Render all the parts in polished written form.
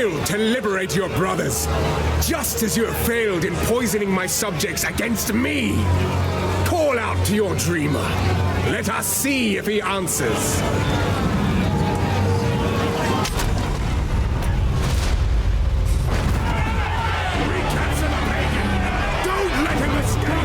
failed to liberate your brothers, just as you have failed in poisoning my subjects against me. Call out to your dreamer. Let us see if he answers. Recapture the pagan! Don't let him escape!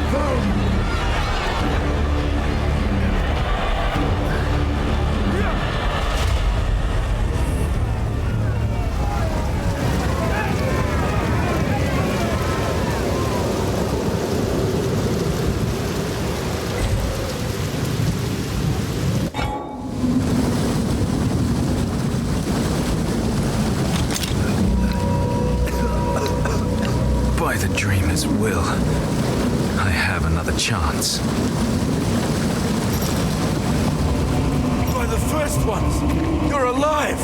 By the dreamer's will, I have another chance. By the first ones! You're alive!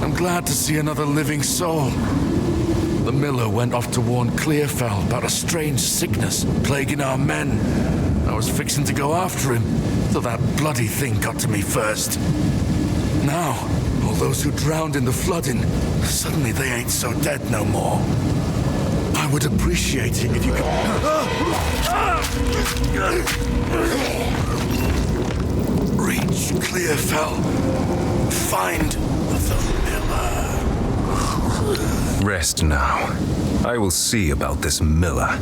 I'm glad to see another living soul. The miller went off to warn Clearfell about a strange sickness plaguing our men. I was fixing to go after him, till that bloody thing got to me first. Now, all those who drowned in the flooding, suddenly they ain't so dead no more. I would appreciate it if you could... Reach Clearfell. Find the miller. Rest now. I will see about this miller.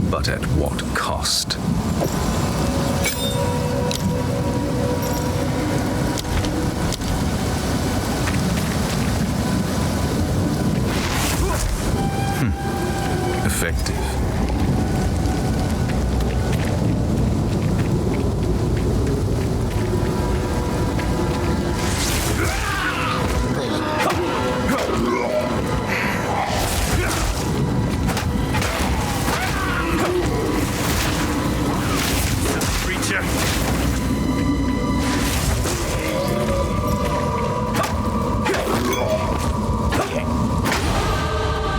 But at what cost? Effective.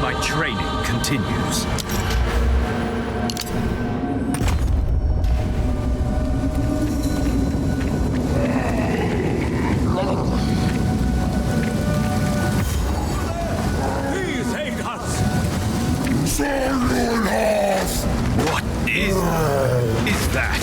My training continues. Please aid us! What is that?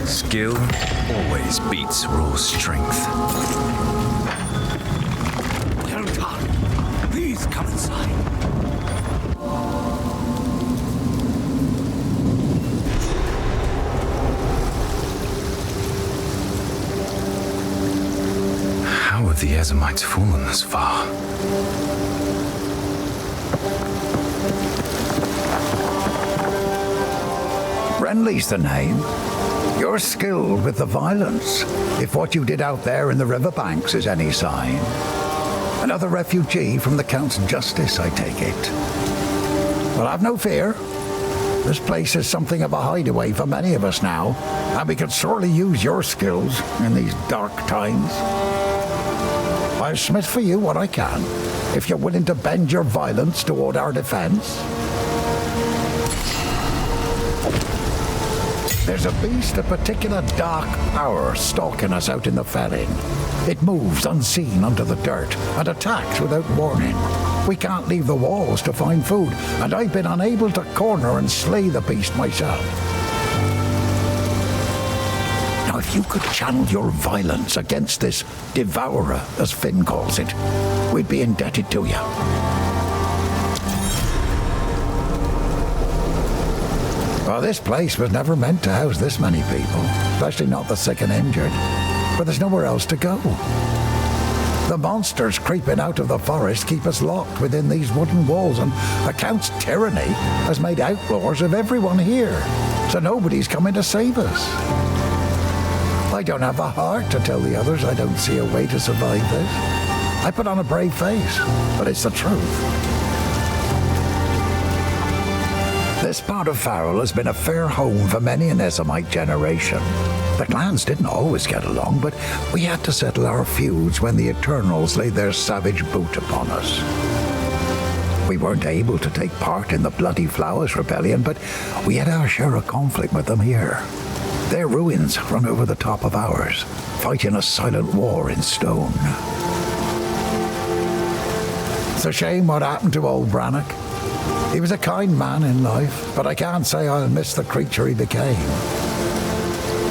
Skill always beats raw strength. Well done. Please come inside. How have the Ezamites fallen this far? Friendly's the name. You're skilled with the violence, if what you did out there in the riverbanks is any sign. Another refugee from the Count's justice, I take it. Well, have no fear. This place is something of a hideaway for many of us now, and we could sorely use your skills in these dark times. I'll smith for you what I can, if you're willing to bend your violence toward our defense. There's a beast of particular dark power stalking us out in the felling. It moves unseen under the dirt and attacks without warning. We can't leave the walls to find food, and I've been unable to corner and slay the beast myself. Now, if you could channel your violence against this devourer, as Finn calls it, we'd be indebted to you. Well, this place was never meant to house this many people, especially not the sick and injured. But there's nowhere else to go. The monsters creeping out of the forest keep us locked within these wooden walls, and the Count's tyranny has made outlaws of everyone here, so nobody's coming to save us. I don't have a heart to tell the others I don't see a way to survive this. I put on a brave face, but it's the truth. This part of Farrell has been a fair home for many an Essamite generation. The clans didn't always get along, but we had to settle our feuds when the Eternals laid their savage boot upon us. We weren't able to take part in the Bloody Flowers Rebellion, but we had our share of conflict with them here. Their ruins run over the top of ours, fighting a silent war in stone. It's a shame what happened to old Brannock. He was a kind man in life, but I can't say I'll miss the creature he became.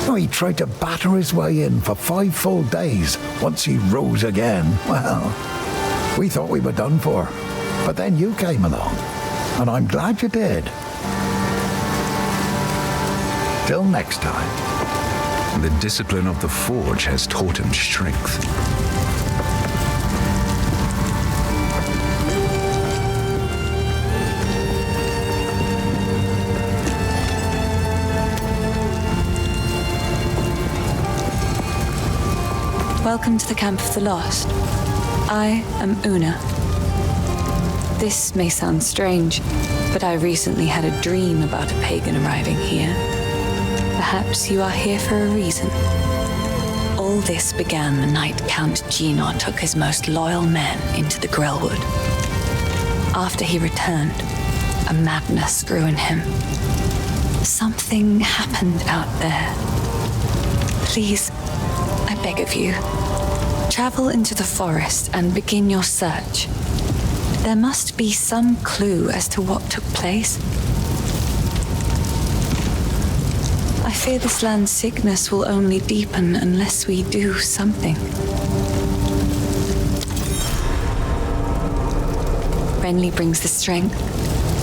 Oh, he tried to batter his way in for 5 full days once he rose again. Well, we thought we were done for, but then you came along, and I'm glad you did. Till next time. The discipline of the Forge has taught him strength. Welcome to the Camp of the Lost. I am Una. This may sound strange, but I recently had a dream about a pagan arriving here. Perhaps you are here for a reason. All this began the night Count Gino took his most loyal men into the Grellwood. After he returned, a madness grew in him. Something happened out there. Please, I beg of you, travel into the forest and begin your search. There must be some clue as to what took place. I fear this land's sickness will only deepen unless we do something. Renly brings the strength,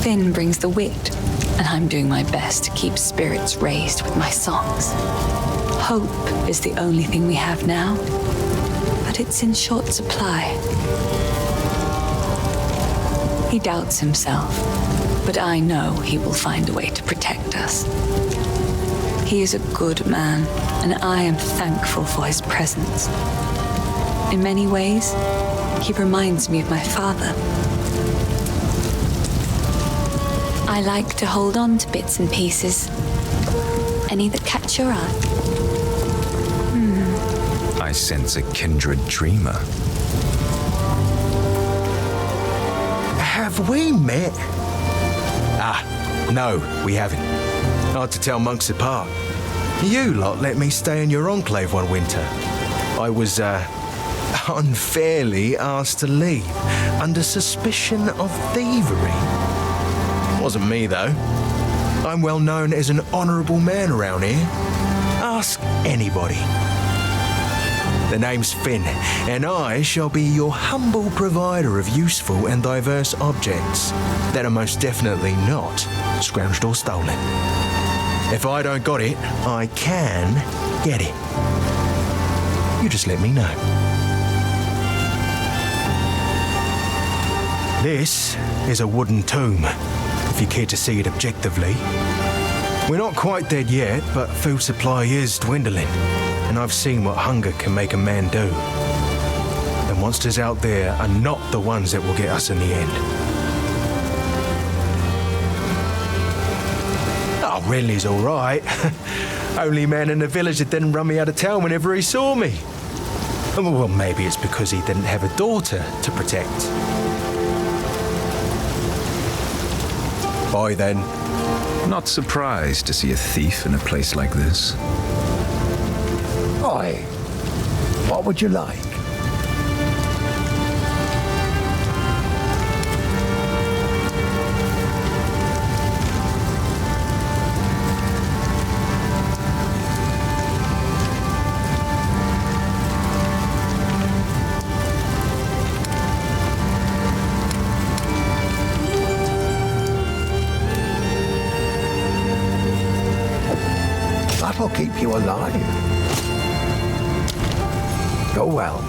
Finn brings the wit, and I'm doing my best to keep spirits raised with my songs. Hope is the only thing we have now, but it's in short supply. He doubts himself, but I know he will find a way to protect us. He is a good man, and I am thankful for his presence. In many ways, he reminds me of my father. I like to hold on to bits and pieces. Any that catch your eye? I sense a kindred dreamer. Have we met? No, we haven't. Hard to tell monks apart. You lot let me stay in your enclave one winter. I was, unfairly asked to leave under suspicion of thievery. Wasn't me, though. I'm well known as an honourable man around here. Ask anybody. The name's Finn, and I shall be your humble provider of useful and diverse objects that are most definitely not scrounged or stolen. If I don't got it, I can get it. You just let me know. This is a wooden tomb, if you care to see it objectively. We're not quite dead yet, but food supply is dwindling. And I've seen what hunger can make a man do. The monsters out there are not the ones that will get us in the end. Oh, Renly's all right. Only man in the village that didn't run me out of town whenever he saw me. Well, maybe it's because he didn't have a daughter to protect. Bye then. Not surprised to see a thief in a place like this. Oi, what would you like? That'll keep you alive. Go well.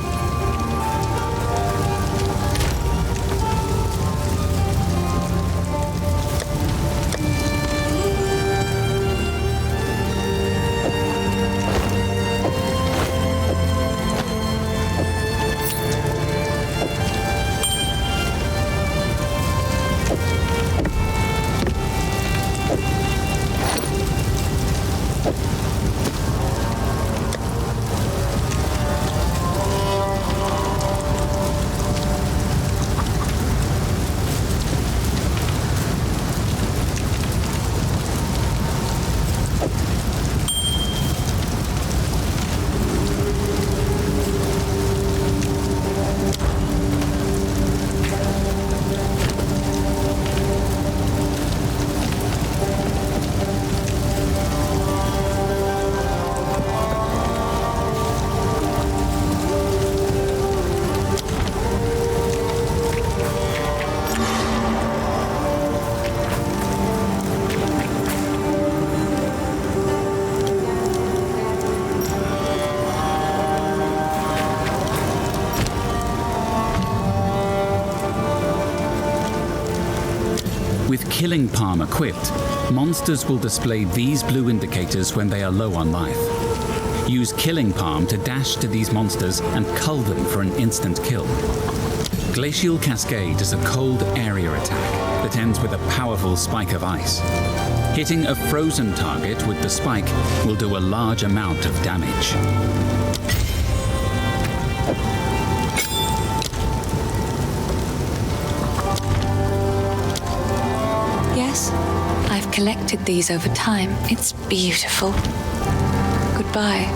With Killing Palm equipped, monsters will display these blue indicators when they are low on life. Use Killing Palm to dash to these monsters and cull them for an instant kill. Glacial Cascade is a cold area attack that ends with a powerful spike of ice. Hitting a frozen target with the spike will do a large amount of damage. Yes, I've collected these over time. It's beautiful. Goodbye.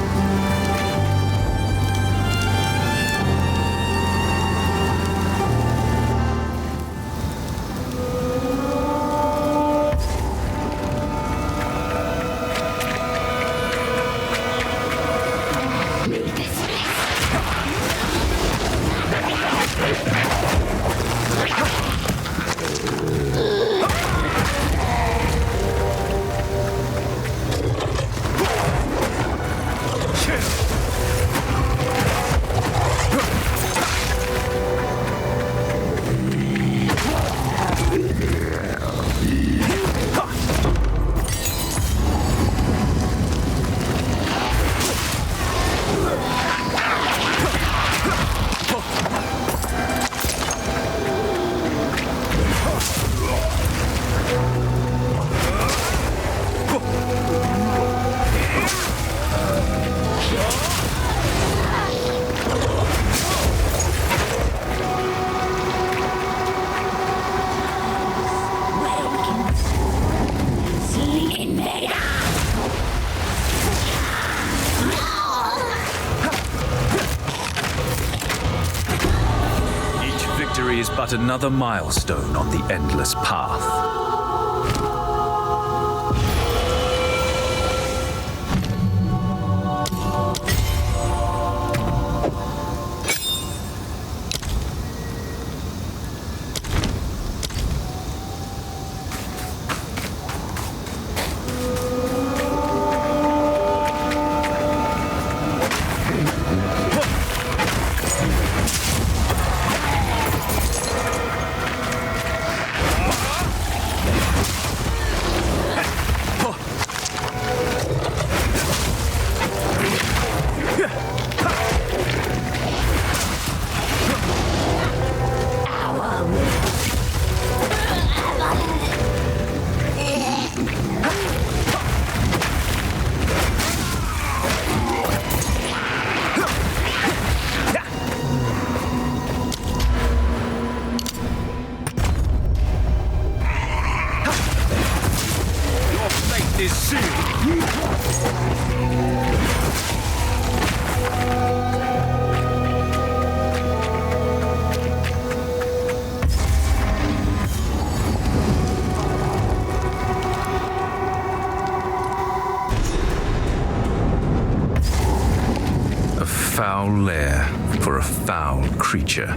Is but another milestone on the endless path. foul lair for a foul creature.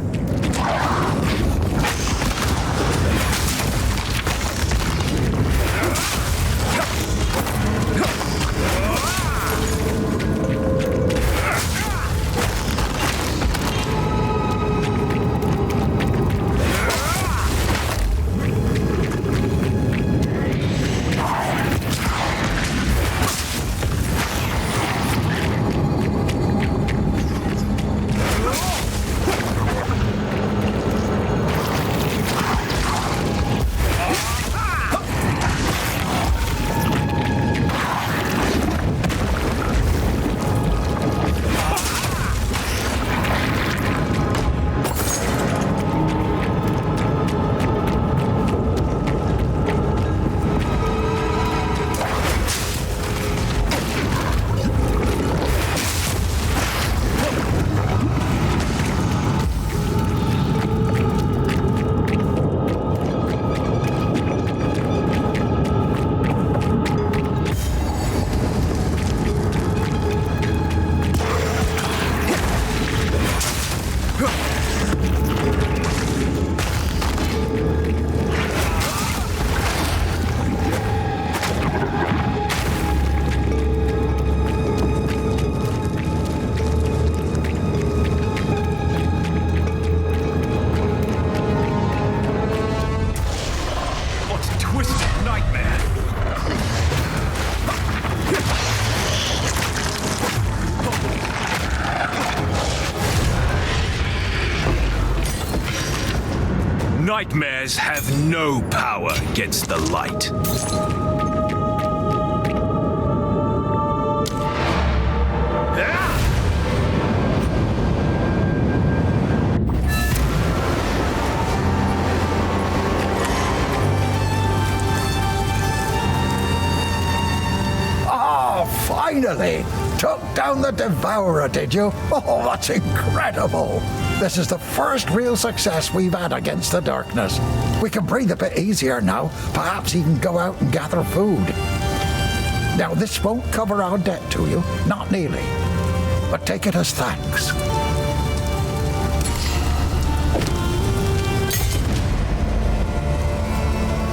Nightmares have no power against the light. Finally! Took down the Devourer, did you? Oh, that's incredible! This is the first real success we've had against the darkness. We can breathe a bit easier now, perhaps even go out and gather food. Now, this won't cover our debt to you, not nearly, but take it as thanks.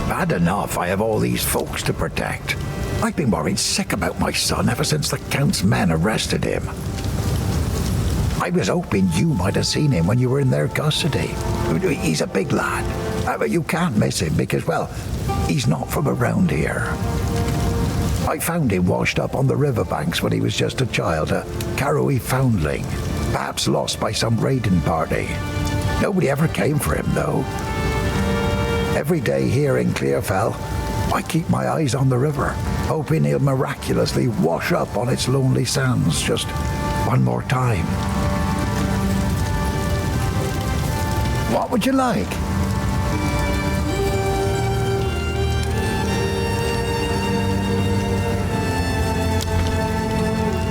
Bad enough I have all these folks to protect. I've been worried sick about my son ever since the Count's men arrested him. I was hoping you might have seen him when you were in their custody. He's a big lad, but you can't miss him because, well, he's not from around here. I found him washed up on the riverbanks when he was just a child, a Karoi foundling, perhaps lost by some raiding party. Nobody ever came for him, though. Every day here in Clearfell, I keep my eyes on the river, hoping he'll miraculously wash up on its lonely sands just one more time. What would you like?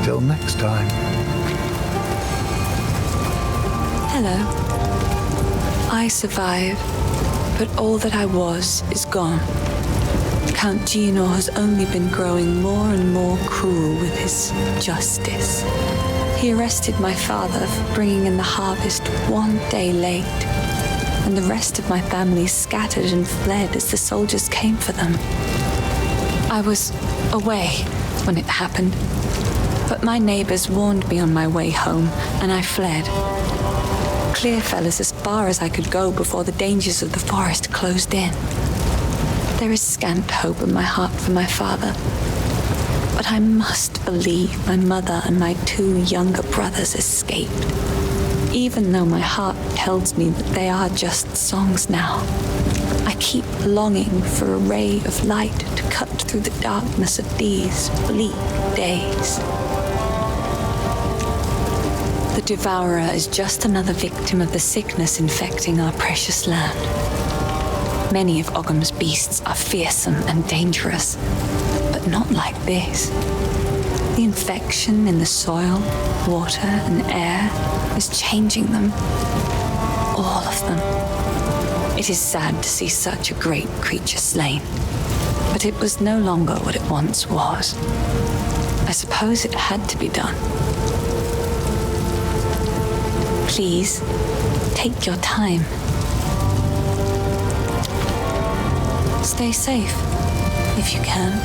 Till next time. Hello. I survived, but all that I was is gone. Count Gino has only been growing more and more cruel with his justice. He arrested my father for bringing in the harvest one day late, and the rest of my family scattered and fled as the soldiers came for them. I was away when it happened, but my neighbors warned me on my way home, and I fled. Clearfell is as far as I could go before the dangers of the forest closed in. There is scant hope in my heart for my father, but I must believe my mother and my 2 younger brothers escaped, even though my heart tells me that they are just songs now. I keep longing for a ray of light to cut through the darkness of these bleak days. The Devourer is just another victim of the sickness infecting our precious land. Many of Ogham's beasts are fearsome and dangerous, but not like this. The infection in the soil, water, and air is changing them. All of them. It is sad to see such a great creature slain, but it was no longer what it once was. I suppose it had to be done. Please, take your time. Stay safe, if you can.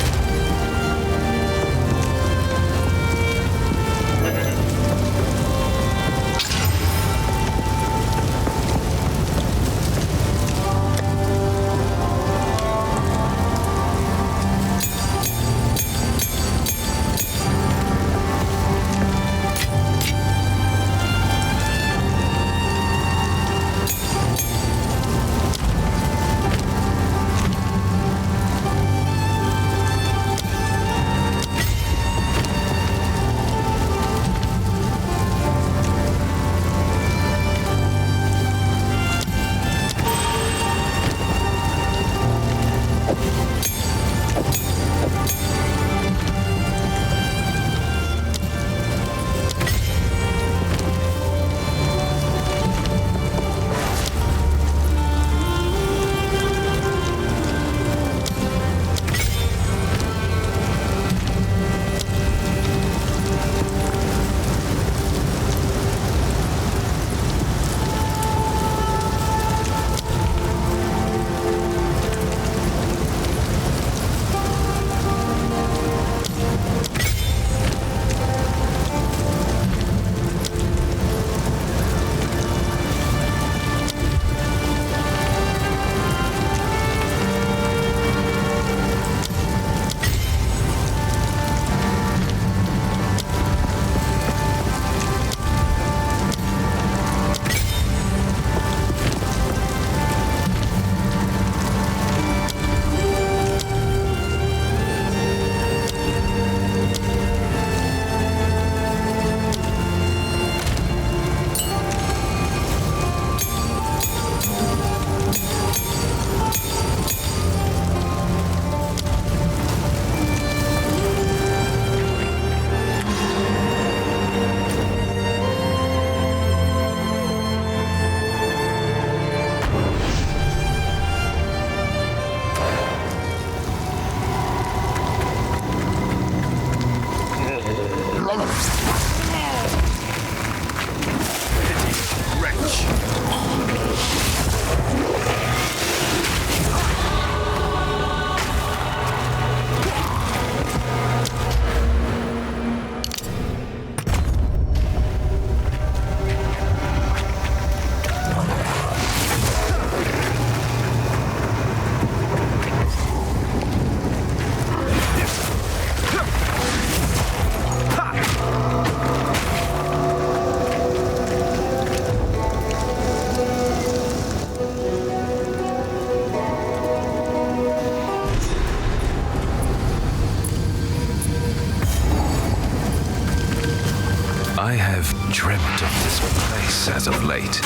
I have dreamt of this place as of late.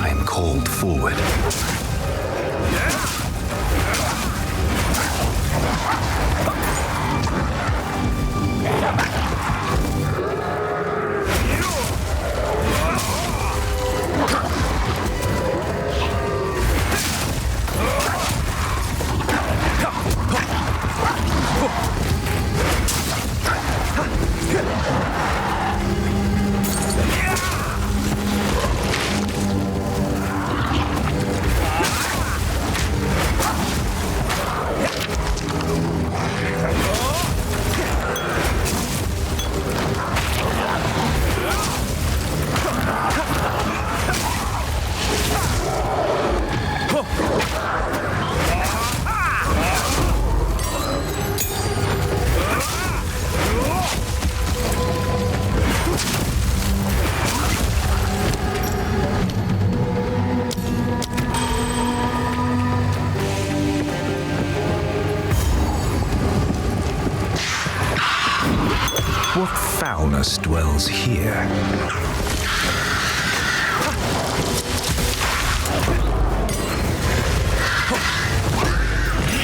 I am called forward. What foulness dwells here?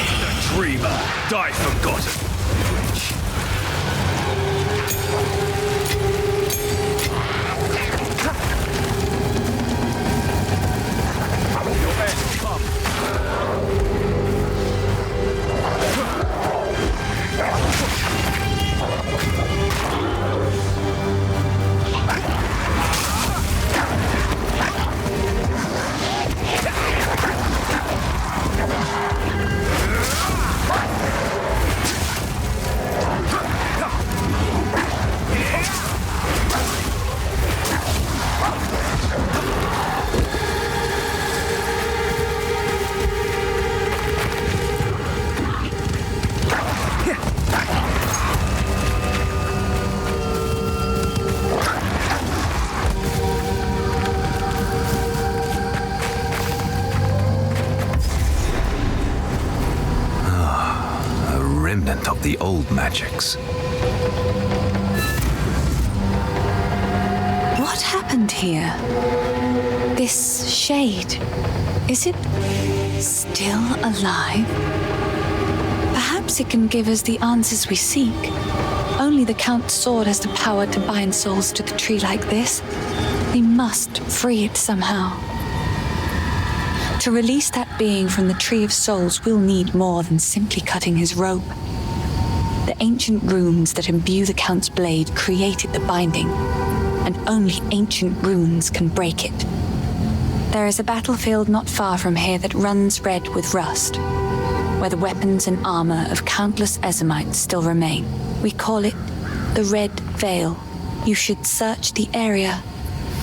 The dreamer, die forgotten. Your end come. the old magics. What happened here? This shade, is it still alive? Perhaps it can give us the answers we seek. Only the Count's sword has the power to bind souls to the tree like this. We must free it somehow. To release that being from the Tree of Souls, we'll need more than simply cutting his rope. The ancient runes that imbue the Count's blade created the binding, and only ancient runes can break it. There is a battlefield not far from here that runs red with rust, where the weapons and armor of countless Ezamites still remain. We call it the Red Veil. You should search the area.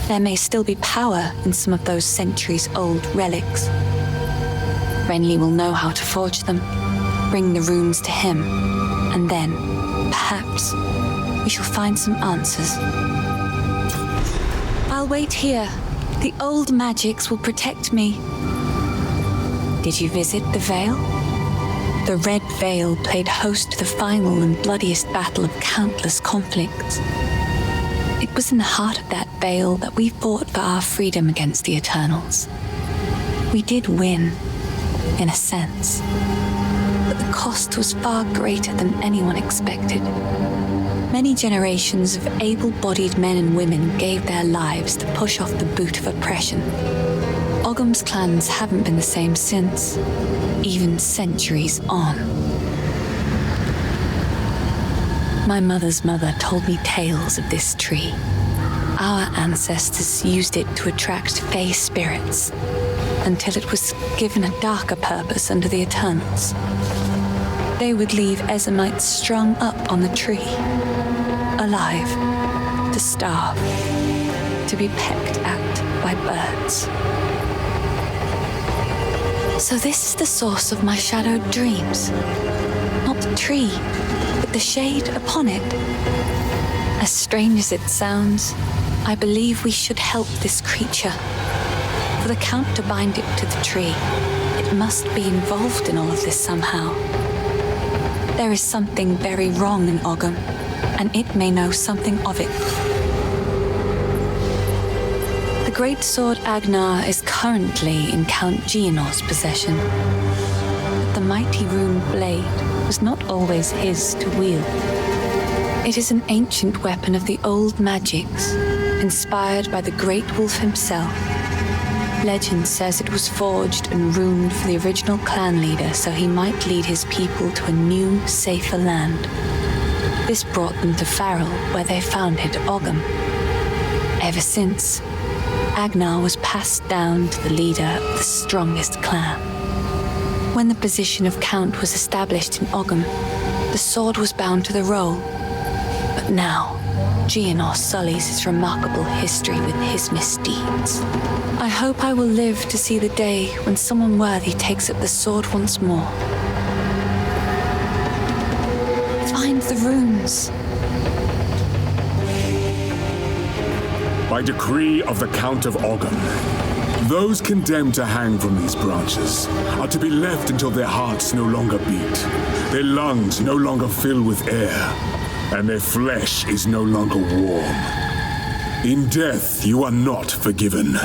There may still be power in some of those centuries-old relics. Renly will know how to forge them, bring the runes to him, and then, perhaps, we shall find some answers. I'll wait here. The old magics will protect me. Did you visit the Veil? The Red Veil played host to the final and bloodiest battle of countless conflicts. It was in the heart of that veil that we fought for our freedom against the Eternals. We did win, in a sense, but the cost was far greater than anyone expected. Many generations of able-bodied men and women gave their lives to push off the boot of oppression. Ogham's clans haven't been the same since, even centuries on. My mother's mother told me tales of this tree. Our ancestors used it to attract Fey spirits, until it was given a darker purpose under the Eternals. They would leave Ezamites strung up on the tree, alive, to starve, to be pecked at by birds. So this is the source of my shadowed dreams. Not the tree, but the shade upon it. As strange as it sounds, I believe we should help this creature. For the Count to bind it to the tree, it must be involved in all of this somehow. There is something very wrong in Ogham, and it may know something of it. The great sword Agnar is currently in Count Geonor's possession, but the mighty rune blade was not always his to wield. It is an ancient weapon of the old magics, inspired by the Great Wolf himself. Legend says it was forged and runed for the original clan leader so he might lead his people to a new, safer land. This brought them to Farrell, where they founded Ogham. Ever since, Agnar was passed down to the leader of the strongest clan. When the position of Count was established in Ogham, the sword was bound to the roll. But now, Geonor sullies his remarkable history with his misdeeds. I hope I will live to see the day when someone worthy takes up the sword once more. Find the runes. By decree of the Count of Ogham, those condemned to hang from these branches are to be left until their hearts no longer beat, their lungs no longer fill with air, and their flesh is no longer warm. In death, you are not forgiven.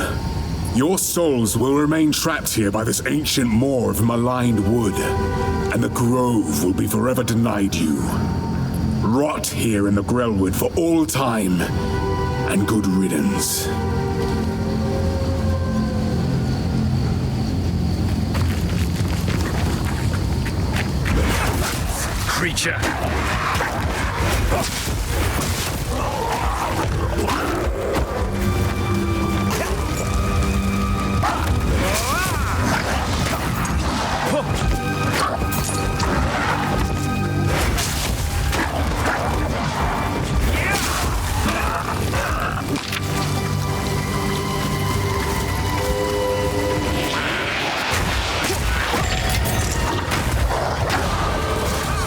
Your souls will remain trapped here by this ancient moor of maligned wood, and the grove will be forever denied you. Rot here in the Grellwood for all time, and good riddance. Creature!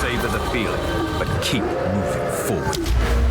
Savor the feeling, but keep moving forward.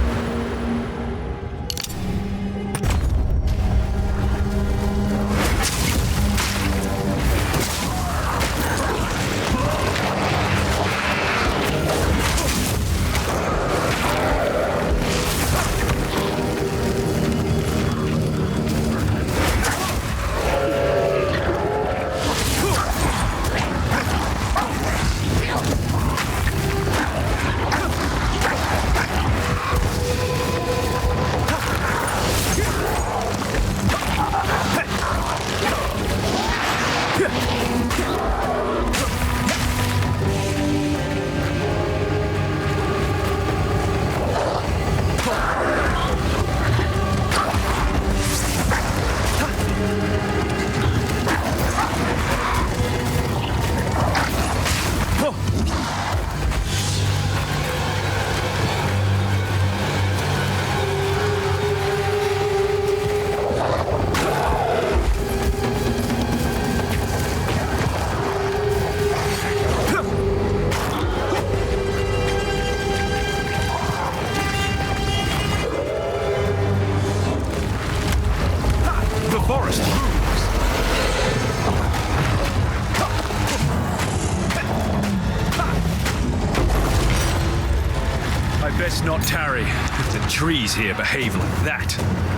trees here behave like that.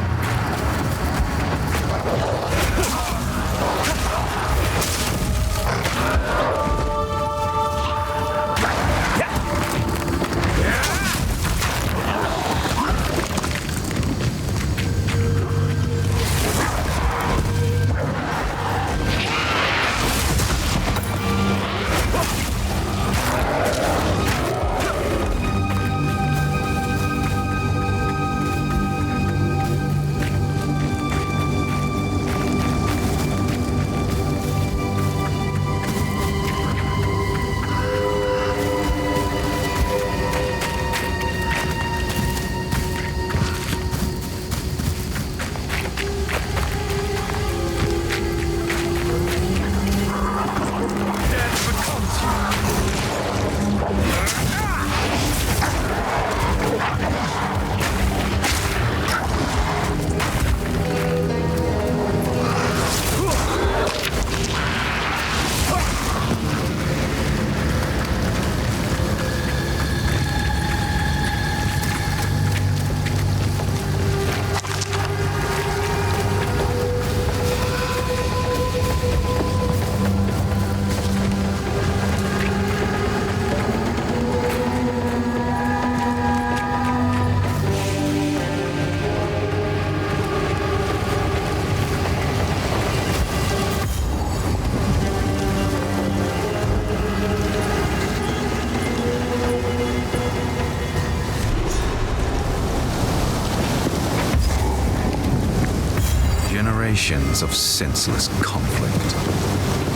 Generations of senseless conflict.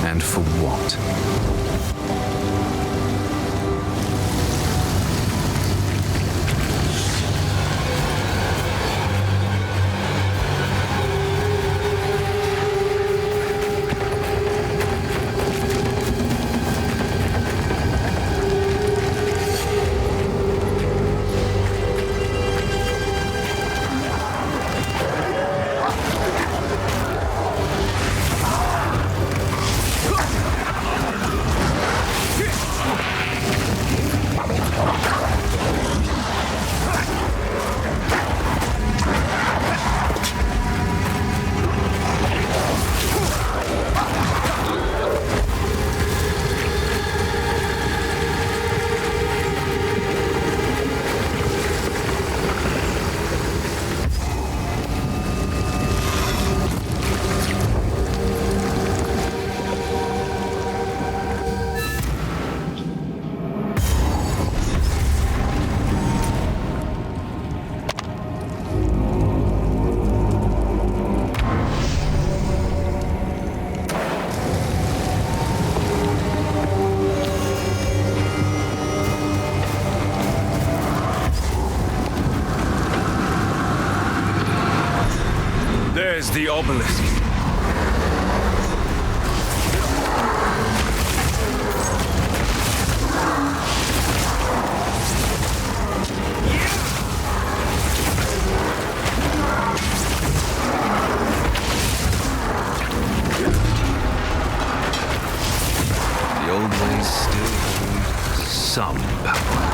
And for what? There's the obelisk. The old ways still hold some power.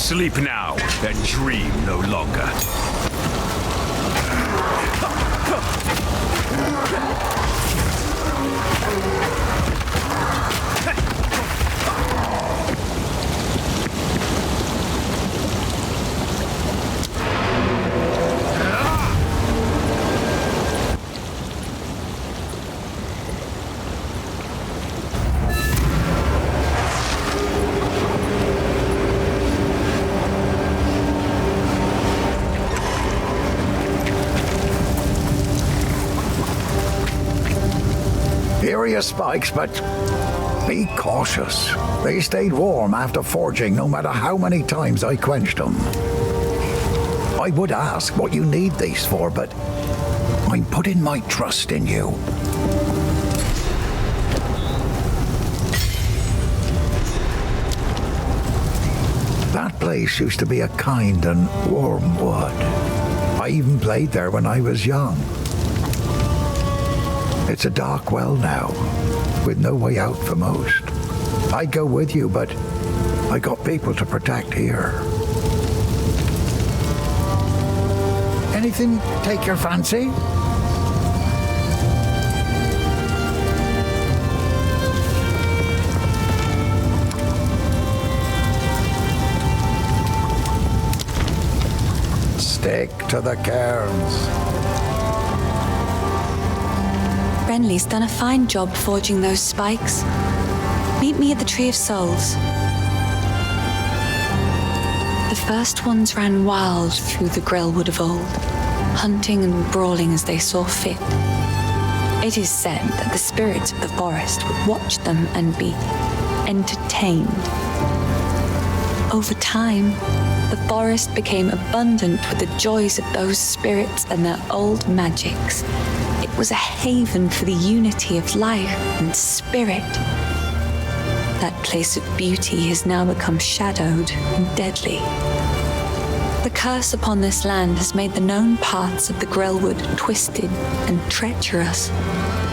Sleep now and dream no longer. Area spikes, but be cautious. They stayed warm after forging no matter how many times I quenched them. I would ask what you need these for, but I'm putting my trust in you. That place used to be a kind and warm wood. I even played there when I was young. It's a dark well now, with no way out for most. I'd go with you, but I got people to protect here. Anything take your fancy? Stick to the cairns. Renly's done a fine job forging those spikes. Meet me at the Tree of Souls. The first ones ran wild through the Grellwood of old, hunting and brawling as they saw fit. It is said that the spirits of the forest would watch them and be entertained. Over time, the forest became abundant with the joys of those spirits and their old magics. It was a haven for the unity of life and spirit. That place of beauty has now become shadowed and deadly. The curse upon this land has made the known paths of the Grellwood twisted and treacherous,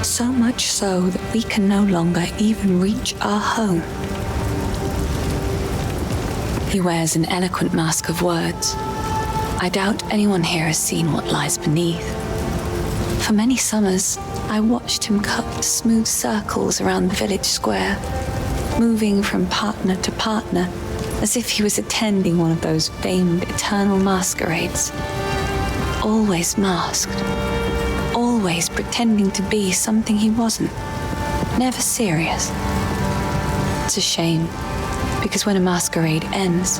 so much so that we can no longer even reach our home. He wears an eloquent mask of words. I doubt anyone here has seen what lies beneath. For many summers, I watched him cut smooth circles around the village square, moving from partner to partner, as if he was attending one of those famed eternal masquerades. Always masked, always pretending to be something he wasn't, never serious. It's a shame, because when a masquerade ends,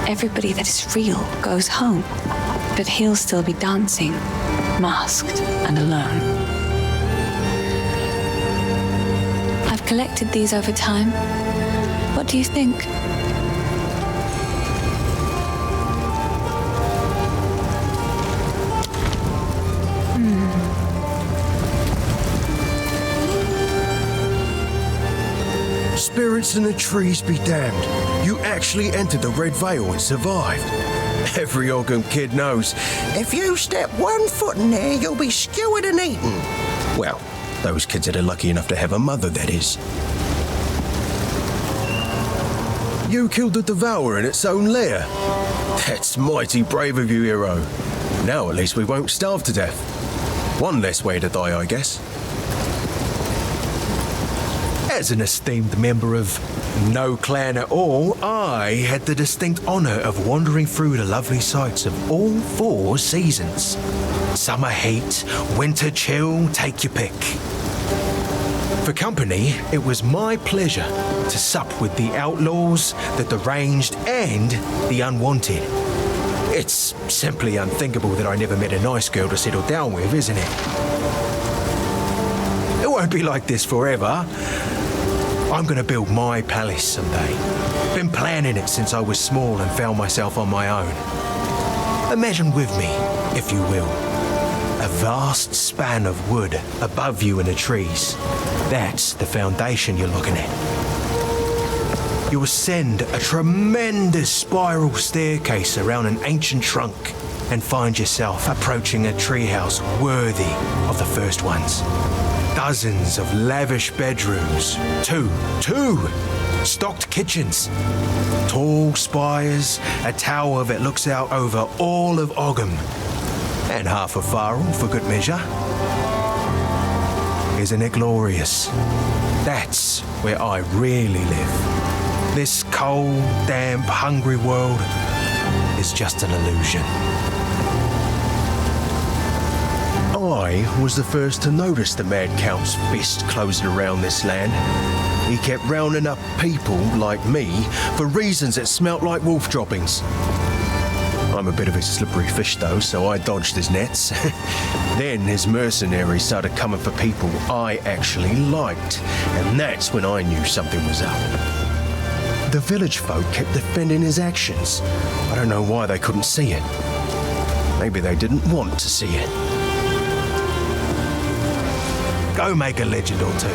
everybody that is real goes home, but he'll still be dancing, masked and alone. I've collected these over time. What do you think? Spirits in the trees be damned. You actually entered the Red Veil and survived. Every Ogham kid knows, if you step 1 foot in there, you'll be skewered and eaten. Well, those kids that are lucky enough to have a mother, that is. You killed the Devourer in its own lair. That's mighty brave of you, hero. Now at least we won't starve to death. One less way to die, I guess. As an esteemed member of no clan at all, I had the distinct honour of wandering through the lovely sights of all 4 seasons. Summer heat, winter chill, take your pick. For company, it was my pleasure to sup with the outlaws, the deranged, and the unwanted. It's simply unthinkable that I never met a nice girl to settle down with, isn't it? It won't be like this forever. I'm going to build my palace someday. Been planning it since I was small and found myself on my own. Imagine with me, if you will, a vast span of wood above you in the trees. That's the foundation you're looking at. You ascend a tremendous spiral staircase around an ancient trunk and find yourself approaching a treehouse worthy of the first ones. Dozens of lavish bedrooms. Two stocked kitchens. Tall spires, a tower that looks out over all of Ogham. And half a Farrell, for good measure. Isn't it glorious? That's where I really live. This cold, damp, hungry world is just an illusion. I was the first to notice the Mad Count's fist closing around this land. He kept rounding up people like me for reasons that smelt like wolf droppings. I'm a bit of a slippery fish though, so I dodged his nets. Then his mercenaries started coming for people I actually liked, and that's when I knew something was up. The village folk kept defending his actions. I don't know why they couldn't see it. Maybe they didn't want to see it. Go make a legend or two.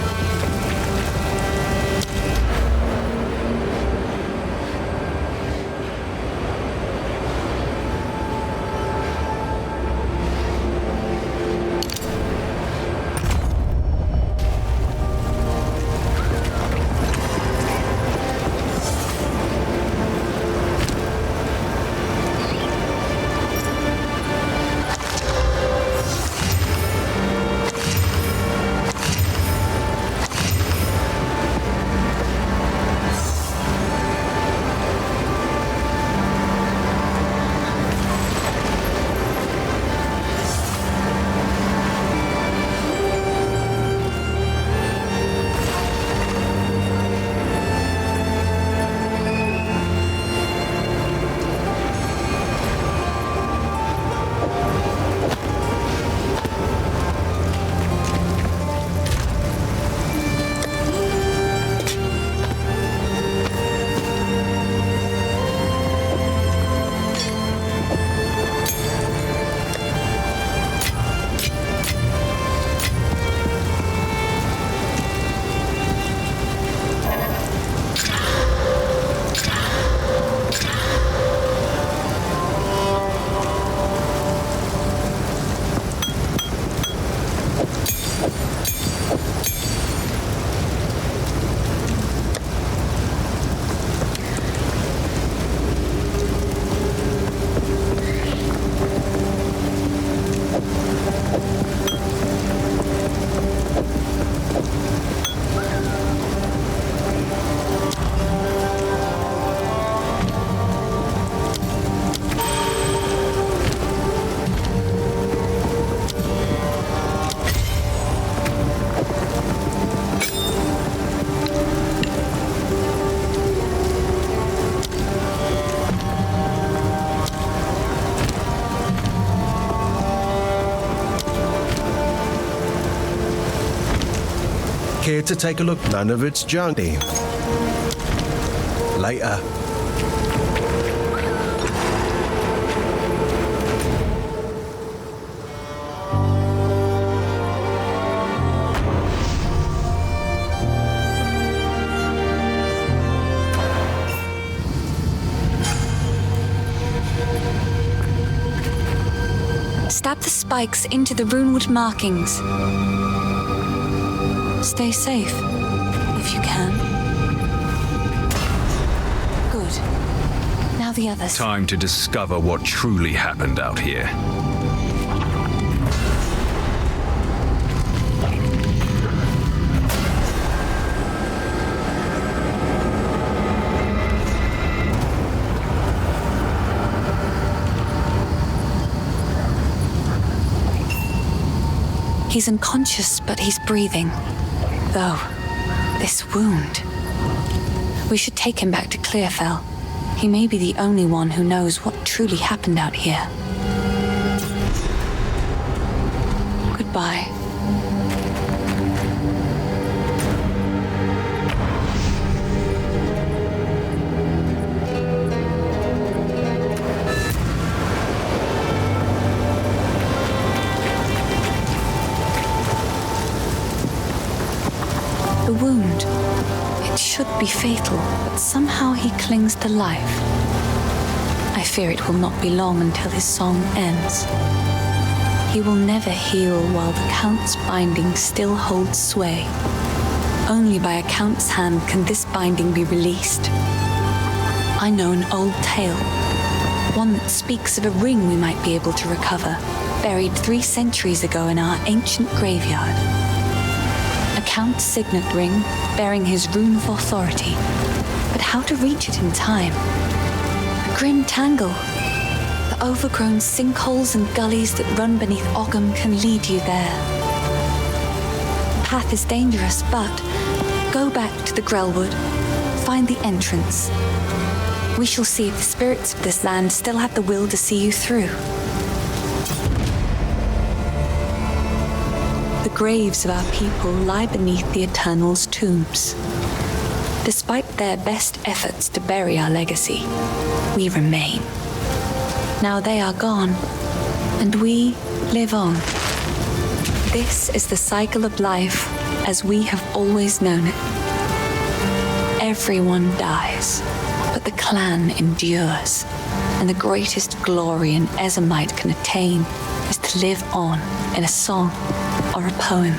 Care to take a look? None of it's junky. Later. Stab the spikes into the runewood markings. Stay safe, if you can. Good. Now the others. Time to discover what truly happened out here. He's unconscious, but he's breathing. Though, this wound. We should take him back to Clearfell. He may be the only one who knows what truly happened out here. Goodbye. The wound. It should be fatal, but somehow he clings to life. I fear it will not be long until his song ends. He will never heal while the Count's binding still holds sway. Only by a Count's hand can this binding be released. I know an old tale, one that speaks of a ring we might be able to recover, buried 3 centuries ago in our ancient graveyard. A Count's signet ring, bearing his rune of authority. But how to reach it in time? A grim tangle. The overgrown sinkholes and gullies that run beneath Ogham can lead you there. The path is dangerous, but go back to the Grelwood, find the entrance. We shall see if the spirits of this land still have the will to see you through. The graves of our people lie beneath the Eternal's tombs. Despite their best efforts to bury our legacy, we remain. Now they are gone, and we live on. This is the cycle of life as we have always known it. Everyone dies, but the clan endures, and the greatest glory an Ezomite can attain is to live on in a song or a poem.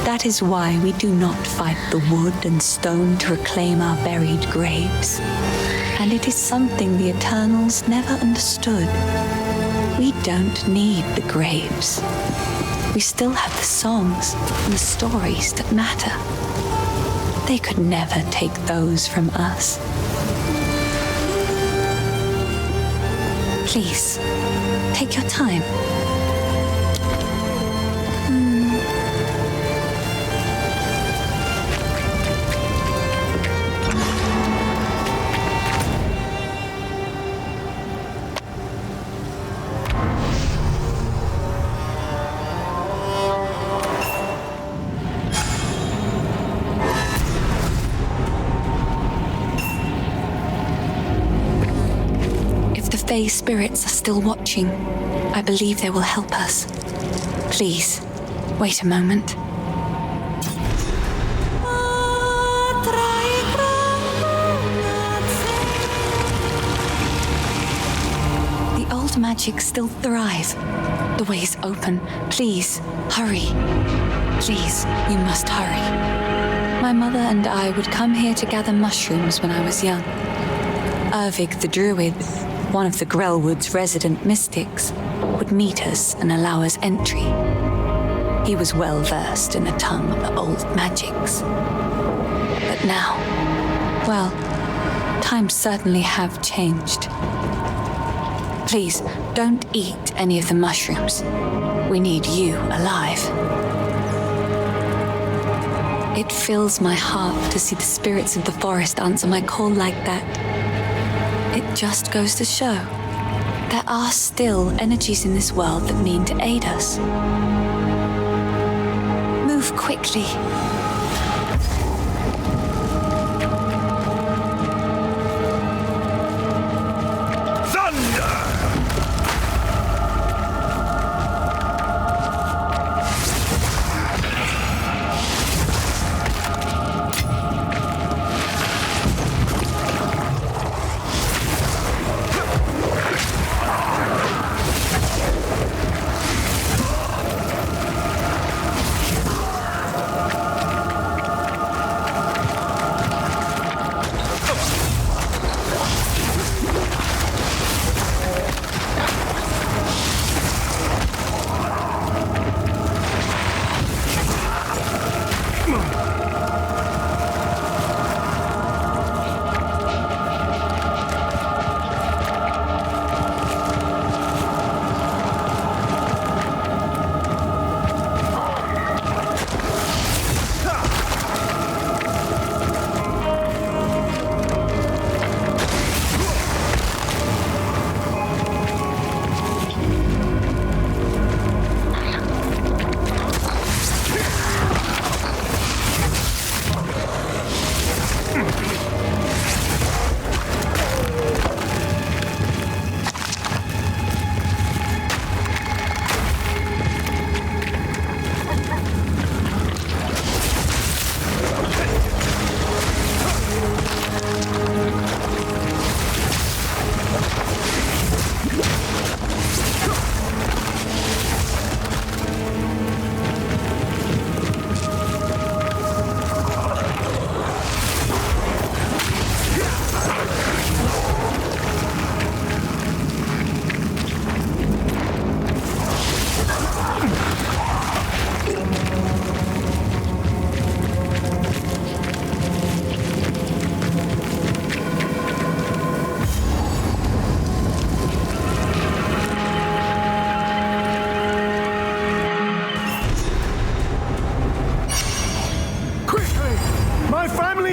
That is why we do not fight the wood and stone to reclaim our buried graves. And it is something the Eternals never understood. We don't need the graves. We still have the songs and the stories that matter. They could never take those from us. Please, take your time. Fae spirits are still watching. I believe they will help us. Please, wait a moment. The old magic still thrive. The way is open. Please, hurry. Please, you must hurry. My mother and I would come here to gather mushrooms when I was young. Ervig the Druid, one of the Grelwood's resident mystics, would meet us and allow us entry. He was well versed in the tongue of the old magics. But now, well, times certainly have changed. Please, don't eat any of the mushrooms. We need you alive. It fills my heart to see the spirits of the forest answer my call like that. It just goes to show there are still energies in this world that mean to aid us. Move quickly.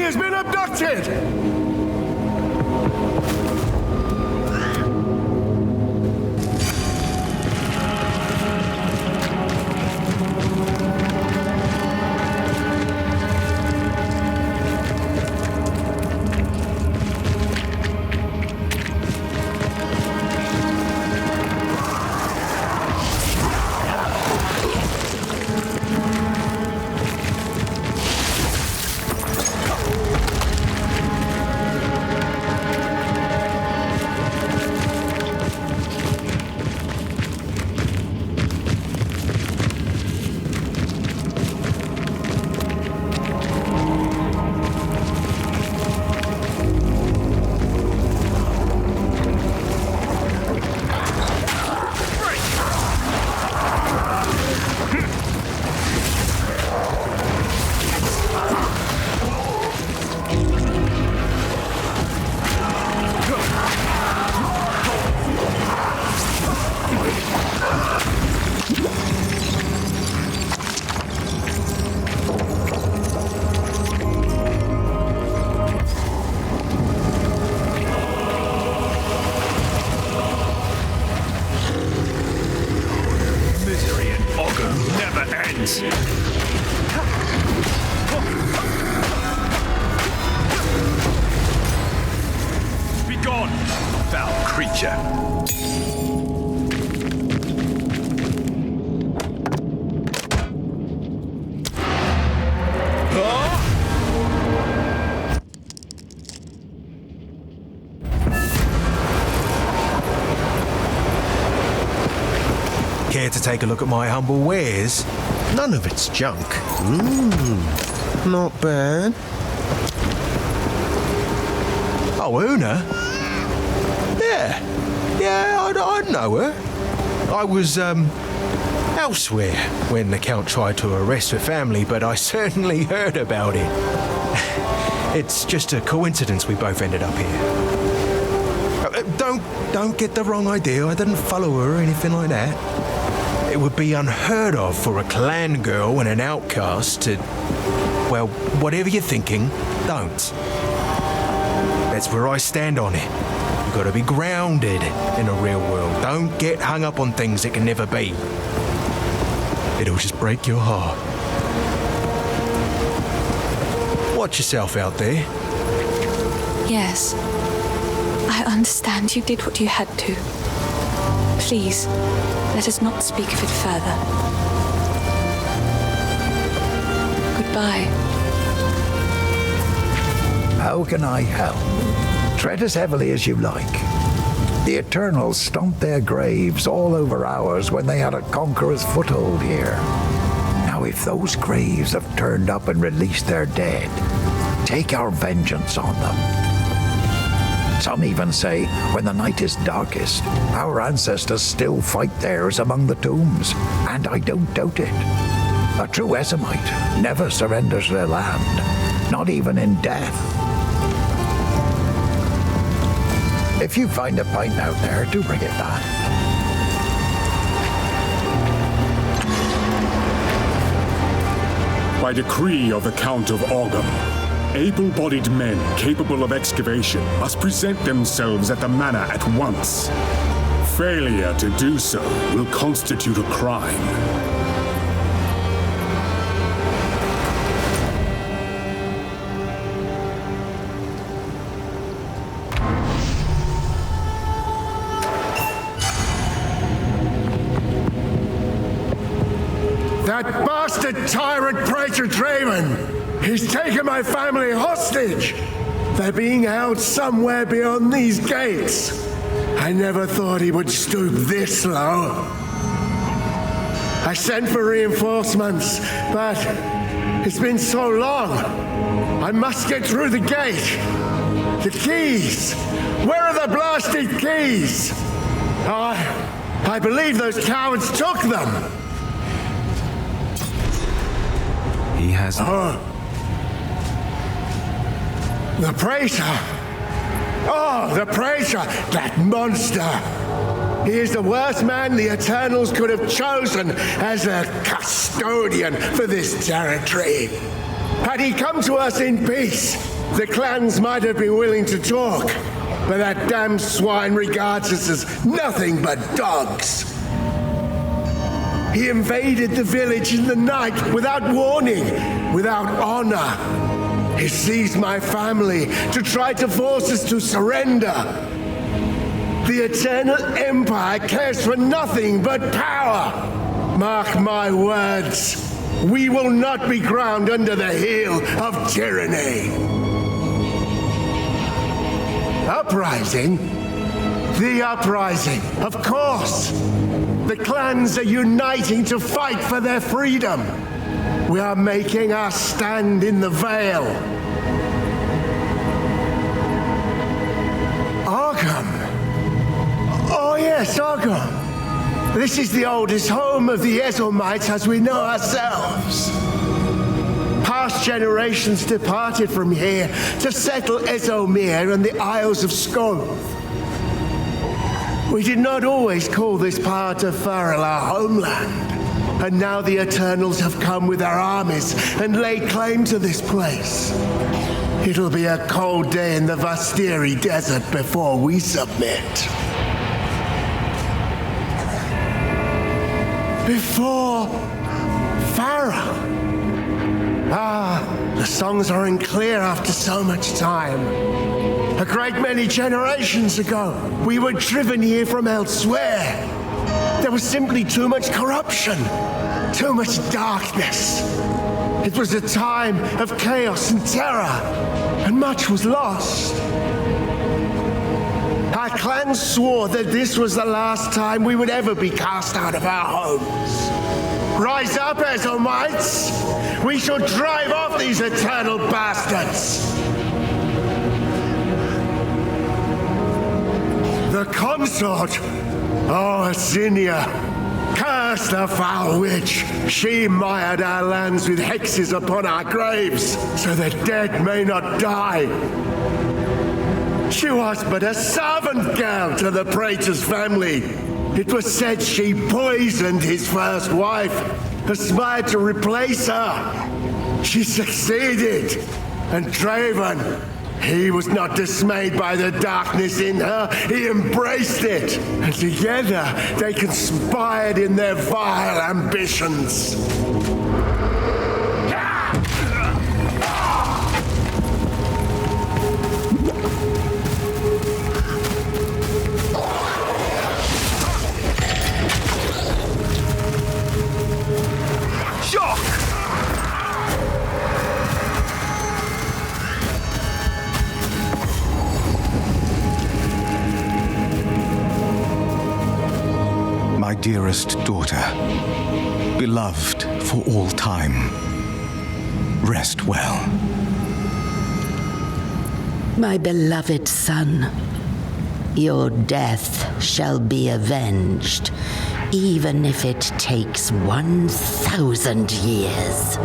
has been abducted! Care to take a look at my humble wares? None of it's junk. Not bad. Oh, Una? Yeah, I know her. I was, elsewhere when the Count tried to arrest her family, but I certainly heard about it. It's just a coincidence we both ended up here. Don't get the wrong idea. I didn't follow her or anything like that. It would be unheard of for a clan girl and an outcast to... Well, whatever you're thinking, don't. That's where I stand on it. You've got to be grounded in the real world. Don't get hung up on things that can never be. It'll just break your heart. Watch yourself out there. Yes. I understand you did what you had to. Please, let us not speak of it further. Goodbye. How can I help? Tread as heavily as you like. The Eternals stomped their graves all over ours when they had a conqueror's foothold here. Now, if those graves have turned up and released their dead, take our vengeance on them. Some even say, when the night is darkest, our ancestors still fight theirs among the tombs, and I don't doubt it. A true Esamite never surrenders their land, not even in death. If you find a pint out there, do bring it back. By decree of the Count of Ogum, able-bodied men capable of excavation must present themselves at the manor at once. Failure to do so will constitute a crime. That bastard tyrant Praetor Draven! He's taken my family hostage! They're being held somewhere beyond these gates. I never thought he would stoop this low. I sent for reinforcements, but it's been so long. I must get through the gate. The keys! Where are the blasted keys? I believe those cowards took them. He has... The Praetor! Oh, the Praetor! That monster! He is the worst man the Eternals could have chosen as a custodian for this territory. Had he come to us in peace, The clans might have been willing to talk, but that damn swine regards us as nothing but dogs. He invaded the village in the night without warning, without honor. He seized my family to try to force us to surrender. The Eternal Empire cares for nothing but power. Mark my words, we will not be ground under the heel of tyranny. Uprising? The uprising, of course. The clans are uniting to fight for their freedom. We are making our stand in the Vale. Arkham. Oh yes, Arkham. This is the oldest home of the Ezelmites as we know ourselves. Past generations departed from here to settle Ezomir and the Isles of Scorth. We did not always call this part of Farrell our homeland. And now the Eternals have come with their armies and laid claim to this place. It'll be a cold day in the Vastiri Desert before we submit. Before Farrell. The songs aren't clear after so much time. A great many generations ago, we were driven here from elsewhere. There was simply too much corruption, too much darkness. It was a time of chaos and terror, and much was lost. Our clan swore that this was the last time we would ever be cast out of our homes. Rise up, Ezelmites! We shall drive off these eternal bastards! The consort! Oh, Asinia! Curse the foul witch! She mired our lands with hexes upon our graves, so the dead may not die. She was but a servant girl to the praetor's family. It was said she poisoned his first wife, aspired to replace her. She succeeded, and Draven, he was not dismayed by the darkness in her. He embraced it, and together they conspired in their vile ambitions. My dearest daughter, beloved for all time, rest well. My beloved son, your death shall be avenged, even if it takes 1,000 years.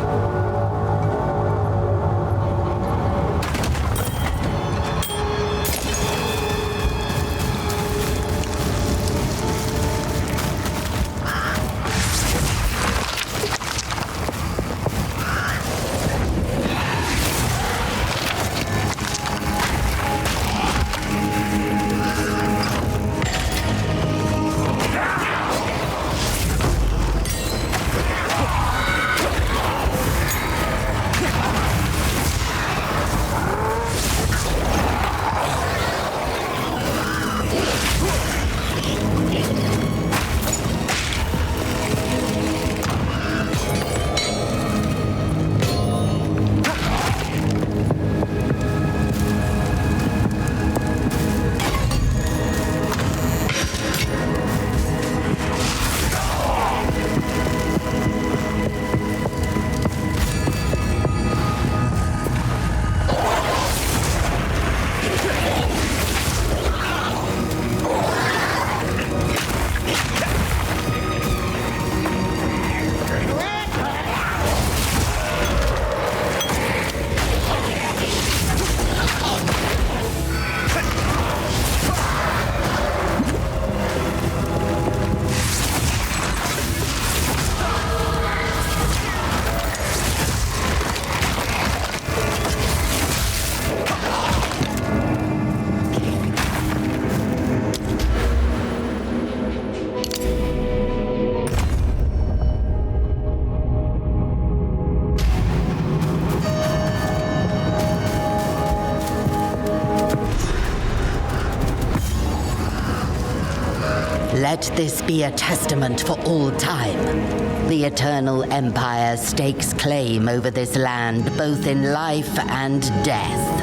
Let this be a testament for all time. The Eternal Empire stakes claim over this land, both in life and death.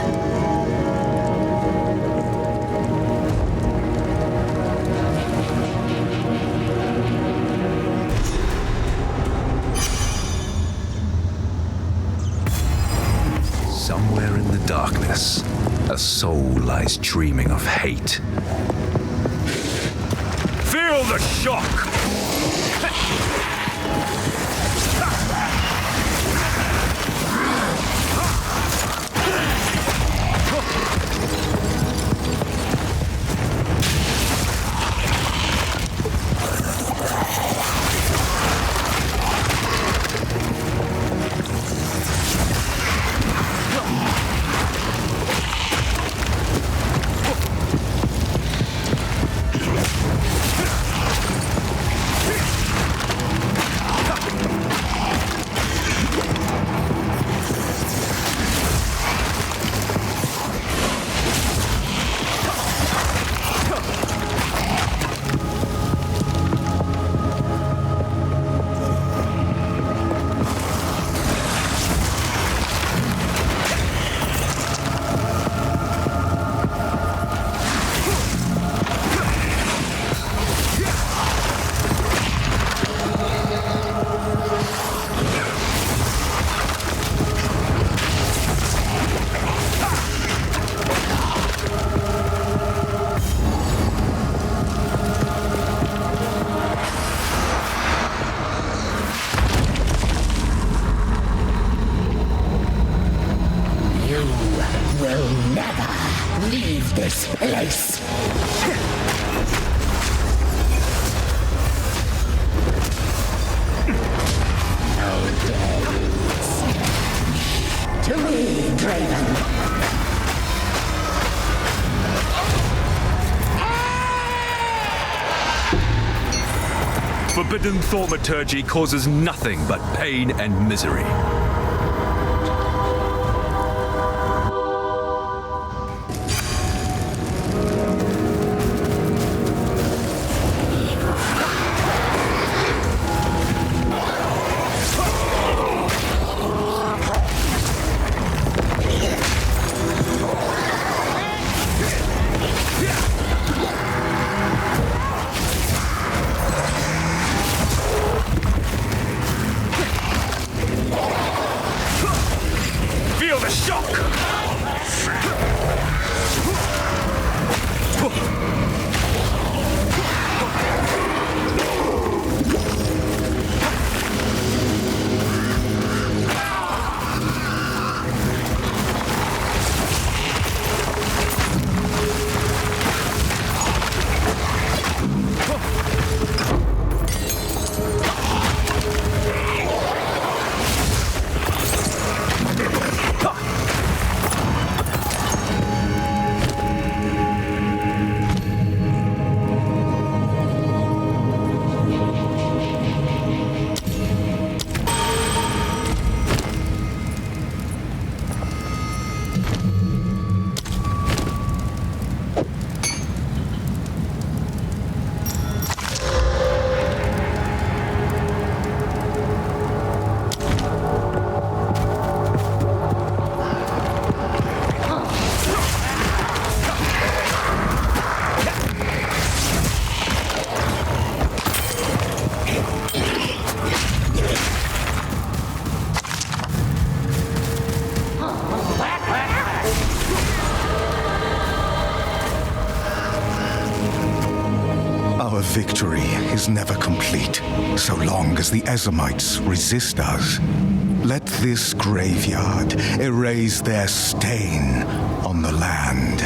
Somewhere in the darkness, a soul lies dreaming of hate. Feel the shock! This place. No days. To me, Draven. Forbidden thaumaturgy causes nothing but pain and misery. Our victory is never complete, so long as the Ezamites resist us. Let this graveyard erase their stain on the land.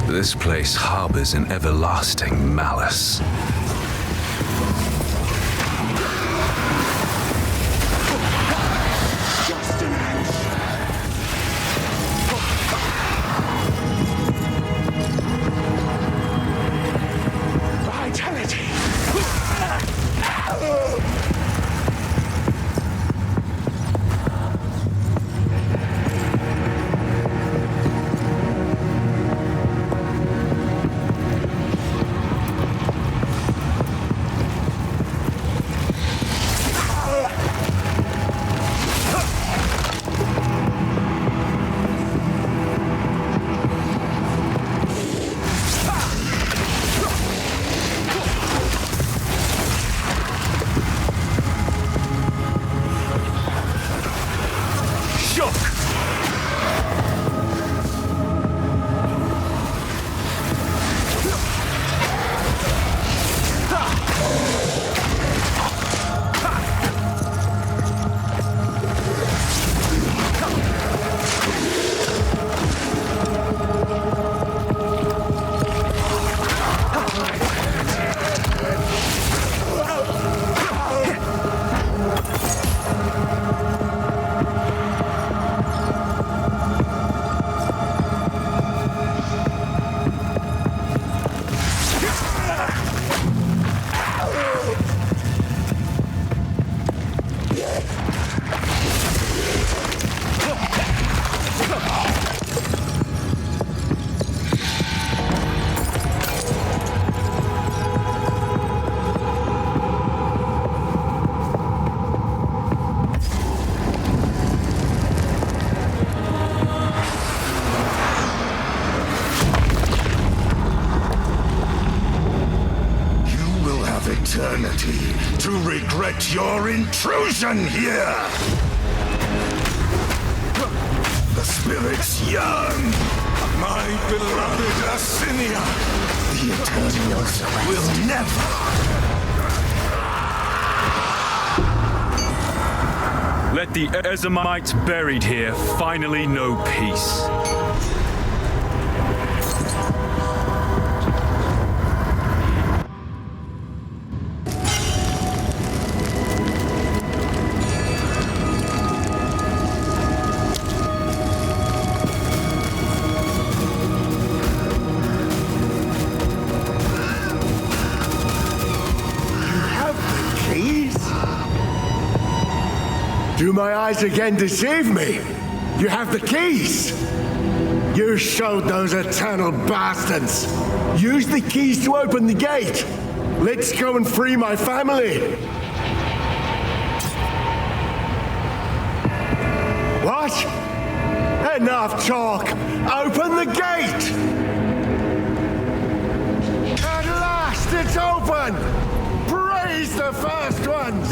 This place harbors an everlasting malice. eternity to regret your intrusion here! The spirits yearn! My beloved Asinia! The Eternals will never... Let the Ezamites buried here finally know peace. Do my eyes again deceive me? You have the keys! You showed those eternal bastards! Use the keys to open the gate! Let's go and free my family! What? Enough talk! Open the gate! At last it's open! Praise the first ones!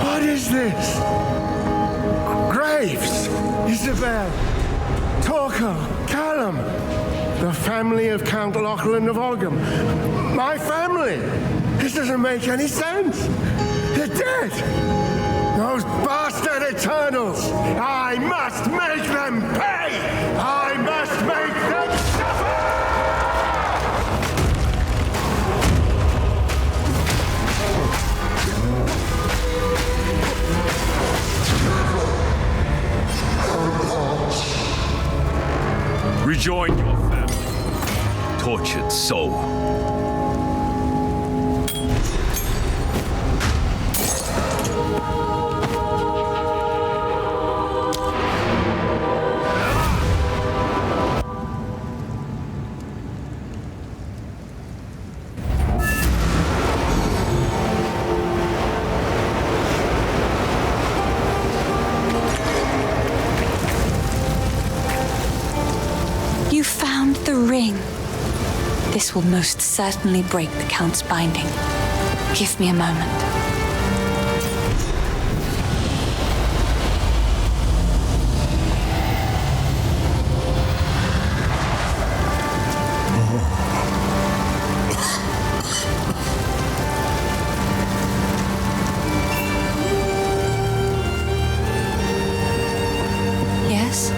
What is this? Graves, Isabel, Torquil, Callum, the family of Count Lachlan of Ogham. My family! This doesn't make any sense! They're dead! Those bastard Eternals! I must make them pay! I must make them suffer! Rejoin your family, tortured soul. The ring. This will most certainly break the Count's binding. Give me a moment. Yes?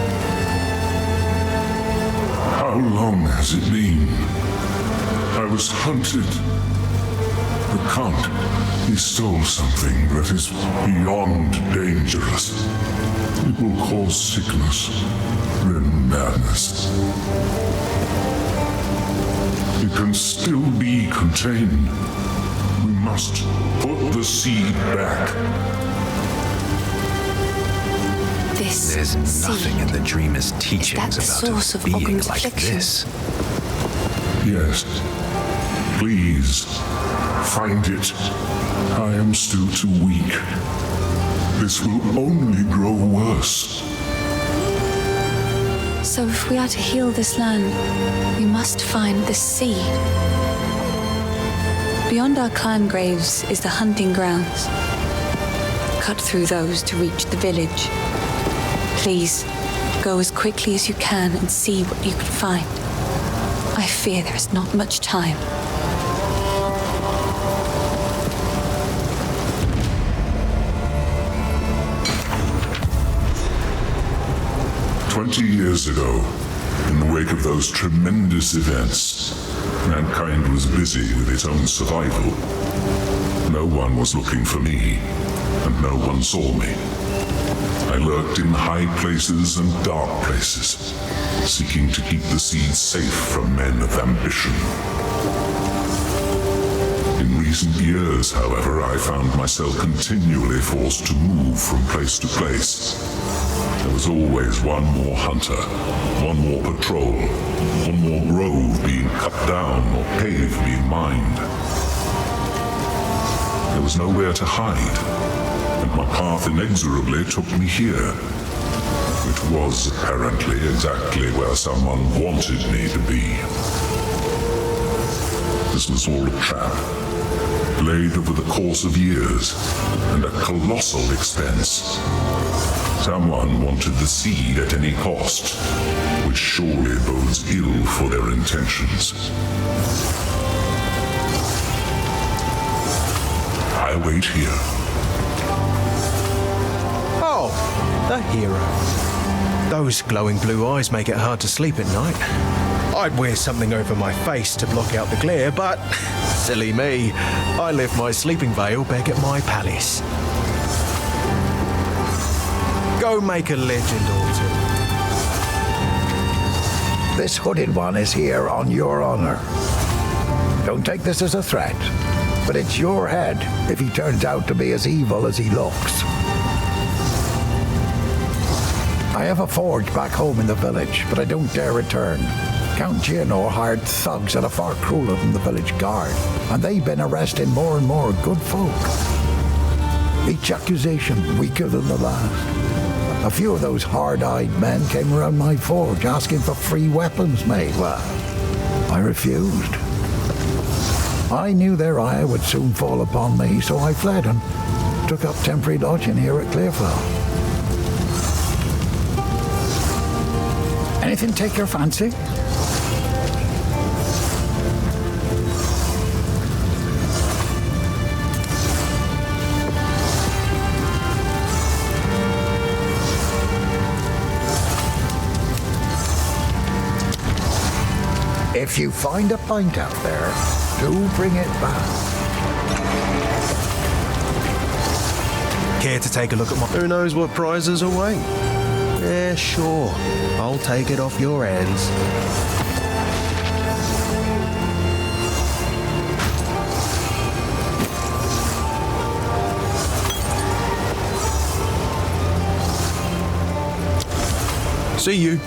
How long has it been? I was hunted. The Count, he stole something that is beyond dangerous. It will cause sickness, then madness. It can still be contained. We must put the seed back. There's nothing in the Dreamer's teachings about a being like this. Yes. Please, find it. I am still too weak. This will only grow worse. So if we are to heal this land, we must find the seed. Beyond our clan graves is the hunting grounds. Cut through those to reach the village. Please, go as quickly as you can and see what you can find. I fear there is not much time. Years ago, in the wake of those tremendous events, mankind was busy with its own survival. No one was looking for me, and no one saw me. I lurked in high places and dark places, seeking to keep the seeds safe from men of ambition. In recent years, however, I found myself continually forced to move from place to place. There was always one more hunter, one more patrol, one more grove being cut down or cave being mined. There was nowhere to hide, and my path inexorably took me here, which was apparently exactly where someone wanted me to be. this was all a trap, laid over the course of years and at colossal expense. Someone wanted the seed at any cost, which surely bodes ill for their intentions. I wait here. Oh, the hero. Those glowing blue eyes make it hard to sleep at night. I'd wear something over my face to block out the glare, but silly me, I left my sleeping veil back at my palace. Go make a legend or two. This hooded one is here on your honor. Don't take this as a threat, but it's your head if he turns out to be as evil as he looks. I have a forge back home in the village, but I don't dare return. Count Gianor hired thugs that are far crueler than the village guard, and they've been arresting more and more good folk. Each accusation weaker than the last. A few of those hard-eyed men came around my forge asking for free weapons made. Well, I refused. I knew their ire would soon fall upon me, so I fled and took up temporary lodging here at Clearfell. Anything take your fancy? If you find a pint out there, do bring it back. Care to take a look at my... Who knows what prizes await? Yeah, sure. I'll take it off your hands. See you.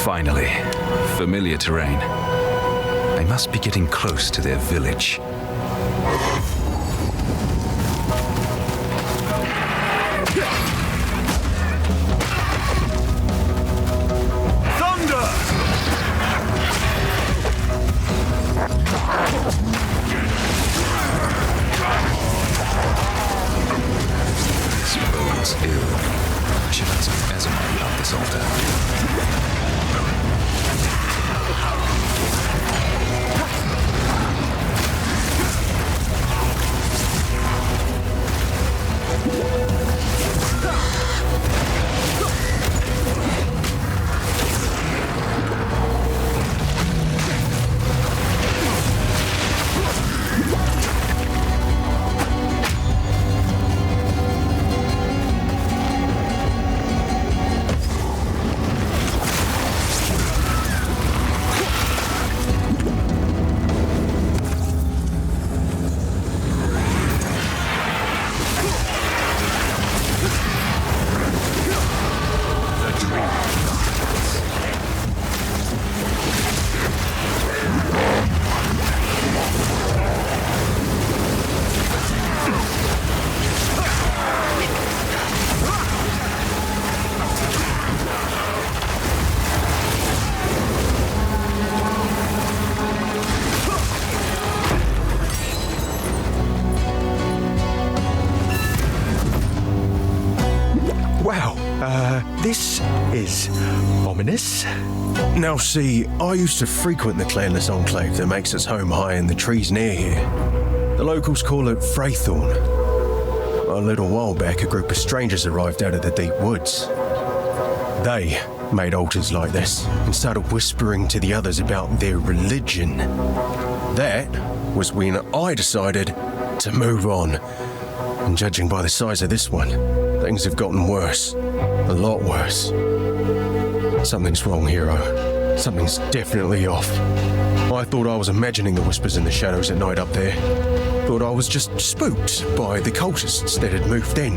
Finally, familiar terrain. They must be getting close to their village. Thunder! This bodes ill. I should ask Ezra about this altar. This is ominous. Now see, I used to frequent the clanless enclave that makes its home high in the trees near here. The locals call it Freythorn. A little while back, a group of strangers arrived out of the deep woods. They made altars like this and started whispering to the others about their religion. That was when I decided to move on. And judging by the size of this one, things have gotten worse. A lot worse. Something's wrong, hero. Something's definitely off. I thought I was imagining the whispers in the shadows at night up there. Thought I was just spooked by the cultists that had moved in.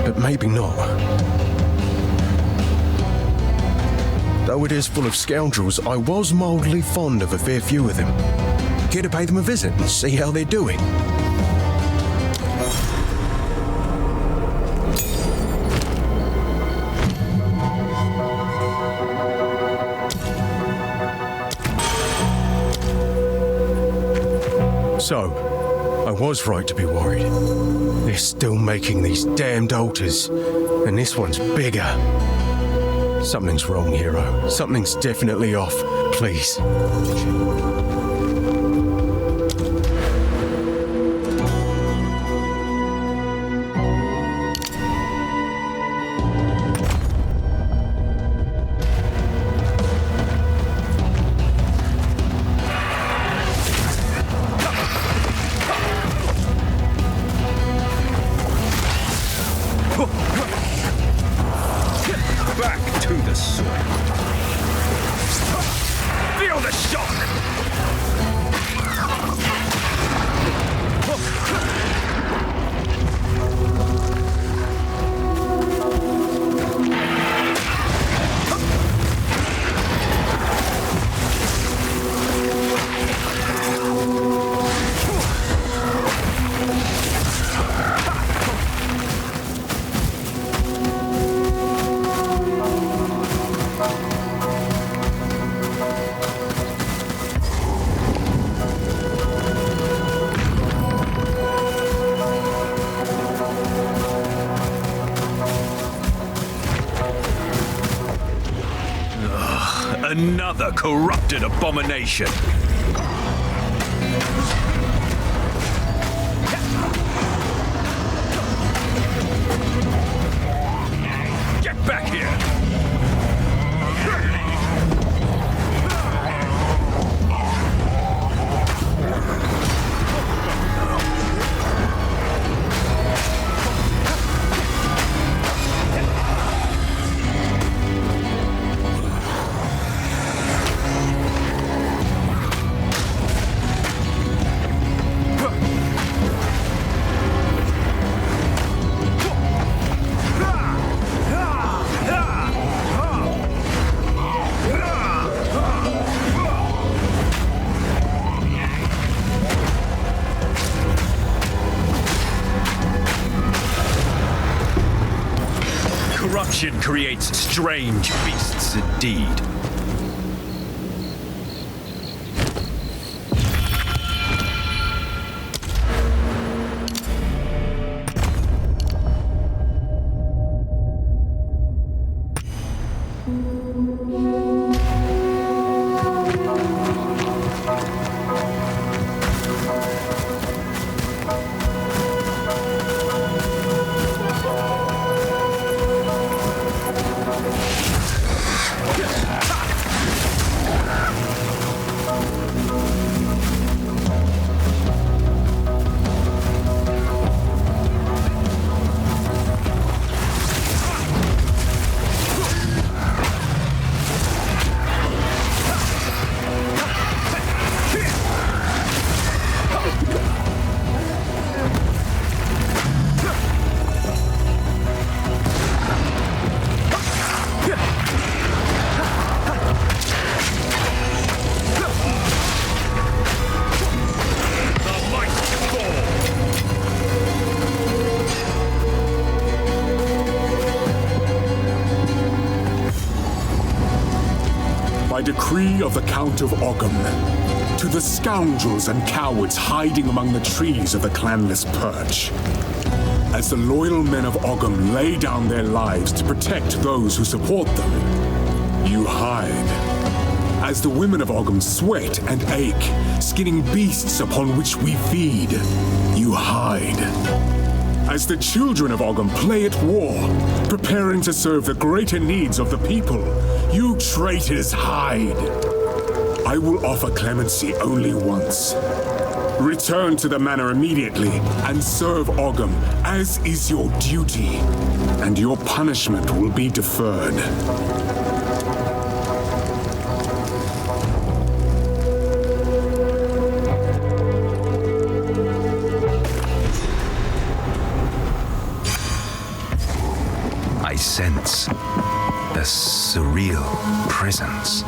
But maybe not. Though it is full of scoundrels, I was mildly fond of a fair few of them. Care to pay them a visit and see how they're doing? So, I was right to be worried. They're still making these damned altars, and this one's bigger. Something's wrong, hero. Something's definitely off. Please. Back to the soil. Feel the shock! Another corrupted abomination. Get back here! Corruption creates strange beasts indeed. By decree of the Count of Ogham, to the scoundrels and cowards hiding among the trees of the clanless perch, As the loyal men of Ogham lay down their lives to protect those who support them, you hide. As the women of Ogham sweat and ache, skinning beasts upon which we feed, you hide. As the children of Ogham play at war, preparing to serve the greater needs of the people, you traitors hide. I will offer clemency only once. Return to the manor immediately and serve Ogham, as is your duty, and your punishment will be deferred. I sense a surreal presence.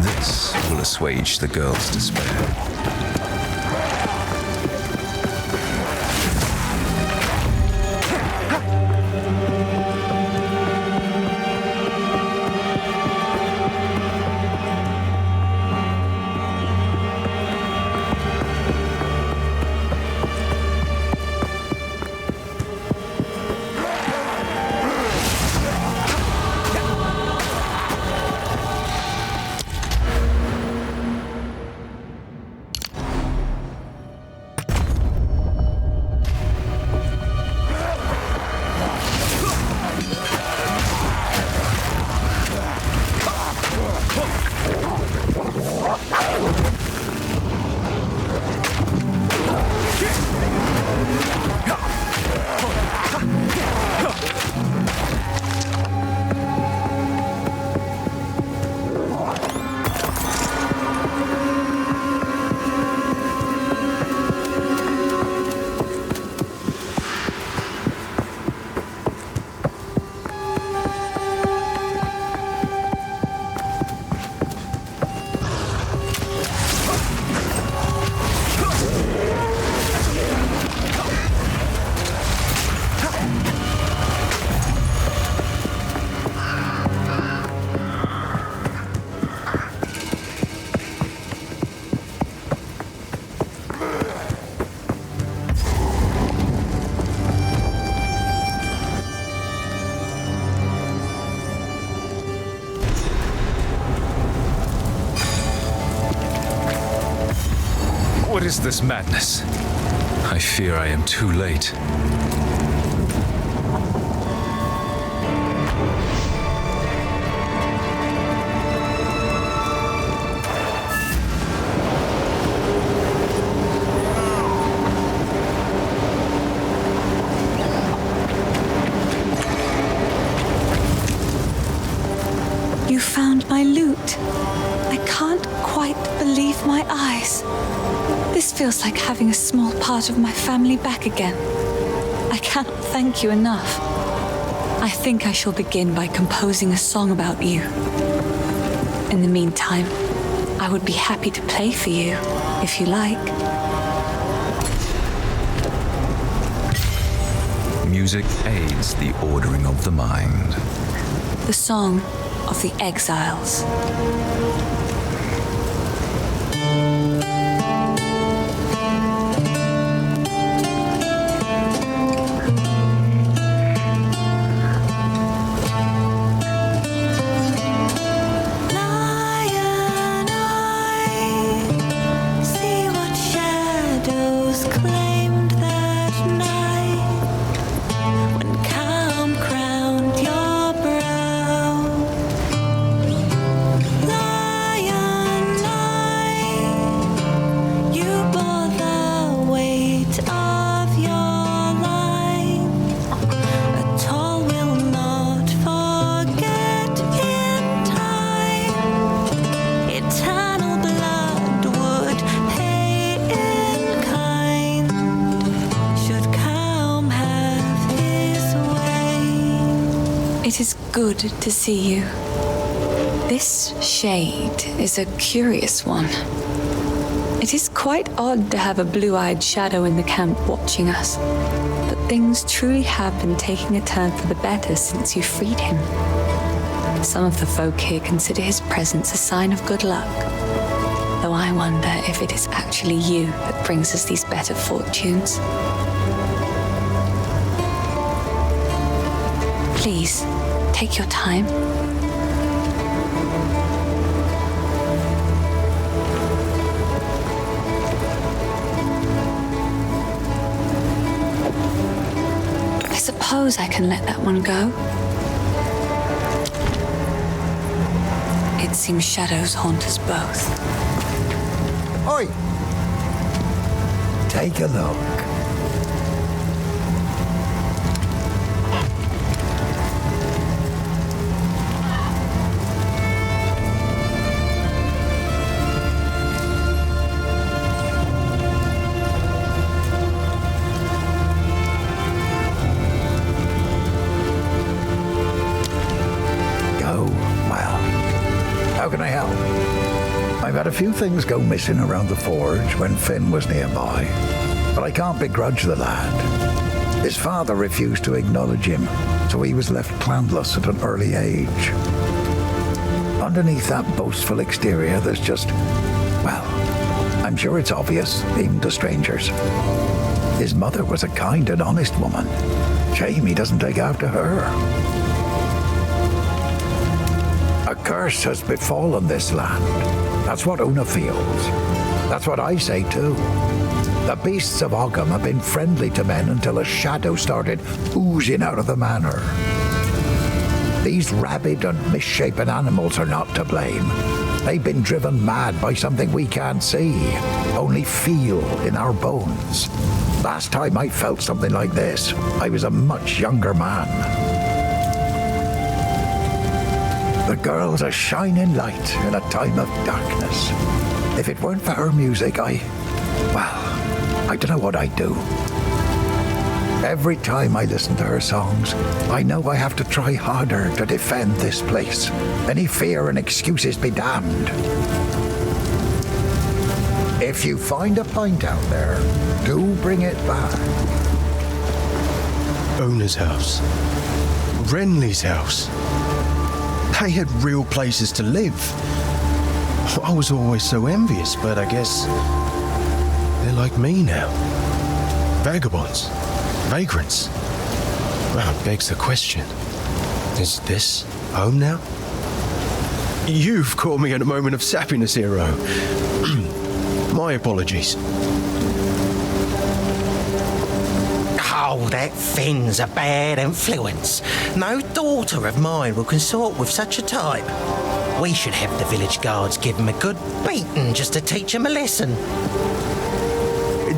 This will assuage the girl's despair. What is this madness? I fear I am too late. You found my loot. I can't quite believe my eyes. This feels like having a small part of my family back again. I cannot thank you enough. I think I shall begin by composing a song about you. In the meantime, I would be happy to play for you, if you like. Music aids the ordering of the mind. The Song of the Exiles. It is good to see you. This shade is a curious one. It is quite odd to have a blue-eyed shadow in the camp watching us, but things truly have been taking a turn for the better since you freed him. Some of the folk here consider his presence a sign of good luck, though I wonder if it is actually you that brings us these better fortunes. Please, take your time. I suppose I can let that one go. It seems shadows haunt us both. Oi! Take a look. How can I help? I've had a few things go missing around the forge when Finn was nearby, but I can't begrudge the lad. His father refused to acknowledge him, so he was left clanless at an early age. Underneath that boastful exterior, there's just, well, I'm sure it's obvious, even to strangers. His mother was a kind and honest woman. Shame he doesn't take after her. A curse has befallen this land. That's what Una feels. That's what I say too. The beasts of Ogham have been friendly to men until a shadow started oozing out of the manor. These rabid and misshapen animals are not to blame. They've been driven mad by something we can't see, only feel in our bones. Last time I felt something like this, I was a much younger man. The girl's a shining light in a time of darkness. If it weren't for her music, I don't know what I'd do. Every time I listen to her songs, I know I have to try harder to defend this place. Any fear and excuses be damned. If you find a pint out there, do bring it back. Una's house. Renly's house. They had real places to live. I was always so envious, but I guess they're like me now. Vagabonds. Vagrants. Well, it begs the question. Is this home now? You've caught me at a moment of sappiness, hero. My apologies. Oh, that Finn's a bad influence. No daughter of mine will consort with such a type. We should have the village guards give him a good beating just to teach him a lesson.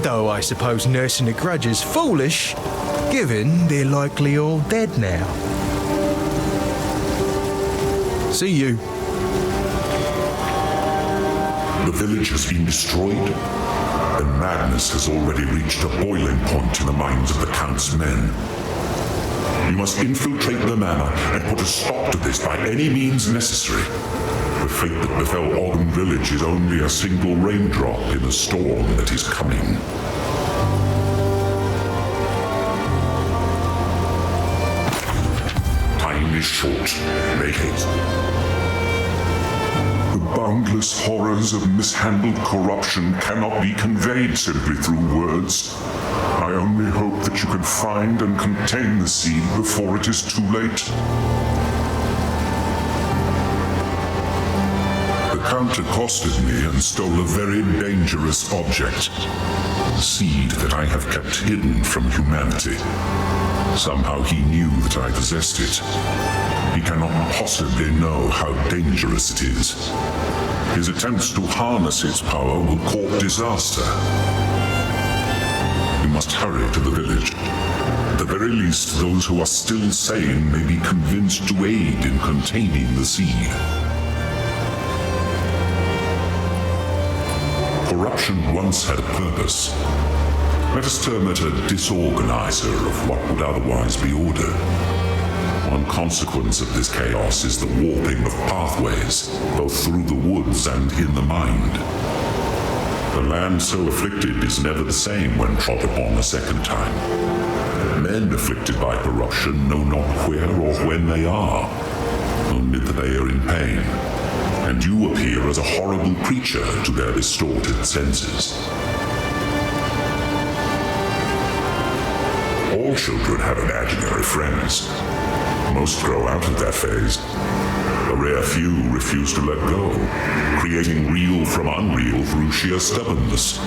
Though I suppose nursing a grudge is foolish, given they're likely all dead now. See you. The village has been destroyed, and madness has already reached a boiling point in the minds of the Count's men. You must infiltrate the manor and put a stop to this by any means necessary. The fate that befell Ogham village is only a single raindrop in the storm that is coming. Time is short. Make haste. The boundless horrors of mishandled corruption cannot be conveyed simply through words. I only hope that you can find and contain the seed before it is too late. The Count accosted me and stole a very dangerous object. A seed that I have kept hidden from humanity. Somehow he knew that I possessed it. He cannot possibly know how dangerous it is. His attempts to harness its power will court disaster. We must hurry to the village. At the very least, those who are still sane may be convinced to aid in containing the seed. Corruption once had a purpose. Let us term it a disorganizer of what would otherwise be order. One consequence of this chaos is the warping of pathways, both through the woods and in the mind. The land so afflicted is never the same when trod upon a second time. Men afflicted by corruption know not where or when they are, only that they are in pain, and you appear as a horrible creature to their distorted senses. All children have imaginary friends. Most grow out of that phase. A rare few refuse to let go, creating real from unreal through sheer stubbornness.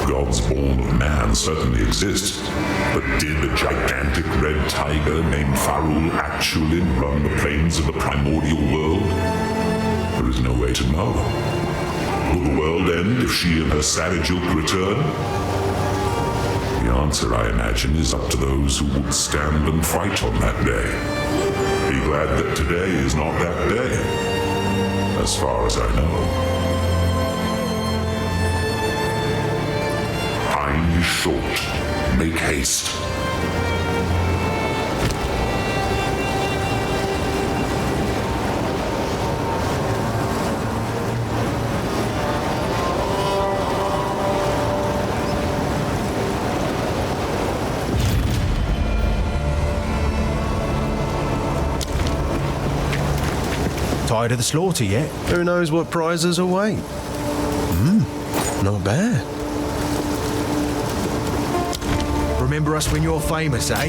Gods born of man certainly exist, but did a gigantic red tiger named Farul actually run the plains of the primordial world? There is no way to know. Will the world end if she and her savage ilk return? The answer, I imagine, is up to those who would stand and fight on that day. Be glad that today is not that day, as far as I know. Time is short. Make haste. Tired of the slaughter yet? Who knows what prizes await? Not bad. Remember us when you're famous, eh?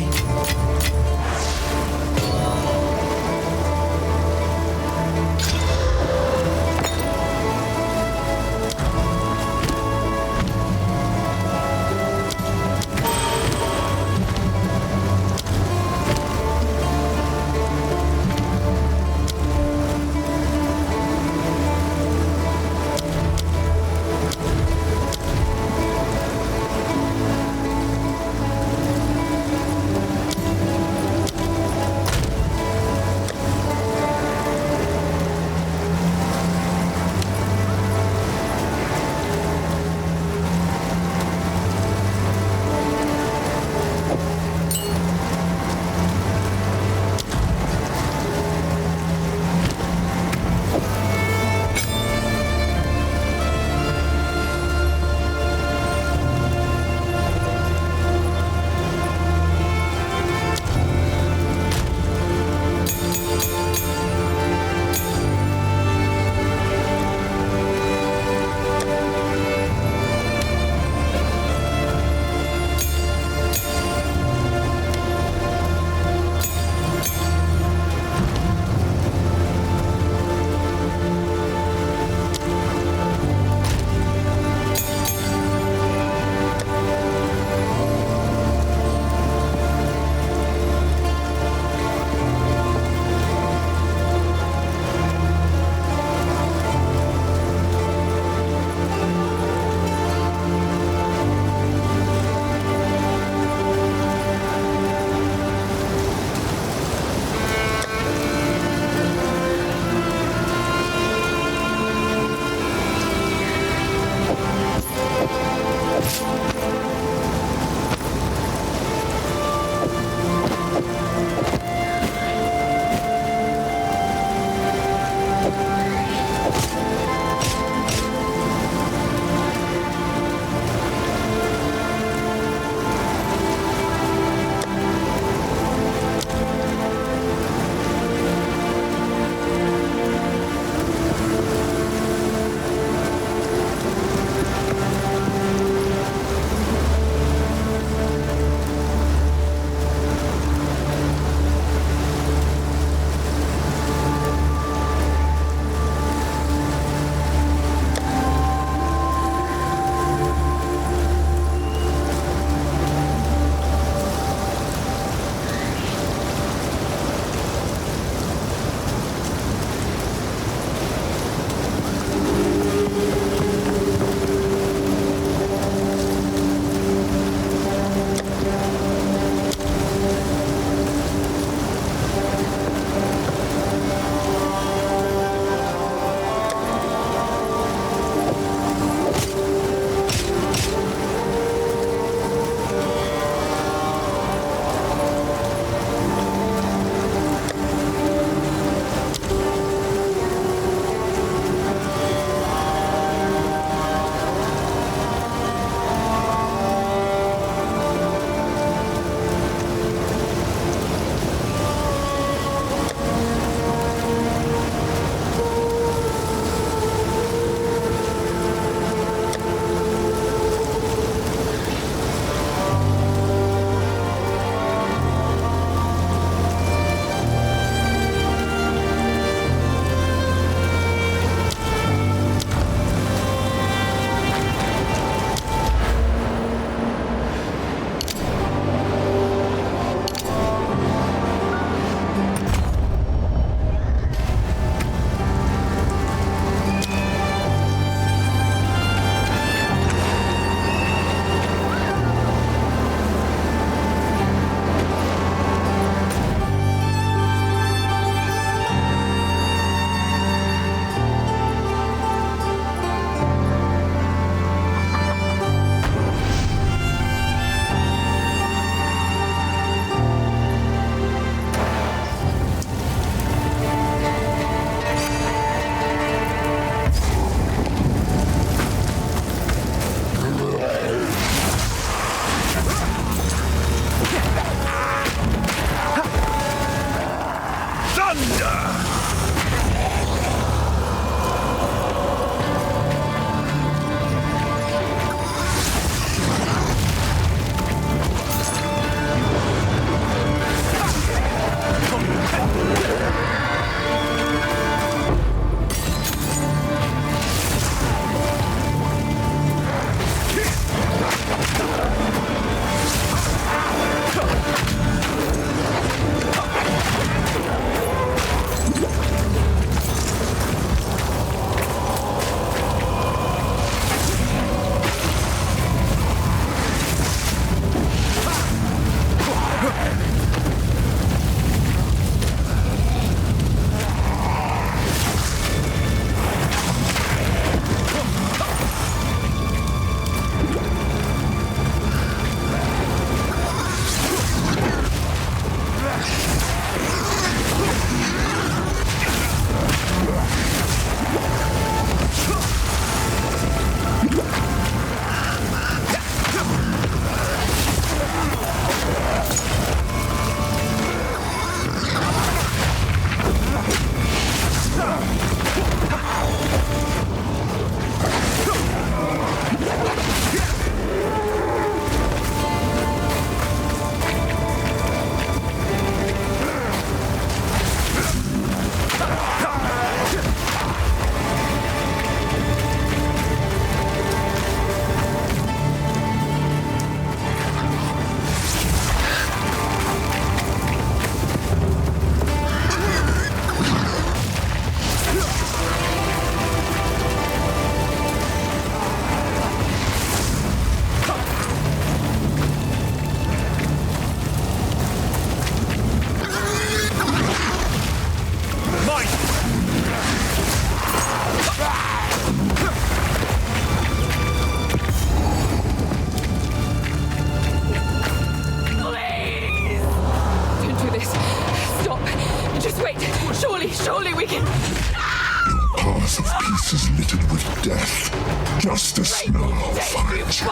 Justice now finds you.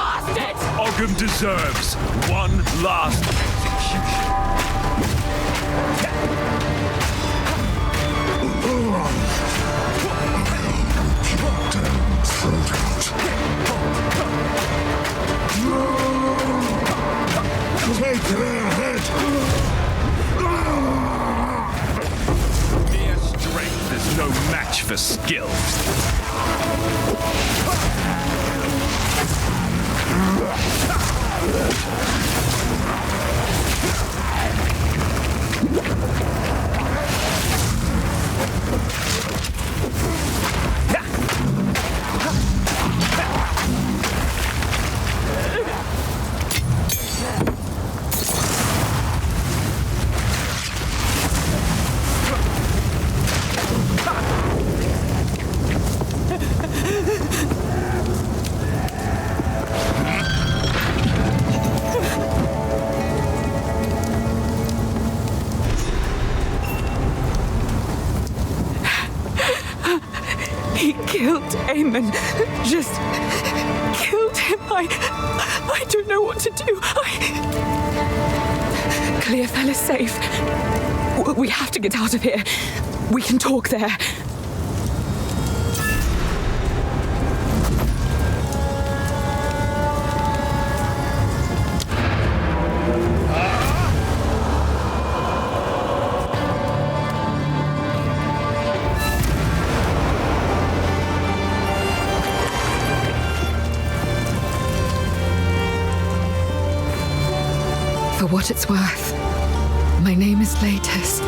Ogham deserves one last Throat out. Take their head! mere strength is no match for skill. He killed Eamon. Just killed him. I don't know what to do. Clearfell is safe. We have to get out of here. We can talk there. For what it's worth, my name is Latus.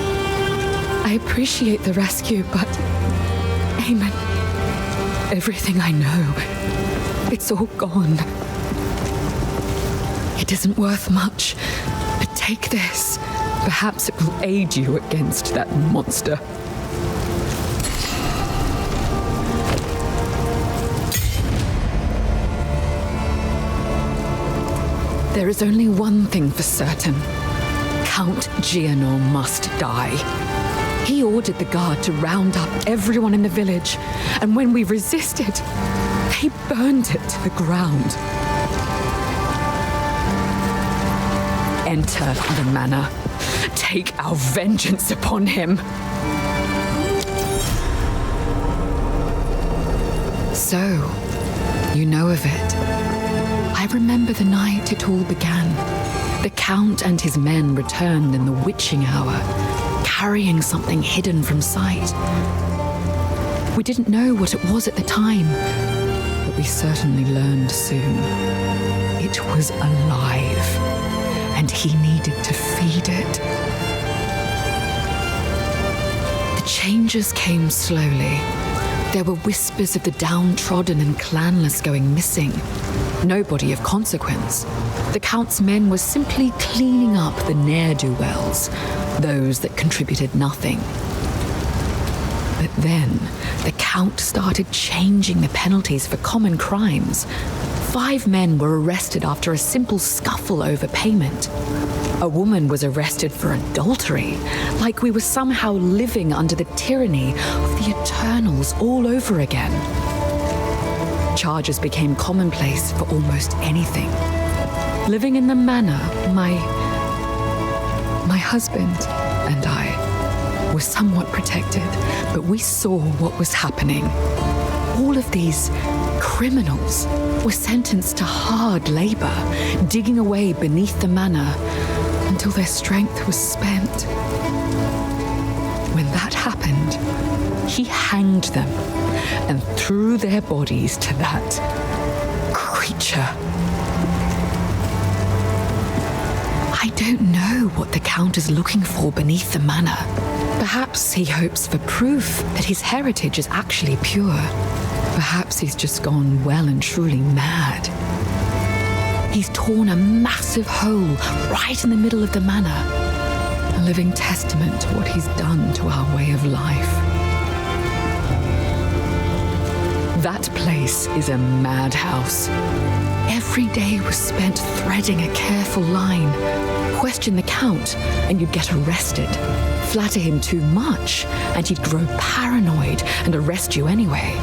I appreciate the rescue, but Eamon, everything I know, it's all gone. It isn't worth much, but take this. Perhaps it will aid you against that monster. There is only one thing for certain. Count Gianor must die. He ordered the guard to round up everyone in the village, and when we resisted, they burned it to the ground. Enter the manor. Take our vengeance upon him. So, you know of it. I remember the night it all began. The Count and his men returned in the witching hour, carrying something hidden from sight. We didn't know what it was at the time, but we certainly learned soon. It was alive, and he needed to feed it. The changes came slowly. There were whispers of the downtrodden and clanless going missing. Nobody of consequence. The Count's men were simply cleaning up the ne'er-do-wells, those that contributed nothing. But then, the Count started changing the penalties for common crimes. 5 men were arrested after a simple scuffle over payment. A woman was arrested for adultery, like we were somehow living under the tyranny of the Eternals all over again. Charges became commonplace for almost anything. Living in the manor, my husband and I were somewhat protected, but we saw what was happening. All of these criminals were sentenced to hard labor, digging away beneath the manor until their strength was spent. When that happened, he hanged them and threw their bodies to that creature. I don't know what the Count is looking for beneath the manor. Perhaps he hopes for proof that his heritage is actually pure. Perhaps he's just gone well and truly mad. He's torn a massive hole right in the middle of the manor, a living testament to what he's done to our way of life. That place is a madhouse. Every day was spent threading a careful line. Question the Count, and you'd get arrested. Flatter him too much, and he'd grow paranoid and arrest you anyway.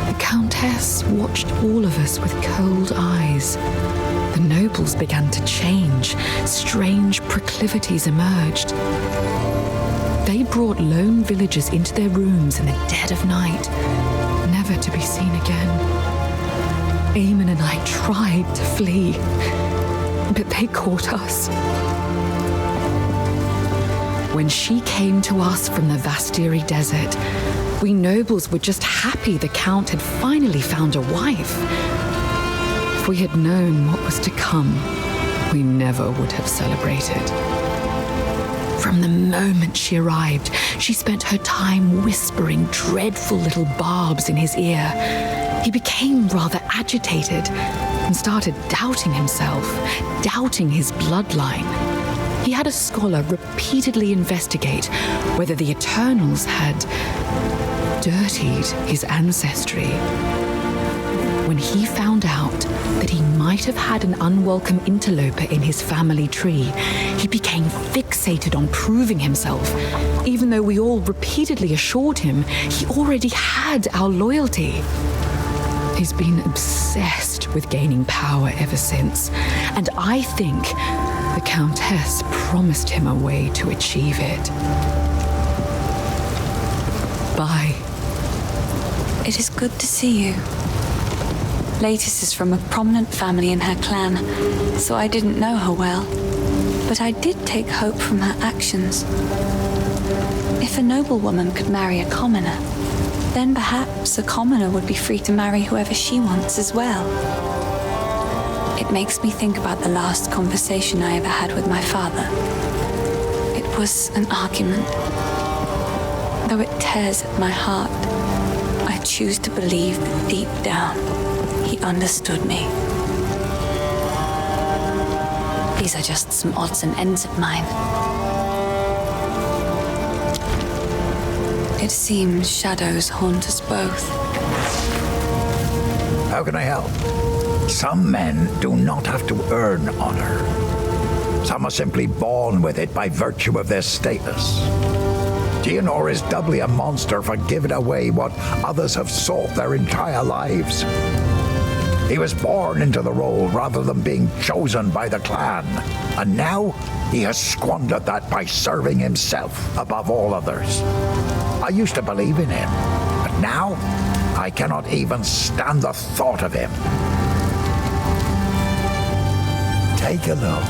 The Countess watched all of us with cold eyes. The nobles began to change. Strange proclivities emerged. They brought lone villagers into their rooms in the dead of night, never to be seen again. Eamon and I tried to flee, but they caught us. When she came to us from the Vastiri desert, we nobles were just happy the Count had finally found a wife. If we had known what was to come, we never would have celebrated. From the moment she arrived, she spent her time whispering dreadful little barbs in his ear. He became rather agitated and started doubting himself, doubting his bloodline. He had a scholar repeatedly investigate whether the Eternals had dirtied his ancestry. When he found out that he might have had an unwelcome interloper in his family tree, he became fixated on proving himself, even though we all repeatedly assured him he already had our loyalty. He's been obsessed with gaining power ever since, and I think the Countess promised him a way to achieve it. Bye. It is good to see you. Latis is from a prominent family in her clan, so I didn't know her well. But I did take hope from her actions. If a noblewoman could marry a commoner, then perhaps a commoner would be free to marry whoever she wants as well. It makes me think about the last conversation I ever had with my father. It was an argument. Though it tears at my heart, I choose to believe that deep down, he understood me. These are just some odds and ends of mine. It seems shadows haunt us both. How can I help? Some men do not have to earn honor. Some are simply born with it by virtue of their status. Geonor is doubly a monster for giving away what others have sought their entire lives. He was born into the role rather than being chosen by the clan, and now he has squandered that by serving himself above all others. I used to believe in him, but now I cannot even stand the thought of him. Take a look.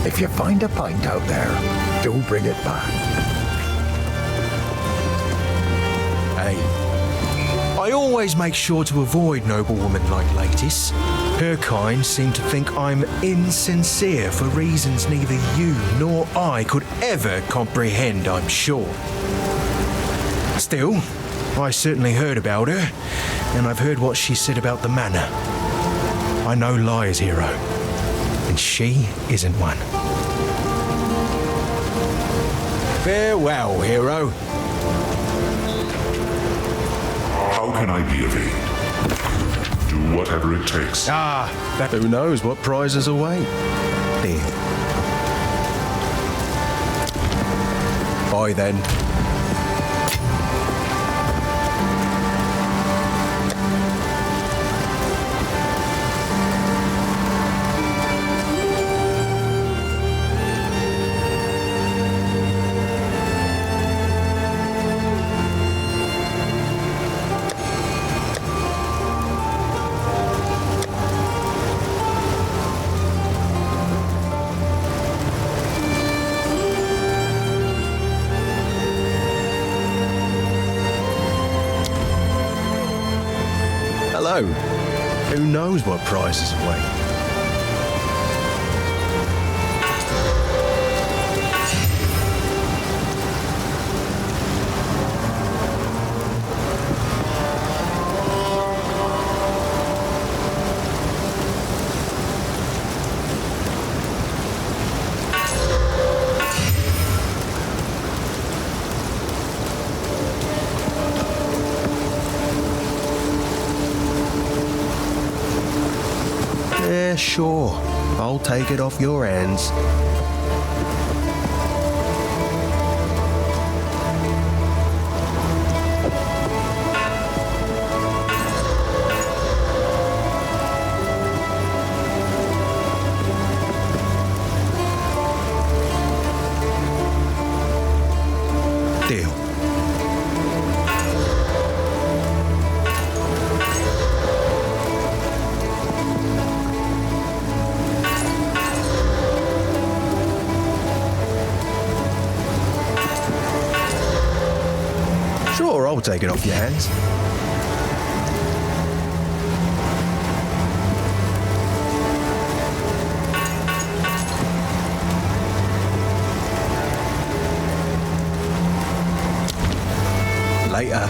If you find a pint out there, do bring it back. Hey, I always make sure to avoid noblewomen like Latis. Her kind seem to think I'm insincere for reasons neither you nor I could ever comprehend, I'm sure. Still, I certainly heard about her, and I've heard what she said about the manor. I know lies, hero, and she isn't one. Farewell, hero. How can I be of aid? Do whatever it takes. Who knows what prizes await? Dear. Bye then. Hello. Who knows what prizes await? Yeah, sure. I'll take it off your hands. Deal. Sure, I'll take it off your hands. Later.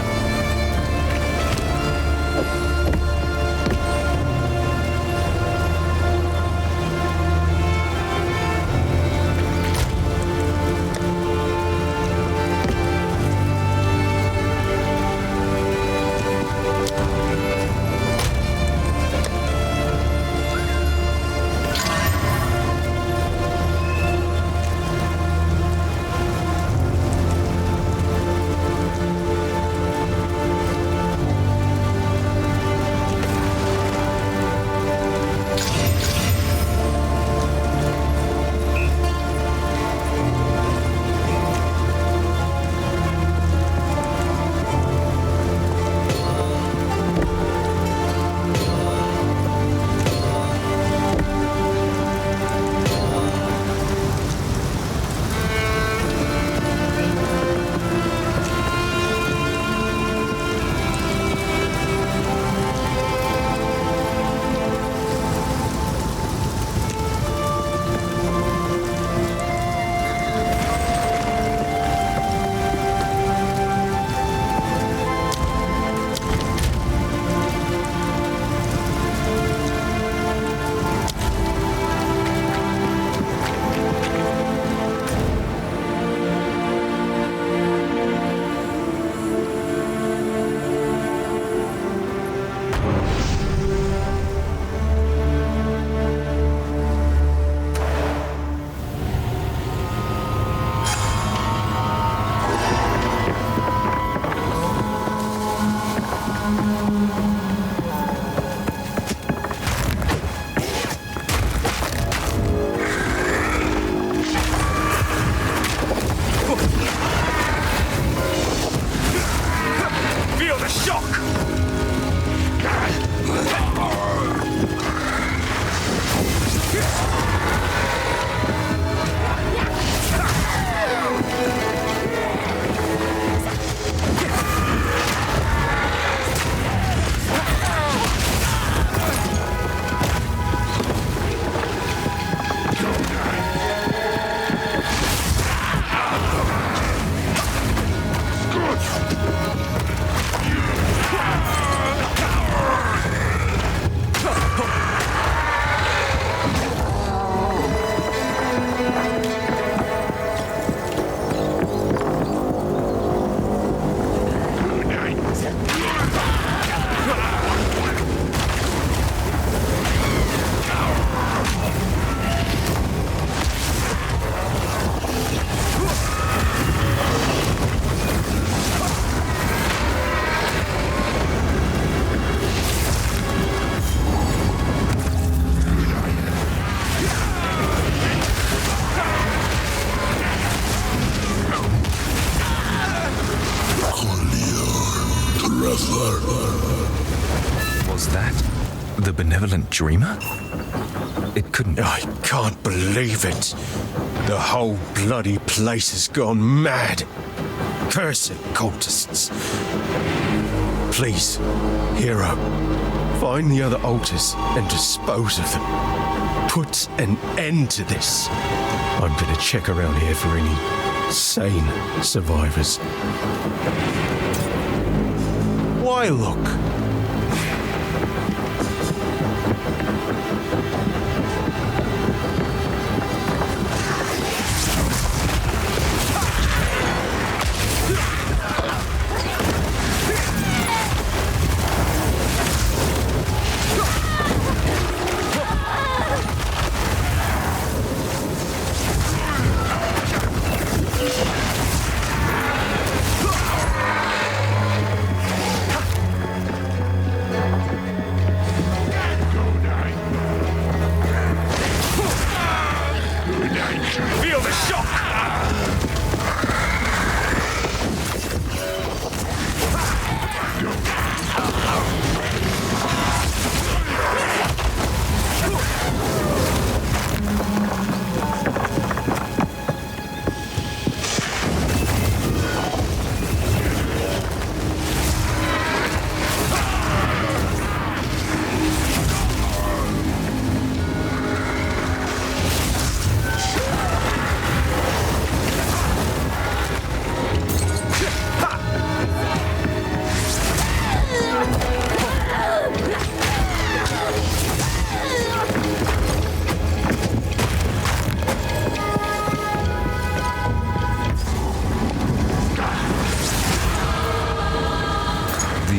Was that the benevolent dreamer? It couldn't. I can't believe it. The whole bloody place has gone mad. Cursed cultists. Please, hero, find the other altars and dispose of them. Put an end to this. I'm gonna check around here for any sane survivors. Why look?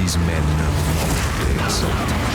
These men know not what they insult.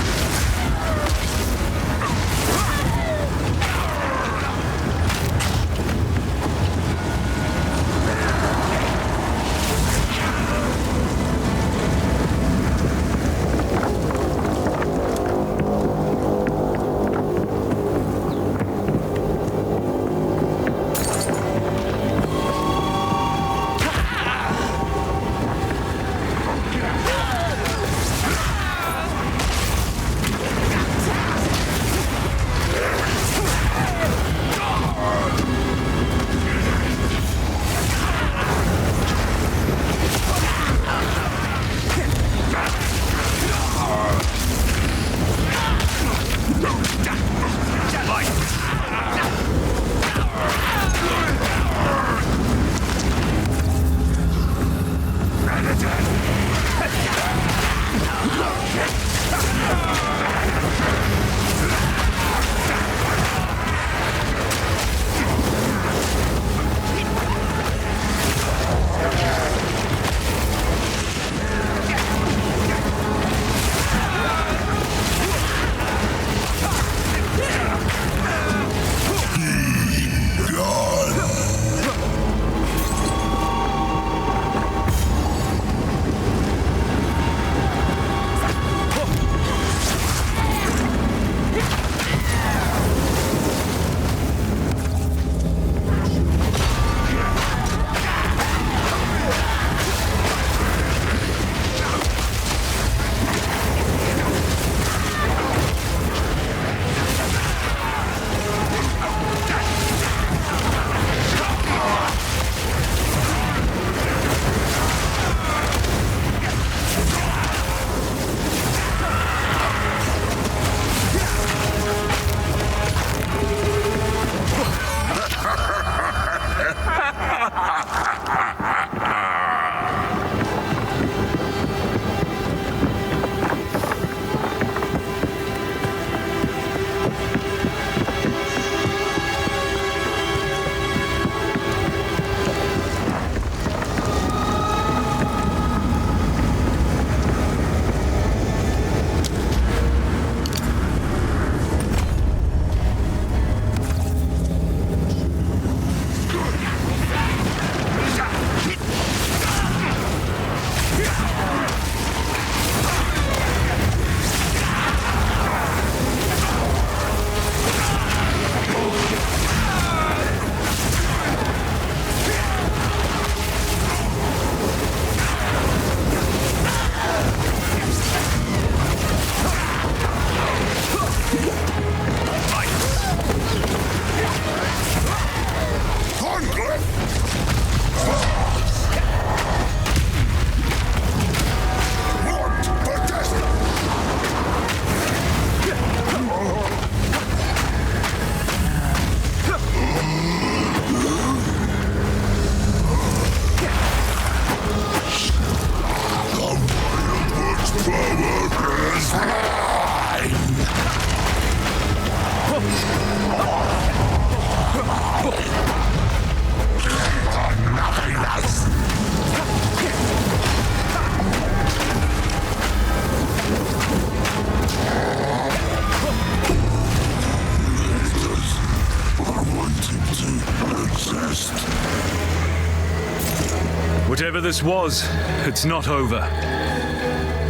Whatever this was, it's not over.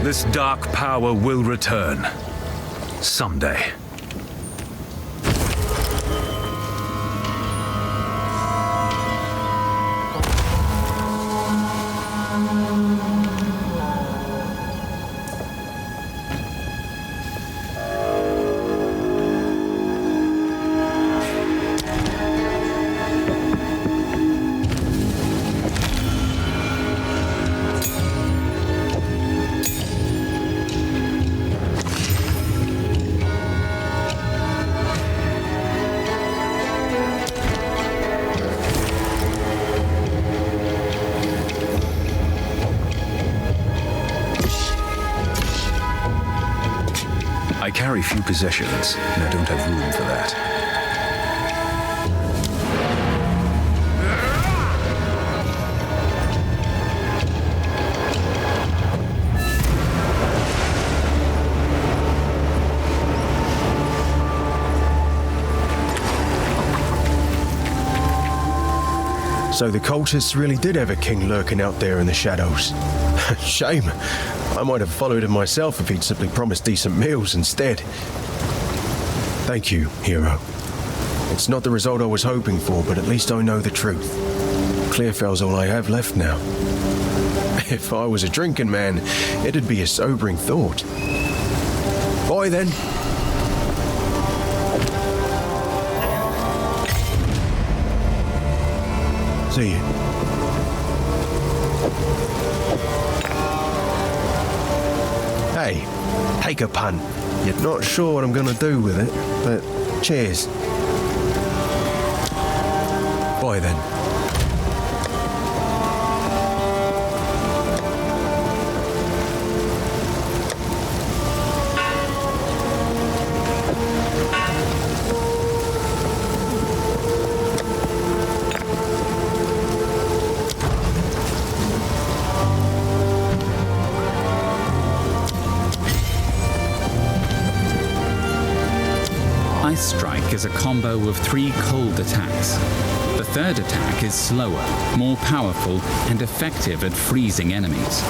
This dark power will return. Someday. I carry few possessions, and I don't have room for that. So the cultists really did have a king lurking out there in the shadows. Shame. I might have followed him myself if he'd simply promised decent meals instead. Thank you, hero. It's not the result I was hoping for, but at least I know the truth. Clearfell's all I have left now. If I was a drinking man, it'd be a sobering thought. Bye then. See you. Hey, take a punt. You're not sure what I'm gonna do with it, but cheers. Bye then. Ice Strike is a combo of 3 cold attacks. The third attack is slower, more powerful, and effective at freezing enemies.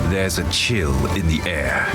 There's a chill in the air.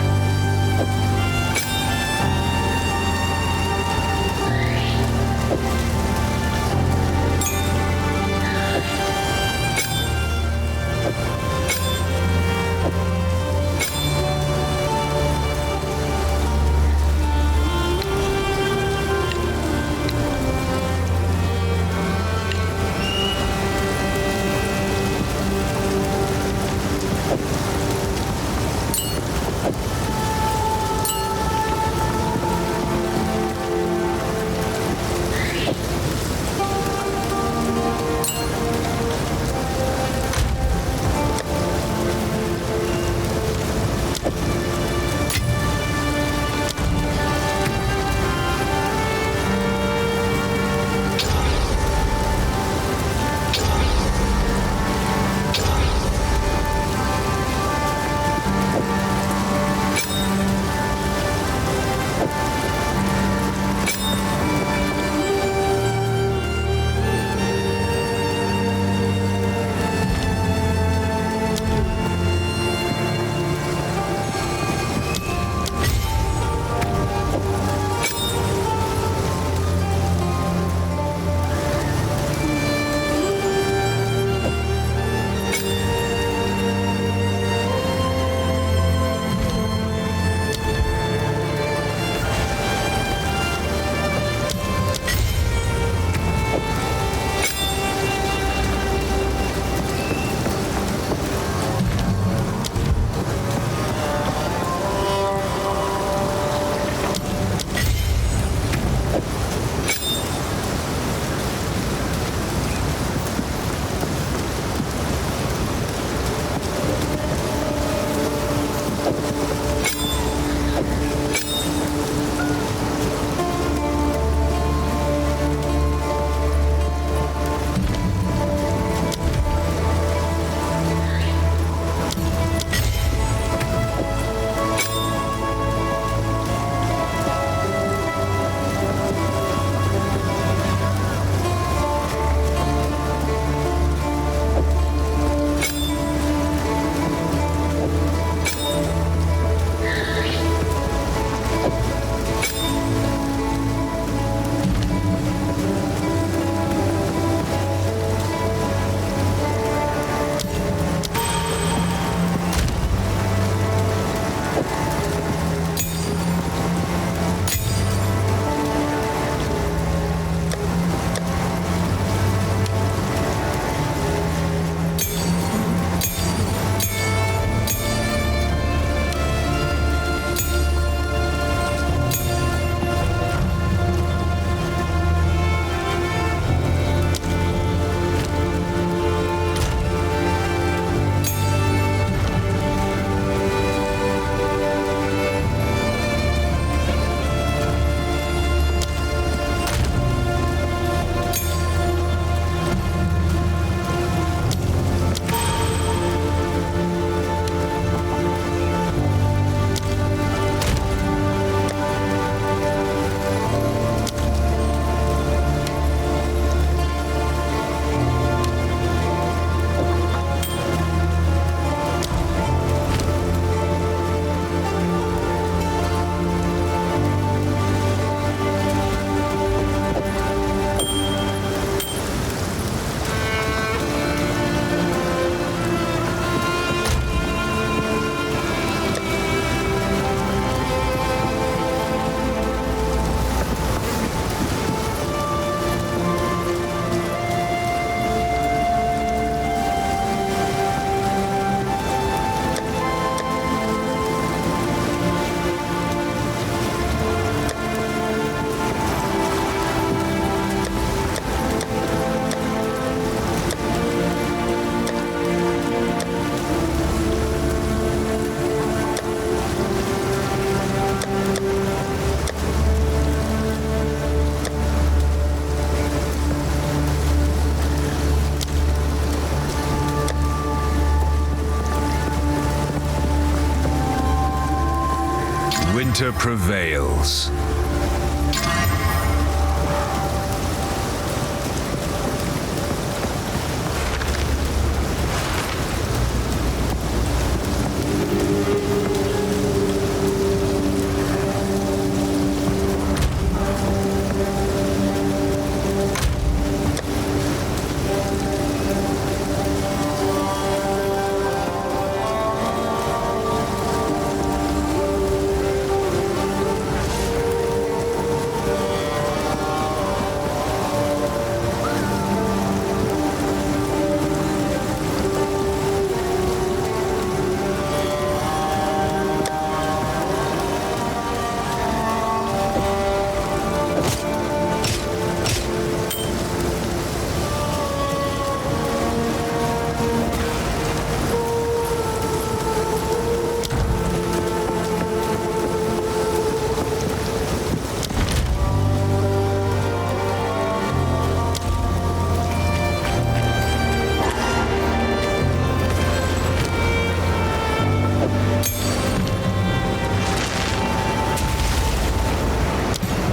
Winter prevails.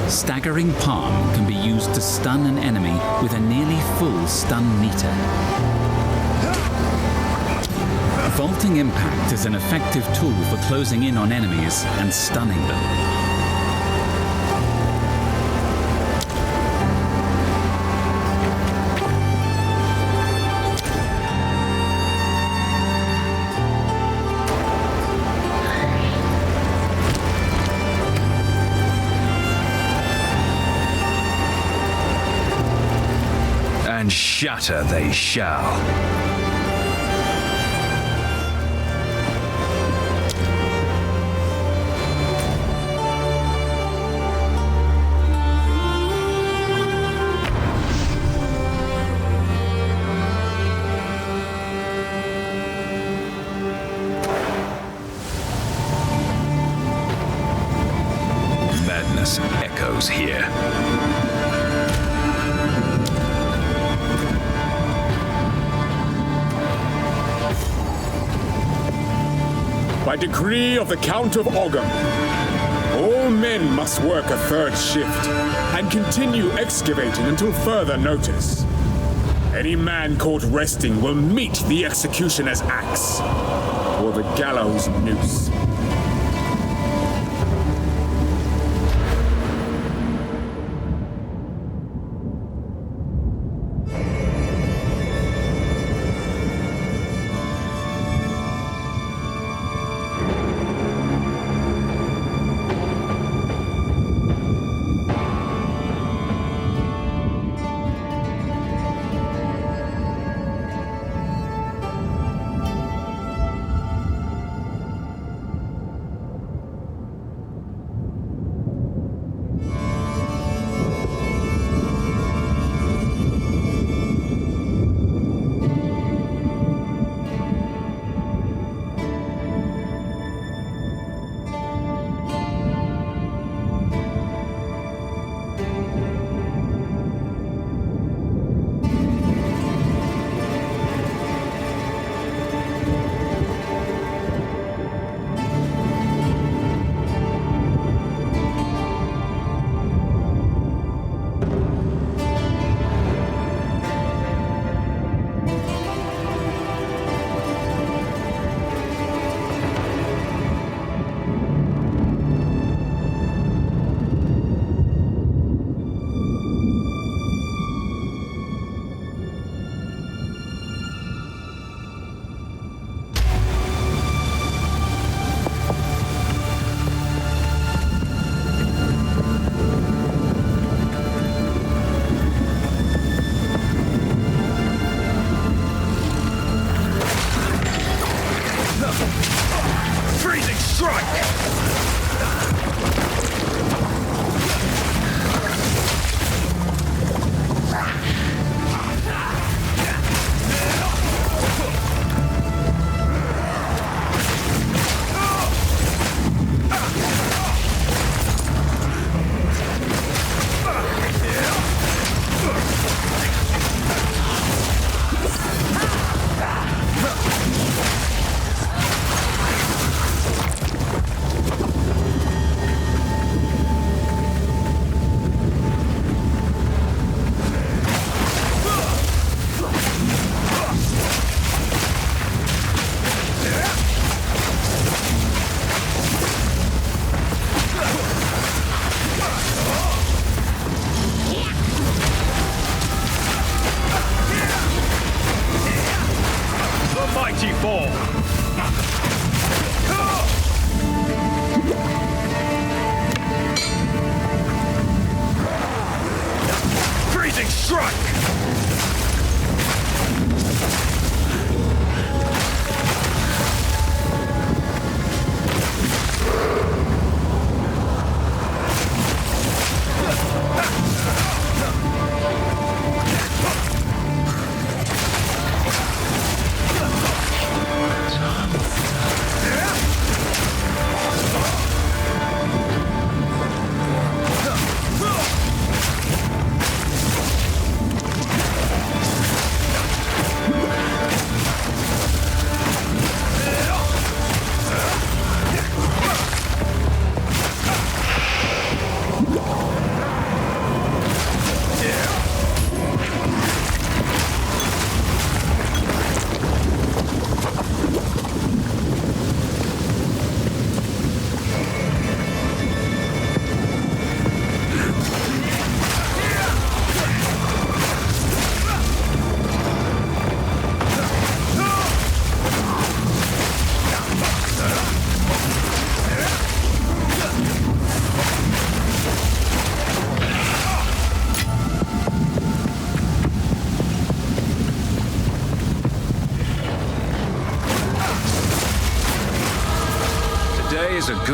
Staggering Palm can be used to stun an enemy with a nearly full stun meter. Vaulting Impact is an effective tool for closing in on enemies and stunning them. And shatter they shall. Madness echoes here. By decree of the Count of Ogham, all men must work a third shift and continue excavating until further notice. Any man caught resting will meet the executioner's axe or the gallows noose.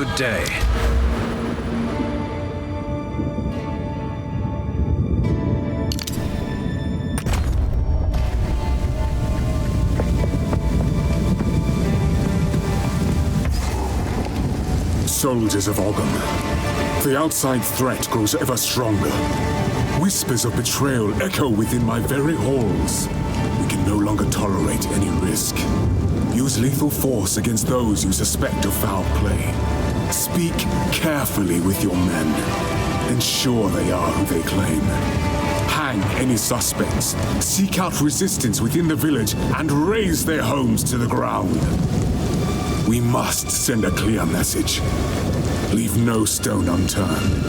good day. Soldiers of Ogham, the outside threat grows ever stronger. Whispers of betrayal echo within my very halls. We can no longer tolerate any risk. Use lethal force against those you suspect of foul play. Speak carefully with your men. Ensure they are who they claim. Hang any suspects. Seek out resistance within the village and raze their homes to the ground. We must send a clear message. Leave no stone unturned.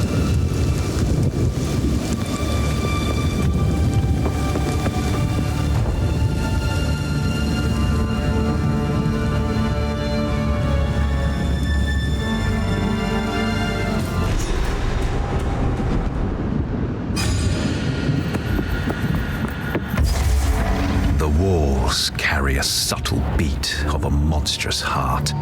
The walls carry a subtle beat of a monstrous heart.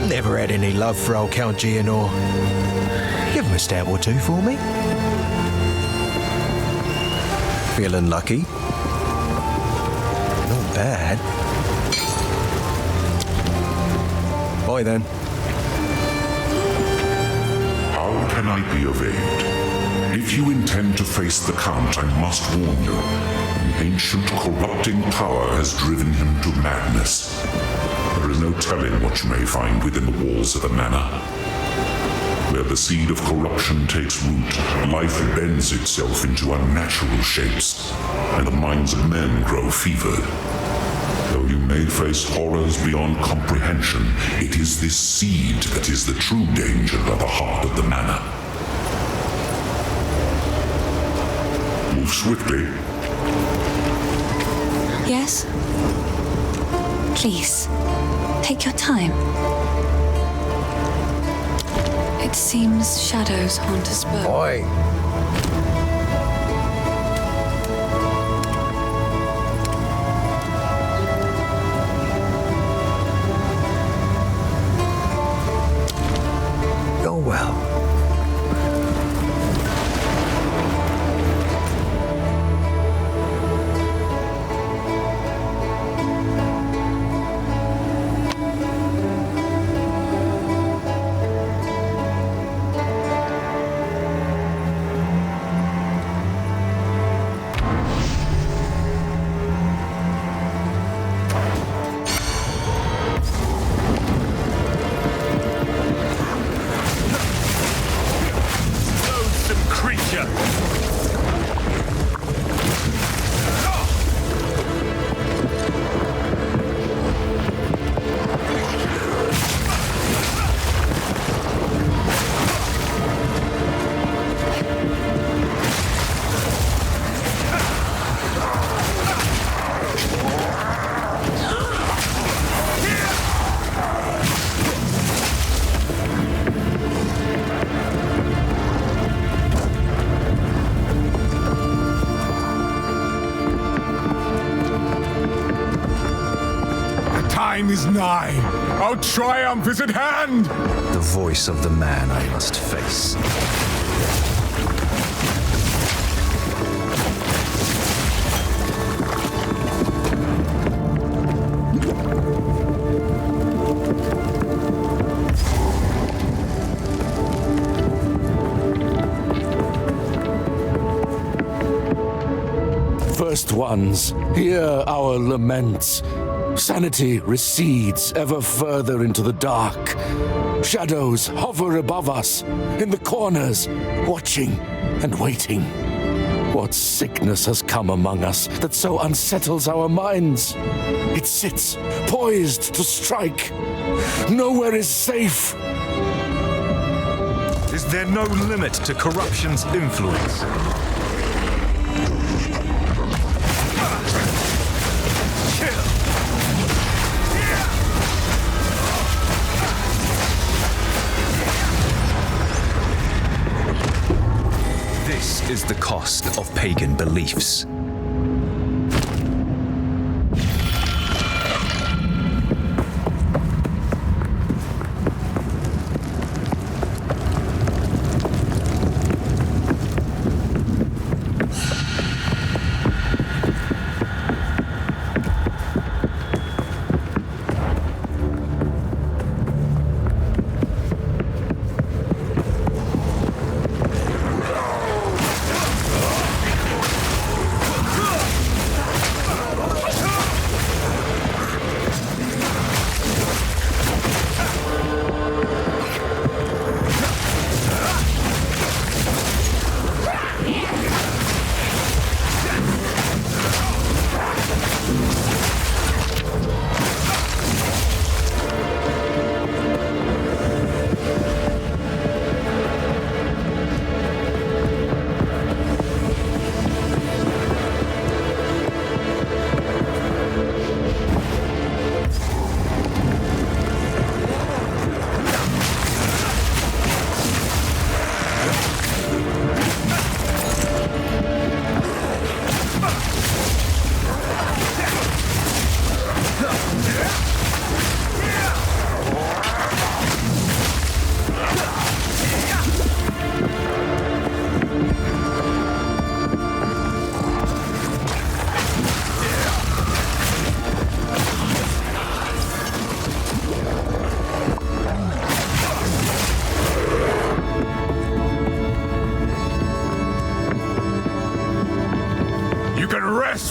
Never had any love for old Count Gianor. Give him a stab or two for me. Feeling lucky? Not bad. Bye then. How can I be of aid? If you intend to face the Count, I must warn you. An ancient corrupting power has driven him to madness. There is no telling what you may find within the walls of the manor. Where the seed of corruption takes root, life bends itself into unnatural shapes, and the minds of men grow fevered. Though you may face horrors beyond comprehension, it is this seed that is the true danger at the heart of the manor. Move swiftly. Yes? Please, take your time. It seems shadows haunt us both. Oi! Go well. Time is nigh. Our triumph is at hand. The voice of the man I must face. lost ones, hear our laments. Sanity recedes ever further into the dark. Shadows hover above us, in the corners, watching and waiting. What sickness has come among us that so unsettles our minds? It sits, poised to strike. Nowhere is safe. Is there no limit to corruption's influence? This is the cost of pagan beliefs.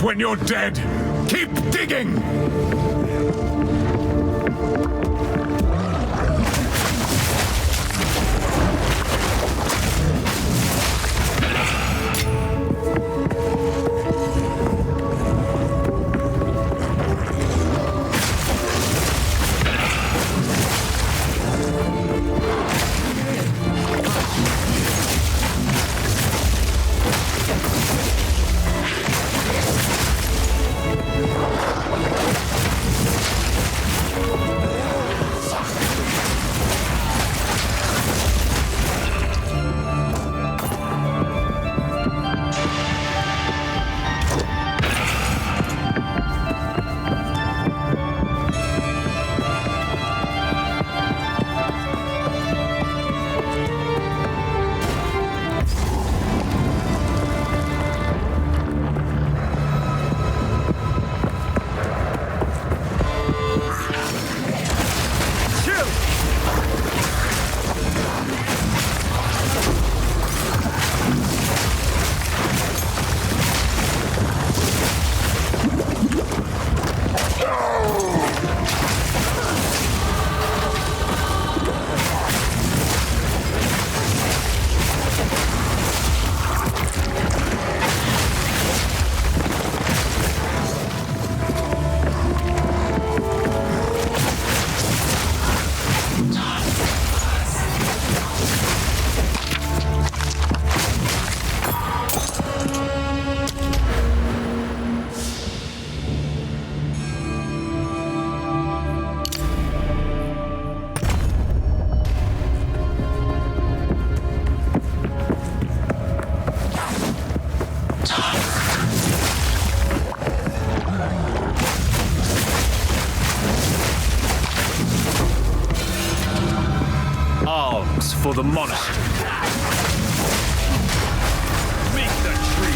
When you're dead, keep digging! For the monastery. Meet the tree.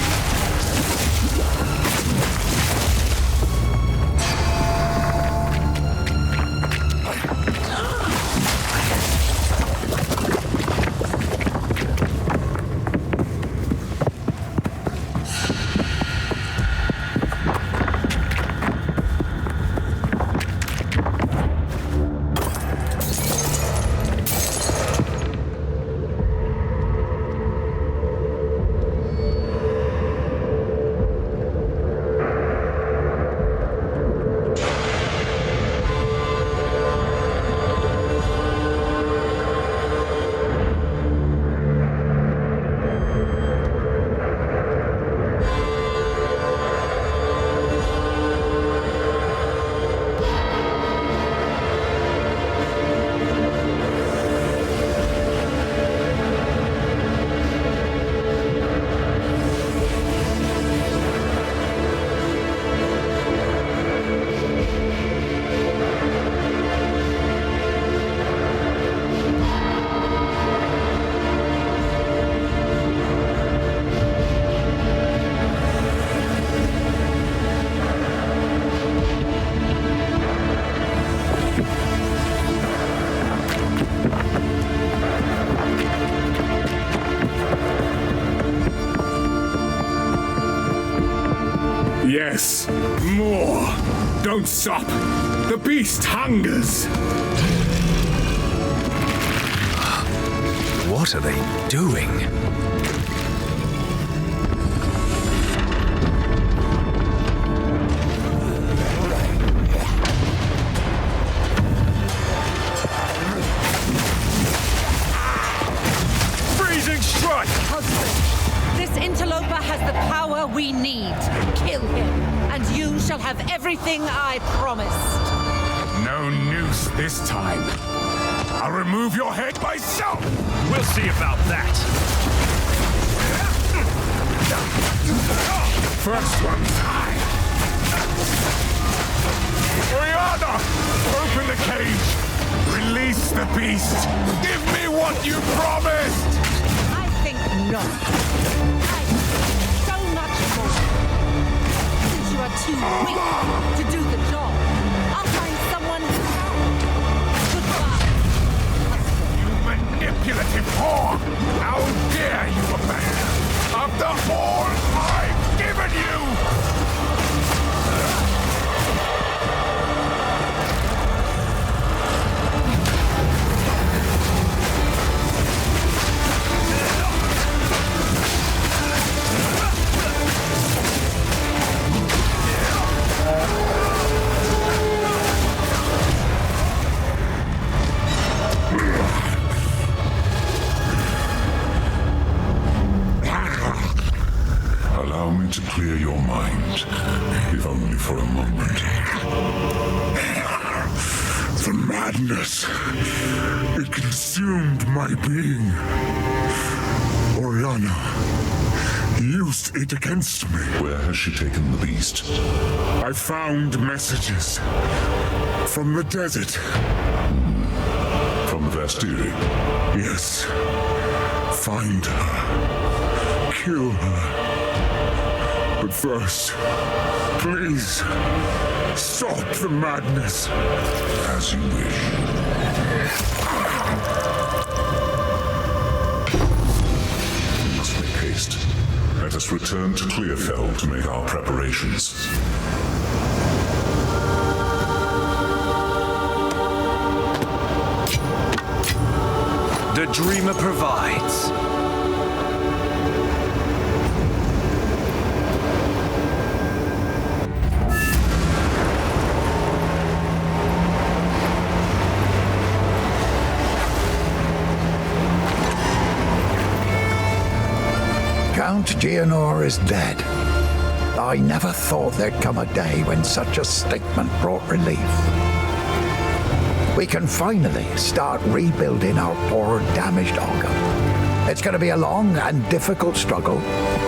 Yes, more. Don't stop. The beast hungers. What are they doing? Freezing strike! Husband, this interloper has the power we need. Kill him, and you shall have everything I promised. No noose this time. I'll remove your head myself! We'll see about that. First one's high. Oriana! Open the cage! Release the beast! Give me what you promised! I think not. I so much more. Since you are too weak to do the job, I'll find someone who can. Goodbye. You manipulative whore! How dare you abandon after all I've given you! Allow me to clear your mind, if only for a moment. The madness. It consumed my being. Oriana used it against me. Where has she taken the beast? I found messages from the desert. From the Vastiri? Yes. Find her. Kill her. But first, please, stop the madness. As you wish. We must make haste. Let us return to Clearfell to make our preparations. The Dreamer provides. Count Gianor is dead. I never thought there'd come a day when such a statement brought relief. We can finally start rebuilding our poor, damaged Ogham. It's going to be a long and difficult struggle,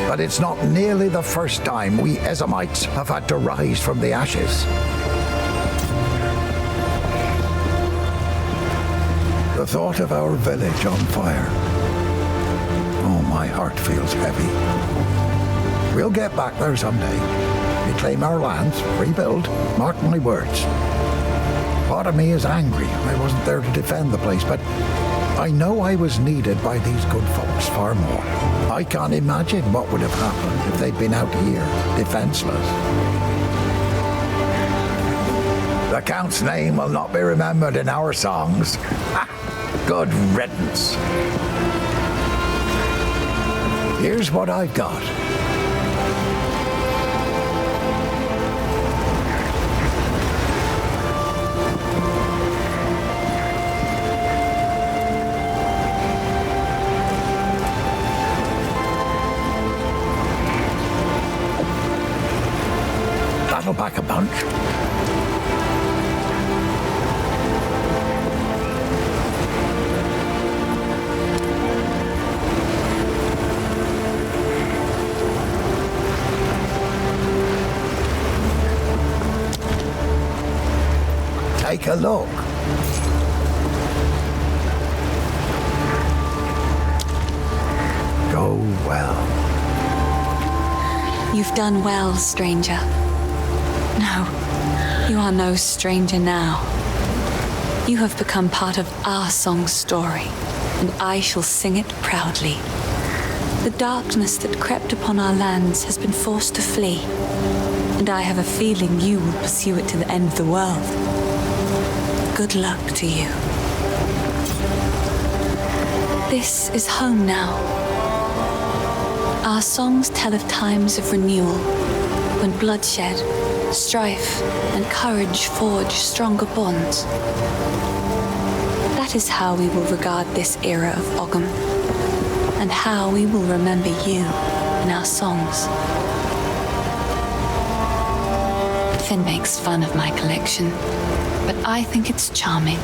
but it's not nearly the first time we Ezamites have had to rise from the ashes. The thought of our village on fire. Oh, my heart feels heavy. We'll get back there someday. Reclaim our lands, rebuild, mark my words. Part of me is angry I wasn't there to defend the place, but I know I was needed by these good folks far more. I can't imagine what would have happened if they'd been out here, defenseless. The Count's name will not be remembered in our songs. Good riddance. Here's what I've got. That'll pack a punch. Take a look. Go well. You've done well, stranger. No, you are no stranger now. You have become part of our song's story, and I shall sing it proudly. The darkness that crept upon our lands has been forced to flee, and I have a feeling you will pursue it to the end of the world. Good luck to you. This is home now. Our songs tell of times of renewal, when bloodshed, strife, and courage forge stronger bonds. That is how we will regard this era of Ogham, and how we will remember you in our songs. Finn makes fun of my collection, but I think it's charming.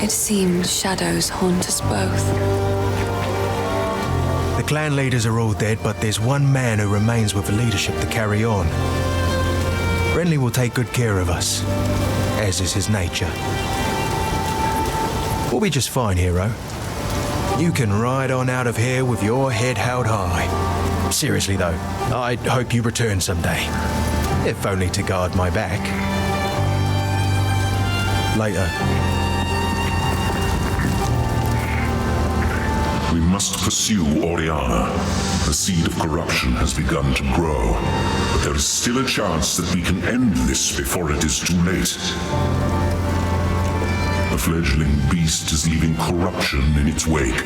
It seems shadows haunt us both. The clan leaders are all dead, but there's one man who remains with the leadership to carry on. Renly will take good care of us, as is his nature. We'll be just fine, hero. You can ride on out of here with your head held high. Seriously, though, I hope you return someday. If only to guard my back. Later. We must pursue Oriana. The seed of corruption has begun to grow, but there is still a chance that we can end this before it is too late. The fledgling beast is leaving corruption in its wake,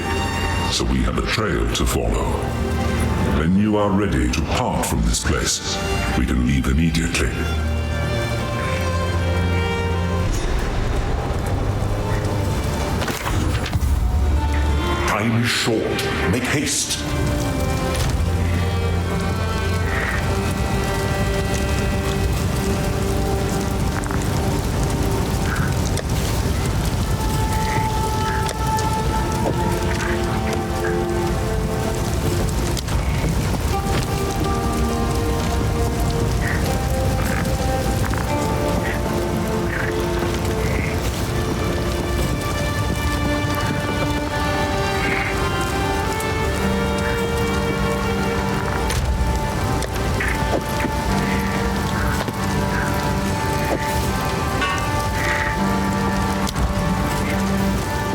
so we have a trail to follow. When you are ready to part from this place, we can leave immediately. Time is short. Make haste.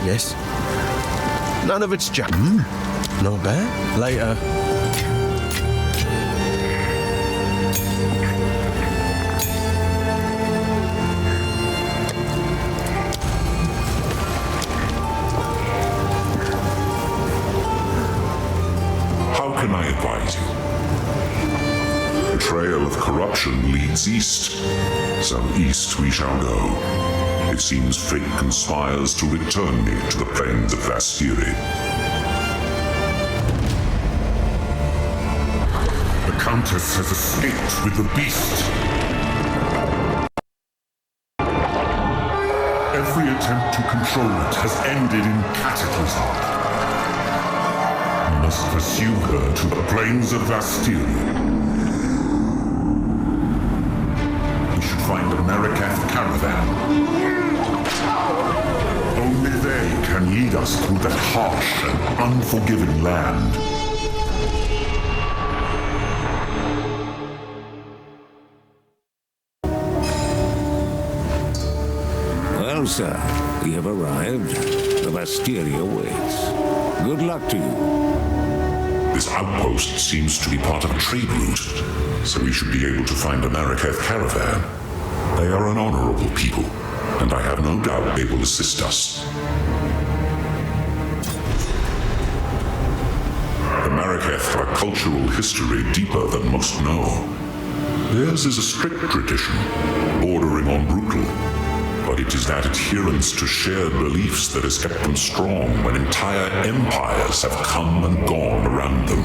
Yes? None of it's just... Not bad. Later. How can I advise you? The trail of corruption leads east, so east we shall go. It seems fate conspires to return me to the plains of Vastiri. The Countess has escaped with the beast. Every attempt to control it has ended in cataclysm. We must pursue her to the plains of Vastiri. We should find a Marikath caravan. Only they can lead us through that harsh and unforgiving land. Well, sir, we have arrived. The Vastiri awaits. Good luck to you. This outpost seems to be part of a trade route, so we should be able to find a Marikath caravan. They are an honorable people, and I have no doubt they will assist us. The Marikath have a cultural history deeper than most know. Theirs is a strict tradition, bordering on brutal, but it is that adherence to shared beliefs that has kept them strong when entire empires have come and gone around them.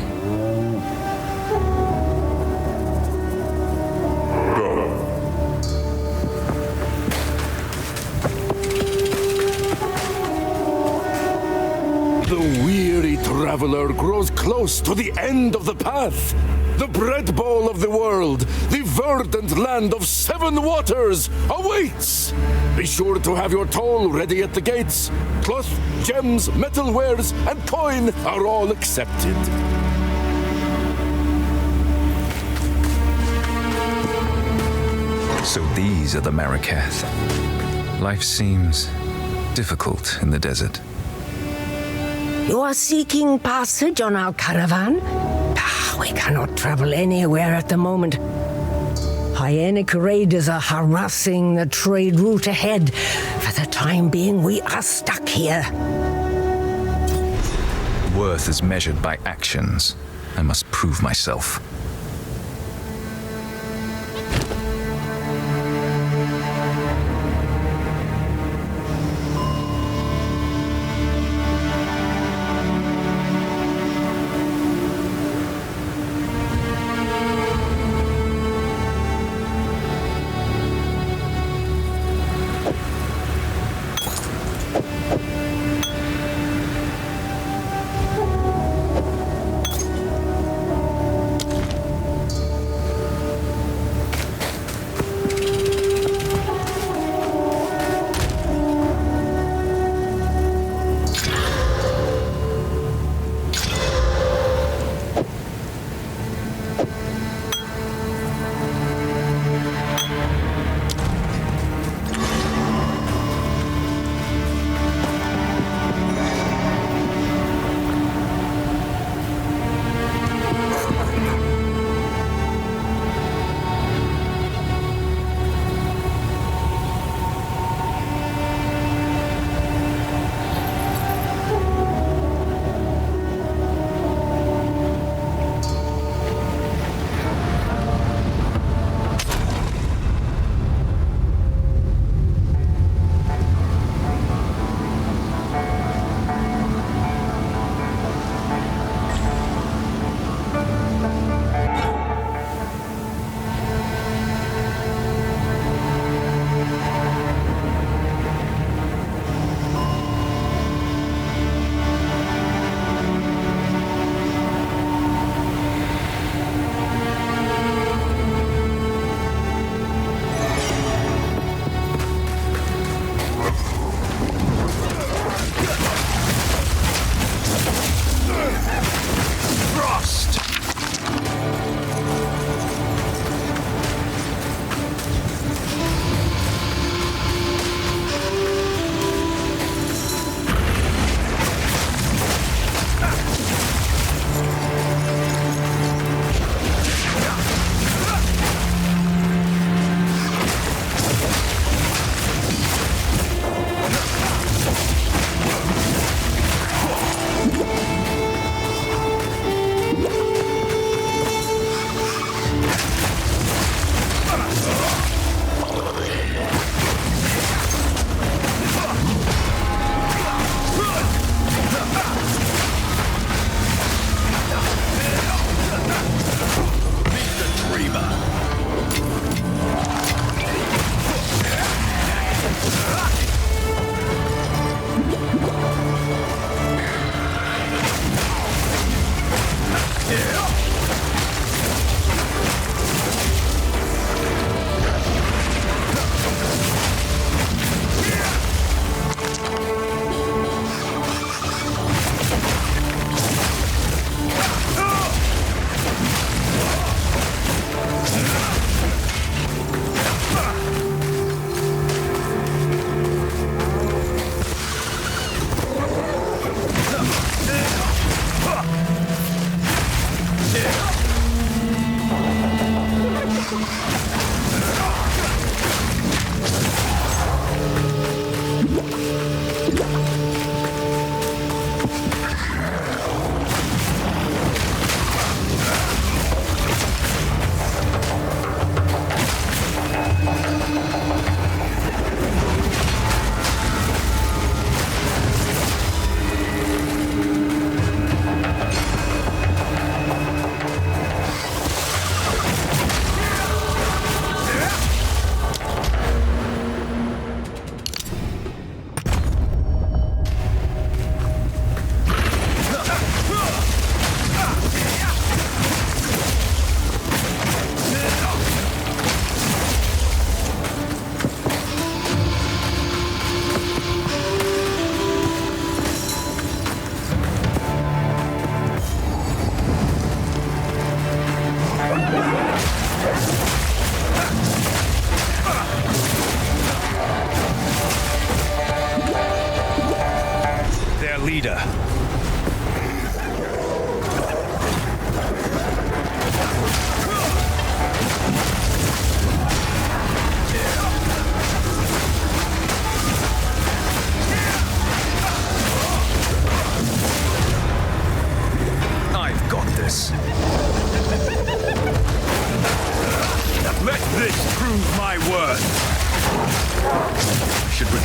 The weary traveler grows close to the end of the path. The bread bowl of the world, the verdant land of 7 waters, awaits! Be sure to have your toll ready at the gates. Cloth, gems, metalwares, and coin are all accepted. So these are the Marikath. Life seems difficult in the desert. You are seeking passage on our caravan? We cannot travel anywhere at the moment. Hyenic raiders are harassing the trade route ahead. For the time being, we are stuck here. Worth is measured by actions. I must prove myself.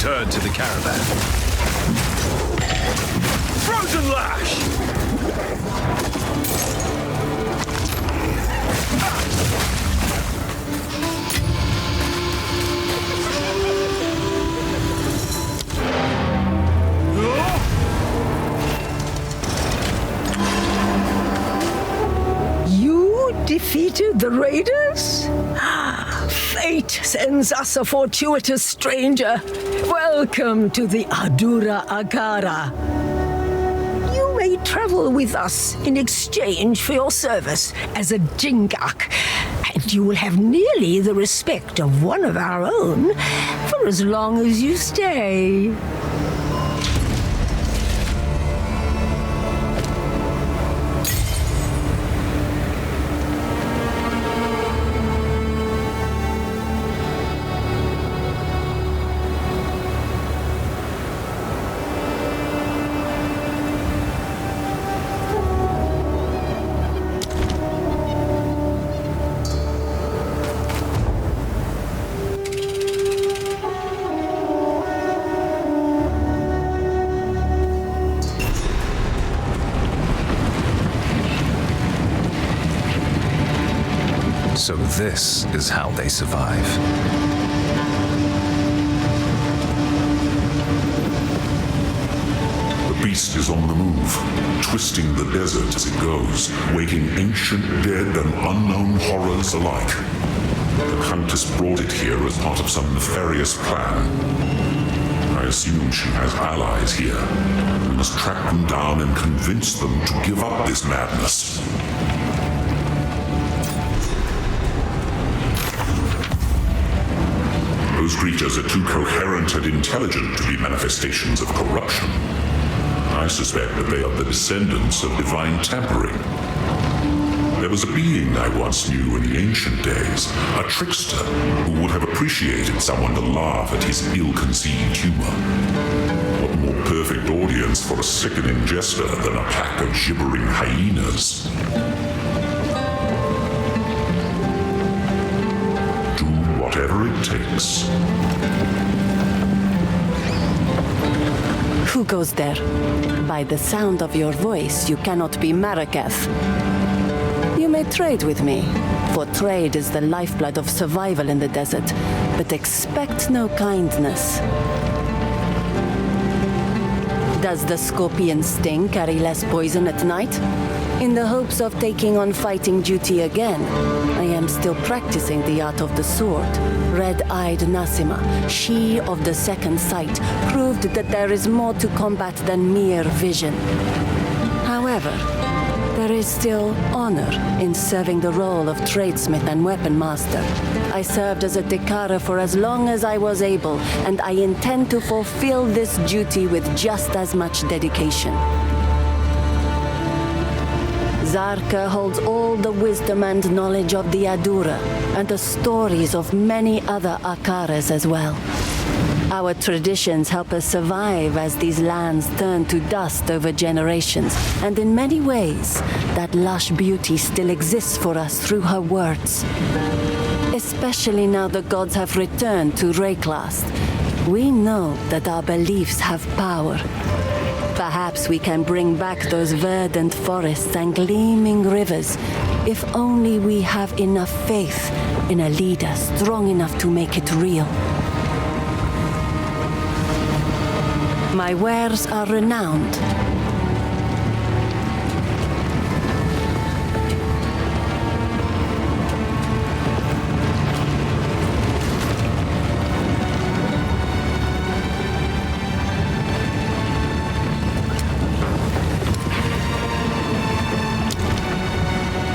return to the caravan. Frozen Lash! You defeated the raiders? Fate sends us a fortuitous stranger. Welcome to the Adura Agara. You may travel with us in exchange for your service as a Jingak, and you will have nearly the respect of one of our own for as long as you stay. So this is how they survive. The beast is on the move, twisting the desert as it goes, waking ancient dead and unknown horrors alike. The Countess brought it here as part of some nefarious plan. I assume she has allies here. We must track them down and convince them to give up this madness. Those creatures are too coherent and intelligent to be manifestations of corruption. I suspect that they are the descendants of divine tampering. There was a being I once knew in the ancient days, a trickster who would have appreciated someone to laugh at his ill-conceived humor. What more perfect audience for a sickening jester than a pack of gibbering hyenas? Whatever it takes. Who goes there? By the sound of your voice, you cannot be Marraketh. You may trade with me, for trade is the lifeblood of survival in the desert, but expect no kindness. Does the scorpion sting carry less poison at night? In the hopes of taking on fighting duty again, I am still practicing the art of the sword. Red-eyed Nasima, she of the second sight, proved that there is more to combat than mere vision. However, there is still honor in serving the role of tradesmith and weapon master. I served as a Tekara for as long as I was able, and I intend to fulfill this duty with just as much dedication. Zarka holds all the wisdom and knowledge of the Adura, and the stories of many other Akaras as well. Our traditions help us survive as these lands turn to dust over generations, and in many ways, that lush beauty still exists for us through her words. Especially now the gods have returned to Wraeclast, we know that our beliefs have power. Perhaps we can bring back those verdant forests and gleaming rivers, if only we have enough faith in a leader strong enough to make it real. My wares are renowned.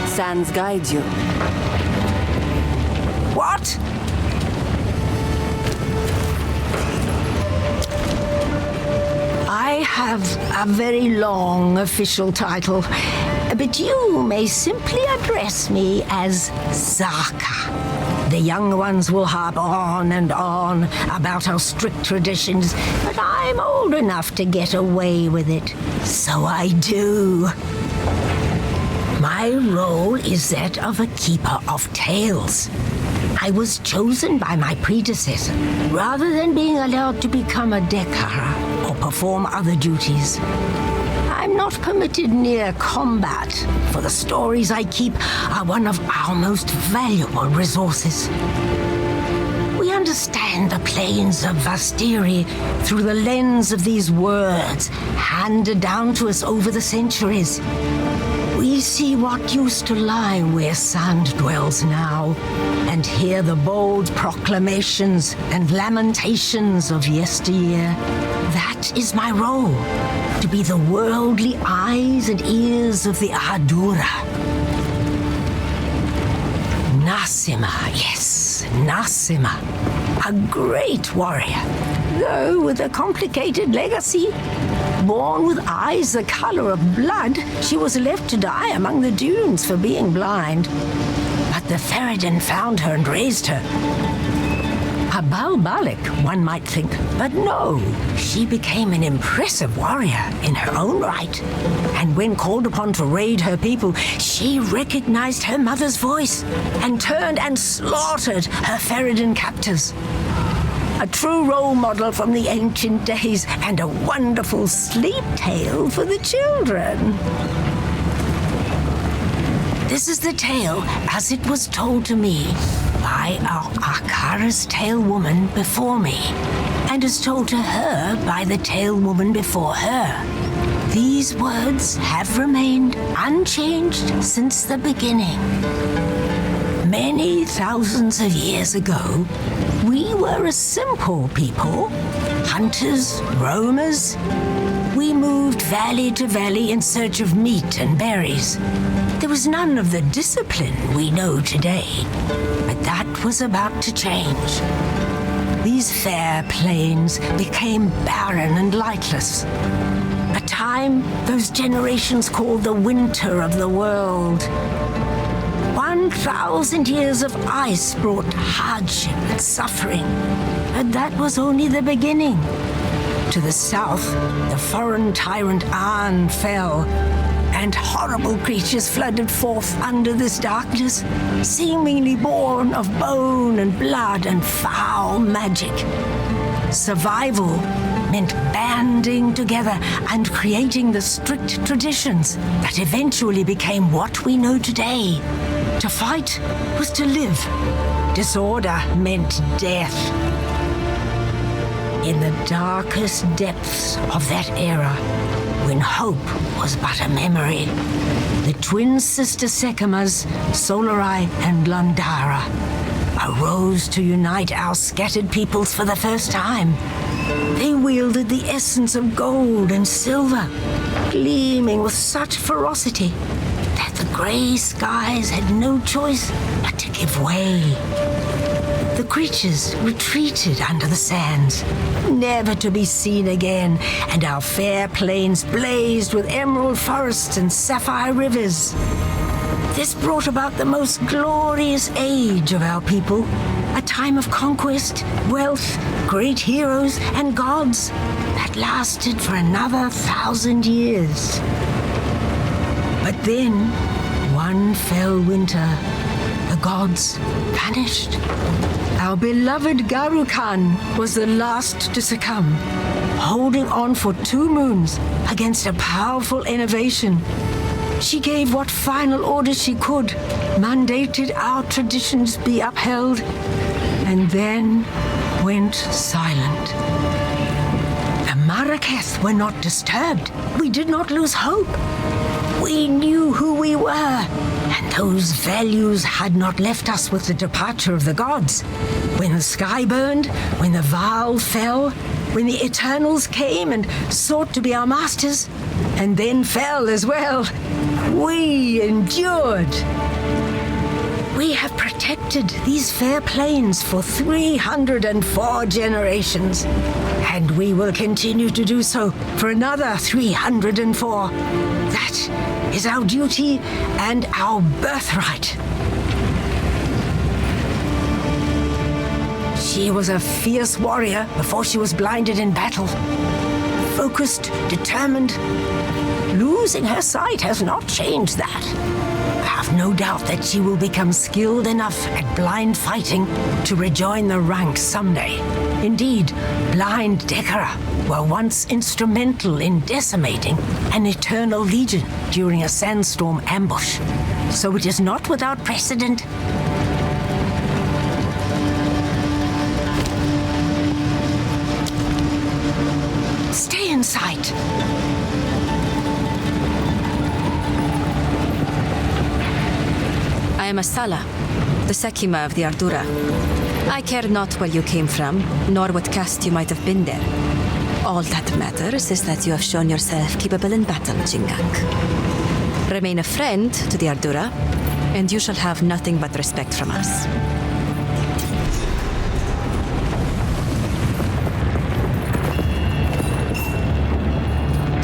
Sans guides you. What? I have a very long official title, but you may simply address me as Zaka. The young ones will harp on and on about our strict traditions, but I'm old enough to get away with it, so I do. My role is that of a keeper of tales. I was chosen by my predecessor rather than being allowed to become a Dekara or perform other duties. I'm not permitted near combat, for the stories I keep are one of our most valuable resources. We understand the plains of Vastiri through the lens of these words handed down to us over the centuries. We see what used to lie where sand dwells now, and hear the bold proclamations and lamentations of yesteryear. That is my role, to be the worldly eyes and ears of the Ahadura. Nasima, yes, Nasima, a great warrior, though with a complicated legacy. Born with eyes the color of blood, she was left to die among the dunes for being blind. But the Ferredin found her and raised her. A Balbalik, one might think, but no, she became an impressive warrior in her own right. And when called upon to raid her people, she recognized her mother's voice and turned and slaughtered her Ferredin captors. A true role model from the ancient days and a wonderful sleep tale for the children. This is the tale as it was told to me by our Akara's Tale Woman before me, and as told to her by the Tale Woman before her. These words have remained unchanged since the beginning. Many thousands of years ago, we were a simple people, hunters, roamers. We moved valley to valley in search of meat and berries. There was none of the discipline we know today, but that was about to change. These fair plains became barren and lightless. A time those generations called the winter of the world. 1,000 years of ice brought hardship and suffering, and that was only the beginning. To the south, the foreign tyrant An fell, and horrible creatures flooded forth under this darkness, seemingly born of bone and blood and foul magic. Survival meant banding together and creating the strict traditions that eventually became what we know today. To fight was to live. Disorder meant death. In the darkest depths of that era, when hope was but a memory, the twin sister Sekamas, Solarai and Landara, arose to unite our scattered peoples for the first time. They wielded the essence of gold and silver, gleaming with such ferocity that the grey skies had no choice but to give way. The creatures retreated under the sands, never to be seen again, and our fair plains blazed with emerald forests and sapphire rivers. This brought about the most glorious age of our people, a time of conquest, wealth, great heroes, and gods that lasted for another 1,000 years. But then, one fell winter, the gods vanished. Our beloved Garukan was the last to succumb, holding on for 2 moons against a powerful innovation. She gave what final orders she could, mandated our traditions be upheld, and then went silent. The Maraketh were not disturbed. We did not lose hope. We knew who we were, and those values had not left us with the departure of the gods. When the sky burned, when the Vaal fell, when the Eternals came and sought to be our masters, and then fell as well, we endured. We have protected these fair plains for 304 generations, and we will continue to do so for another 304. That is our duty and our birthright. She was a fierce warrior before she was blinded in battle. Focused, determined. Losing her sight has not changed that. have no doubt that she will become skilled enough at blind fighting to rejoin the ranks someday. Indeed, blind Dekara were once instrumental in decimating an eternal legion during a sandstorm ambush. So it is not without precedent. Stay in sight. I am Asala, the Sekima of the Ardura. I care not where you came from, nor what caste you might have been there. All that matters is that you have shown yourself capable in battle, Jingak. Remain a friend to the Ardura, and you shall have nothing but respect from us.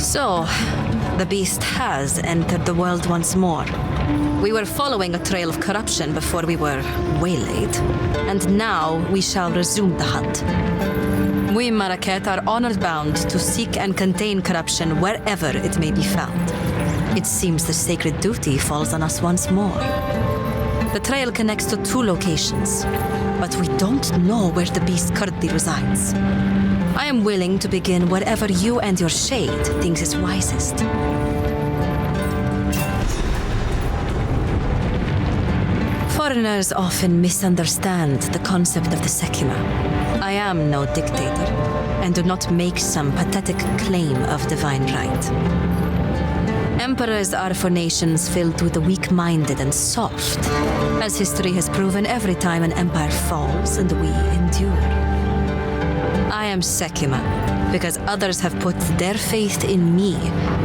So, the beast has entered the world once more. We were following a trail of corruption before we were waylaid, and now we shall resume the hunt. We Marrakech are honor-bound to seek and contain corruption wherever it may be found. It seems the sacred duty falls on us once more. The trail connects to 2 locations, but we don't know where the beast currently resides. I am willing to begin wherever you and your shade thinks is wisest. Foreigners often misunderstand the concept of the Sekima. I am no dictator, and do not make some pathetic claim of divine right. Emperors are for nations filled with the weak-minded and soft, as history has proven every time an empire falls and we endure. I am Sekima, because others have put their faith in me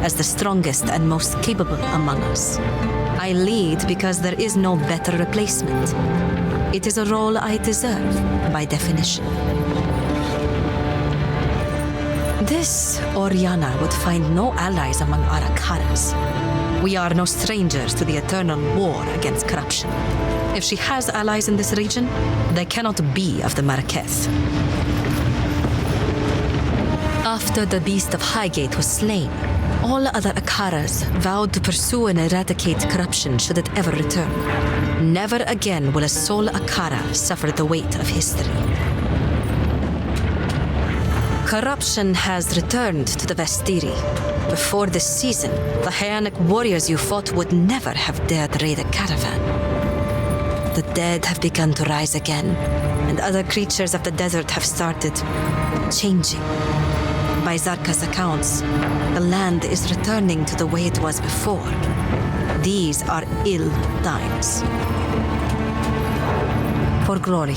as the strongest and most capable among us. I lead because there is no better replacement. It is a role I deserve, by definition. This Oriana would find no allies among our Akaras. We are no strangers to the eternal war against corruption. If she has allies in this region, they cannot be of the Marrakech. After the Beast of Highgate was slain, all other Akaras vowed to pursue and eradicate corruption should it ever return. Never again will a sole Akara suffer the weight of history. Corruption has returned to the Vestiri. Before this season, the Hyanic warriors you fought would never have dared raid a caravan. The dead have begun to rise again, and other creatures of the desert have started changing. By Zarka's accounts, the land is returning to the way it was before. These are ill times. For glory.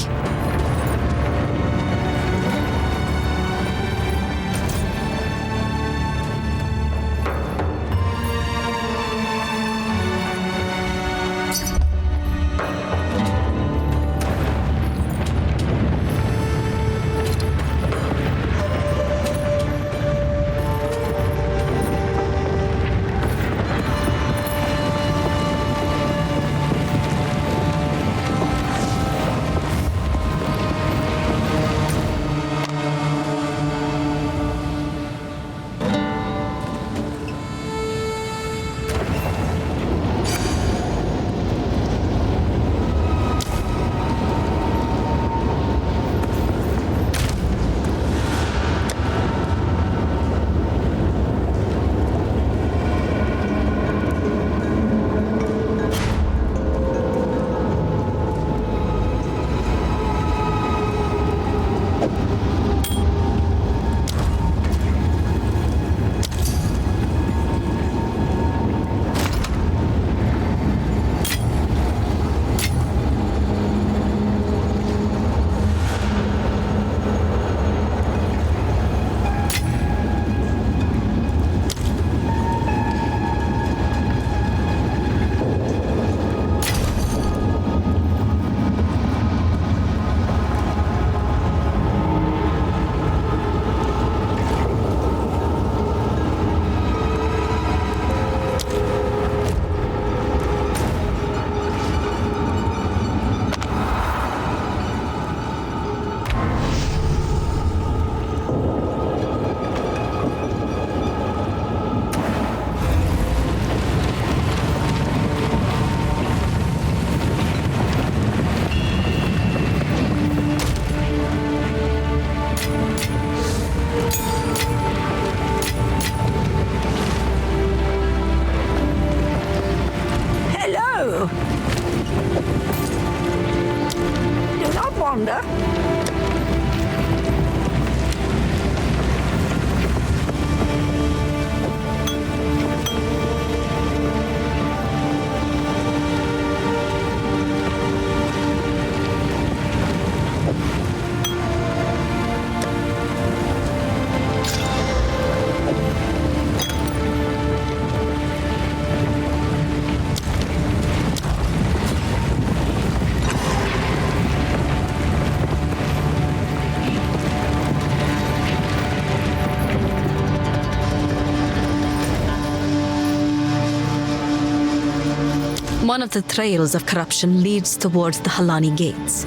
One of the trails of corruption leads towards the Halani Gates.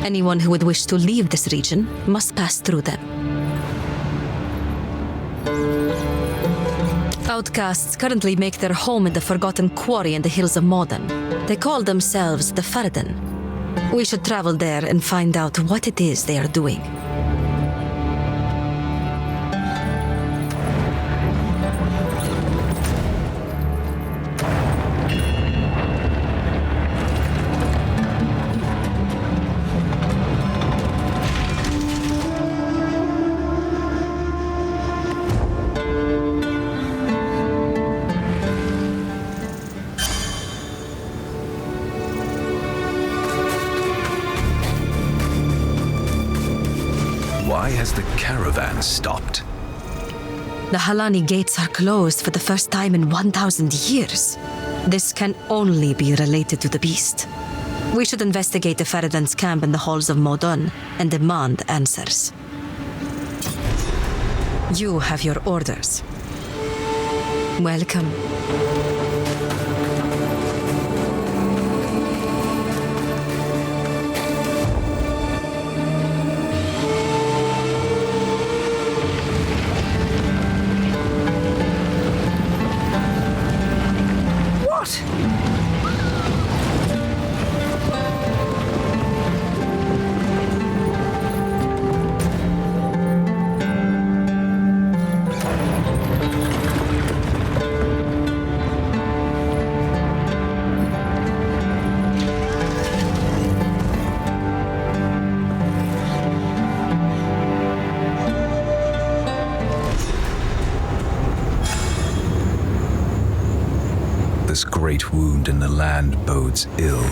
Anyone who would wish to leave this region must pass through them. Outcasts currently make their home in the Forgotten Quarry in the hills of Modern. They call themselves the Faradin. We should travel there and find out what it is they are doing. Why has the caravan stopped? The Halani Gates are closed for the first time in 1,000 years. This can only be related to the beast. We should investigate the Faradin's camp in the halls of Modon and demand answers. You have your orders. Welcome. This great wound in the land bodes ill.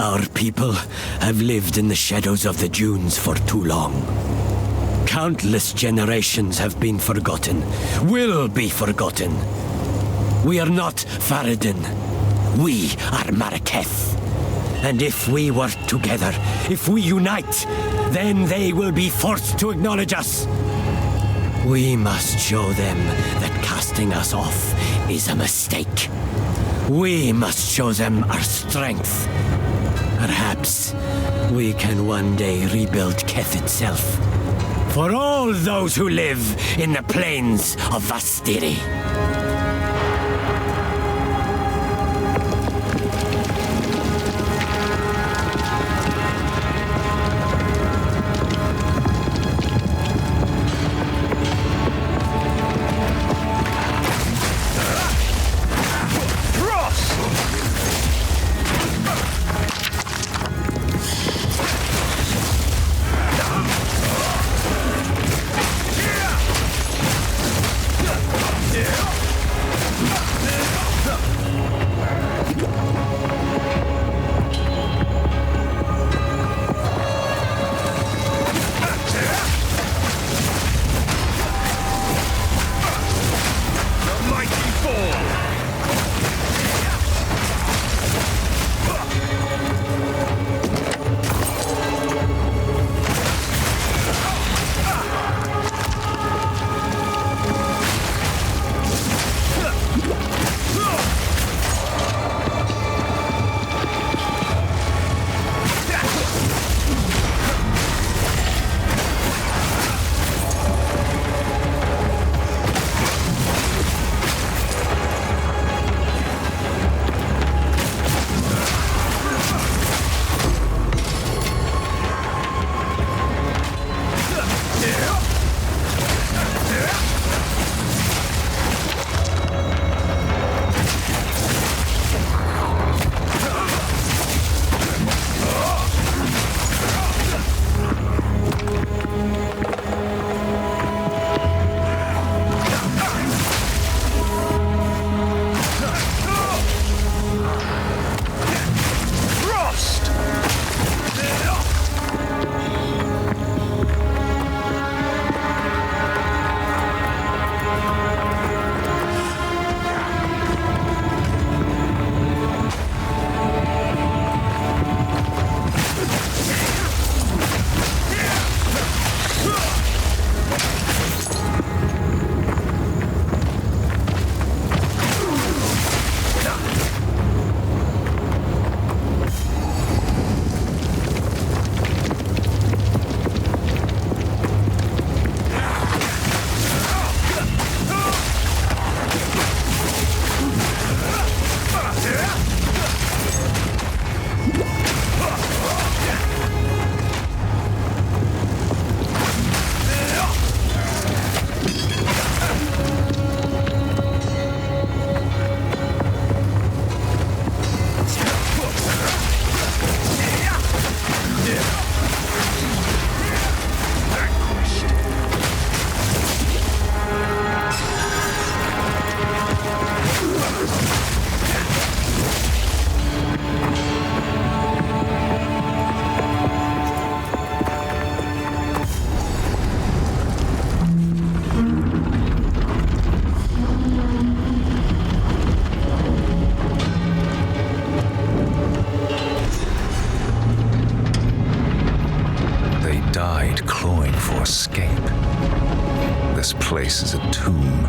Our people have lived in the shadows of the dunes for too long. Countless generations have been forgotten, will be forgotten. We are not Faradin. We are Marraketh. And if we work together, if we unite, then they will be forced to acknowledge us. We must show them that casting us off is a mistake. We must show them our strength. Perhaps we can one day rebuild Keth itself. For all those who live in the plains of Vastiri. This place is a tomb.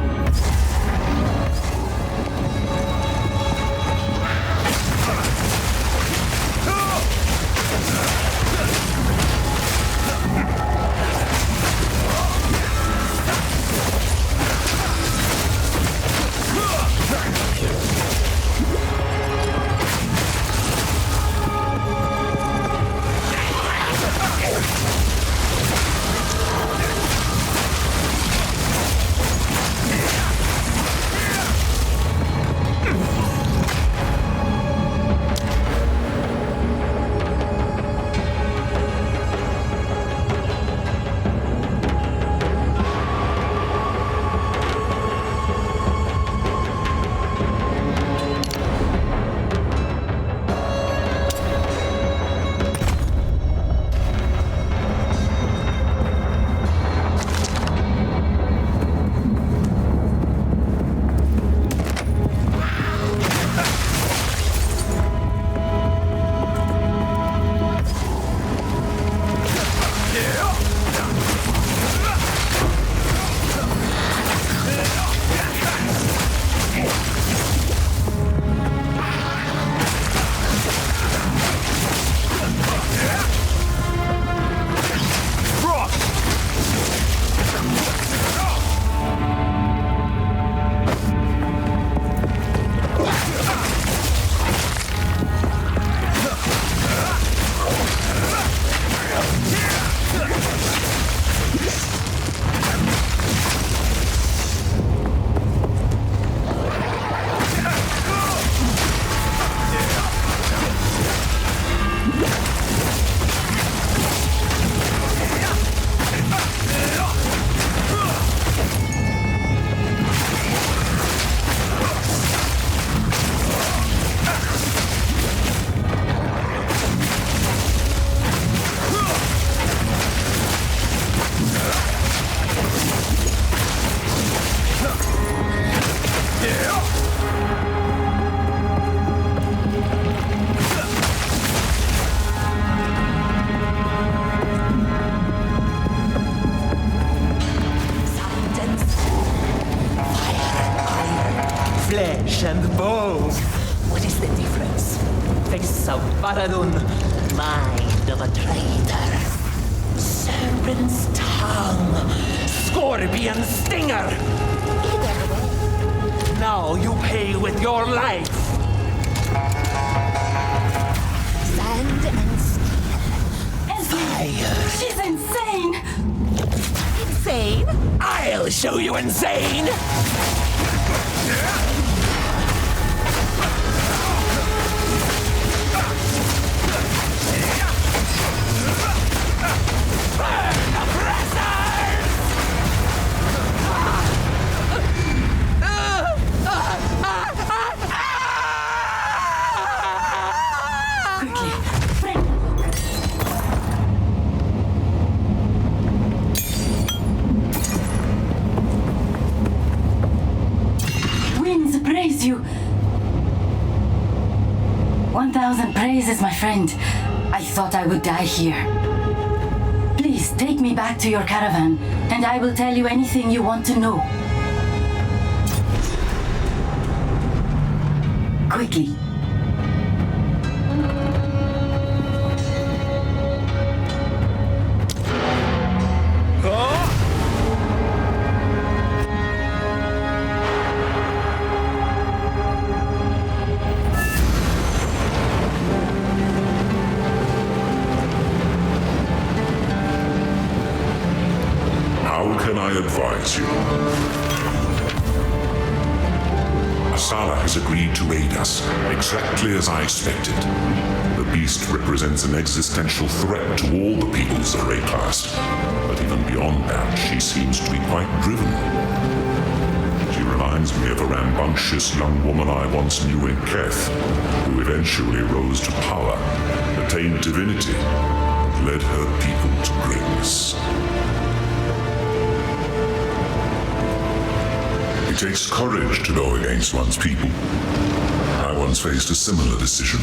voice of Faradun, mind of a traitor. Serpent's tongue, scorpion stinger. Either way, now you pay with your life. Sand and steel. Fire. She's insane! Insane? I'll show you insane! Winds praise you. 1,000 praises, my friend. I thought I would die here. Please take me back to your caravan, and I will tell you anything you want to know. Quickly. How can I advise you? Asala has agreed to aid us, exactly as I expected. The beast represents an existential threat to all the peoples of Wraeclast. But even beyond that, she seems to be quite driven. She reminds me of a rambunctious young woman I once knew in Keth, who eventually rose to power, attained divinity, and led her people to greatness. It takes courage to go against one's people. I once faced a similar decision.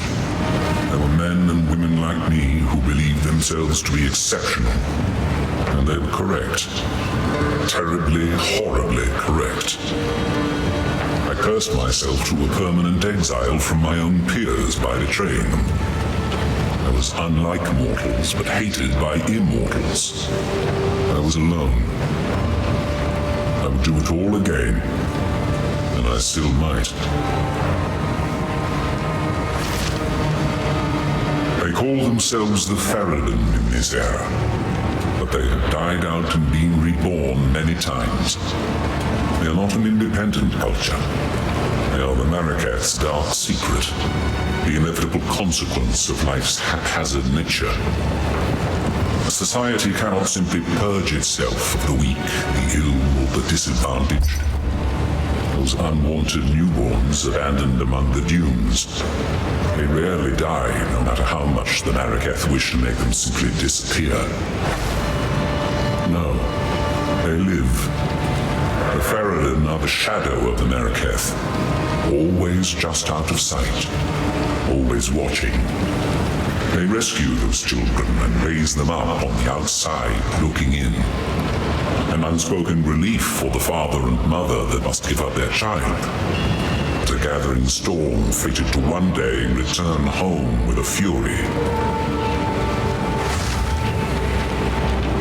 There were men and women like me who believed themselves to be exceptional. And they were correct. Terribly, horribly correct. I cursed myself to a permanent exile from my own peers by betraying them. I was unlike mortals, but hated by immortals. I was alone. I would do it all again, and I still might. They call themselves the Faradun in this era, but they have died out and been reborn many times. They are not an independent culture. They are the Marraketh's dark secret, the inevitable consequence of life's haphazard nature. A society cannot simply purge itself of the weak, the ill, or the disadvantaged. Those unwanted newborns abandoned among the dunes. They rarely die, no matter how much the Marraketh wish to make them simply disappear. No, they live. The Faradun are the shadow of the Marraketh, always just out of sight, always watching. They rescue those children and raise them up on the outside, looking in. An unspoken relief for the father and mother that must give up their child. But a gathering storm fated to one day return home with a fury.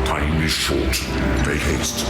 Time is short. Make haste.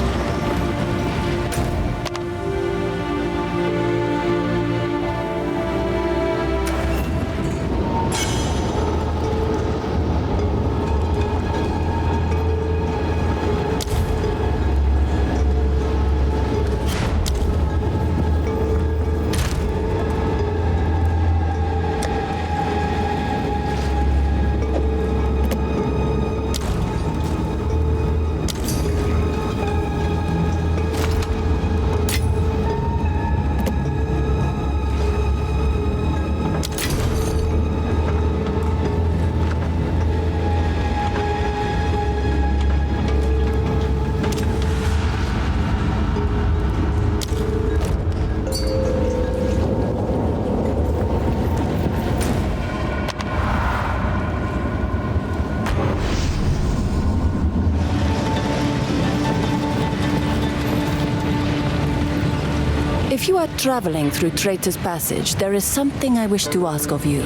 If you are traveling through Traitor's Passage, there is something I wish to ask of you.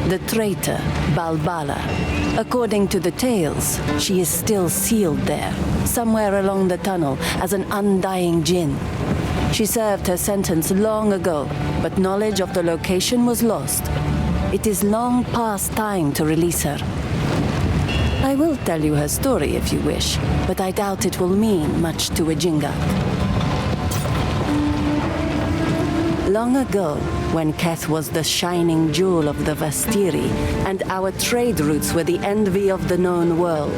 The traitor, Balbala. According to the tales, she is still sealed there, somewhere along the tunnel, as an undying djinn. She served her sentence long ago, but knowledge of the location was lost. It is long past time to release her. I will tell you her story if you wish, but I doubt it will mean much to a Jingak. Long ago, when Keth was the shining jewel of the Vastiri, and our trade routes were the envy of the known world,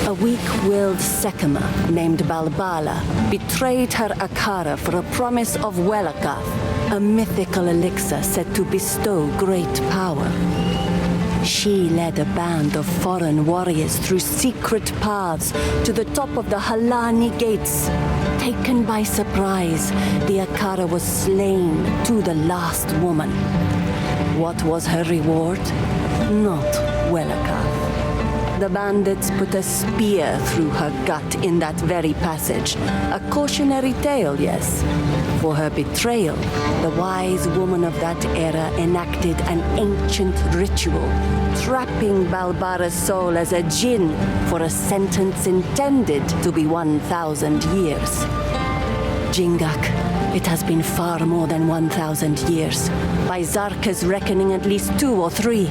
a weak-willed Sekema named Balbala betrayed her Akara for a promise of Wraeclast, a mythical elixir said to bestow great power. She led a band of foreign warriors through secret paths to the top of the Halani gates. Taken by surprise, the Akara was slain to the last woman. What was her reward? Not Wraeclast. The bandits put a spear through her gut in that very passage. A cautionary tale, yes. For her betrayal, the wise woman of that era enacted an ancient ritual, trapping Balbara's soul as a djinn for a sentence intended to be 1,000 years. Jingak, it has been far more than 1,000 years. By Zarka's reckoning, at least 2 or 3.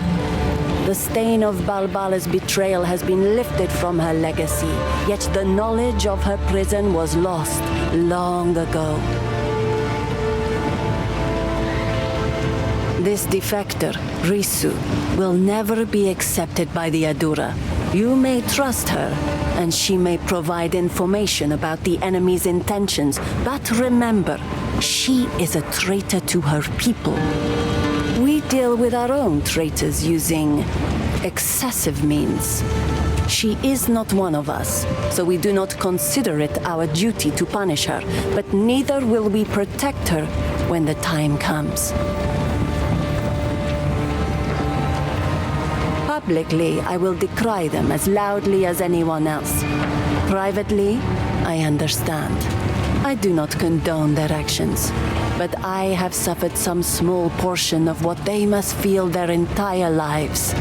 The stain of Balbala's betrayal has been lifted from her legacy, yet the knowledge of her prison was lost long ago. This defector, Risu, will never be accepted by the Adura. You may trust her, and she may provide information about the enemy's intentions, but remember, she is a traitor to her people. We deal with our own traitors using excessive means. She is not one of us, so we do not consider it our duty to punish her, but neither will we protect her when the time comes. Publicly, I will decry them as loudly as anyone else. Privately, I understand. I do not condone their actions, but I have suffered some small portion of what they must feel their entire lives.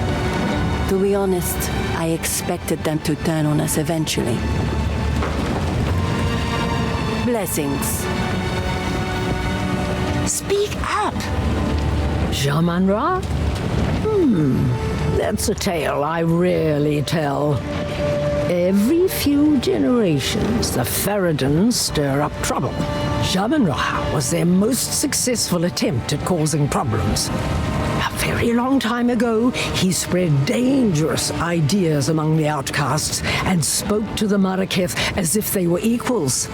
To be honest, I expected them to turn on us eventually. Blessings. Speak up! Shaman-Ra? That's a tale I rarely tell. Every few generations, the Feridans stir up trouble. Shaman-Ra was their most successful attempt at causing problems. A very long time ago, he spread dangerous ideas among the outcasts and spoke to the Maraketh as if they were equals.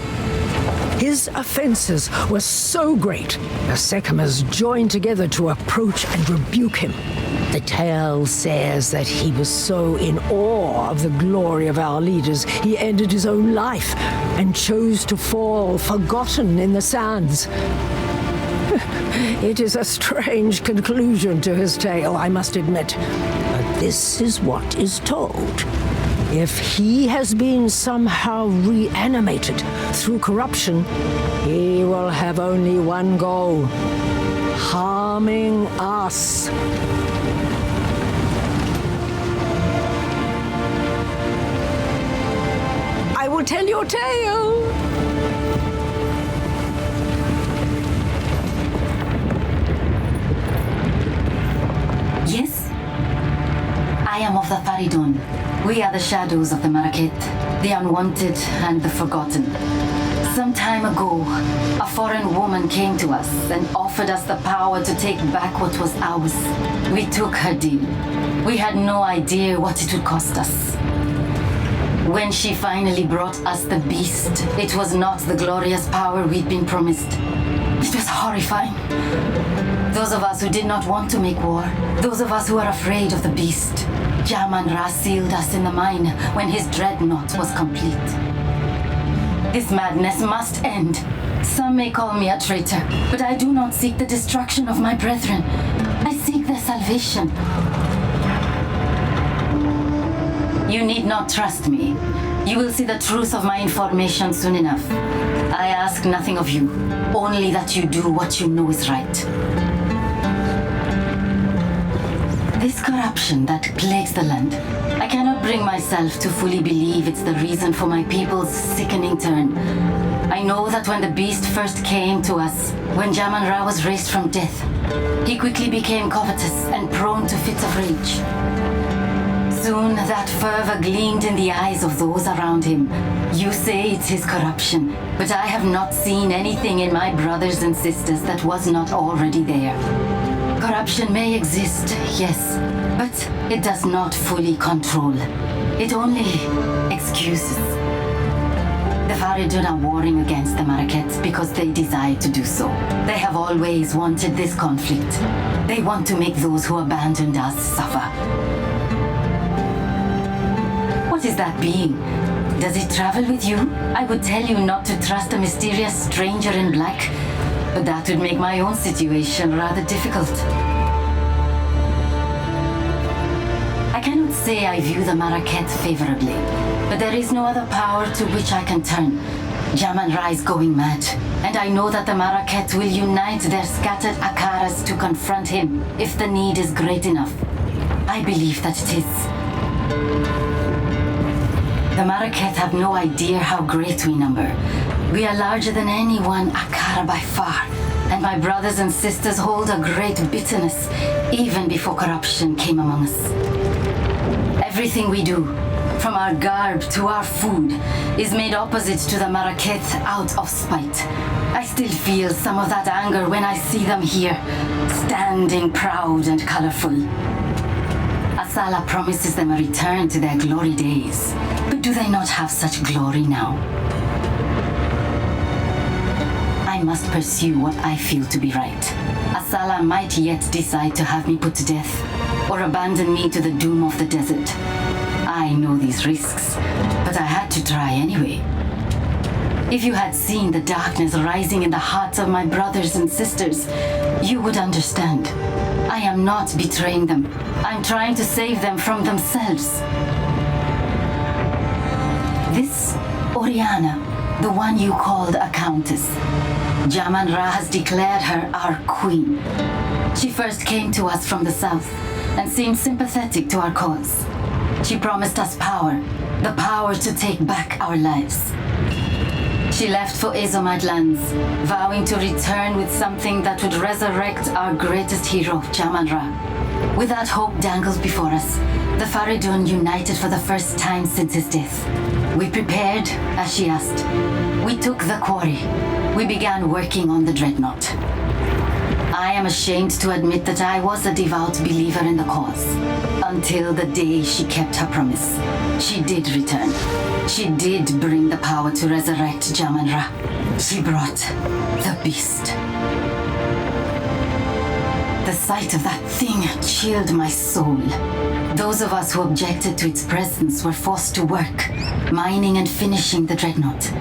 His offenses were so great, the Sekemas joined together to approach and rebuke him. The tale says that he was so in awe of the glory of our leaders, he ended his own life and chose to fall forgotten in the sands. It is a strange conclusion to his tale, I must admit. But this is what is told. If he has been somehow reanimated through corruption, he will have only one goal: harming us. I will tell your tale. Yes? I am of the Faridun. We are the shadows of the Maraketh, the unwanted and the forgotten. Some time ago, a foreign woman came to us and offered us the power to take back what was ours. We took her deal. We had no idea what it would cost us. When she finally brought us the beast, it was not the glorious power we'd been promised. It was horrifying. Those of us who did not want to make war, those of us who are afraid of the beast, Shaman-Ra sealed us in the mine when his dreadnought was complete. This madness must end. Some may call me a traitor, but I do not seek the destruction of my brethren. I seek their salvation. You need not trust me. You will see the truth of my information soon enough. I ask nothing of you, only that you do what you know is right. This corruption that plagues the land, I cannot bring myself to fully believe it's the reason for my people's sickening turn. I know that when the beast first came to us, when Jaman-Ra was raised from death, he quickly became covetous and prone to fits of rage. Soon that fervor gleamed in the eyes of those around him. You say it's his corruption, but I have not seen anything in my brothers and sisters that was not already there. Corruption may exist, yes, but it does not fully control. It only excuses. The Faridun are warring against the Marakets because they desire to do so. They have always wanted this conflict. They want to make those who abandoned us suffer. What is that being? Does it travel with you? I would tell you not to trust a mysterious stranger in black, but that would make my own situation rather difficult. I cannot say I view the Maraket favorably, but there is no other power to which I can turn. Jaman-Ra is going mad, and I know that the Maraket will unite their scattered Akaras to confront him if the need is great enough. I believe that it is. The Maraket have no idea how great we number. We are larger than any one Akara by far, and my brothers and sisters hold a great bitterness, even before corruption came among us. Everything we do, from our garb to our food, is made opposite to the Maraket out of spite. I still feel some of that anger when I see them here, standing proud and colorful. Asala promises them a return to their glory days, but do they not have such glory now? I must pursue what I feel to be right. Asala might yet decide to have me put to death, or abandon me to the doom of the desert. I know these risks, but I had to try anyway. If you had seen the darkness rising in the hearts of my brothers and sisters, you would understand. I am not betraying them. I'm trying to save them from themselves. This Oriana, the one you called a countess, Jaman-Ra has declared her our queen. She first came to us from the south and seemed sympathetic to our cause. She promised us power, the power to take back our lives. She left for Azomite lands, vowing to return with something that would resurrect our greatest hero, Jaman-Ra. With that hope dangled before us, the Faridun united for the first time since his death. We prepared, as she asked. We took the quarry. We began working on the dreadnought. I am ashamed to admit that I was a devout believer in the cause, until the day she kept her promise. She did return. She did bring the power to resurrect Jaman-Ra. She brought the beast. The sight of that thing chilled my soul. Those of us who objected to its presence were forced to work, mining and finishing the dreadnought.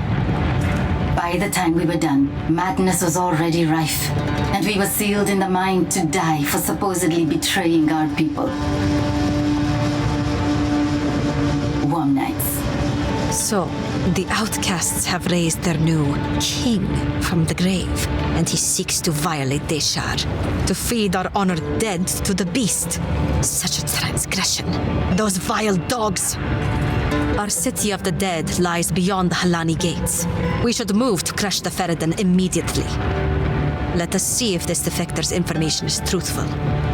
By the time we were done, madness was already rife, and we were sealed in the mine to die for supposedly betraying our people. Warm nights. So, the outcasts have raised their new king from the grave, and he seeks to violate Deshar, to feed our honored dead to the beast. Such a transgression. Those vile dogs. Our city of the dead lies beyond the Halani gates. We should move to crush the Faridun immediately. Let us see if this defector's information is truthful.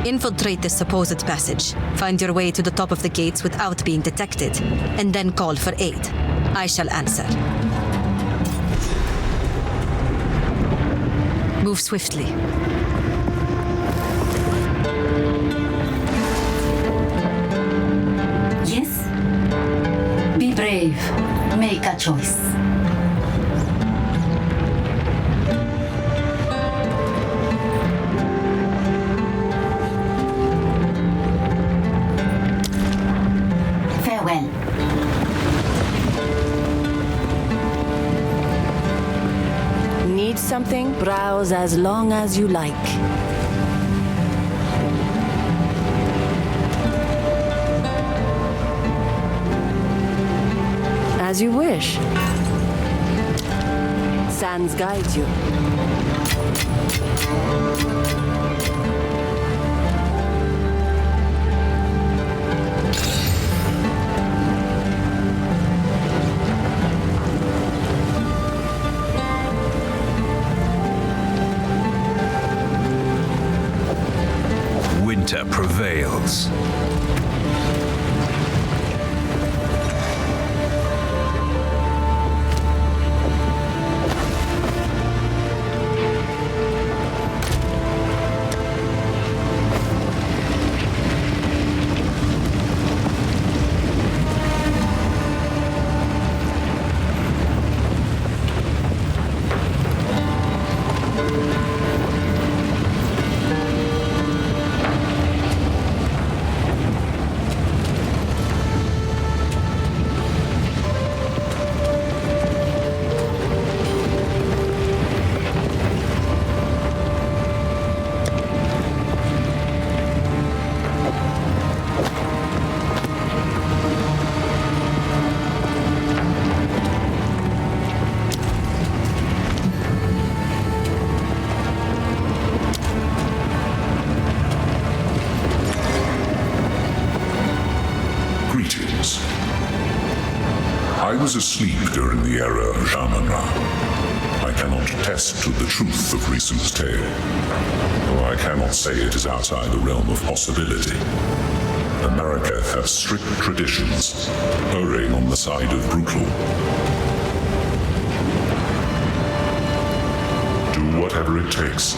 Infiltrate this supposed passage, find your way to the top of the gates without being detected, and then call for aid. I shall answer. Move swiftly. Yes? Be brave. Make a choice. Farewell. Need something? Browse as long as you like. As you wish. Sands guides you. hunter prevails. I was asleep during the era of Shaman-Ra. I cannot attest to the truth of recent tale, though I cannot say it is outside the realm of possibility. America has strict traditions, erring on the side of brutal. Do whatever it takes.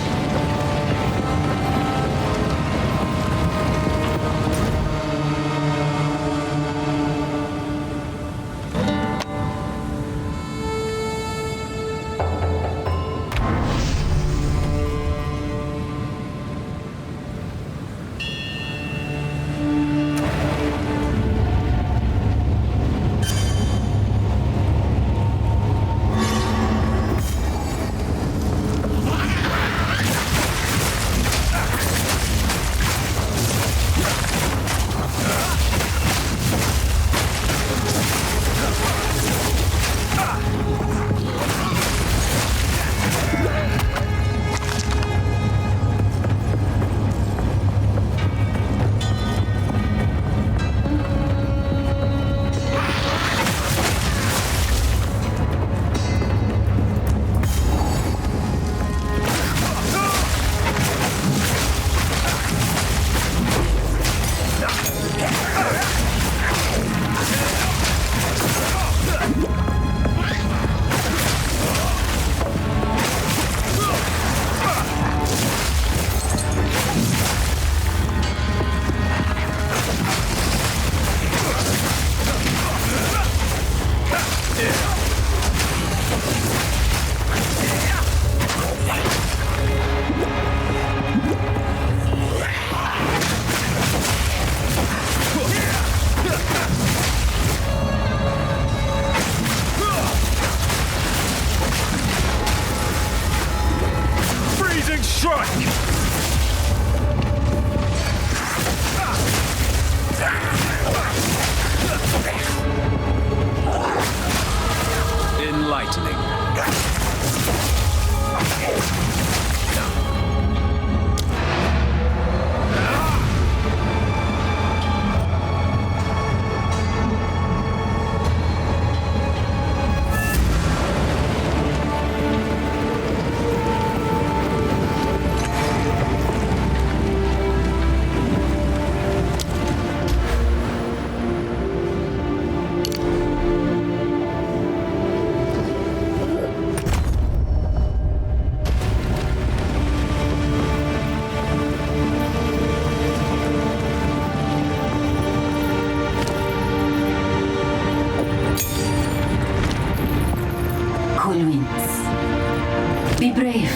Be brave.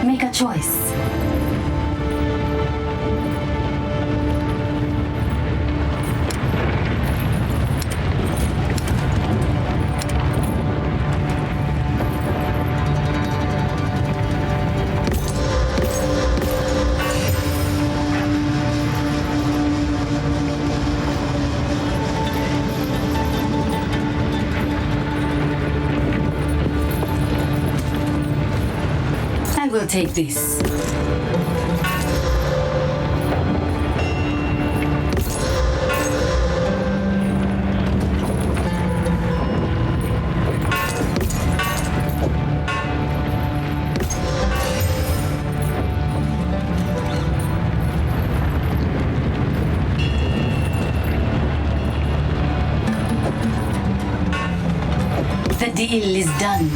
Make a choice. I will take this. deal is done.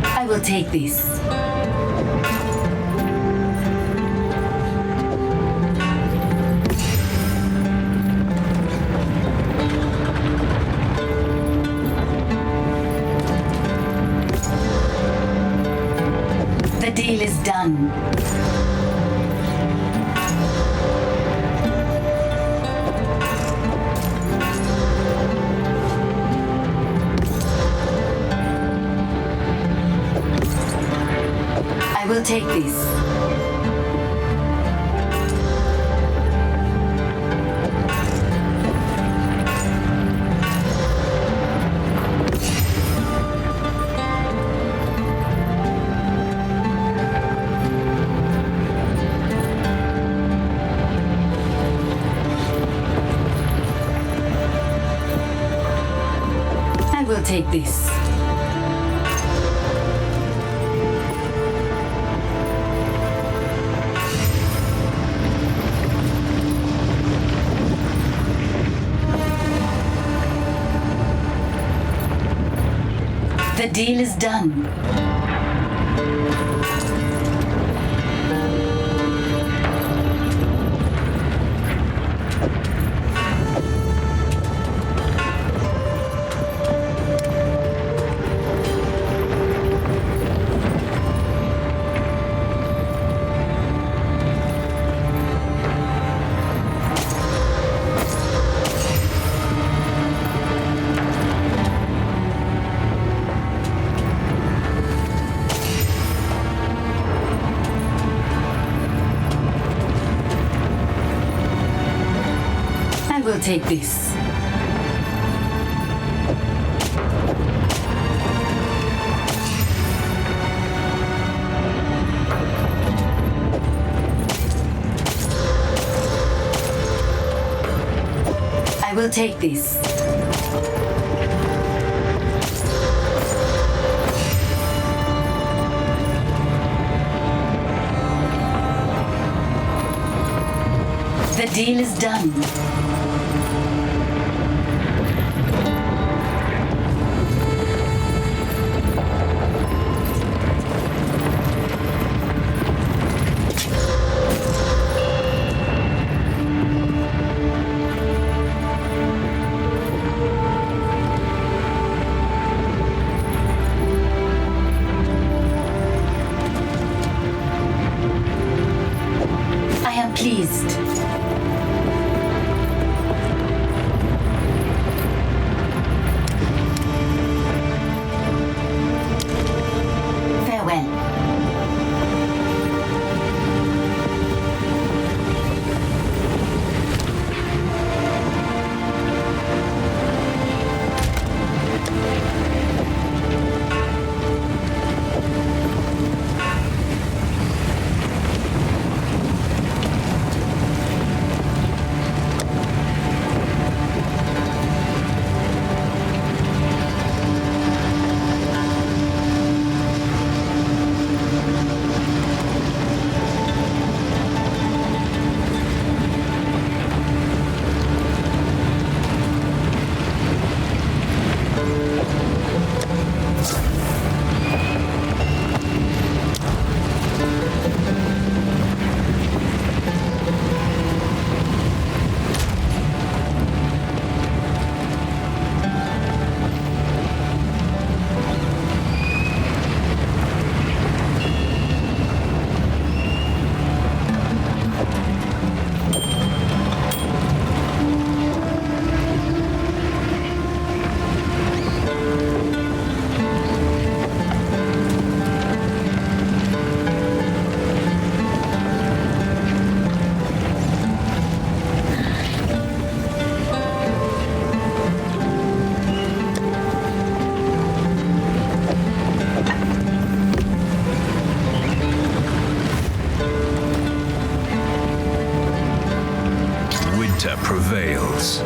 I will take this. The deal is done. I will take this. I will take this. The deal is done. I will take this. I will take this. The deal is done. I am pleased. Farewell. prevails.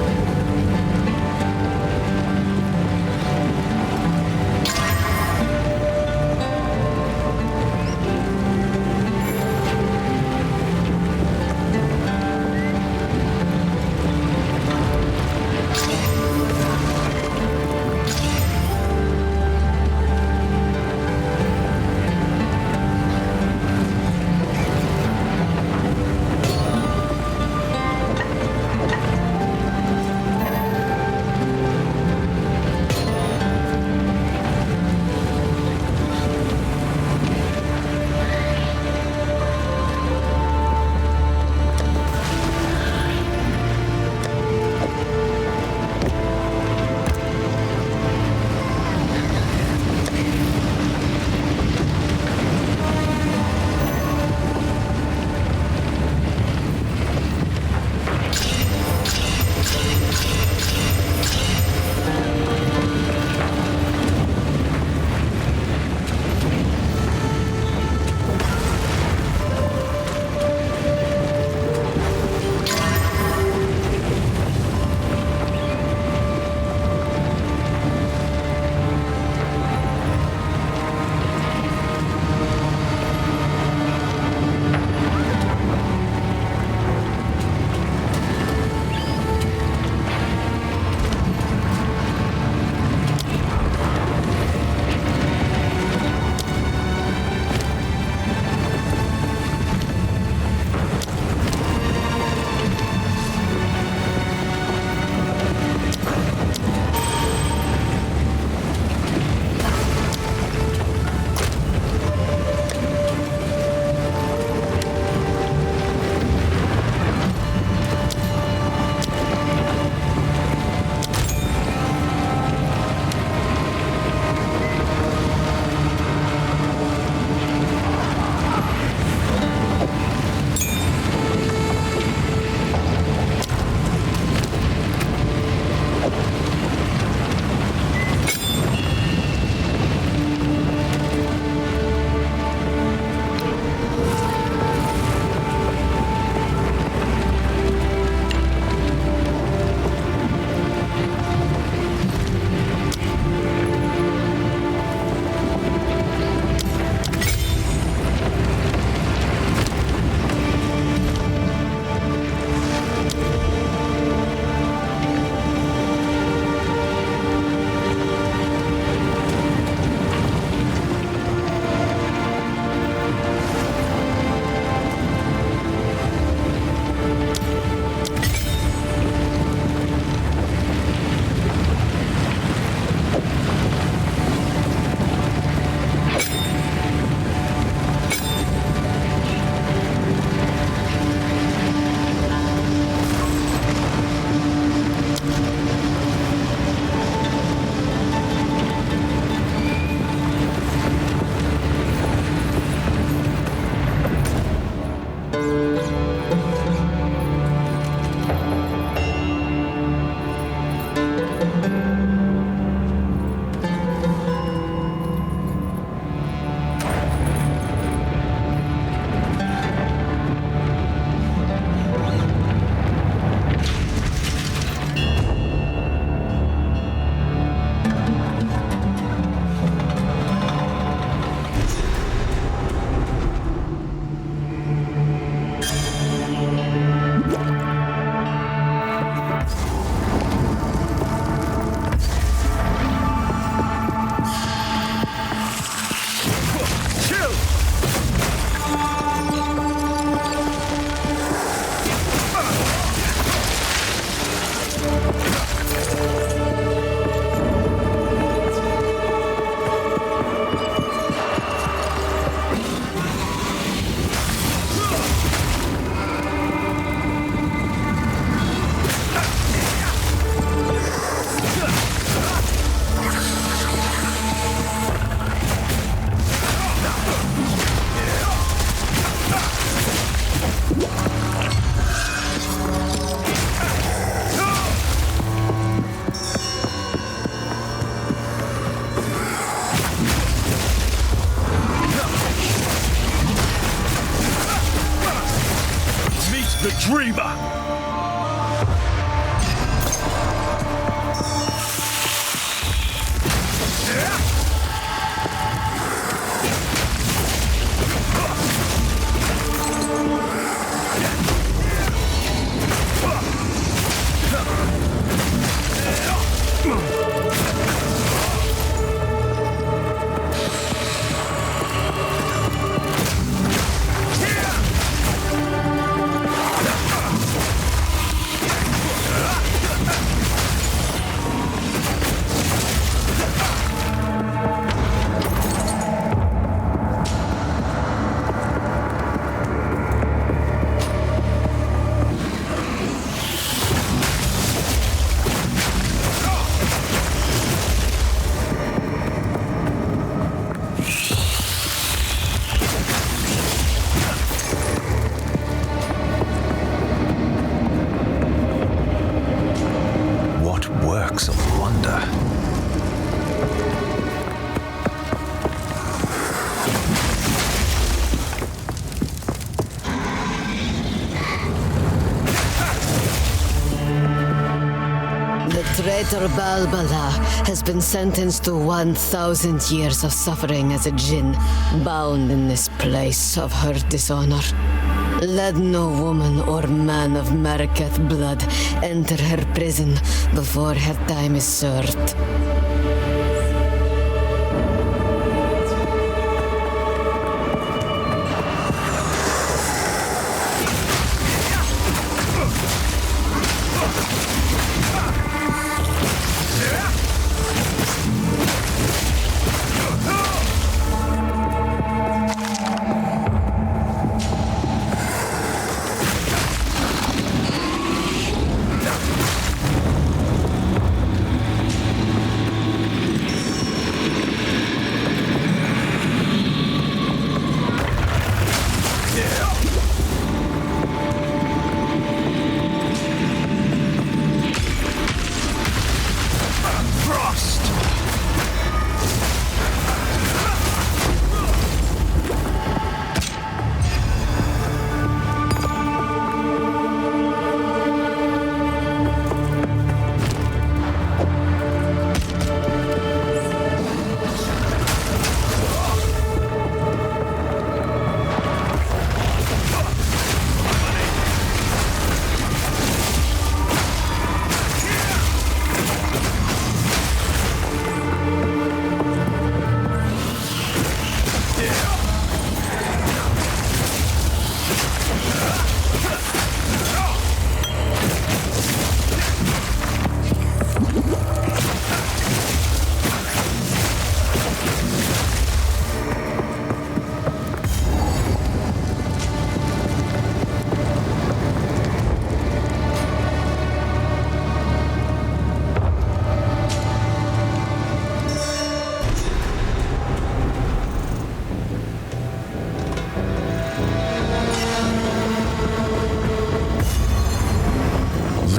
works of wonder. The traitor Balbala has been sentenced to 1,000 years of suffering as a djinn, bound in this place of her dishonor. Let no woman or man of Mariketh blood enter her prison before her time is served.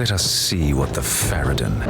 Let us see what the Farad'n...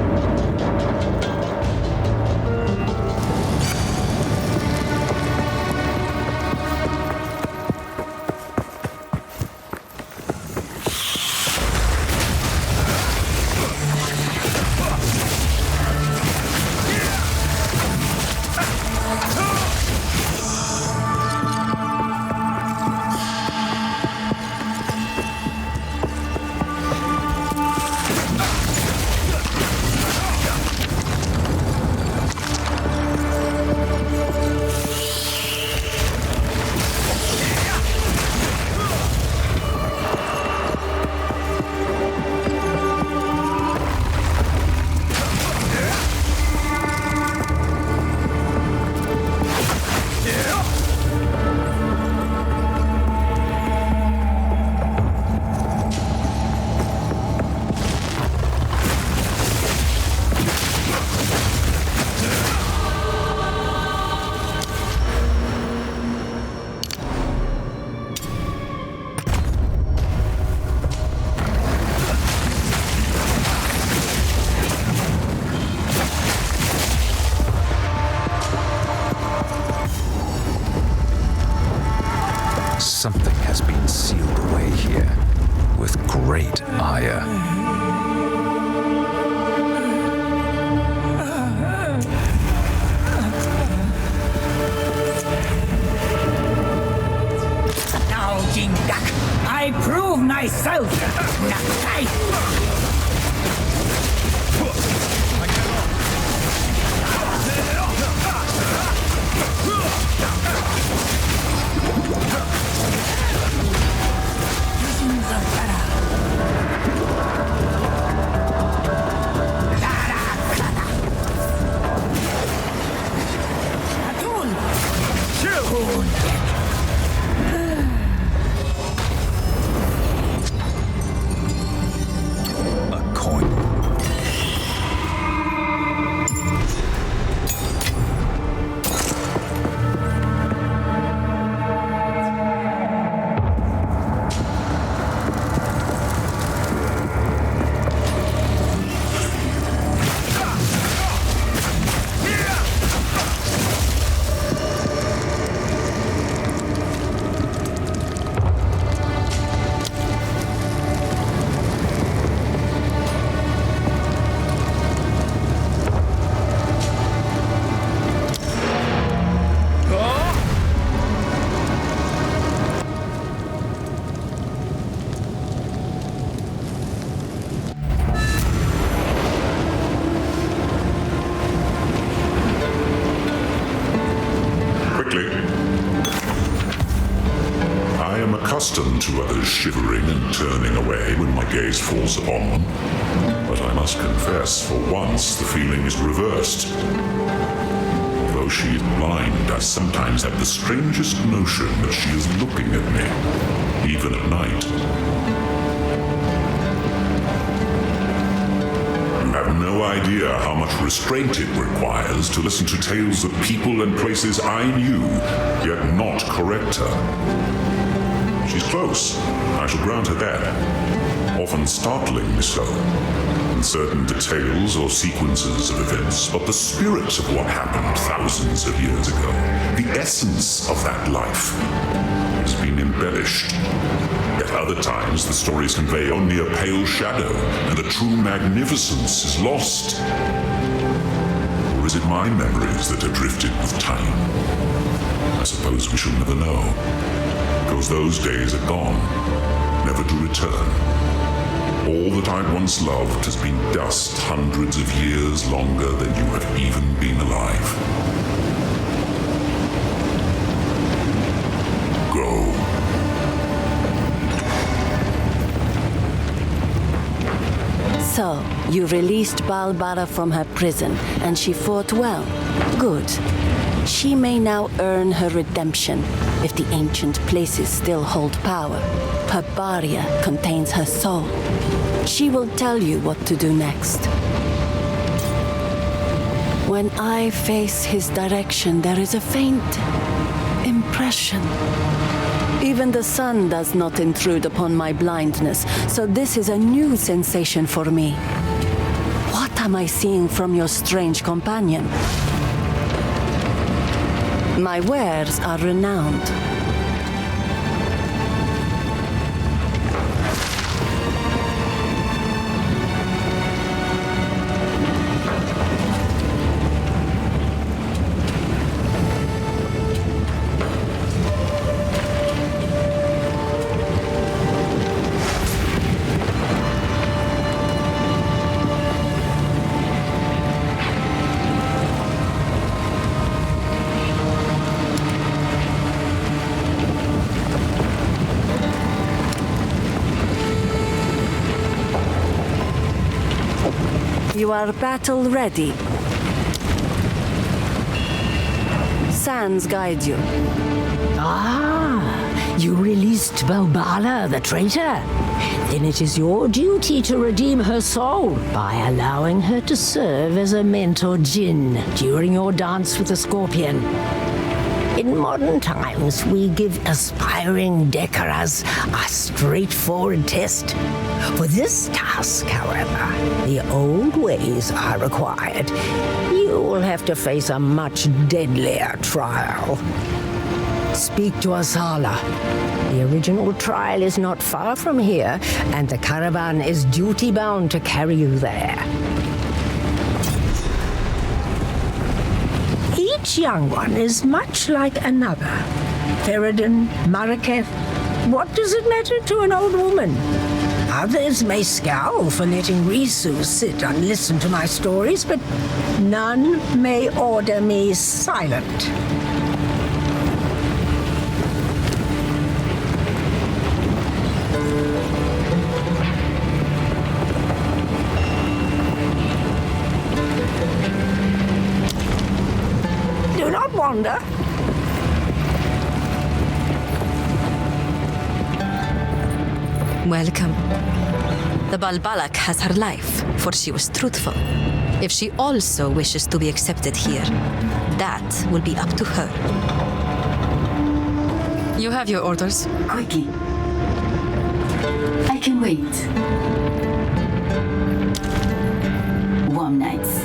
to others shivering and turning away when my gaze falls upon them. But I must confess, for once, the feeling is reversed. Though she is blind, I sometimes have the strangest notion that she is looking at me, even at night. You have no idea how much restraint it requires to listen to tales of people and places I knew, yet not correct her. She's close, I shall grant her that. Often startlingly so. In certain details or sequences of events, but the spirit of what happened thousands of years ago, the essence of that life, has been embellished. At other times, the stories convey only a pale shadow, and the true magnificence is lost. Or is it my memories that have drifted with time? I suppose we shall never know, because those days are gone, never to return. All that I once loved has been dust hundreds of years longer than you have even been alive. Go. So, you released Balbara from her prison, and she fought well. Good. She may now earn her redemption, if the ancient places still hold power. Her barrier contains her soul. She will tell you what to do next. When I face his direction, there is a faint impression. Even the sun does not intrude upon my blindness, so this is a new sensation for me. What am I seeing from your strange companion? My wares are renowned. You are battle ready. Sands guide you. Ah, you released Balbala, the traitor? Then it is your duty to redeem her soul by allowing her to serve as a mentor djinn during your dance with the scorpion. In modern times, we give aspiring Dekaras a straightforward test. For this task, however, the old ways are required. You will have to face a much deadlier trial. Speak to Asala. The original trial is not far from here, and the caravan is duty-bound to carry you there. Each young one is much like another. Ferrodin, Maraketh, what does it matter to an old woman? Others may scowl for letting Risu sit and listen to my stories, but none may order me silent. Do not wander. Welcome. The Balbalak has her life, for she was truthful. If she also wishes to be accepted here, that will be up to her. You have your orders. Quickly. I can wait. Warm nights.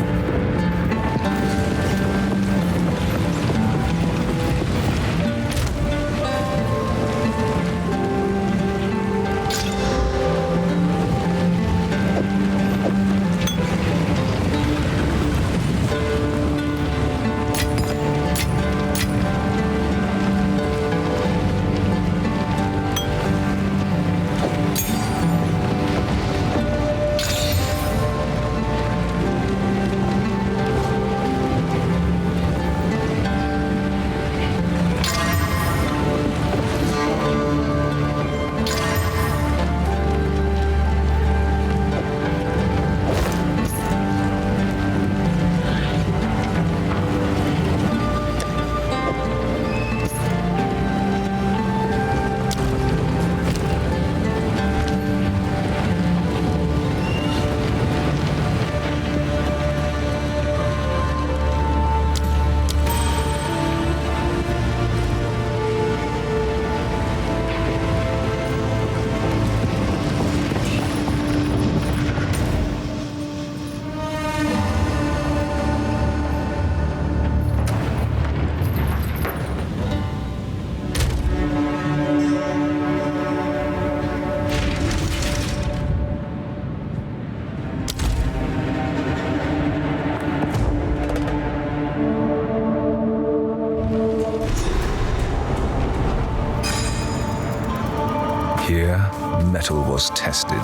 mettle was tested,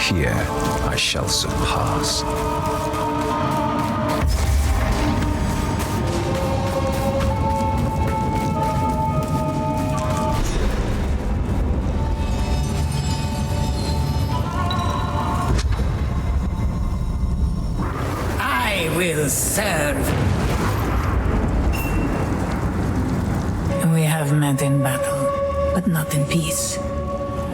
here I shall surpass. I will serve. We have met in battle, but not in peace.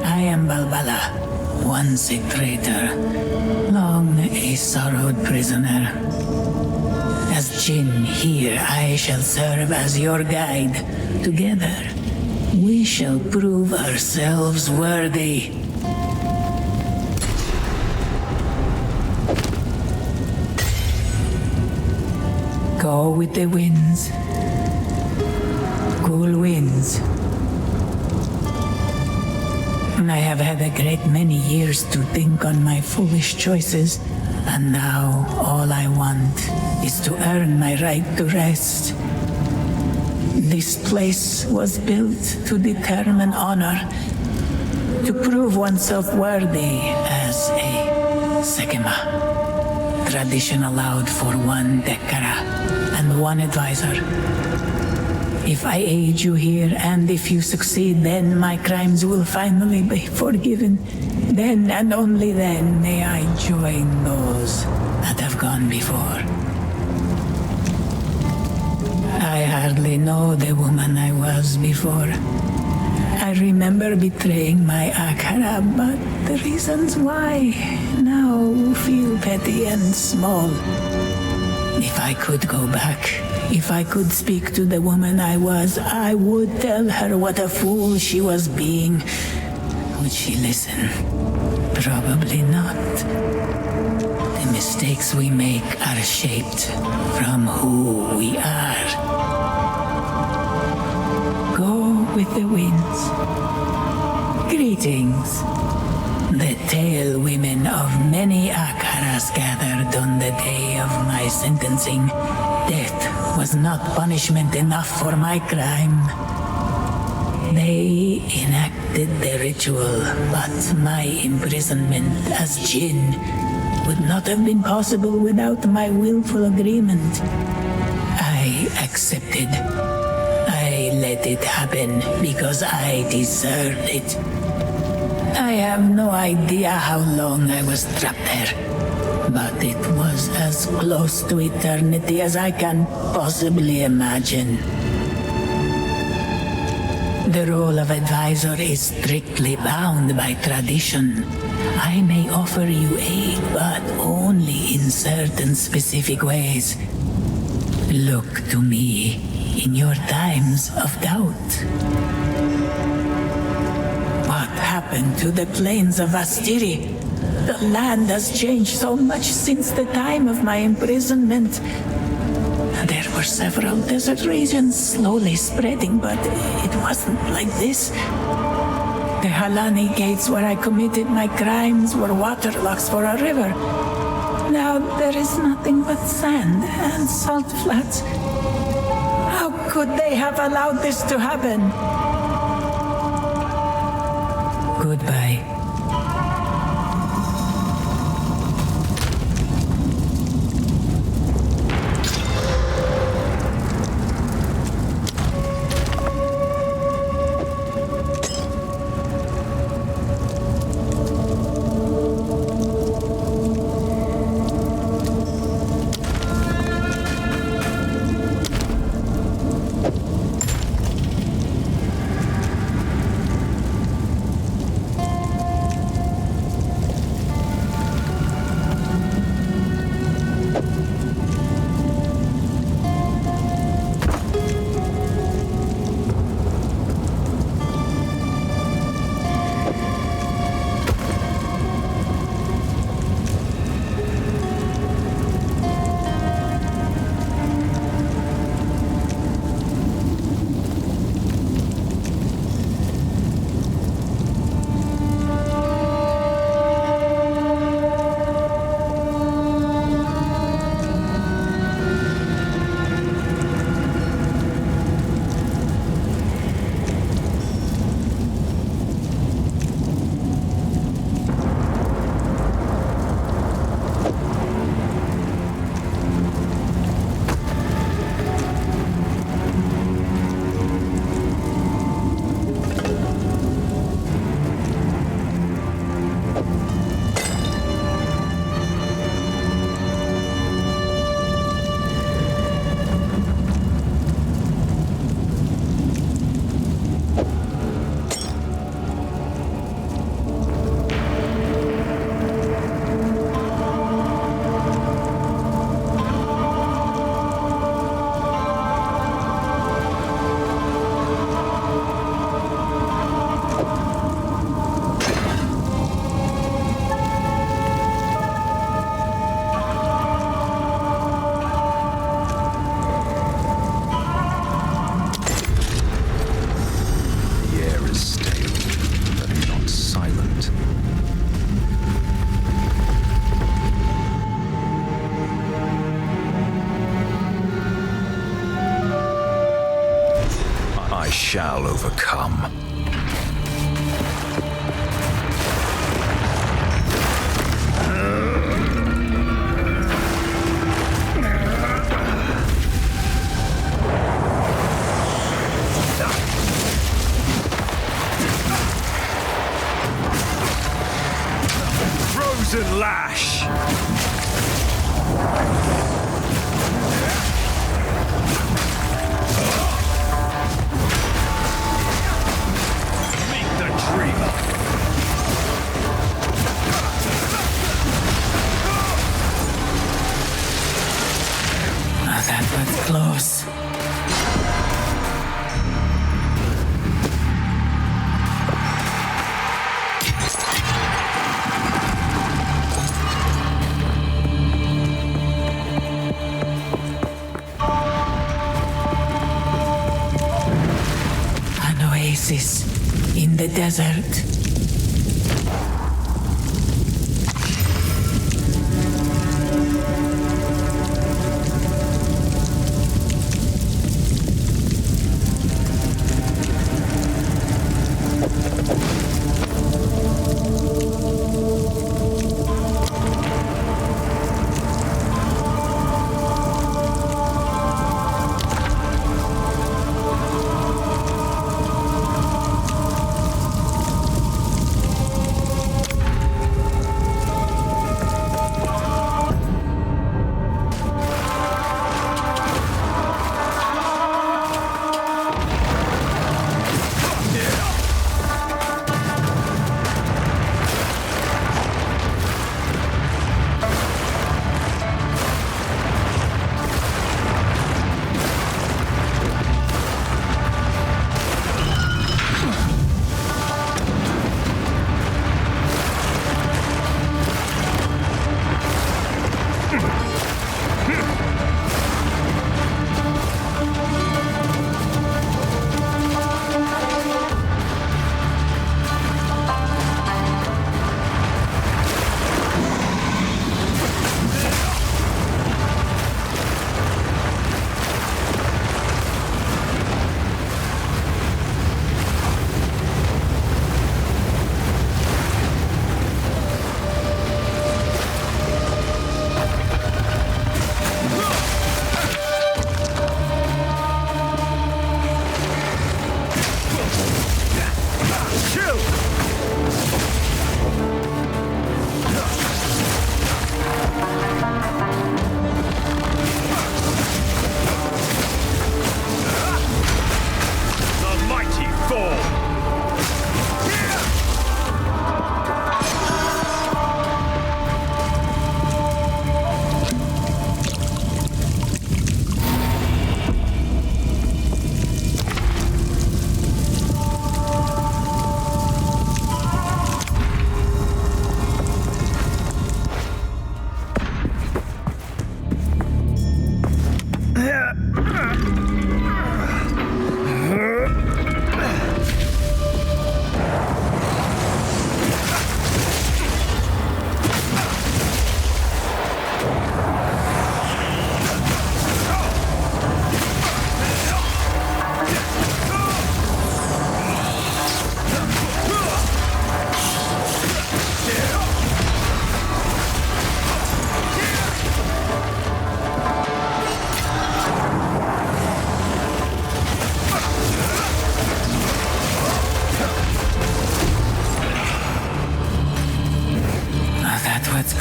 I am Balbala, once a traitor, long a sorrowed prisoner. As Jinn here, I shall serve as your guide. Together, we shall prove ourselves worthy. Go with the winds. Cool winds. I have had a great many years to think on my foolish choices, and now all I want is to earn my right to rest. This place was built to determine honor, to prove oneself worthy as a Sekima. Tradition allowed for one Dekkara and one advisor. If I aid you here, and if you succeed, then my crimes will finally be forgiven. Then and only then may I join those that have gone before. I hardly know the woman I was before. I remember betraying my Akara, but the reasons why now feel petty and small. If I could go back, if I could speak to the woman I was, I would tell her what a fool she was being. Would she listen? Probably not. The mistakes we make are shaped from who we are. Go with the winds. Greetings. The tale women of many Akaras gathered on the day of my sentencing. Death was not punishment enough for my crime. They enacted the ritual, but my imprisonment as Jinn would not have been possible without my willful agreement. I accepted. I let it happen because I deserved it. I have no idea how long I was trapped there, but it was as close to eternity as I can possibly imagine. The role of advisor is strictly bound by tradition. I may offer you aid, but only in certain specific ways. Look to me in your times of doubt. What happened to the plains of Astiri? The land has changed so much since the time of my imprisonment. There were several desert regions slowly spreading, but it wasn't like this. The Halani gates where I committed my crimes were waterlocks for a river. Now there is nothing but sand and salt flats. How could they have allowed this to happen? Goodbye. shall overcome. Frozen lash! Meet the dreamer! Oh, that was close. An oasis in the desert.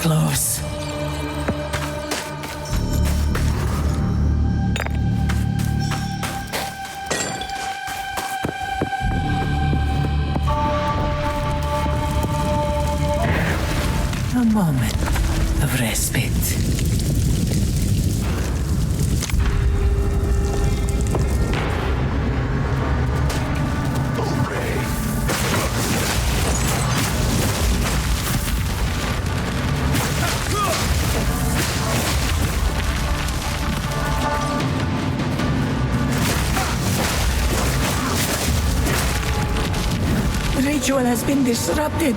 Close. A moment of respite. Ritual has been disrupted.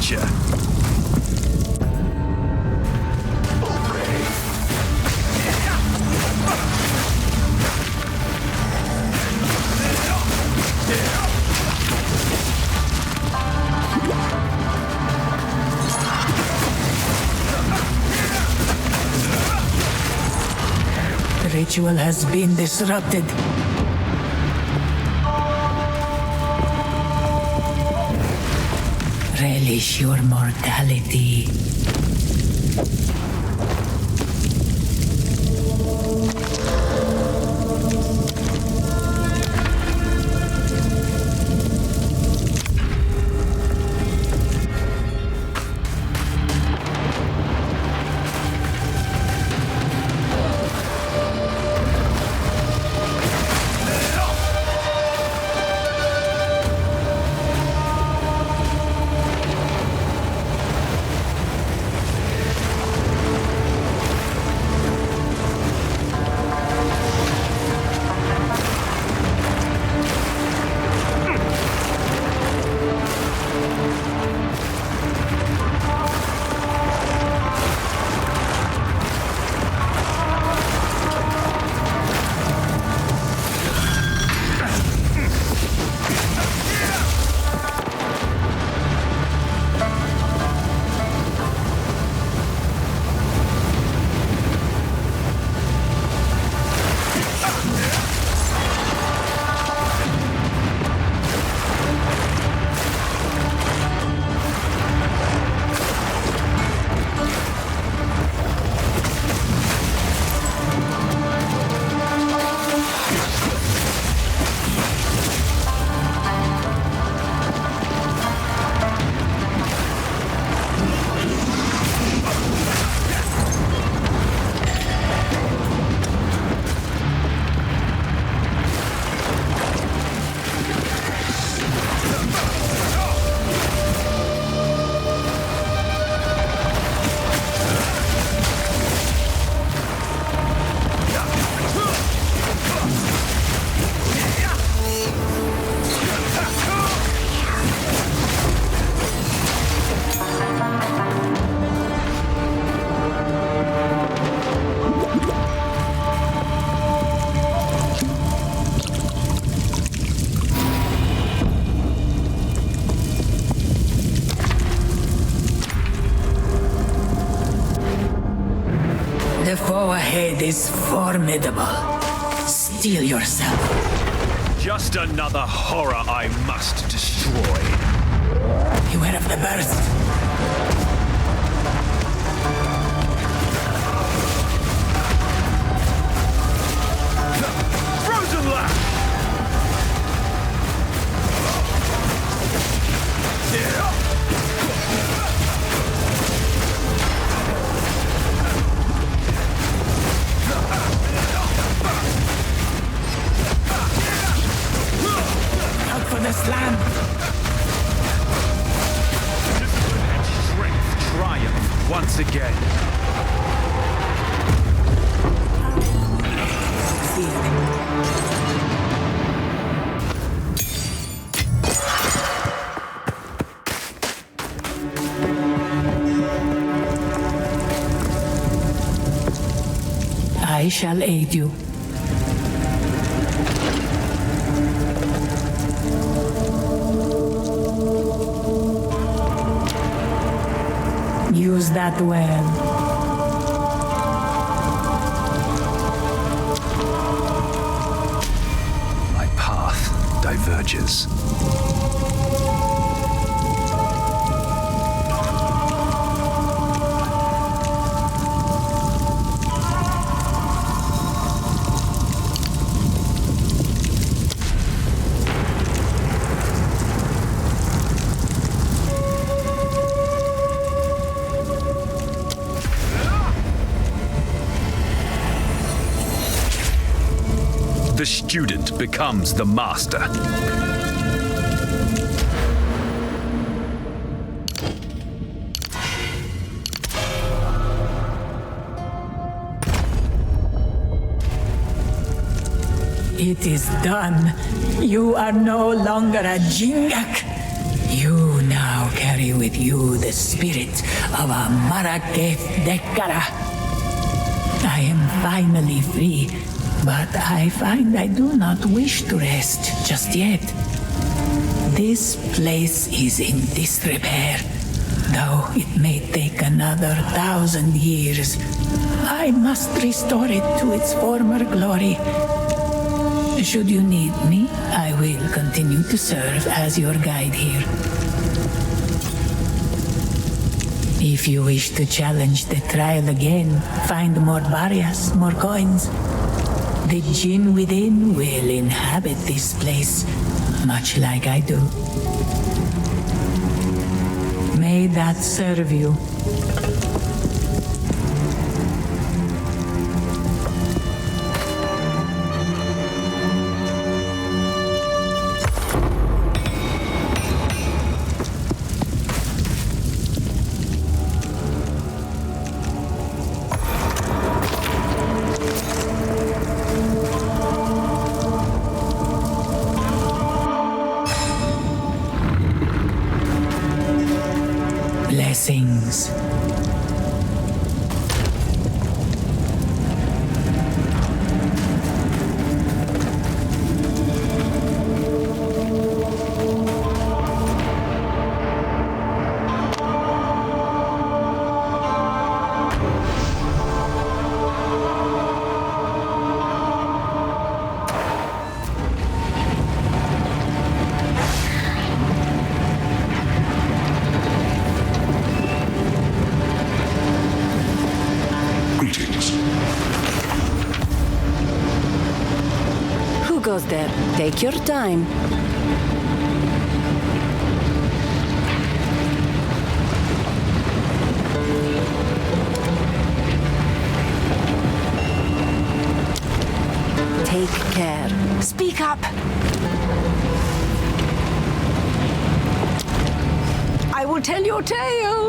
gotcha! The ritual has been disrupted. Relish your mortality. The foe ahead is formidable. Steel yourself. Just another horror I must destroy. Beware of the burst. Frozen Lash! Out for the slam. Discipline and strength triumph once again. I shall aid you. Use that well. My path diverges. The student becomes the master. It is done. You are no longer a Jingak. You now carry with you the spirit of a Maraketh Dekara. I am finally free, but I find I do not wish to rest just yet. This place is in disrepair, though it may take another 1,000 years. I must restore it to its former glory. Should you need me, I will continue to serve as your guide here. If you wish to challenge the trial again, find more barriers, more coins. The Jinn within will inhabit this place, much like I do. May that serve you. Blessings. Who goes there? Take your time. Take care. Speak up! I will tell your tale.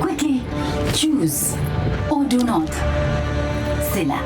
Quickly, choose or do not. Silla.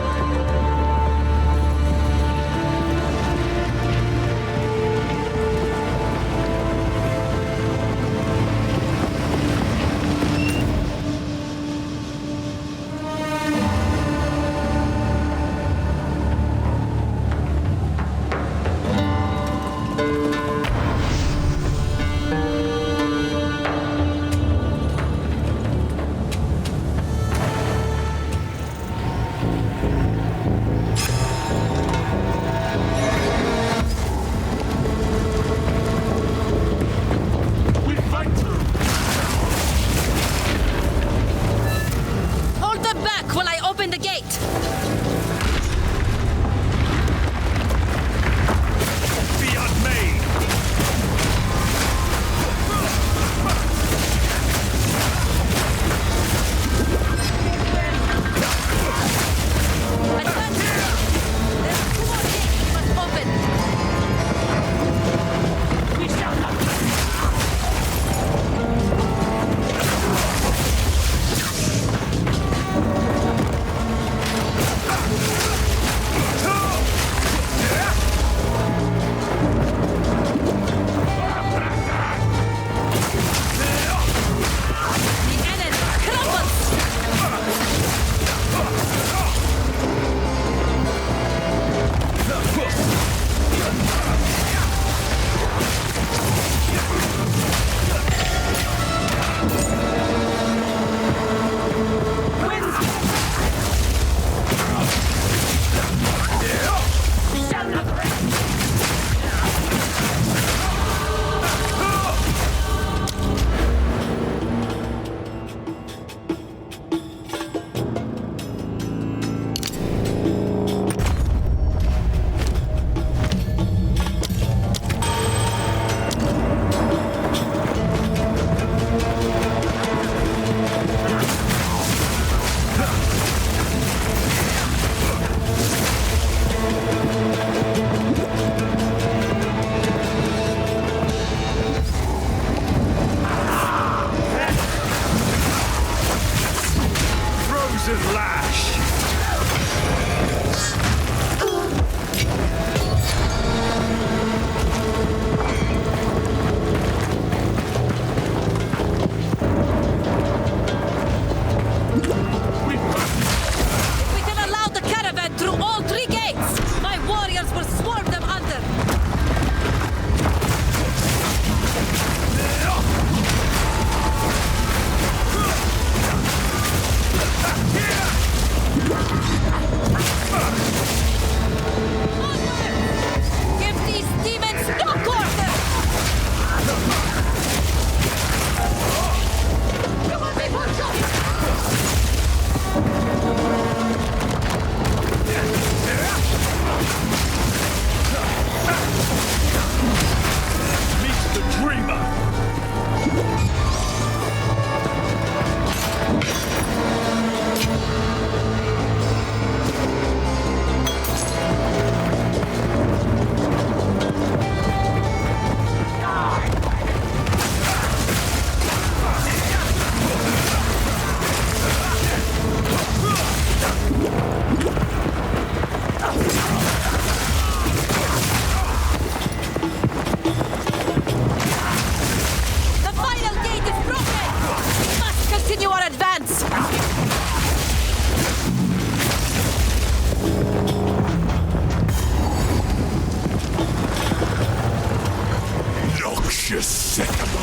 vicious sycamore.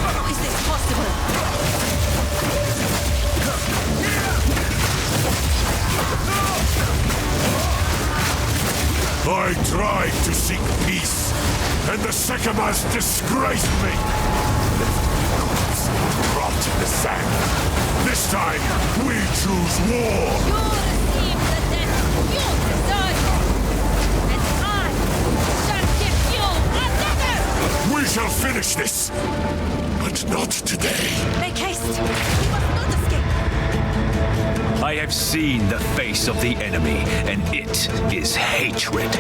How is this possible? I tried to seek peace, and the sycamores disgraced me. Rot in the sand. This time, we choose war. You receive the death you deserve, and I shall give you another! We shall finish this, but not today. Make haste! We must not escape! I have seen the face of the enemy, and it is hatred.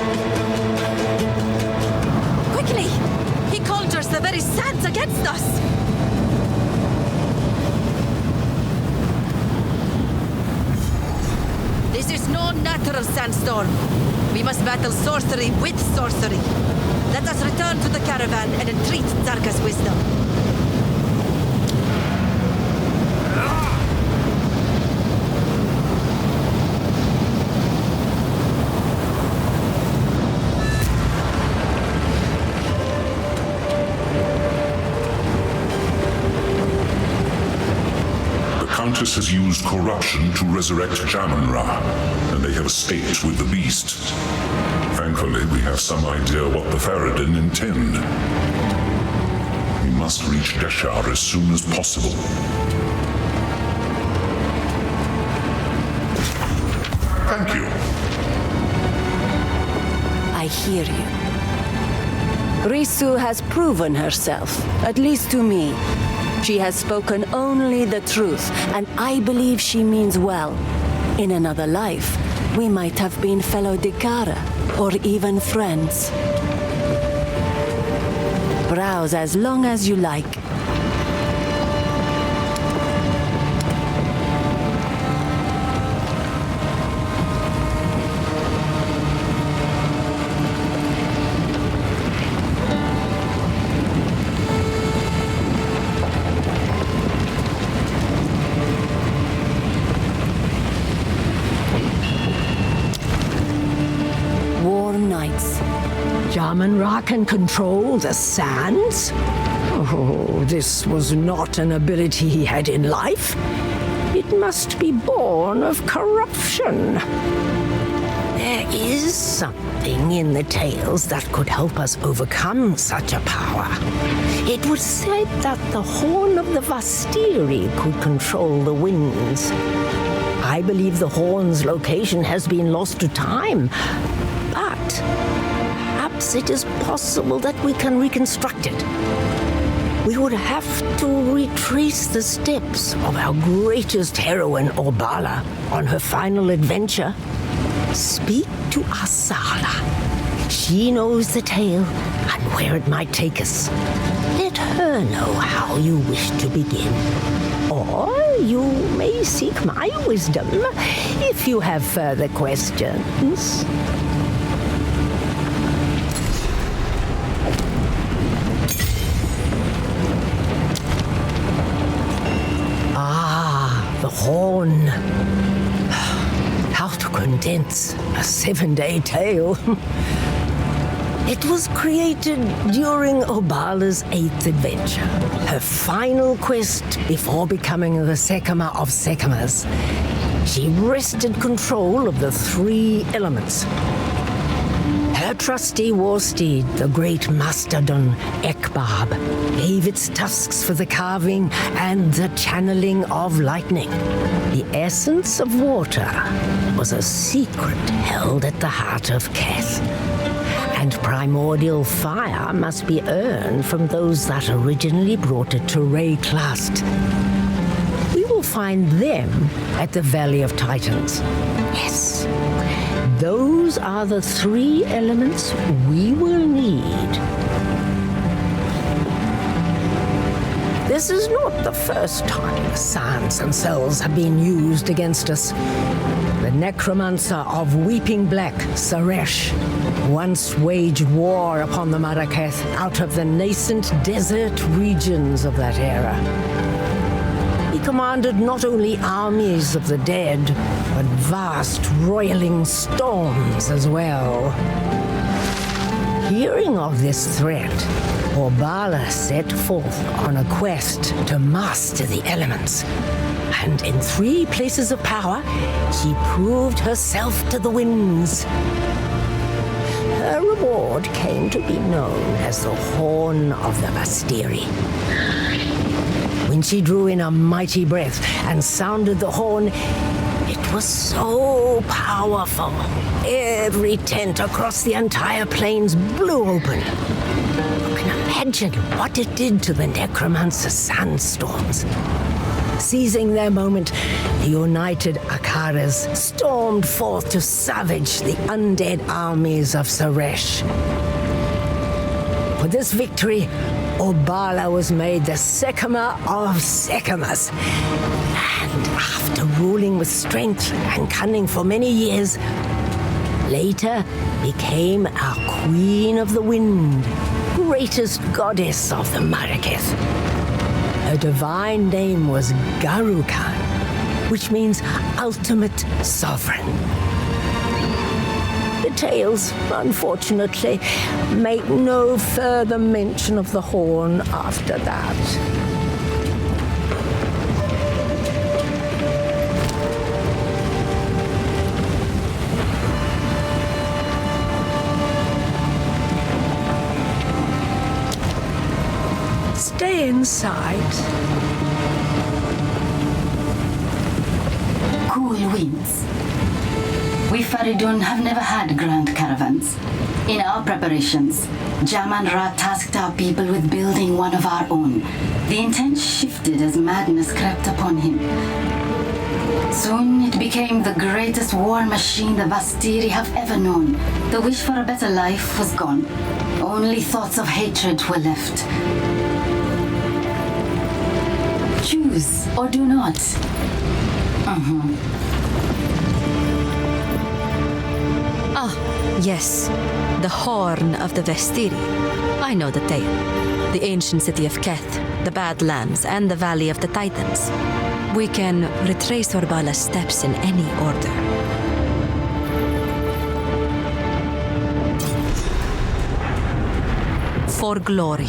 Quickly! He conjures the very sands against us! This is no natural sandstorm. We must battle sorcery with sorcery. Let us return to the caravan and entreat Zarka's wisdom. The Countess has used corruption to resurrect Jamun-Ra, and they have escaped with the beast. Thankfully, we have some idea what the Faradin intend. We must reach Deshar as soon as possible. Thank you. I hear you. Risu has proven herself, at least to me. She has spoken only the truth, and I believe she means well. In another life, we might have been fellow Dikara, or even friends. Browse as long as you like. Jamun-Ra can control the sands? Oh, this was not an ability he had in life. It must be born of corruption. There is something in the tales that could help us overcome such a power. It was said that the horn of the Vastiri could control the winds. I believe the horn's location has been lost to time, but it is possible that we can reconstruct it. We would have to retrace the steps of our greatest heroine, Orbala, on her final adventure. Speak to Asala. She knows the tale and where it might take us. Let her know how you wish to begin. Or you may seek my wisdom if you have further questions. Horn. How to condense a 7-day tale. It was created during Obala's 8th adventure, her final quest before becoming the Sekama of Sekamas. She wrested control of the 3 elements. Her trusty war steed, the great mastodon Ekbab, gave its tusks for the carving and the channeling of lightning. The essence of water was a secret held at the heart of Keth. And primordial fire must be earned from those that originally brought it to Wraeclast. We will find them at the Valley of Titans. Yes. Those are the 3 elements we will need. This is not the first time the sands themselves have been used against us. The necromancer of Weeping Black, Saresh, once waged war upon the Maraketh out of the nascent desert regions of that era. He commanded not only armies of the dead, but vast roiling storms as well. Hearing of this threat, Orbala set forth on a quest to master the elements. And in 3 places of power, she proved herself to the winds. Her reward came to be known as the Horn of the Vastiri. When she drew in a mighty breath and sounded the horn, it was so powerful. Every tent across the entire plains blew open. You can imagine what it did to the necromancer's sandstorms. Seizing their moment, the united Akaras stormed forth to savage the undead armies of Suresh. With this victory, Orbala was made the Sekama of Sekamas. And after ruling with strength and cunning for many years, later became our Queen of the Wind, greatest goddess of the Maraketh. Her divine name was Garukan, which means ultimate sovereign. The tales, unfortunately, make no further mention of the horn after that. Stay inside. Cool winds. We Faridun have never had grand caravans. In our preparations, Jaman Ra tasked our people with building one of our own. The intent shifted as madness crept upon him. Soon it became the greatest war machine the Vastiri have ever known. The wish for a better life was gone. Only thoughts of hatred were left. Choose or do not. Ah, yes. The Horn of the Vestiri. I know the tale. The ancient city of Keth, the Badlands, and the Valley of the Titans. We can retrace Orbala's steps in any order. For glory.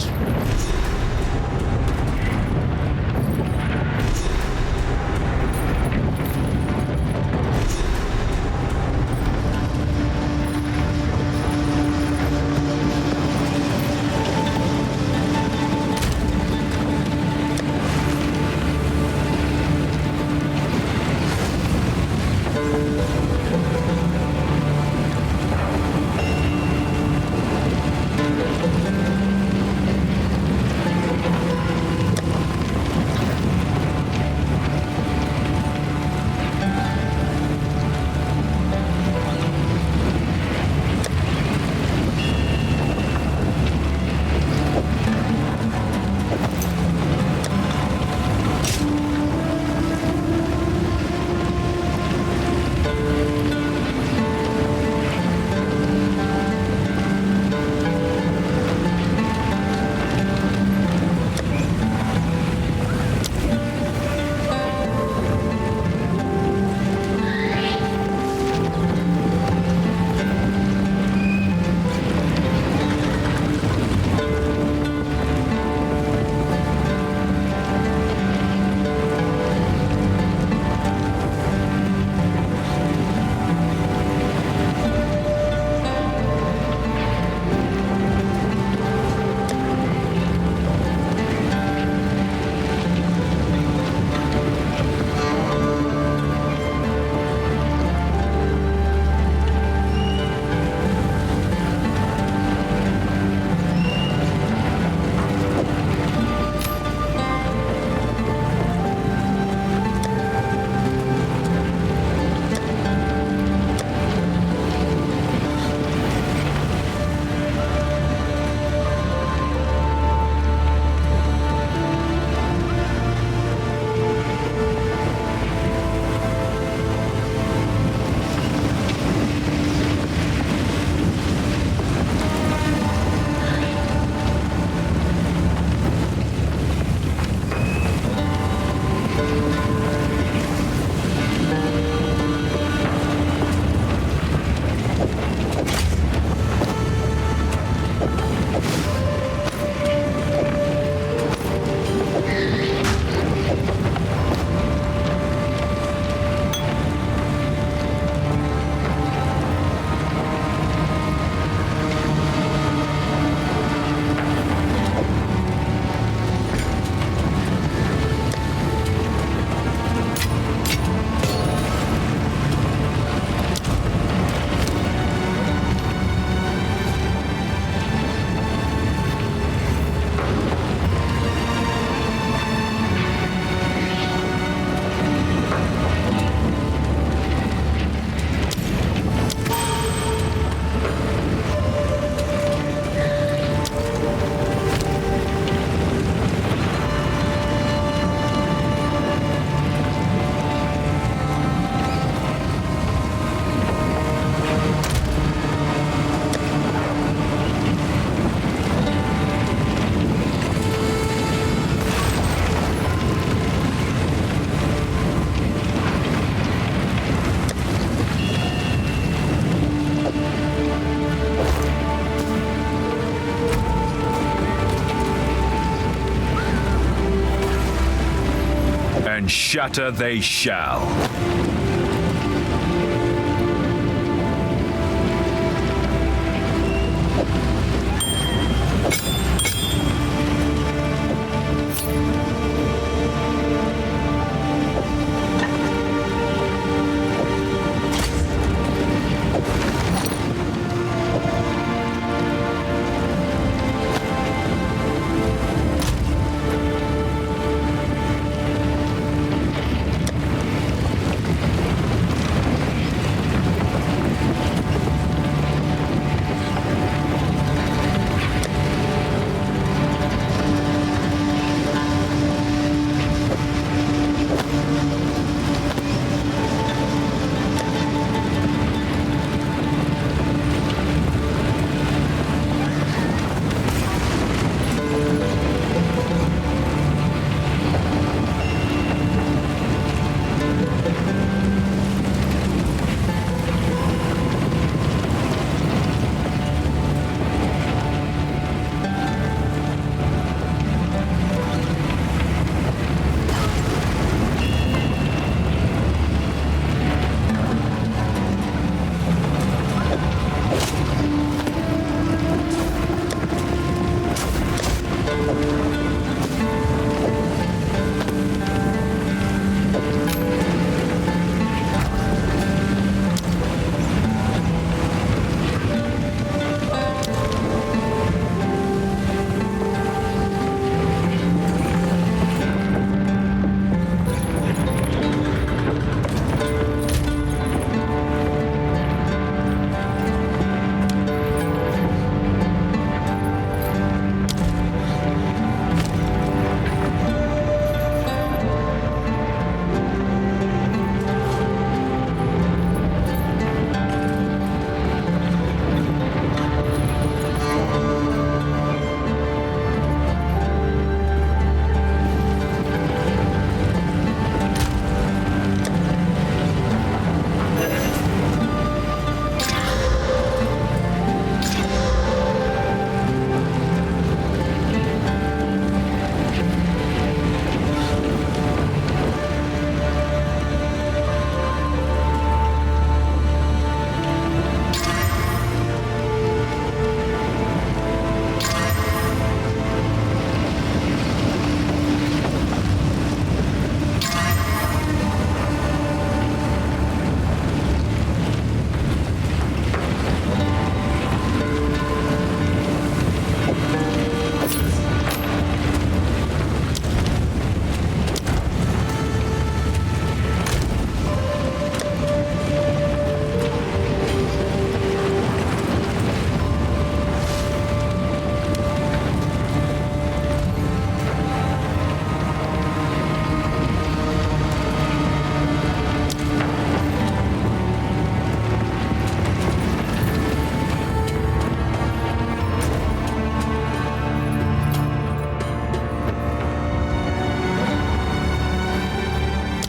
shatter they shall.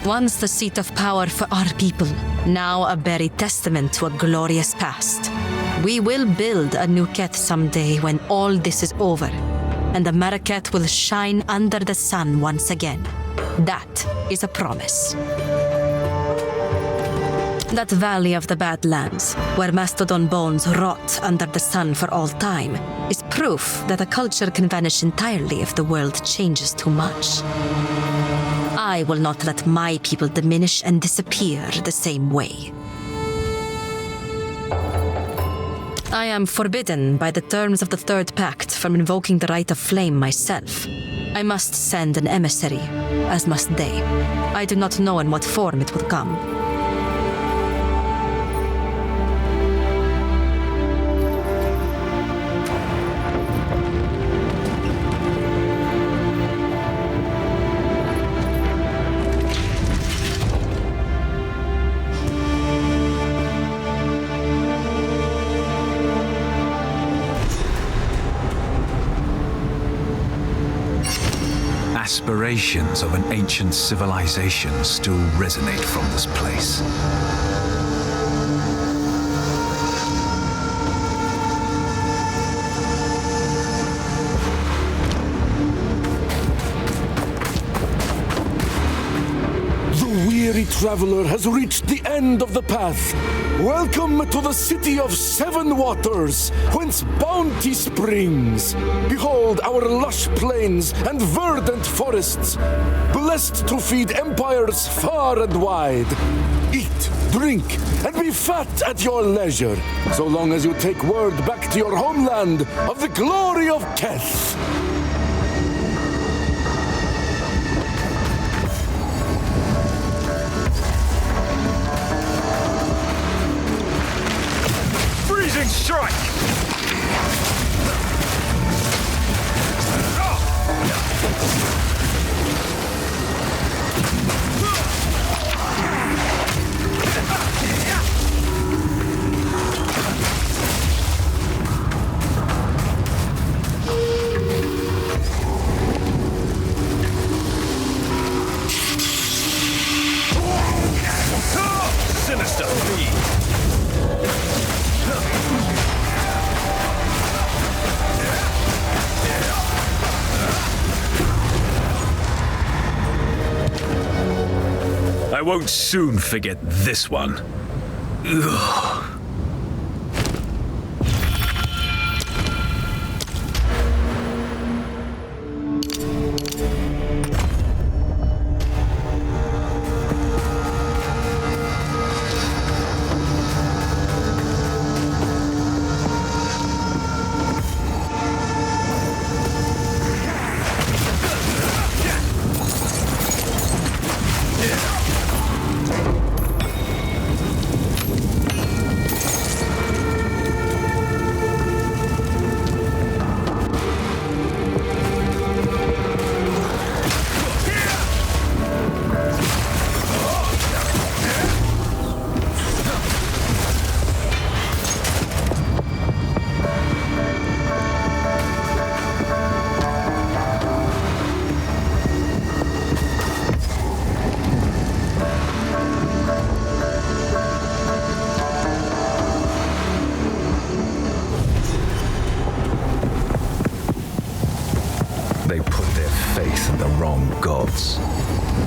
Once the seat of power for our people, now a buried testament to a glorious past. We will build a new Keth someday when all this is over, and the Marquette will shine under the sun once again. That is a promise. That valley of the Badlands, where mastodon bones rot under the sun for all time, is proof that a culture can vanish entirely if the world changes too much. I will not let my people diminish and disappear the same way. I am forbidden by the terms of the Third Pact from invoking the Right of Flame myself. I must send an emissary, as must they. I do not know in what form it will come. Aspirations of an ancient civilization still resonate from this place. traveler has reached the end of the path. Welcome to the city of 7 waters, whence bounty springs. Behold our lush plains and verdant forests, blessed to feed empires far and wide. Eat, drink, and be fat at your leisure, so long as you take word back to your homeland of the glory of Keth. Freezing strike! Sinister feed! I won't soon forget this one. Ugh.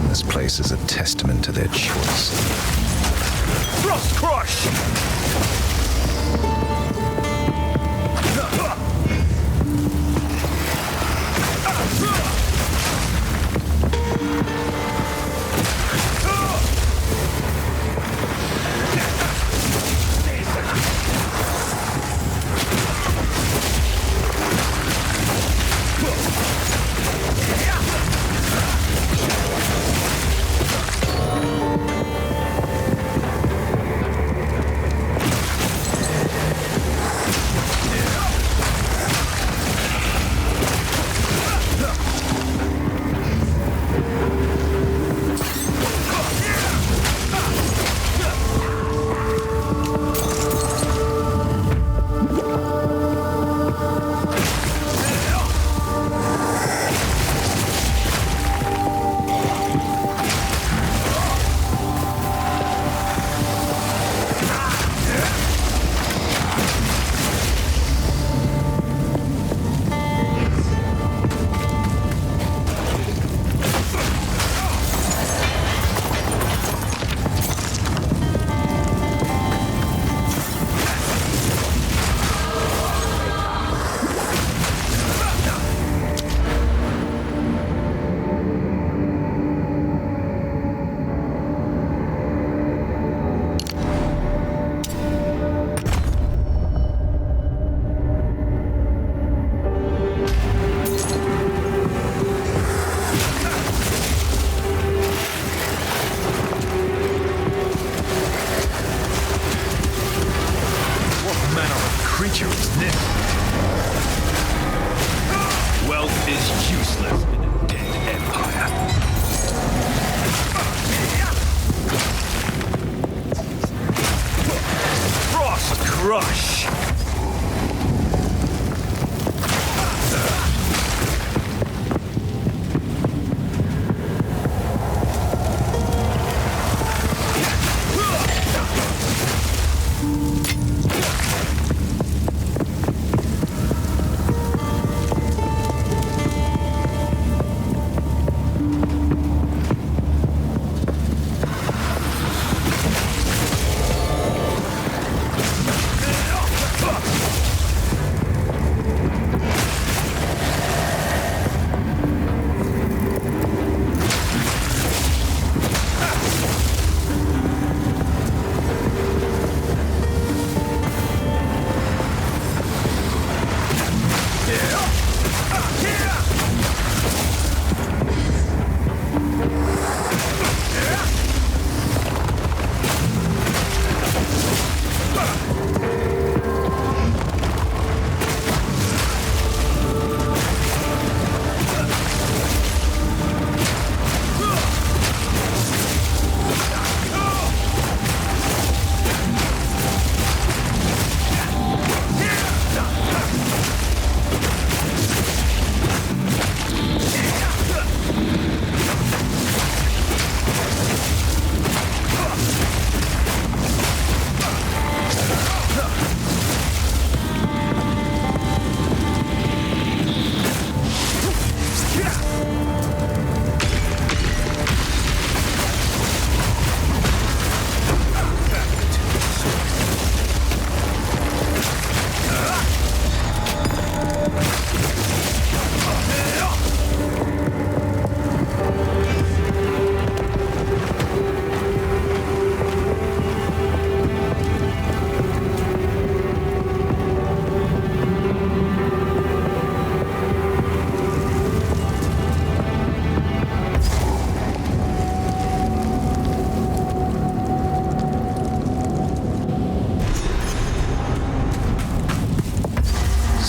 This place is a testament to their choice. Frost Crush!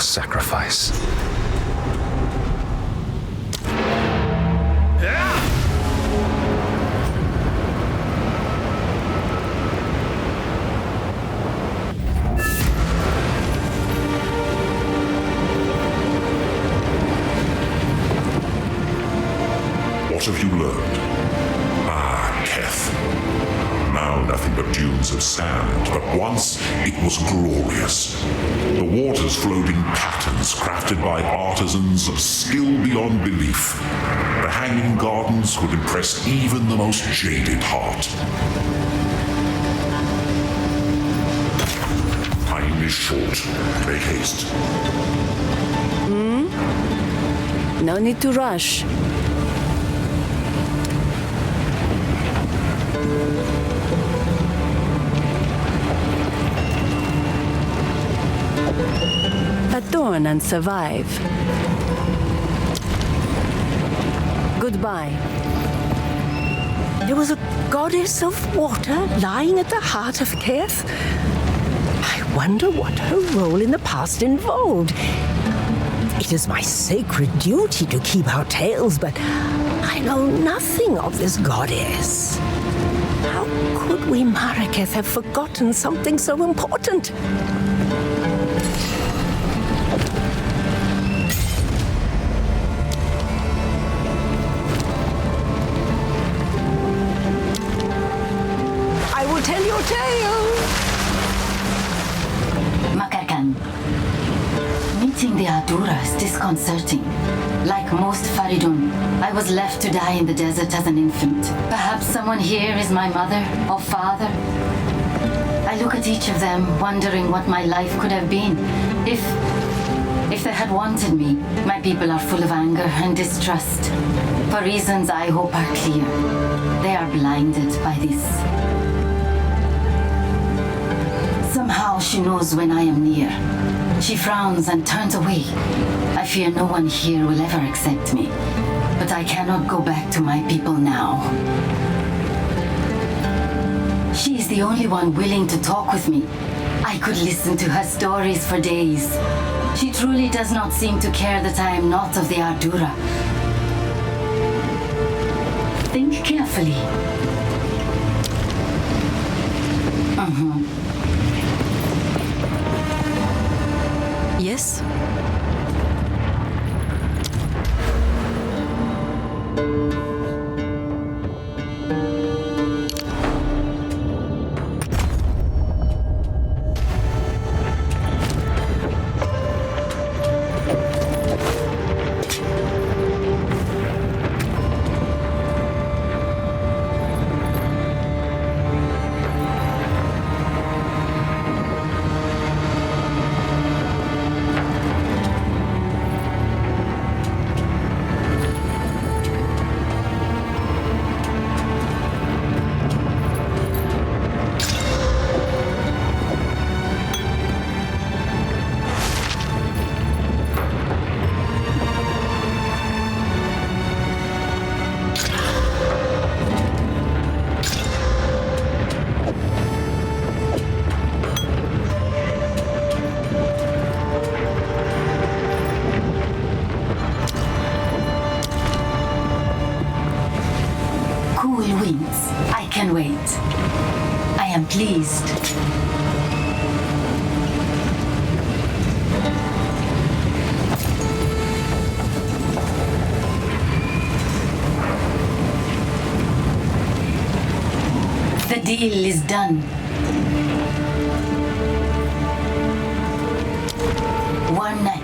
your sacrifice. What have you learned? Ah, Keth. Now nothing but dunes of sand, but once it was glorious. The waters flowed in patterns crafted by artisans of skill beyond belief. The hanging gardens could impress even the most jaded heart. Time is short. Make haste. No need to rush. Adorn and survive. Goodbye. There was a goddess of water lying at the heart of Keth. I wonder what her role in the past involved. It is my sacred duty to keep our tales, but I know nothing of this goddess. How could we, Maraketh, have forgotten something so important? I will tell your tale. Makarkan. Meeting the Adura is disconcerting. Like most Faridun, I was left to die in the desert as an infant. Perhaps someone here is my mother or father. I look at each of them, wondering what my life could have been if they had wanted me. My people are full of anger and distrust. For reasons I hope are clear. They are blinded by this. Somehow she knows when I am near. She frowns and turns away. I fear no one here will ever accept me. But I cannot go back to my people now. She is the only one willing to talk with me. I could listen to her stories for days. She truly does not seem to care that I am not of the Ardura. Think carefully. Yes? can wait. I am pleased. The deal is done. One night.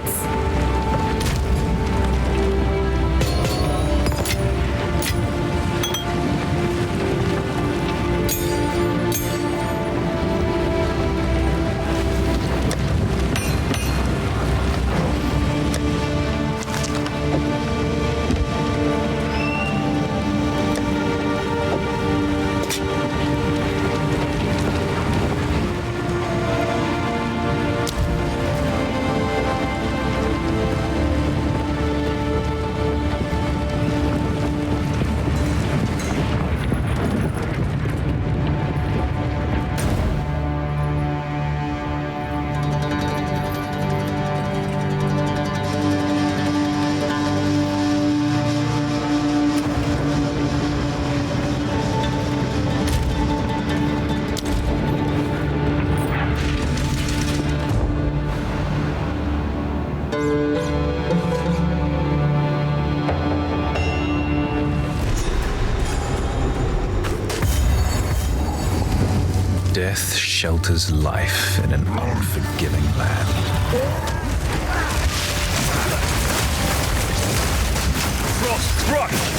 Death shelters life in an unforgiving land. Frost Rush!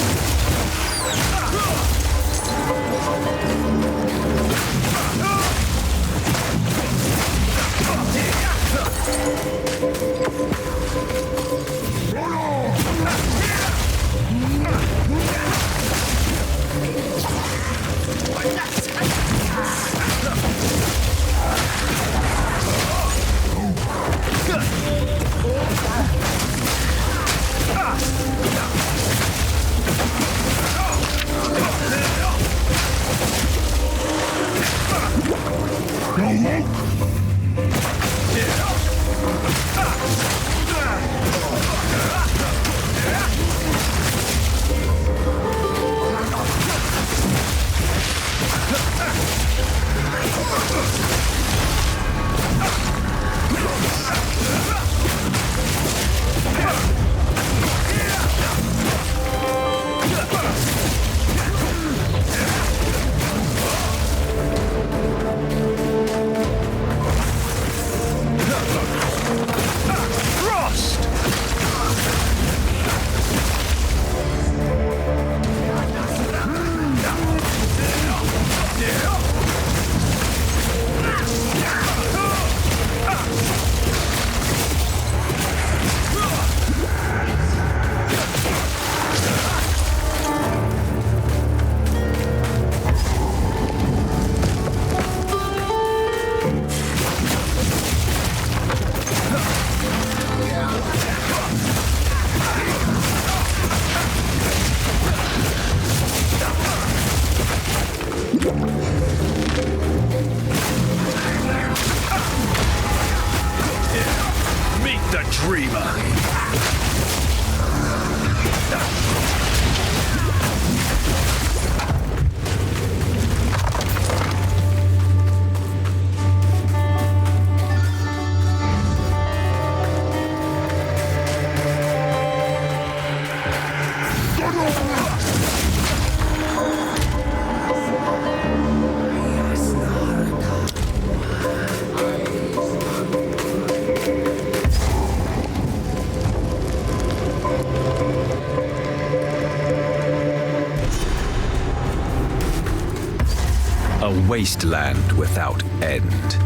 A wasteland without end.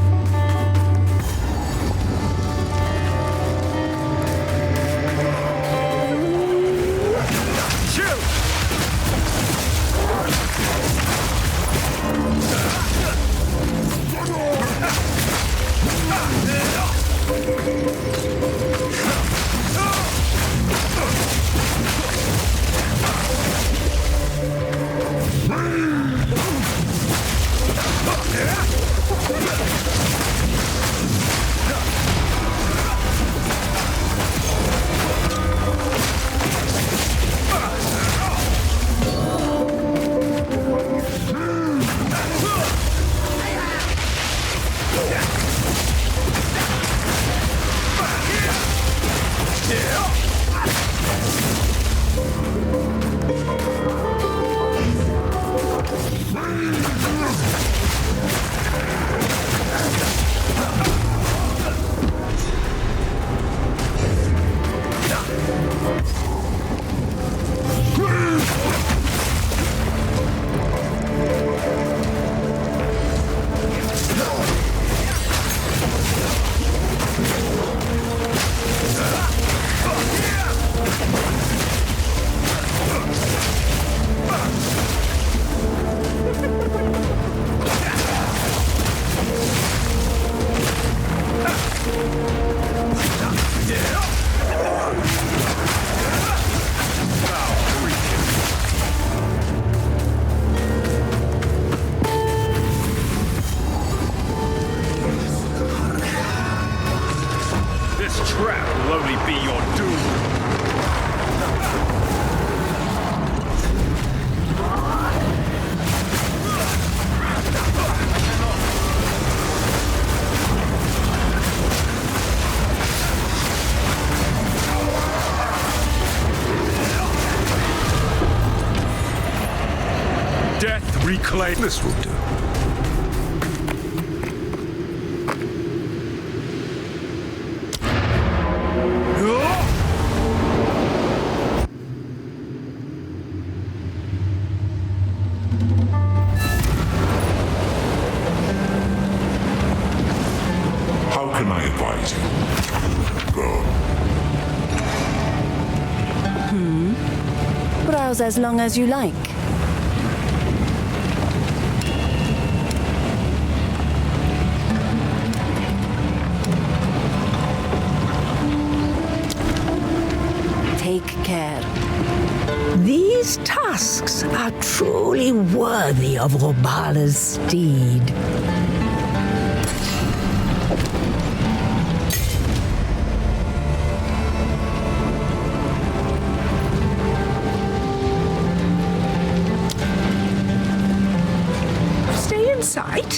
Reclaim. This will do. can I advise you? Go. Browse as long as you like. Take care. These tusks are truly worthy of Orbala's steed. Stay in sight.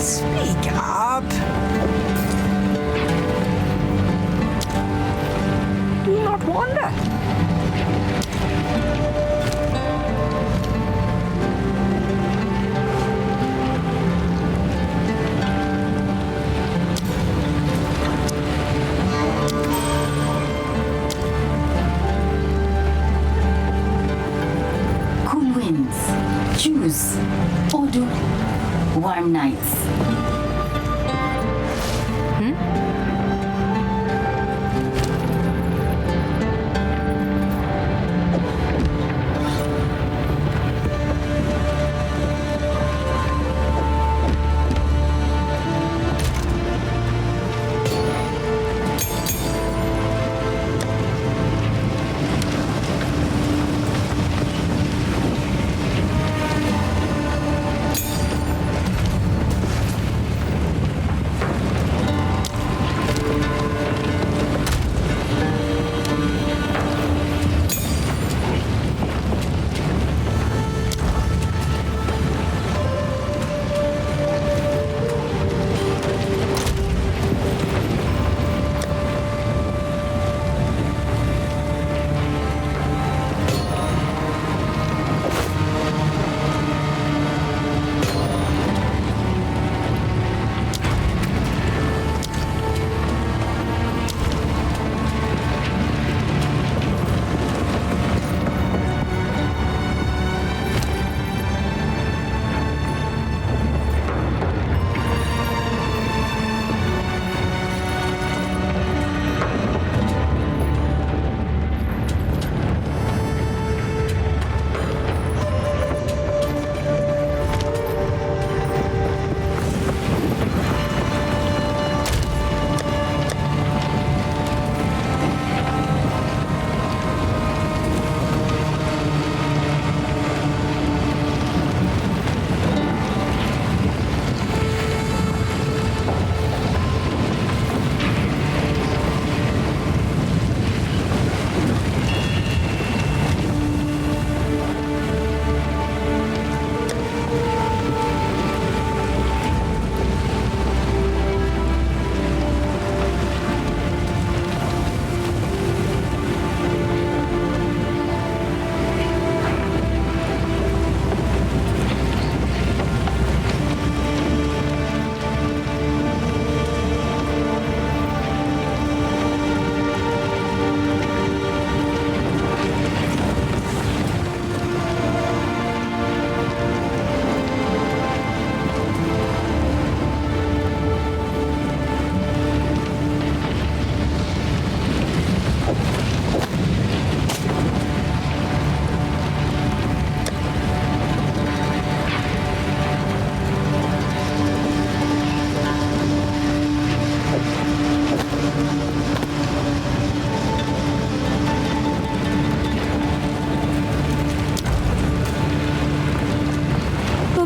Speak up. Do not wander. Cool winds, choose, or do warm nights.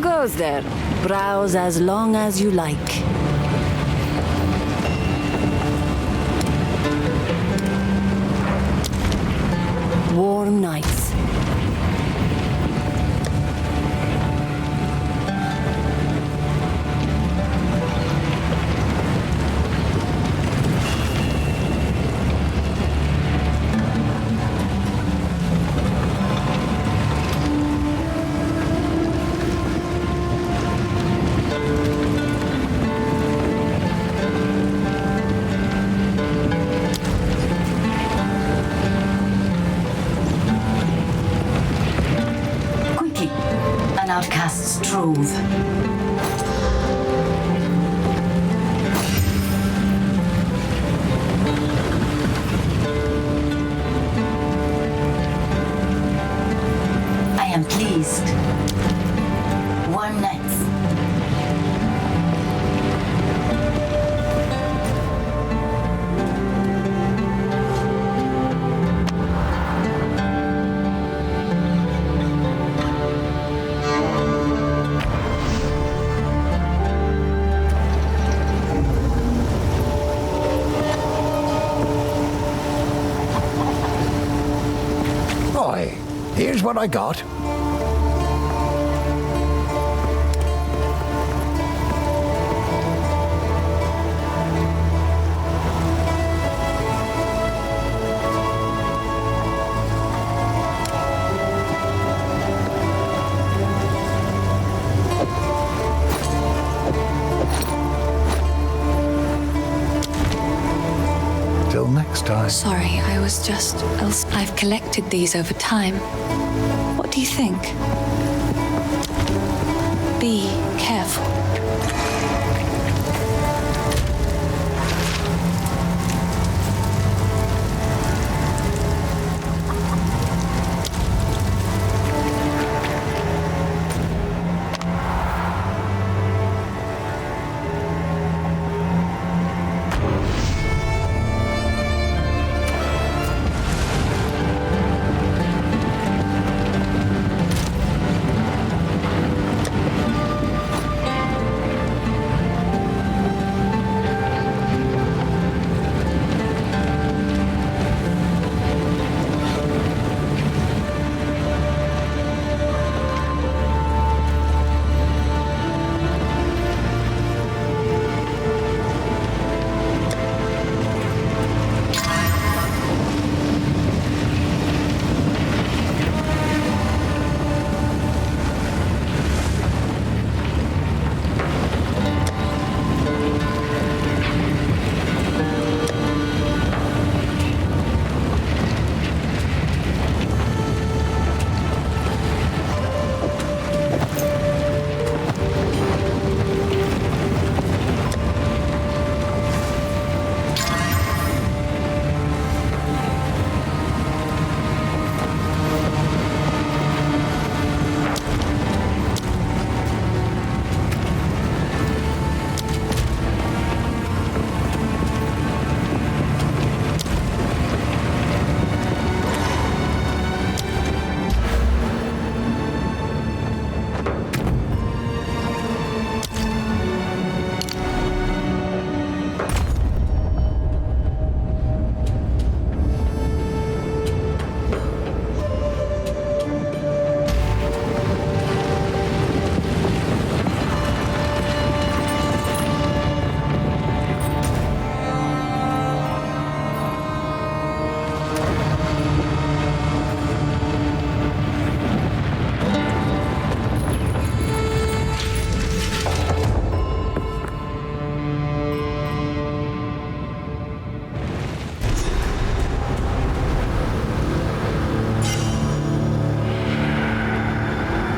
Goes there. Browse as long as you like. Warm nights. Outcast's trove. I'm next. Boy, here's what I got. Till next time. Sorry, I was just... I've collected these over time. What do you think? Be careful.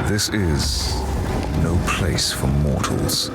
This is no place for mortals.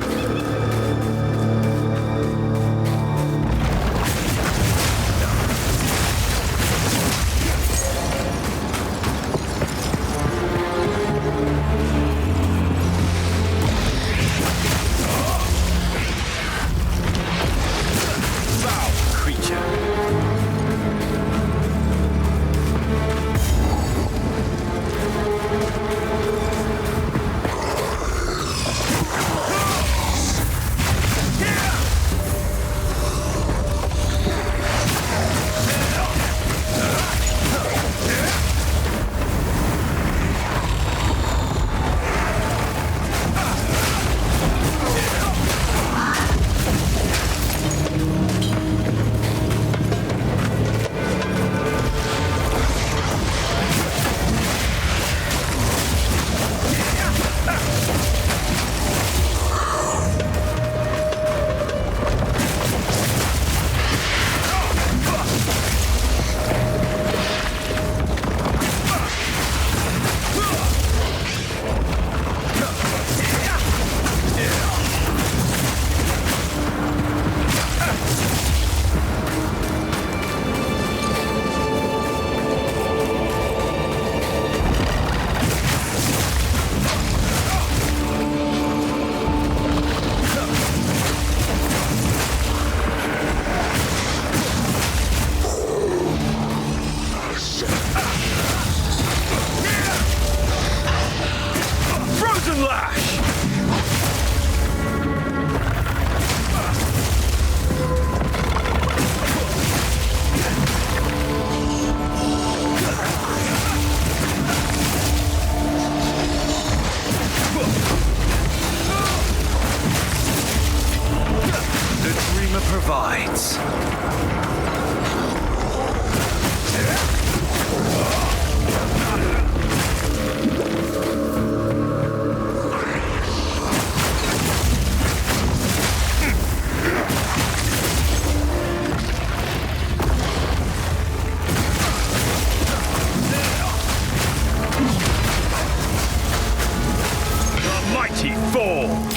mighty fall!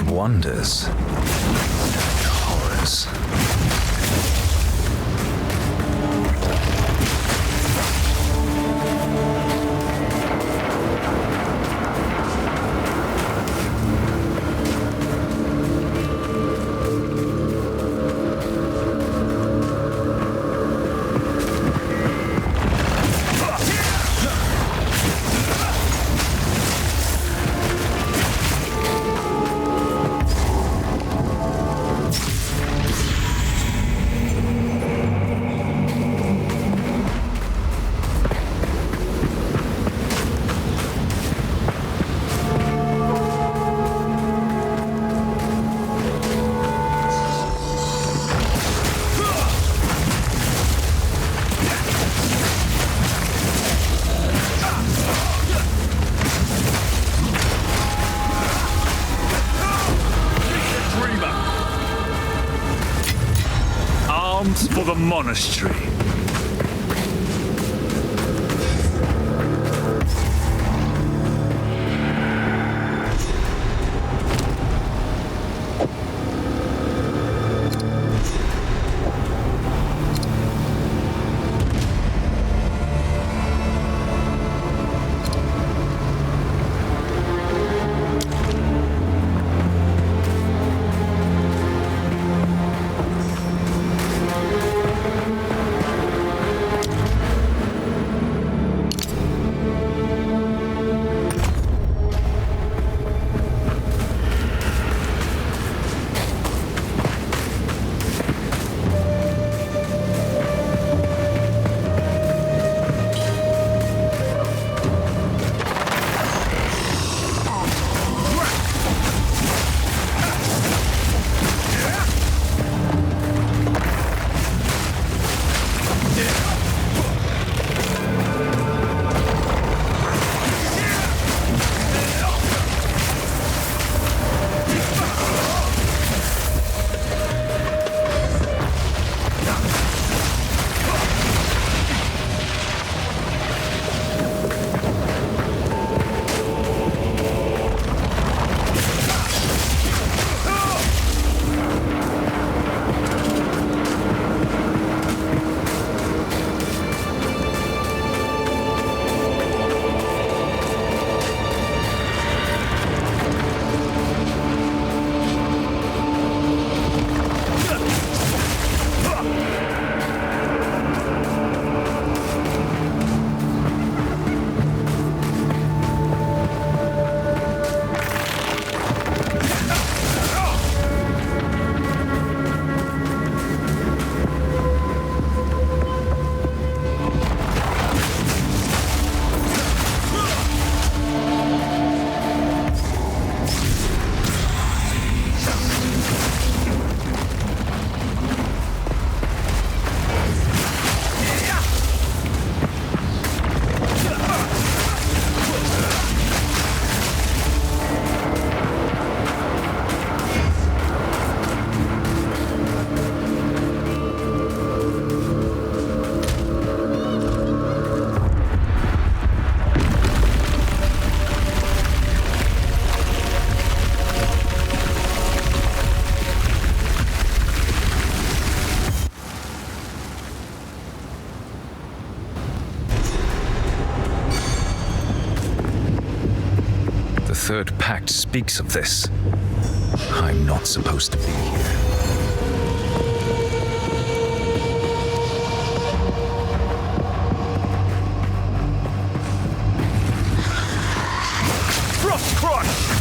Wonders and horrors. For the monastery. Third Pact speaks of this. I'm not supposed to be here. Frost Crush!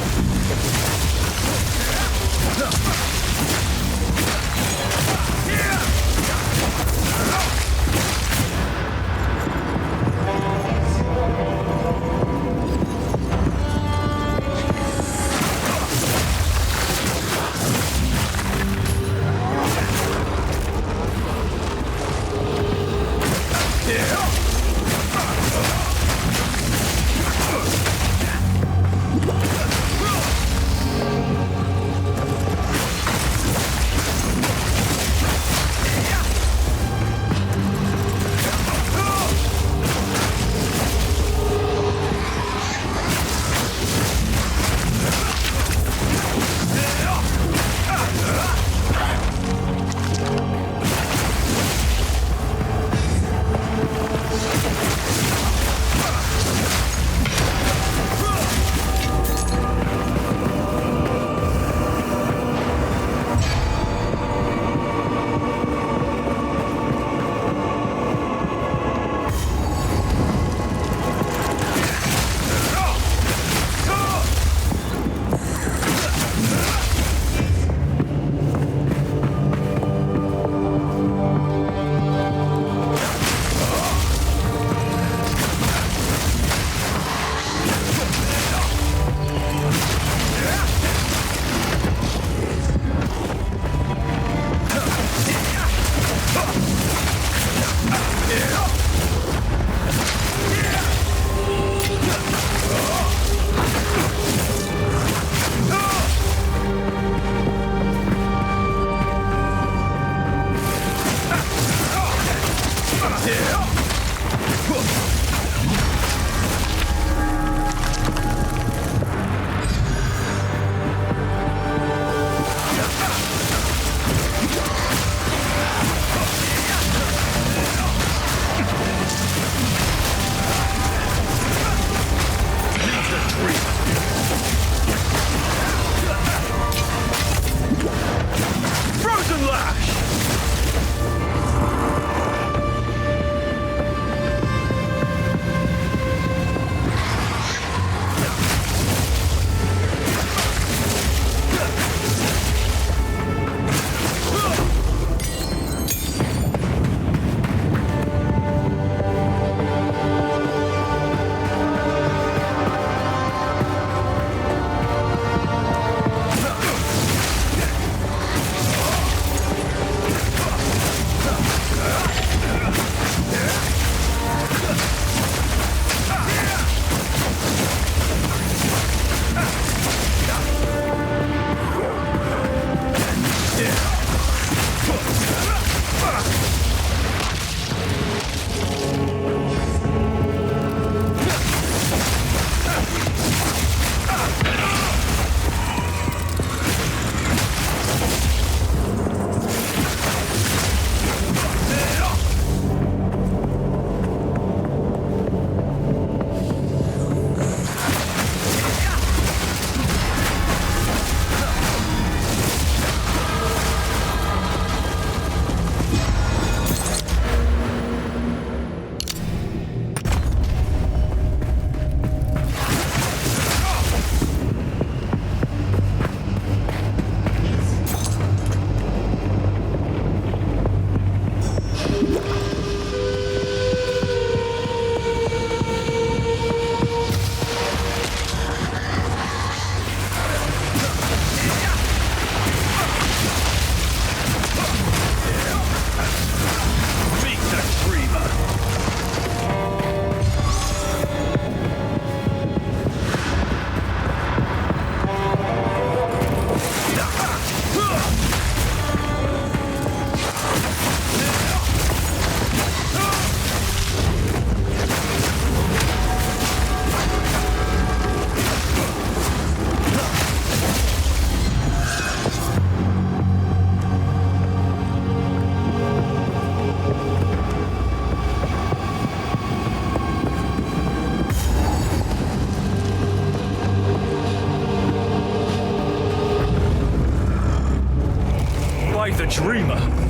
by the Dreamer.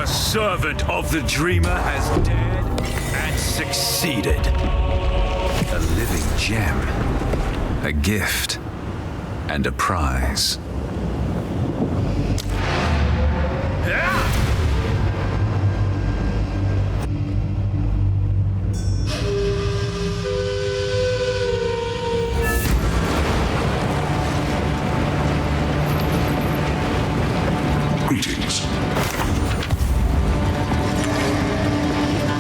Servant of the Dreamer has dared and succeeded. A living gem, a gift, and a prize. Greetings.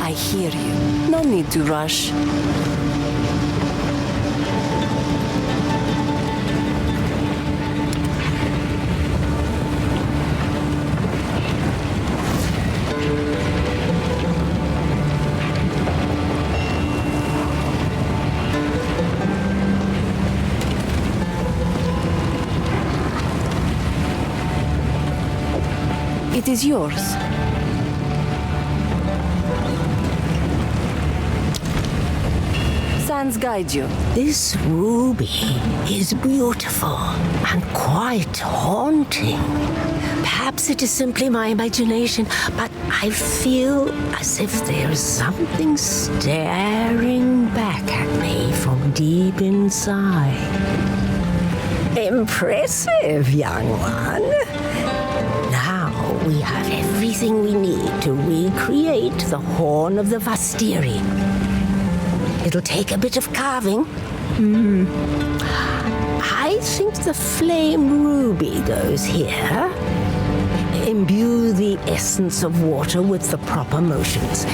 I hear you. No need to rush. It is yours. Sands guide you. This ruby is beautiful and quite haunting. Perhaps it is simply my imagination, but I feel as if there is something staring back at me from deep inside. Impressive, young one. Now we have everything we need to recreate the Horn of the Vastiri. It'll take a bit of carving. I think the flame ruby goes here. Imbue the essence of water with the proper motions.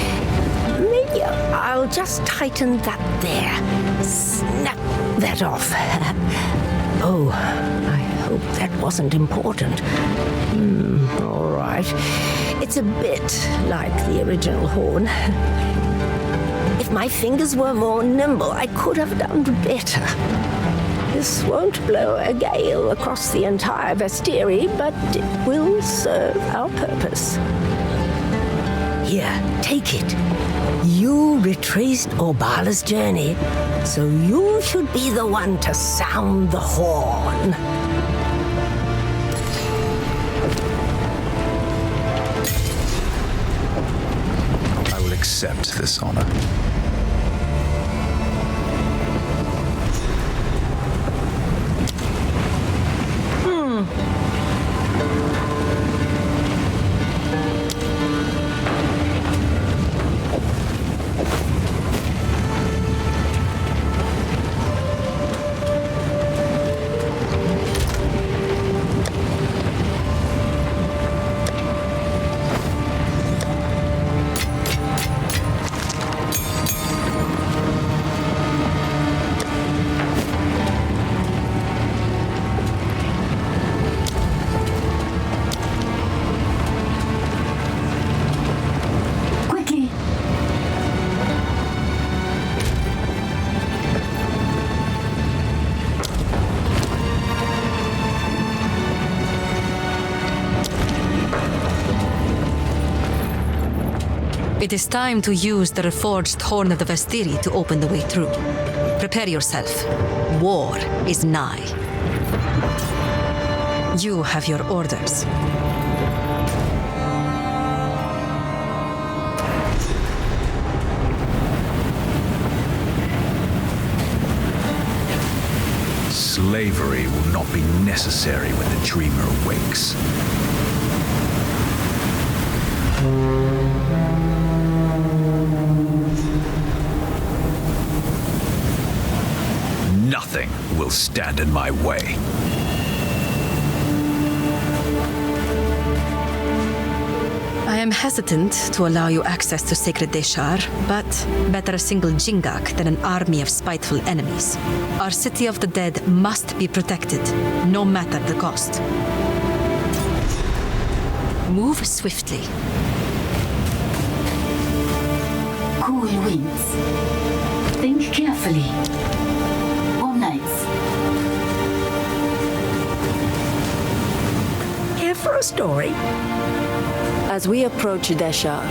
Maybe I'll just tighten that there. Snap that off. Oh, I hope that wasn't important. All right. It's a bit like the original horn. If my fingers were more nimble, I could have done better. This won't blow a gale across the entire Vastiri, but it will serve our purpose. Here, take it. You retraced Orbala's journey, so you should be the one to sound the horn. I will accept this honor. It is time to use the reforged Horn of the Vastiri to open the way through. Prepare yourself. War is nigh. You have your orders. Slavery will not be necessary when the Dreamer awakes. Nothing will stand in my way. I am hesitant to allow you access to Sacred Deshar, but better a single Jingak than an army of spiteful enemies. Our city of the dead must be protected, no matter the cost. Move swiftly. Cool winds. Think carefully. Warm nights. Here for a story? As we approach Deshar,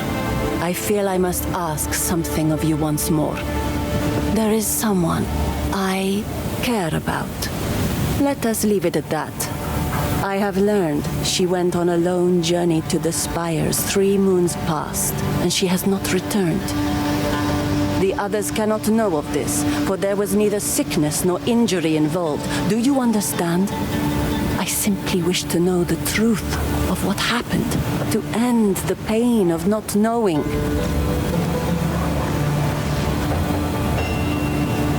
I feel I must ask something of you once more. There is someone I care about. Let us leave it at that. I have learned she went on a lone journey to the spires 3 moons past, and she has not returned. The others cannot know of this, for there was neither sickness nor injury involved. Do you understand? I simply wish to know the truth of what happened, to end the pain of not knowing.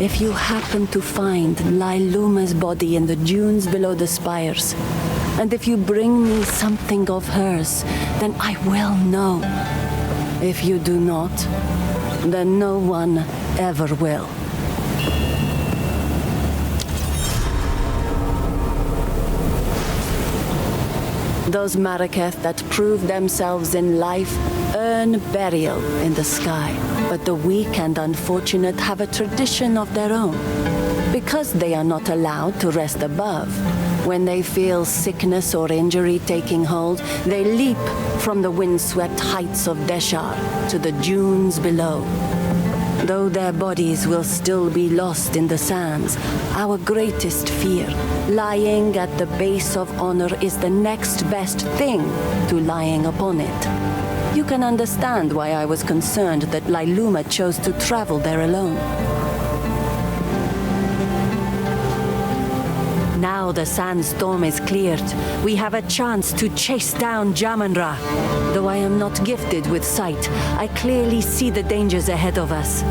If you happen to find Lailuma's body in the dunes below the spires, and if you bring me something of hers, then I will know. If you do not, then no one ever will. Those Maraketh that prove themselves in life earn burial in the sky, but the weak and unfortunate have a tradition of their own. Because they are not allowed to rest above, when they feel sickness or injury taking hold, they leap from the windswept heights of Deshar to the dunes below. Though their bodies will still be lost in the sands, our greatest fear, lying at the base of honor, is the next best thing to lying upon it. You can understand why I was concerned that Lailuma chose to travel there alone. Now the sandstorm is cleared. We have a chance to chase down Jamanra. Though I am not gifted with sight, I clearly see the dangers ahead of us.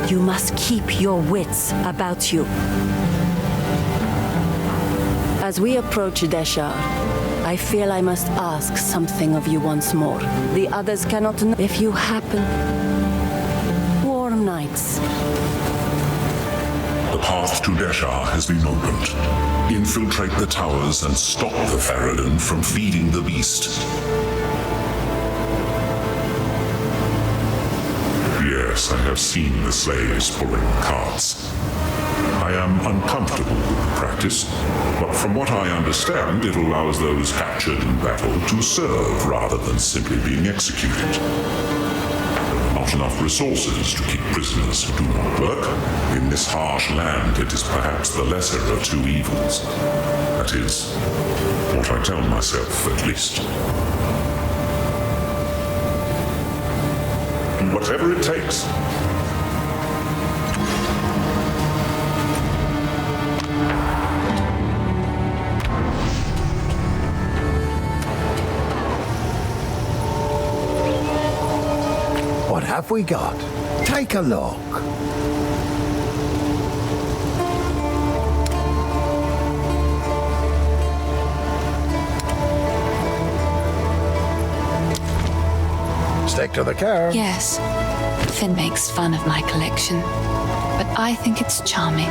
You must keep your wits about you. As we approach Deshar, I feel I must ask something of you once more. The others cannot know. If you happen... Warm nights. The path to Deshar has been opened. Infiltrate the towers and stop the Farad'n from feeding the beast. Yes, I have seen the slaves pulling carts. I am uncomfortable with the practice, but from what I understand, it allows those captured in battle to serve rather than simply being executed. Not enough resources to keep prisoners who do not work. In this harsh land, it is perhaps the lesser of two evils. That is what I tell myself, at least. Whatever it takes. What have we got? Take a look. Stick to the car. Yes. Finn makes fun of my collection, but I think it's charming.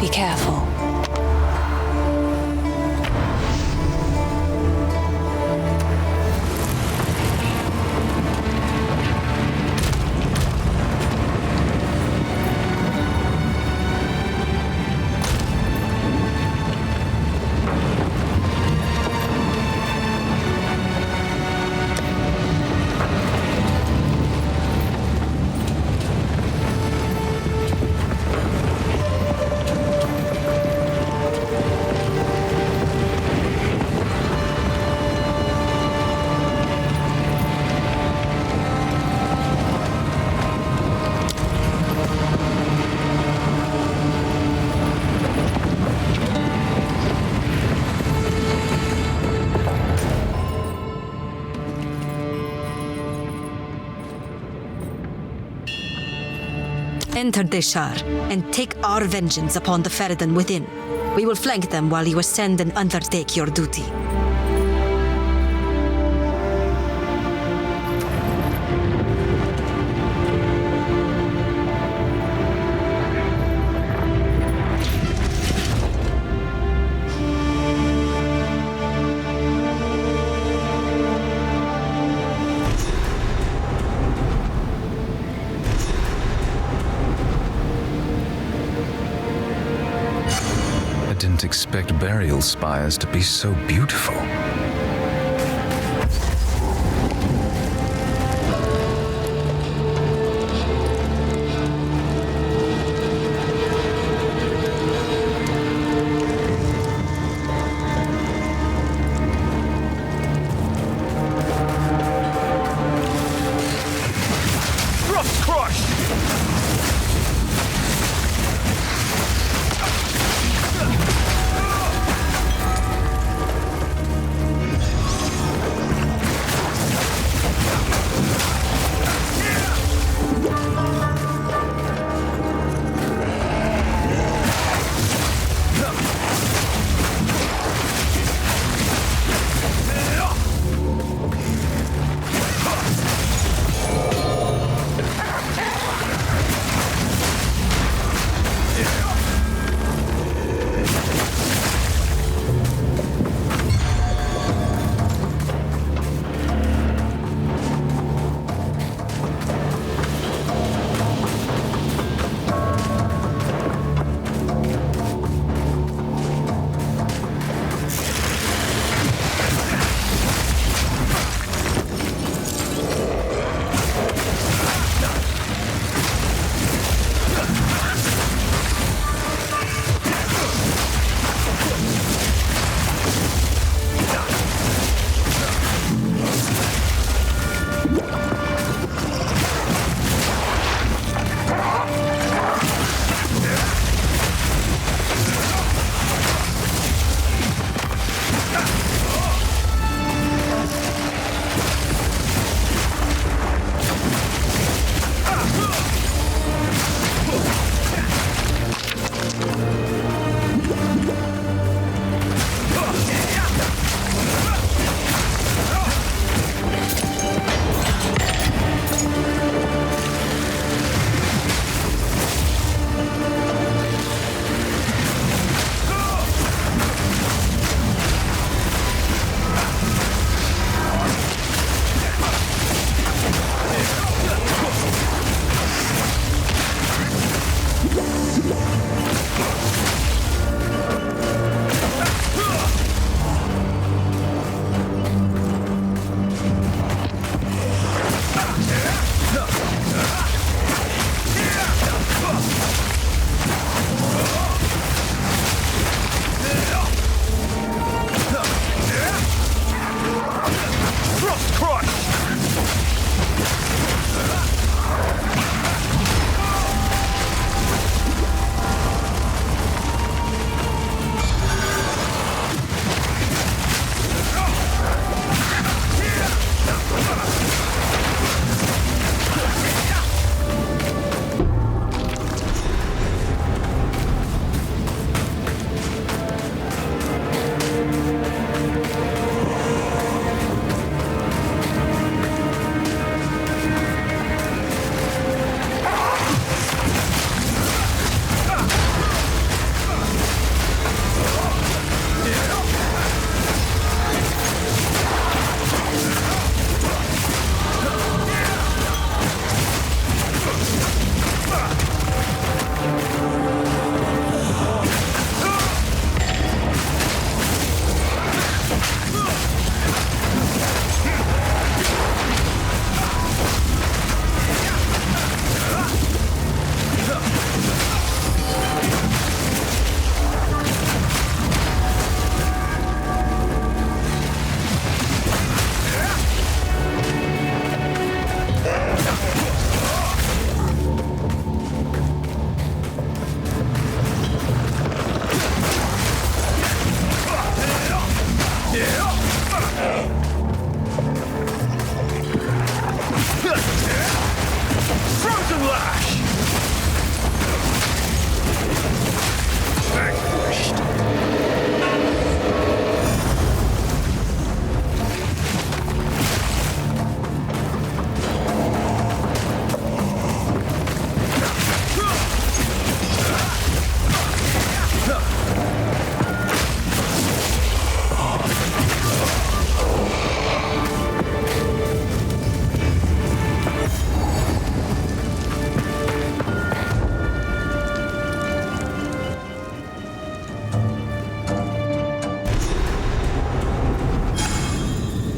Be careful. Enter Deshar and take our vengeance upon the Farad'n within. We will flank them while you ascend and undertake your duty. didn't expect burial spires to be so beautiful.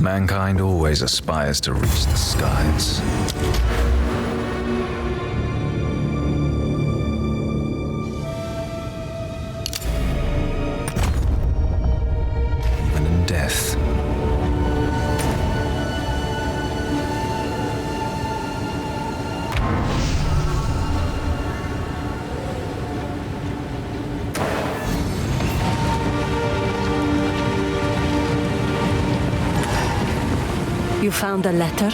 Mankind always aspires to reach the skies. Even in death. You found a letter?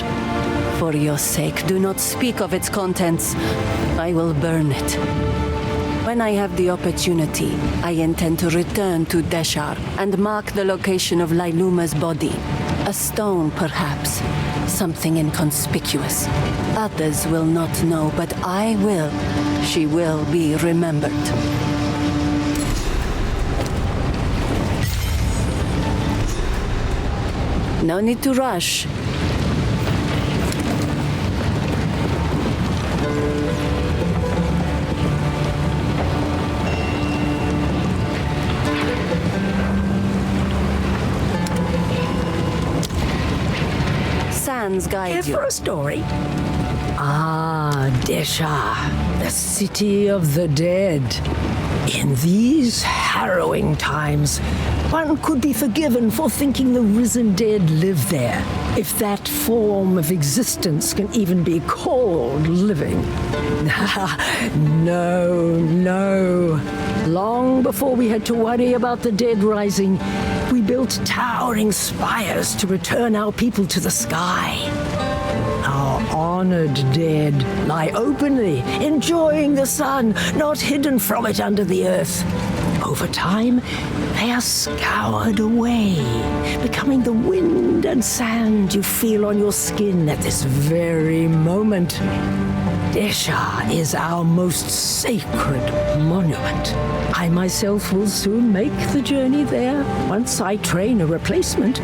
For your sake, do not speak of its contents. I will burn it. When I have the opportunity, I intend to return to Deshar and mark the location of Lailuma's body. A stone, perhaps. Something inconspicuous. Others will not know, but I will. She will be remembered. No need to rush. Sands guide you. Here for a story? Ah, Deshar, the city of the dead. In these harrowing times, one could be forgiven for thinking the risen dead live there, if that form of existence can even be called living. No. Long before we had to worry about the dead rising, we built towering spires to return our people to the sky. Our honored dead lie openly, enjoying the sun, not hidden from it under the earth. Over time, they are scoured away, becoming the wind and sand you feel on your skin at this very moment. Deshar is our most sacred monument. I myself will soon make the journey there once I train a replacement.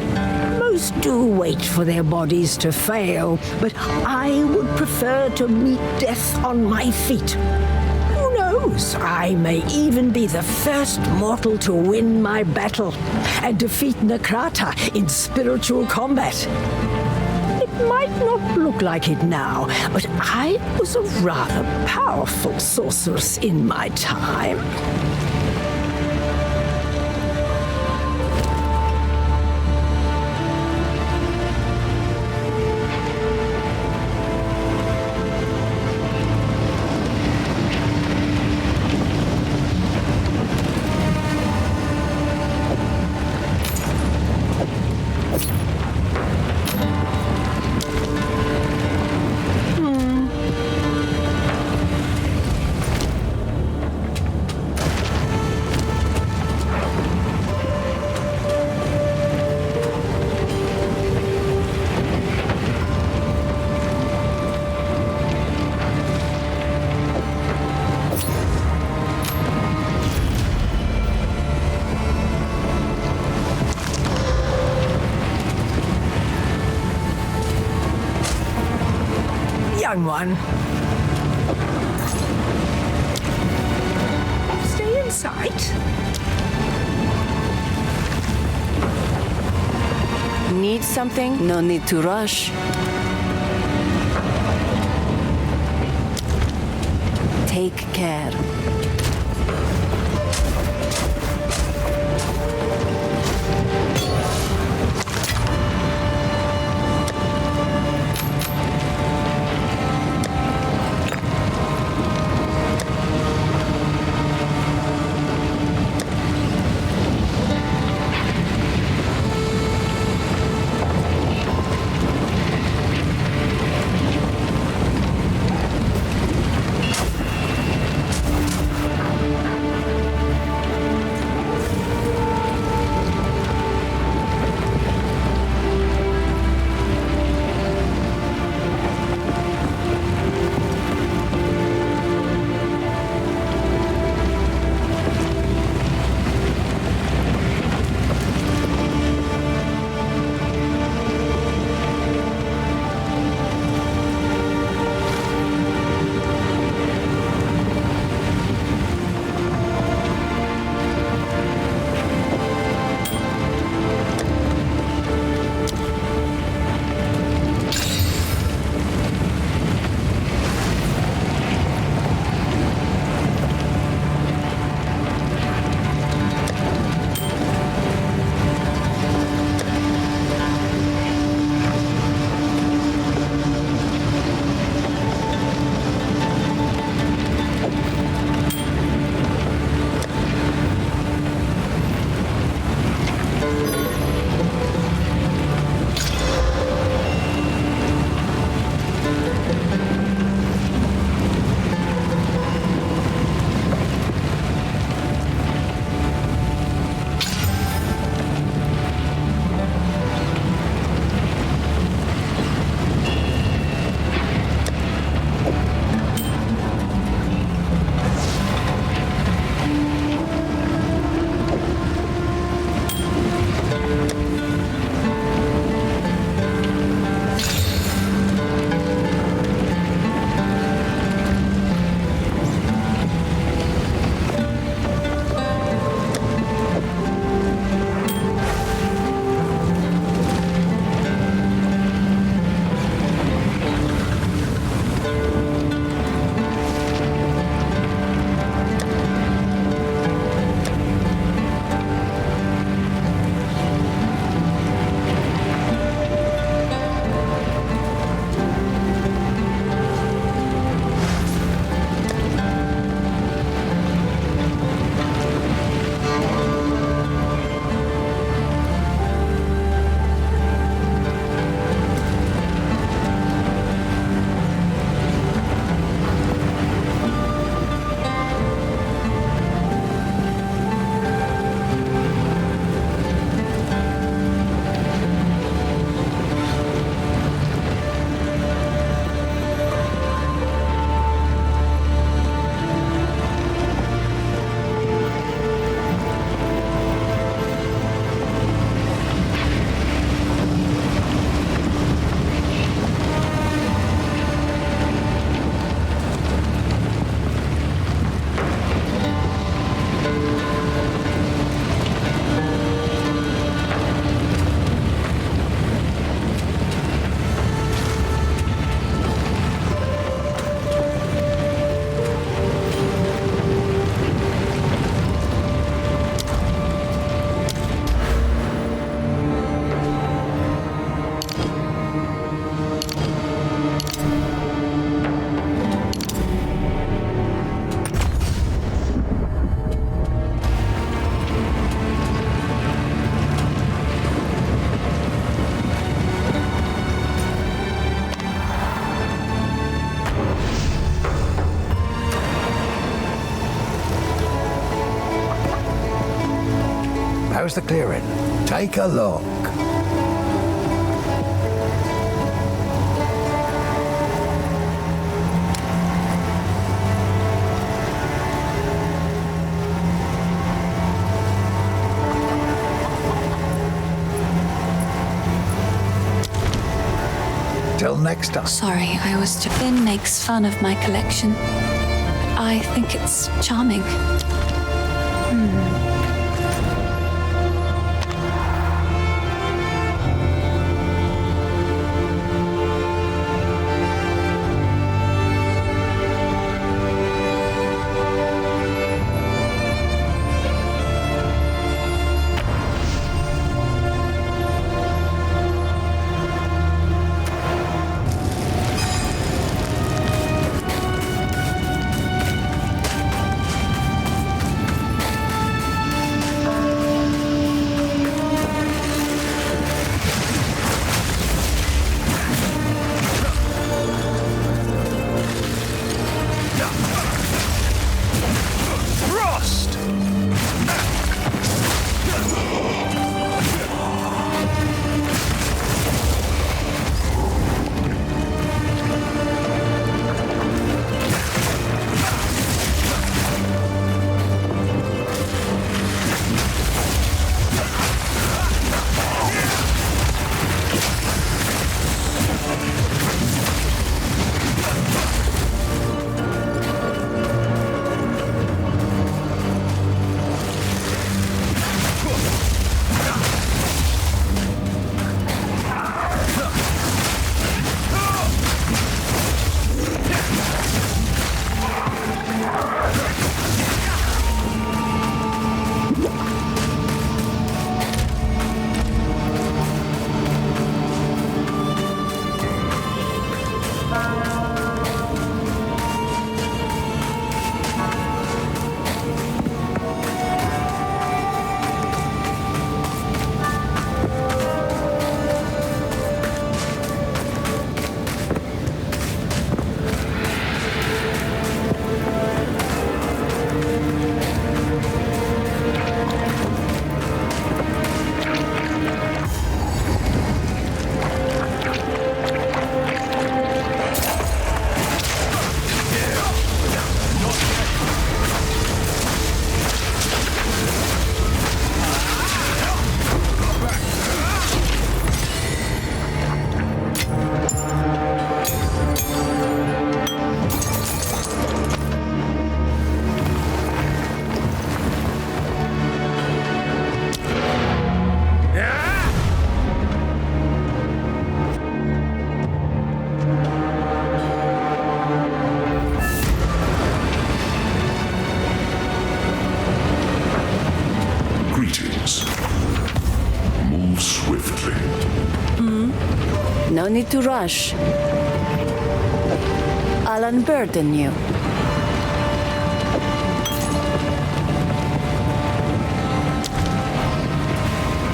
Most do wait for their bodies to fail, but I would prefer to meet death on my feet. Who knows? I may even be the first mortal to win my battle and defeat Nakrata in spiritual combat. It might not look like it now, but I was a rather powerful sorceress in my time. Young one. Stay in sight. Need something? No need to rush. Take care. How's the clearing? Take a look. Till next time. Sorry, I was just... Finn makes fun of my collection. But I think it's charming. No need to rush. I'll unburden you.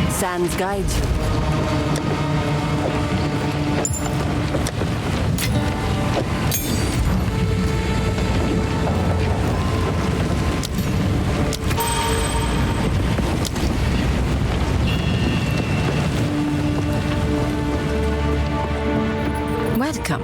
Sands guide you. Welcome.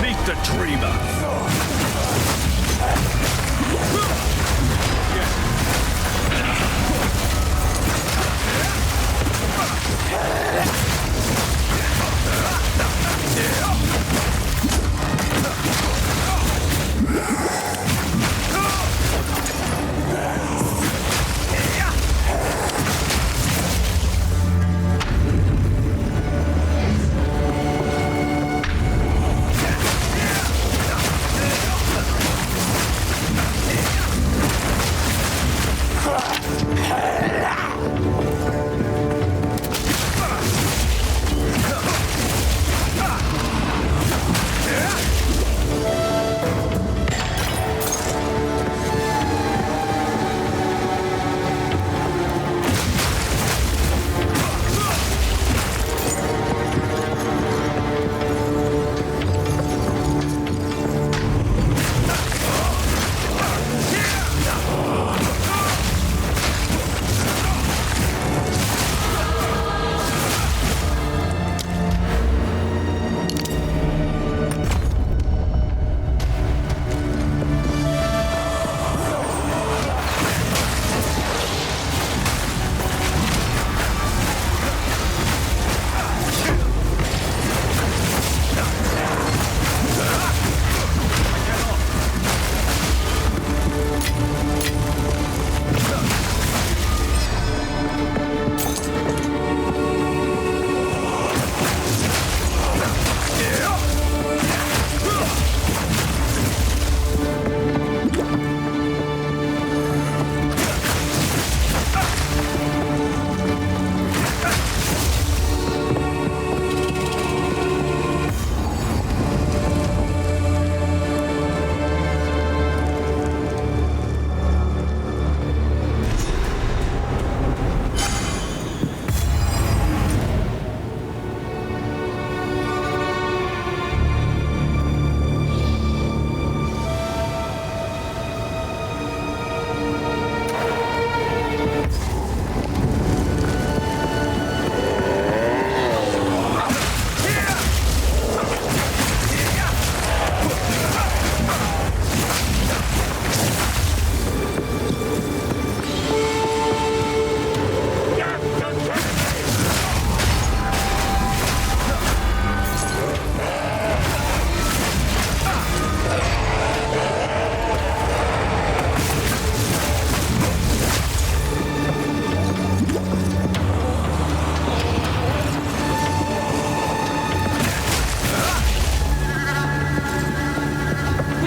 Meet the dreamer.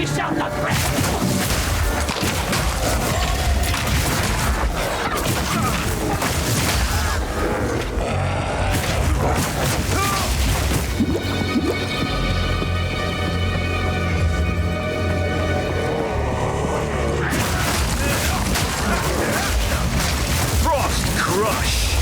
We shall not rest! Frost Crush!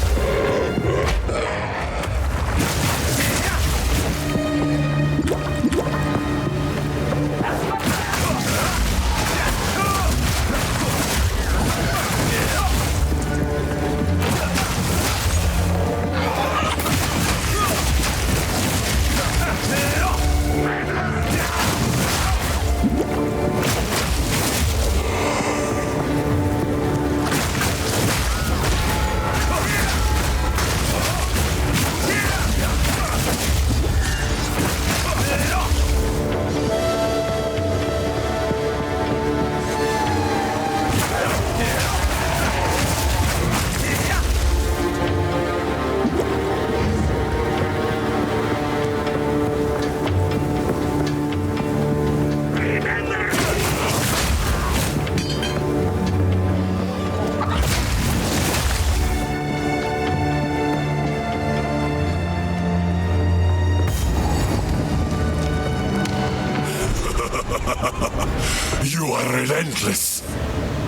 You are relentless,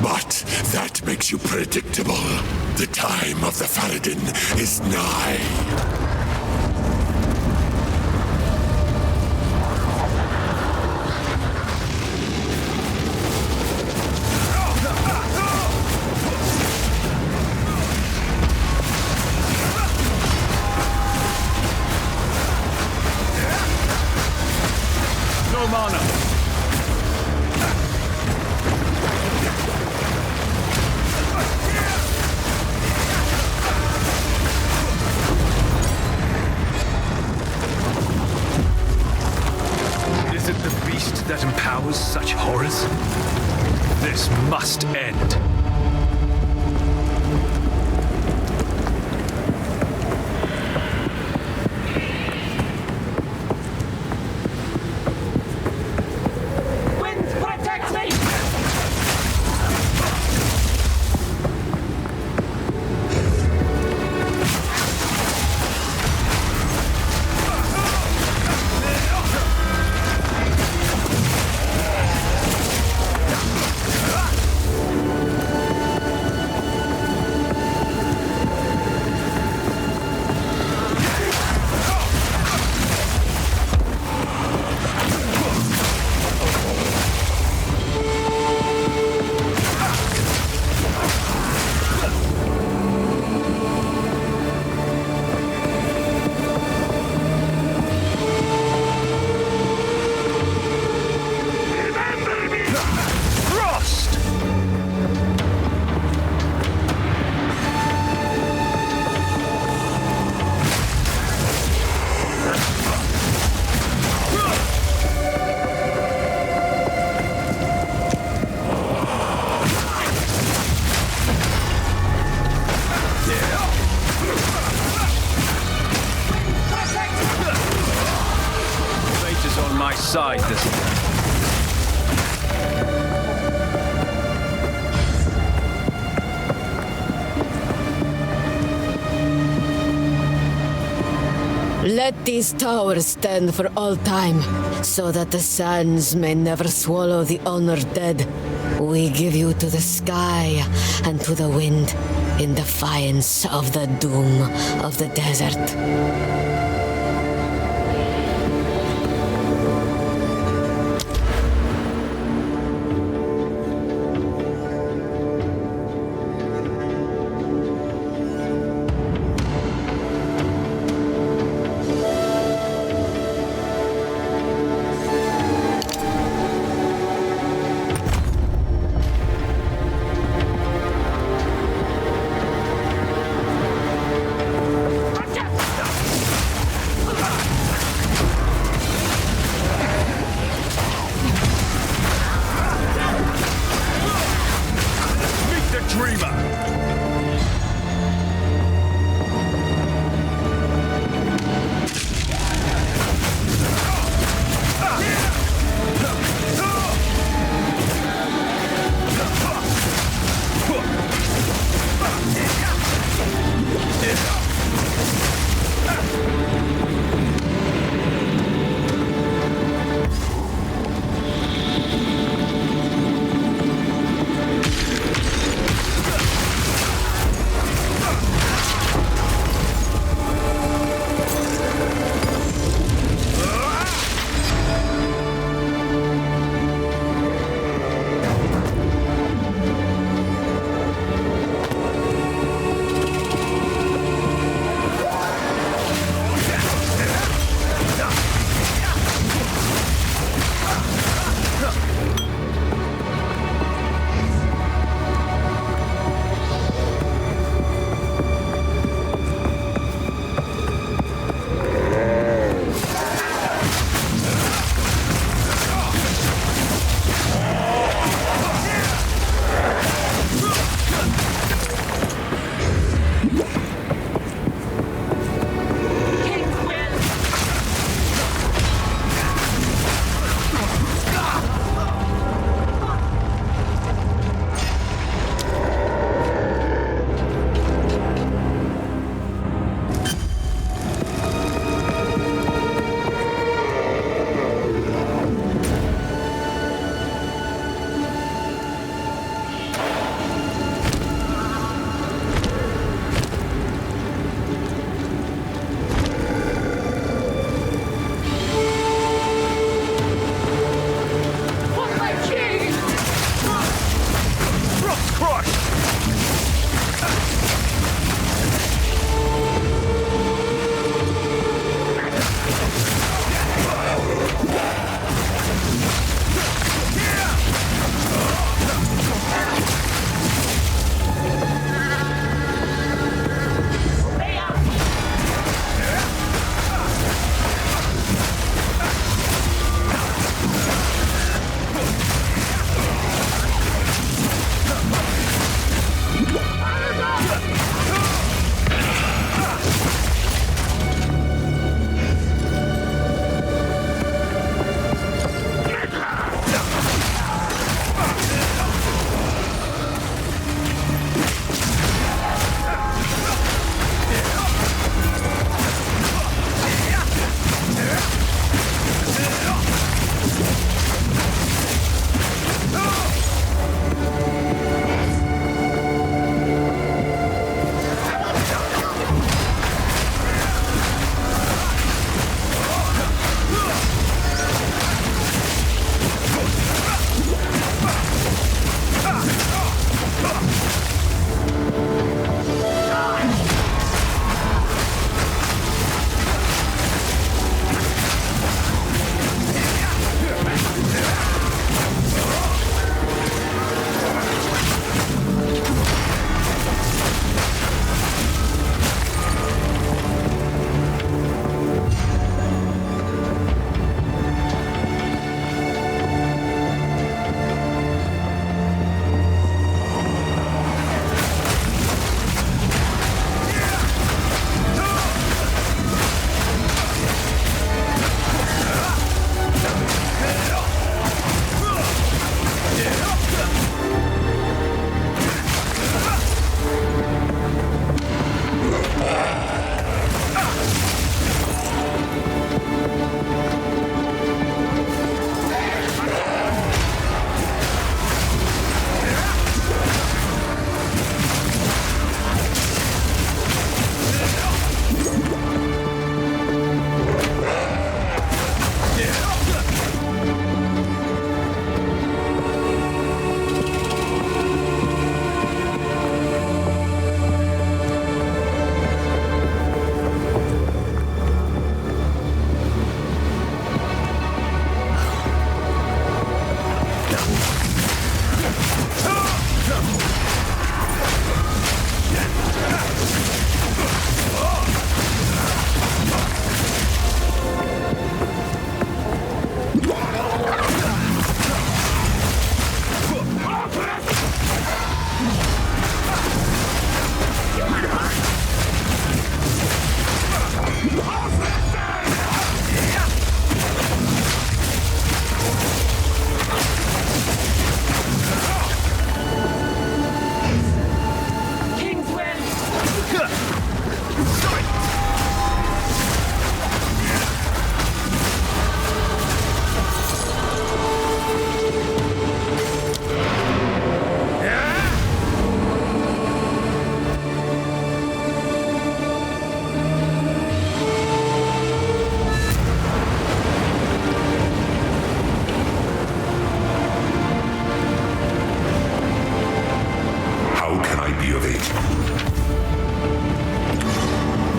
but that makes you predictable. The time of the Faradin is nigh. No mana! Is it the beast that empowers such horrors? This must end. Wind, protect me! Frost! Fate is on my side this time. Let these towers stand for all time, so that the sands may never swallow the honored dead. We give you to the sky and to the wind, in defiance of the doom of the desert.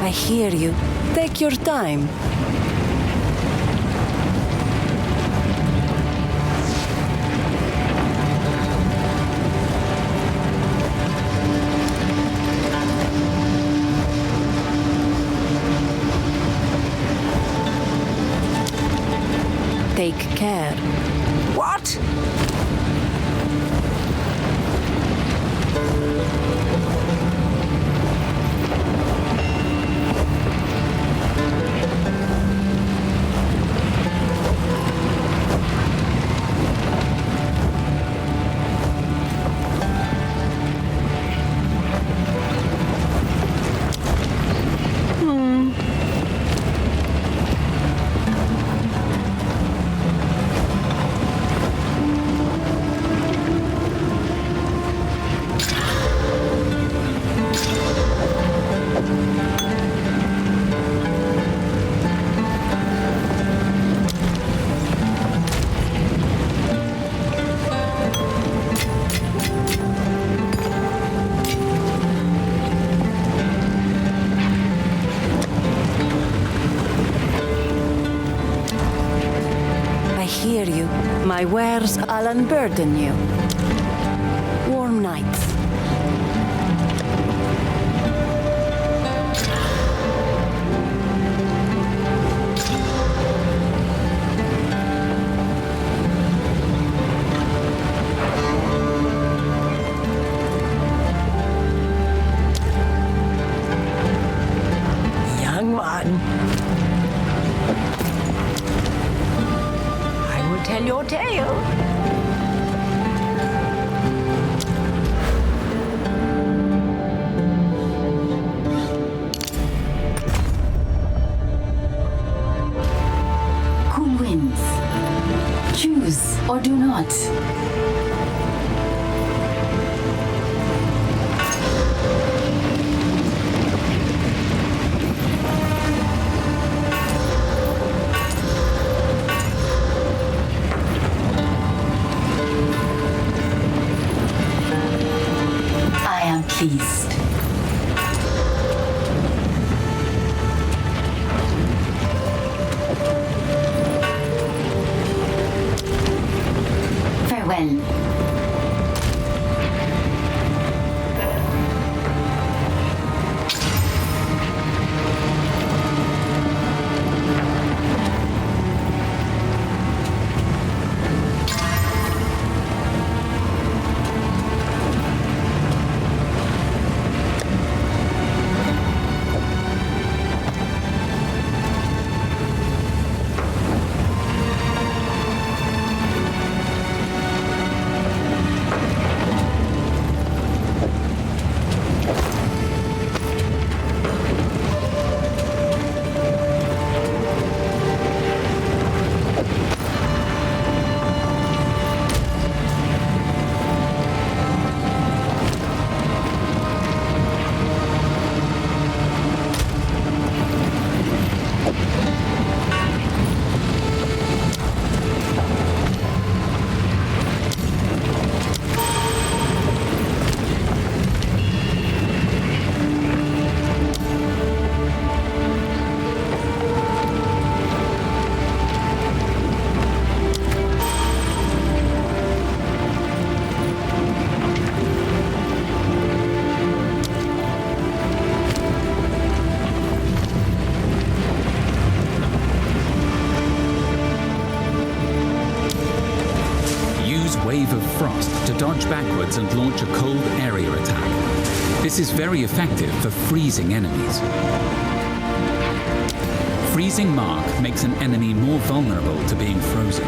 I hear you. Take your time. Take care. What? Hear you. My wares I'll unburden you. Warm nights. Young one. Tell your tale. Who wins? Choose or do not. Pleased. Farewell. wave of frost to dodge backwards and launch a cold area attack. This is very effective for freezing enemies. Freezing Mark makes an enemy more vulnerable to being frozen.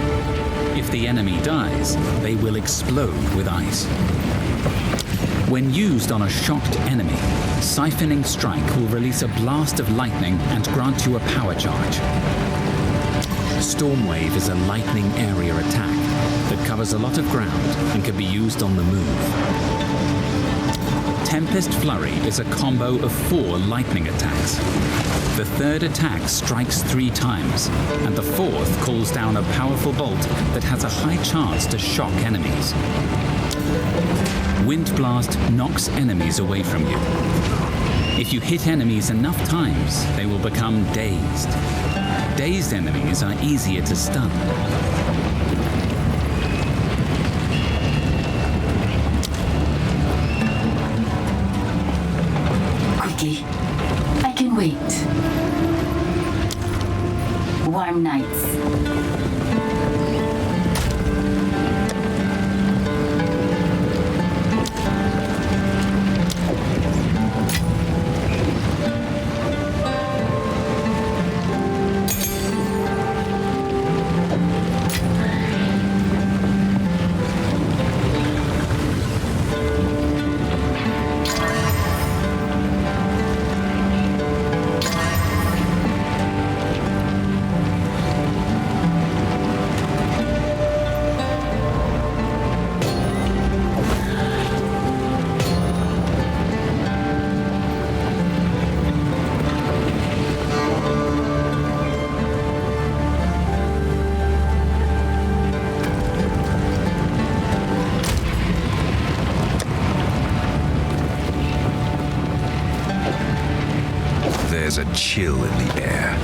If the enemy dies, they will explode with ice. When used on a shocked enemy, Siphoning Strike will release a blast of lightning and grant you a power charge. Stormwave is a lightning area attack that covers a lot of ground and can be used on the move. Tempest Flurry is a combo of 4 lightning attacks. The third attack strikes 3 times, and the fourth calls down a powerful bolt that has a high chance to shock enemies. Wind Blast knocks enemies away from you. If you hit enemies enough times, they will become dazed. Dazed enemies are easier to stun. Quickly. I can wait. Warm nights. There's a chill in the air.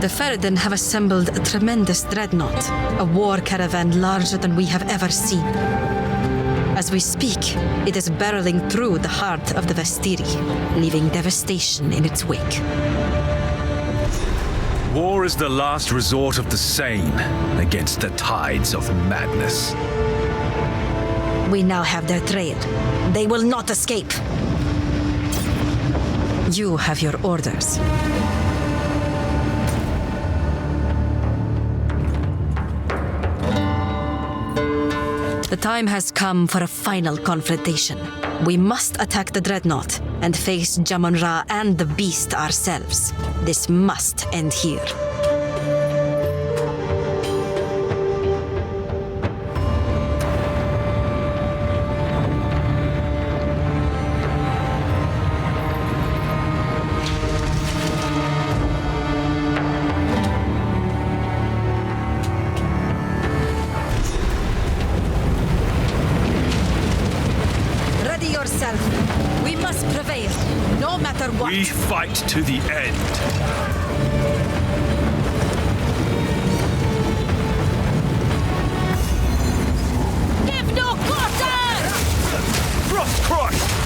The Ferryden have assembled a tremendous dreadnought, a war caravan larger than we have ever seen. As we speak, it is barreling through the heart of the Vestiri, leaving devastation in its wake. War is the last resort of the sane against the tides of madness. We now have their trail. They will not escape. You have your orders. The time has come for a final confrontation. We must attack the Dreadnought and face Jamon-Ra and the Beast ourselves. This must end here. We must prevail, no matter what. We fight to the end. Give no quarter! Frost Crush!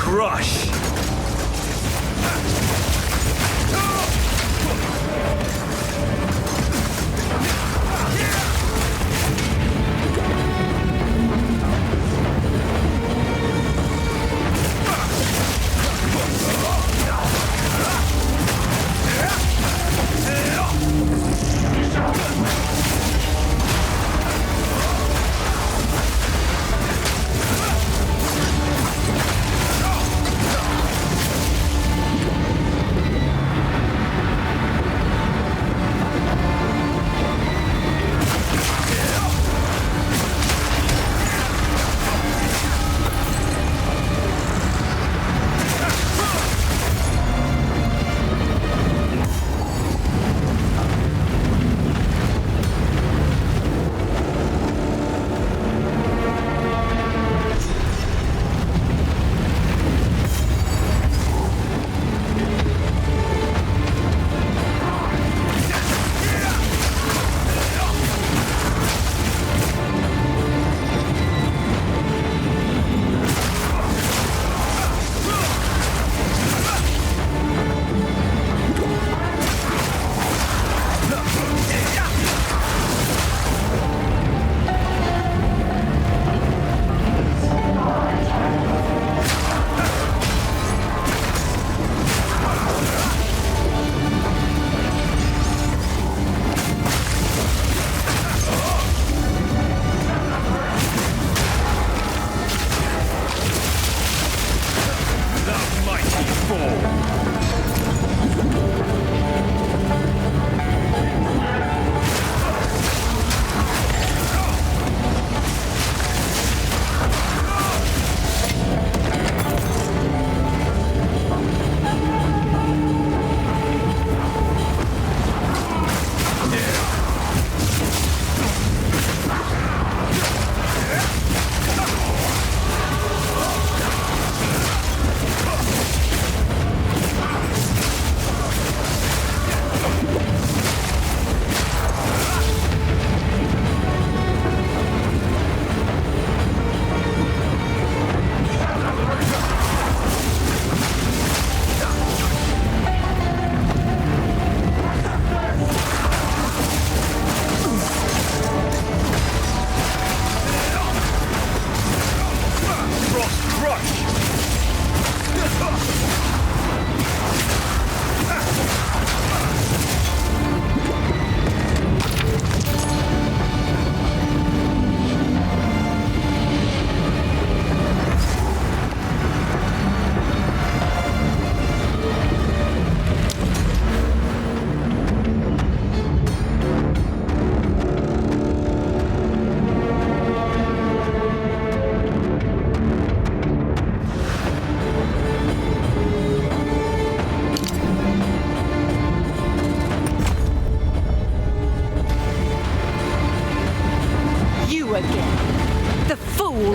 crush!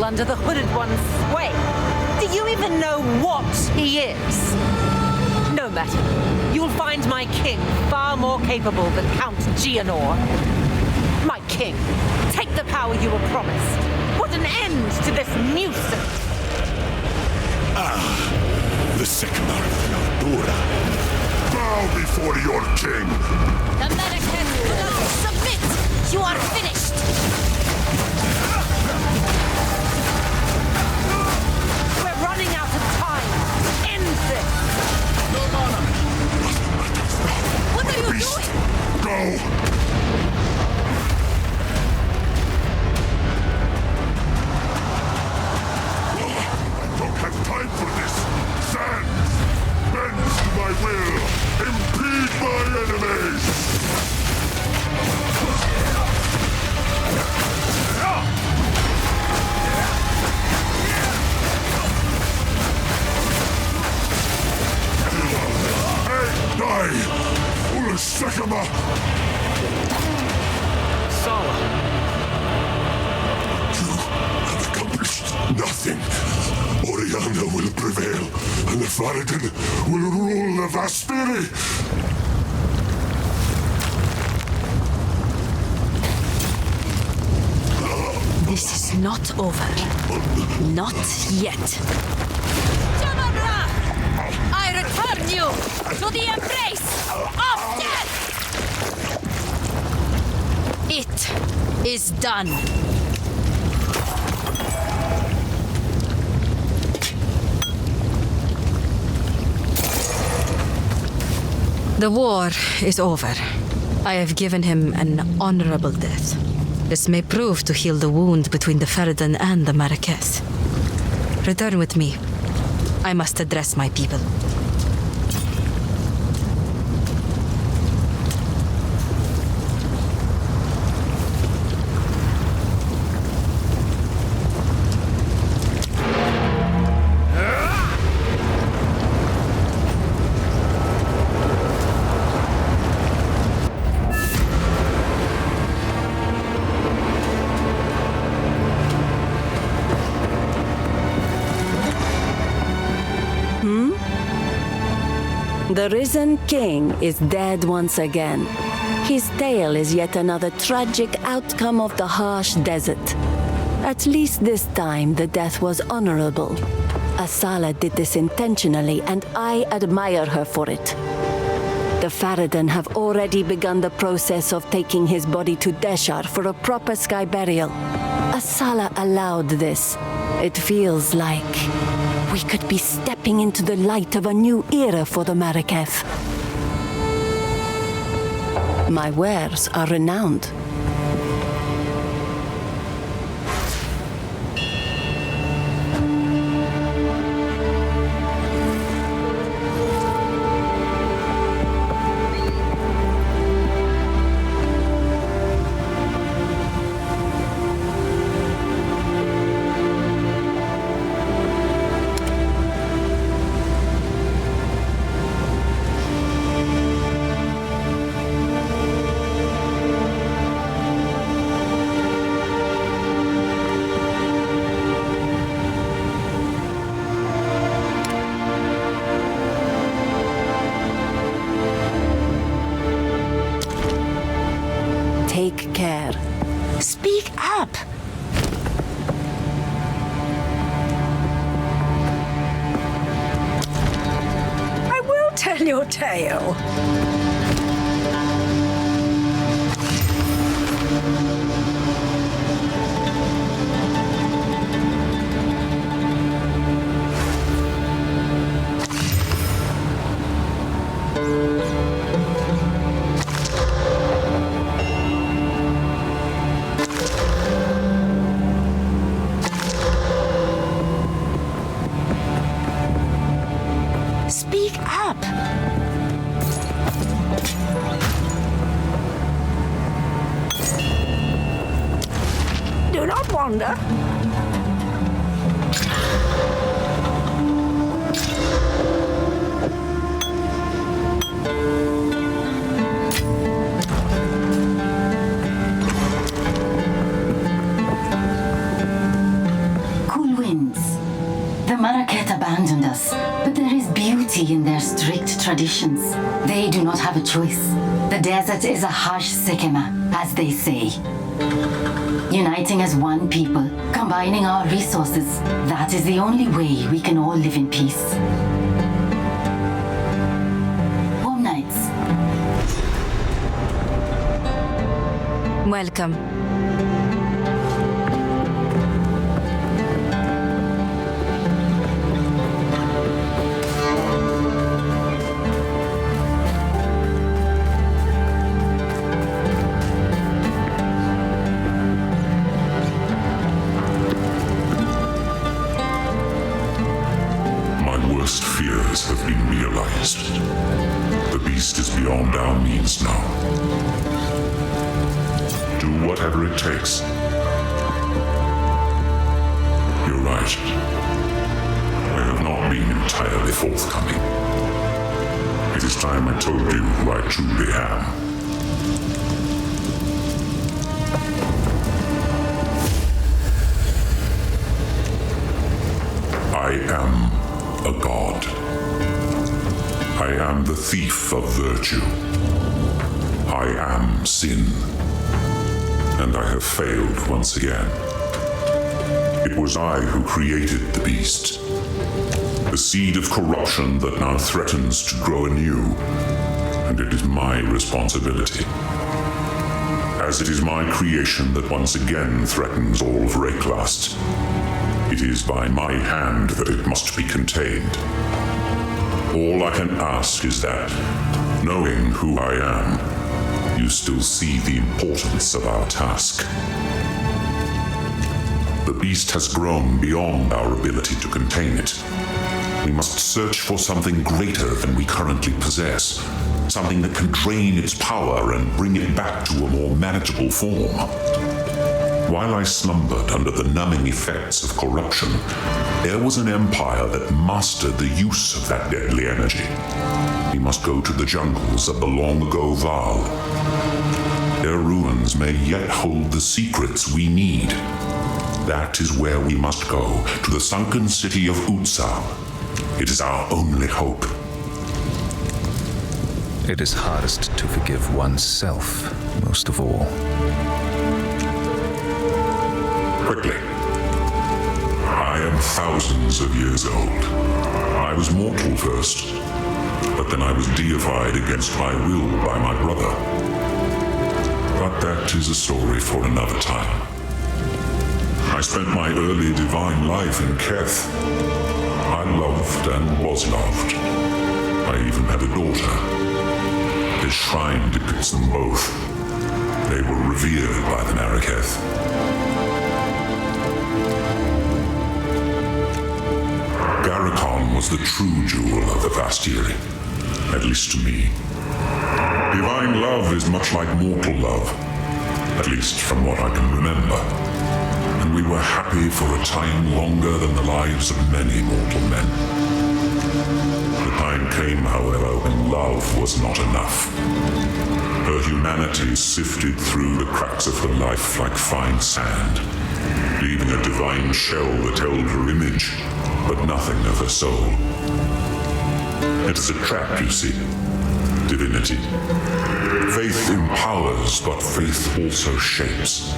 Under the hooded one's sway. Do you even know what he is? No matter. You'll find my king far more capable than Count Gianor. My king, take the power you were promised. Put an end to this nuisance. The Sycamore of Naldura. Bow before your king. The Medicaid will submit. You are finished. Running out of time. End this. No, Mana. What are you Beast, doing? go. I don't have time for this. Stand. Bend to my will. Impede my enemies. Die! Foolish Sycamore! Sala! You have accomplished nothing. Oriana will prevail, and the Faradin will rule the Vastiri! This is not over. Not yet. General! done. The war is over. I have given him an honorable death. This may prove to heal the wound between the Farad'n and the Marraketh. Return with me. I must address my people. The risen king is dead once again. His tale is yet another tragic outcome of the harsh desert. At least this time the death was honorable. Asala did this intentionally, and I admire her for it. The Farad'n have already begun the process of taking his body to Deshar for a proper sky burial. Asala allowed this. It feels like we could be stepping into the light of a new era for the Marraketh. My wares are renowned. Take care. Speak up! I will tell your tale. Speak up! Do not wander. Cool winds. The Marraketh abandoned us, but there is beauty in their strict traditions. They do not have a choice. The desert is a harsh sekema, as they say. Uniting as one people, combining our resources, that is the only way we can all live in peace. Home nights. Welcome. Fears have been realized. The beast is beyond our means now. Do whatever it takes. You're right. I have not been entirely forthcoming. It is time I told you who I truly am. I am a god. I am the thief of virtue. I am sin. And I have failed once again. It was I who created the beast. The seed of corruption that now threatens to grow anew. And it is my responsibility. as it is my creation that once again threatens all of Wraeclast. It is by my hand that it must be contained. All I can ask is that, knowing who I am, you still see the importance of our task. The beast has grown beyond our ability to contain it. We must search for something greater than we currently possess, something that can drain its power and bring it back to a more manageable form. While I slumbered under the numbing effects of corruption, there was an empire that mastered the use of that deadly energy. We must go to the jungles of the long-ago Val. Their ruins may yet hold the secrets we need. That is where we must go, to the sunken city of Utsal. It is our only hope. It is hardest to forgive oneself, most of all. Quickly. I am thousands of years old. I was mortal first, but then I was deified against my will by my brother. But that is a story for another time. I spent my early divine life in Keth. I loved and was loved. I even had a daughter. This shrine depicts them both. They were revered by the Naraketh. Garrikon was the true jewel of the Vastiri, at least to me. Divine love is much like mortal love, at least from what I can remember. And we were happy for a time longer than the lives of many mortal men. The time came, however, when love was not enough. Her humanity sifted through the cracks of her life like fine sand, leaving a divine shell that held her image, but nothing of her soul. It is a trap, you see. Divinity. Faith empowers, but faith also shapes.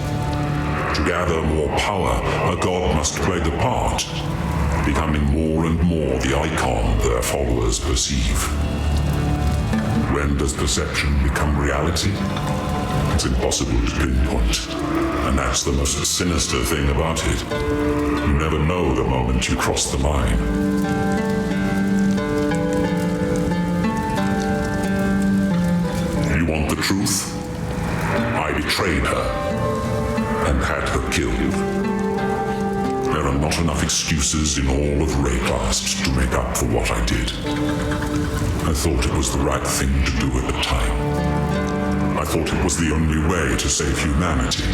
To gather more power, a god must play the part, becoming more and more the icon their followers perceive. When does perception become reality? It's impossible to pinpoint, and that's the most sinister thing about it. You never know the moment you cross the line. You want the truth? I betrayed her and had her killed. There are not enough excuses in all of Wraeclast to make up for what I did. I thought it was the right thing to do at the time. I thought it was the only way to save humanity.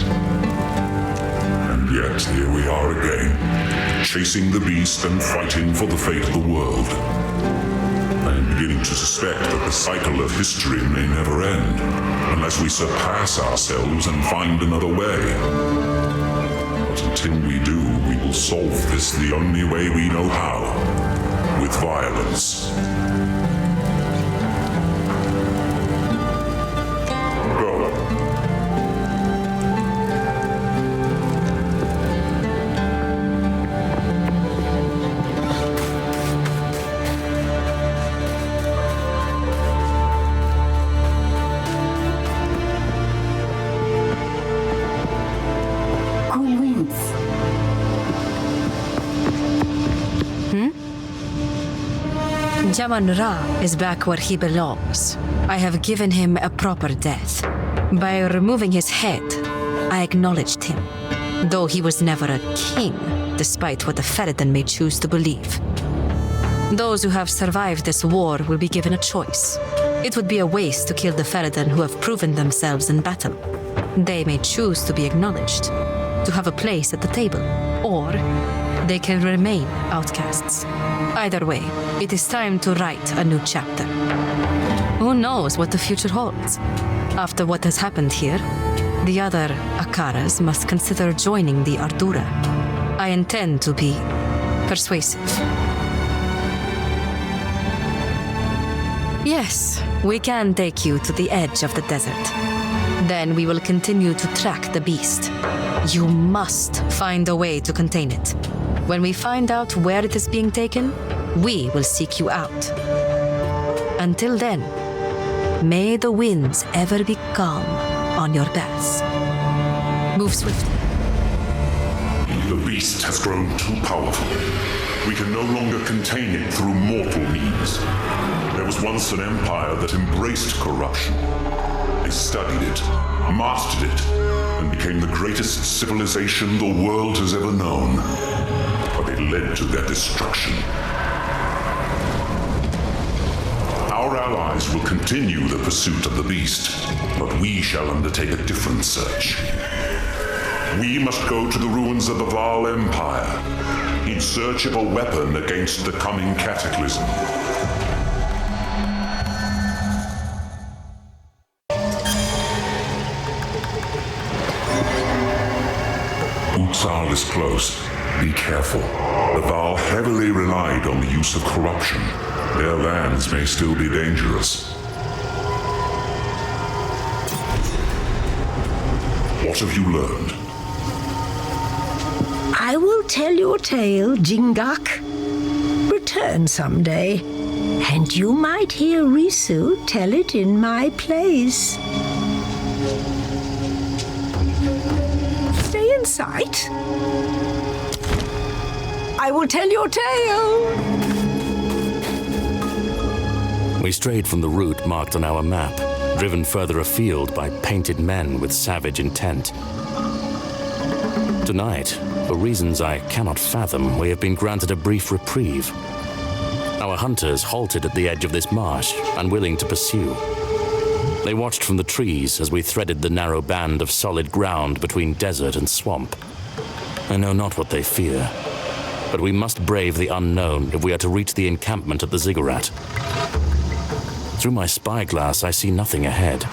And yet, here we are again, chasing the beast and fighting for the fate of the world. I am beginning to suspect that the cycle of history may never end, unless we surpass ourselves and find another way. But until we do, we will solve this the only way we know how, with violence. Go. Jaman Ra is back where he belongs. I have given him a proper death. By removing his head, I acknowledged him, though he was never a king, despite what the Ferelden may choose to believe. Those who have survived this war will be given a choice. It would be a waste to kill the Ferelden who have proven themselves in battle. They may choose to be acknowledged, to have a place at the table, or they can remain outcasts. Either way, it is time to write a new chapter. Who knows what the future holds? After what has happened here, the other Akaras must consider joining the Ardura. I intend to be persuasive. Yes, we can take you to the edge of the desert. Then we will continue to track the beast. You must find a way to contain it. When we find out where it is being taken, we will seek you out. Until then, may the winds ever be calm. on your best. Move swiftly. The beast has grown too powerful. We can no longer contain it through mortal means. There was once an empire that embraced corruption. They studied it, mastered it, and became the greatest civilization the world has ever known. But it led to their destruction. Our allies will continue the pursuit of the beast, but we shall undertake a different search. We must go to the ruins of the Vaal Empire, in search of a weapon against the coming cataclysm. Utsal is close. Be careful. The Vaal heavily relied on the use of corruption. Their lands may still be dangerous. What have you learned? I will tell your tale, Jingak. Return someday, and you might hear Risu tell it in my place. Stay in sight. I will tell your tale. We strayed from the route marked on our map, driven further afield by painted men with savage intent. Tonight, for reasons I cannot fathom, we have been granted a brief reprieve. Our hunters halted at the edge of this marsh, unwilling to pursue. They watched from the trees as we threaded the narrow band of solid ground between desert and swamp. I know not what they fear, but we must brave the unknown if we are to reach the encampment at the ziggurat. Through my spyglass, I see nothing ahead.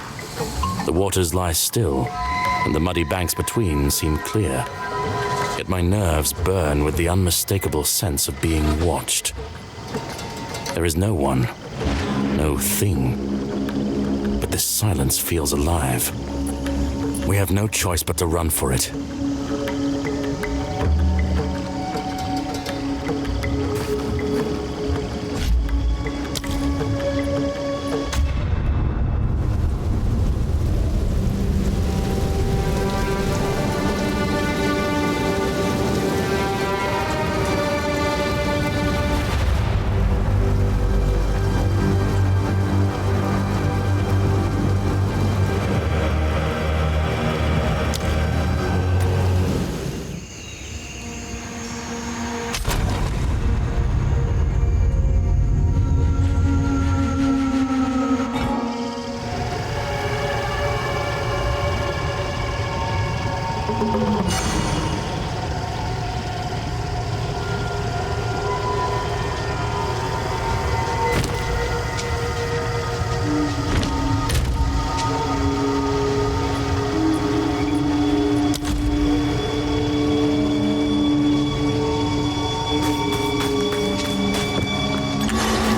The waters lie still, and the muddy banks between seem clear. Yet my nerves burn with the unmistakable sense of being watched. There is no one, no thing, but this silence feels alive. We have no choice but to run for it.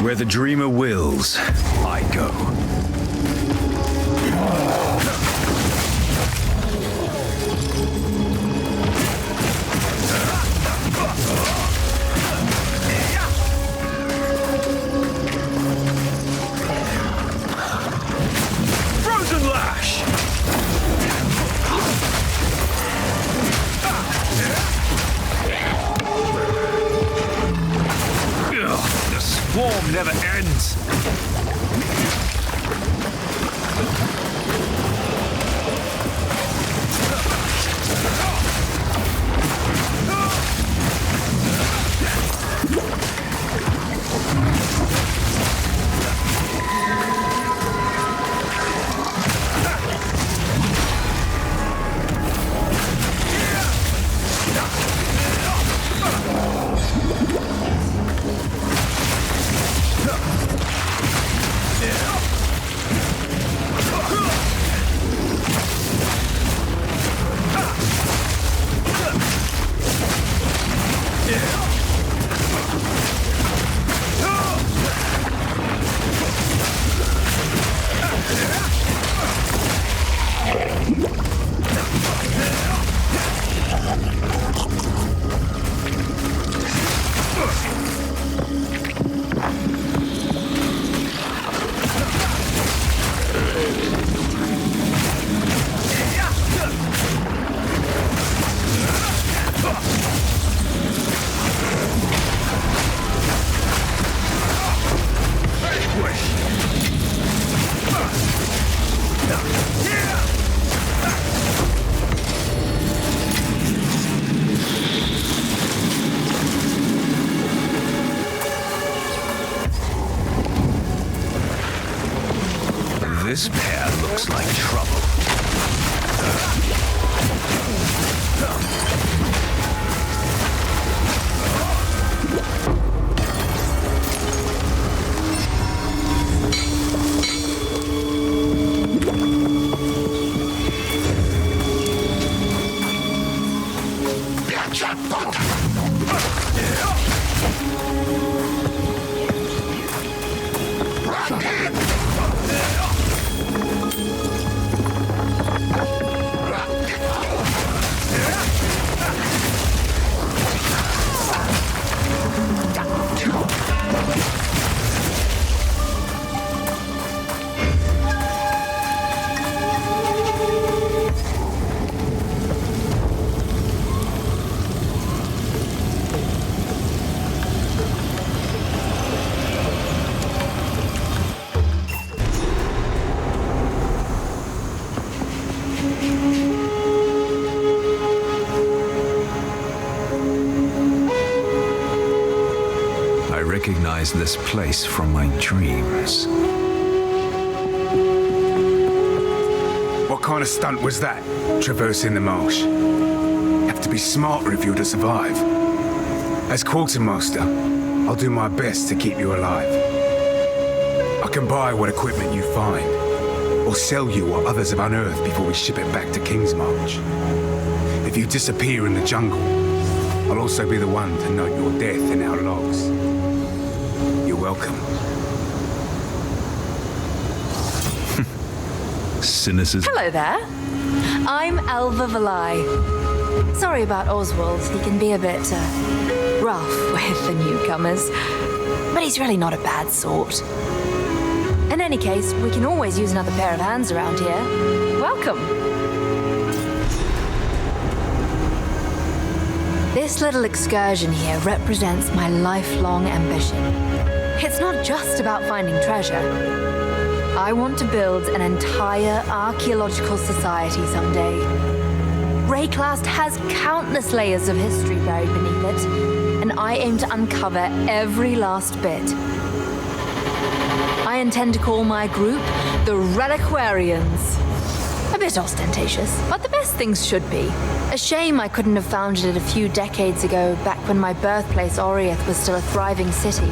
Where the dreamer wills, I go. Frozen Lash! The swarm never ends. This pair looks like trouble. Recognize this place from my dreams. What kind of stunt was that, traversing the marsh? You have to be smarter if you're to survive. As quartermaster, I'll do my best to keep you alive. I can buy what equipment you find, or sell you what others have unearthed before we ship it back to Kingsmarch. If you disappear in the jungle, I'll also be the one to note your death in our logs. Welcome. Cynicism. Hello there. I'm Elva Valai. Sorry about Oswald. He can be a bit rough with the newcomers, but he's really not a bad sort. In any case, we can always use another pair of hands around here. Welcome. This little excursion here represents my lifelong ambition. It's not just about finding treasure. I want to build an entire archaeological society someday. Wraeclast has countless layers of history buried beneath it, and I aim to uncover every last bit. I intend to call my group the Reliquarians. A bit ostentatious, but the best things should be. A shame I couldn't have founded it a few decades ago, back when my birthplace Oriath was still a thriving city.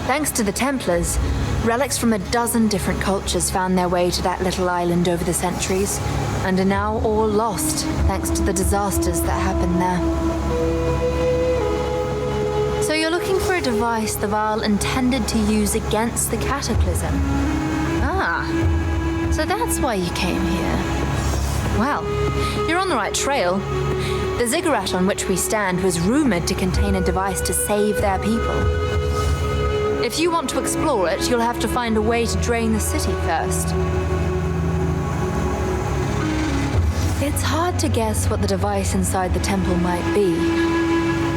Thanks to the Templars, relics from a dozen different cultures found their way to that little island over the centuries, and are now all lost thanks to the disasters that happened there. So you're looking for a device the Vaal intended to use against the Cataclysm? Ah, so that's why you came here. Well, you're on the right trail. The ziggurat on which we stand was rumored to contain a device to save their people. If you want to explore it, you'll have to find a way to drain the city first. It's hard to guess what the device inside the temple might be.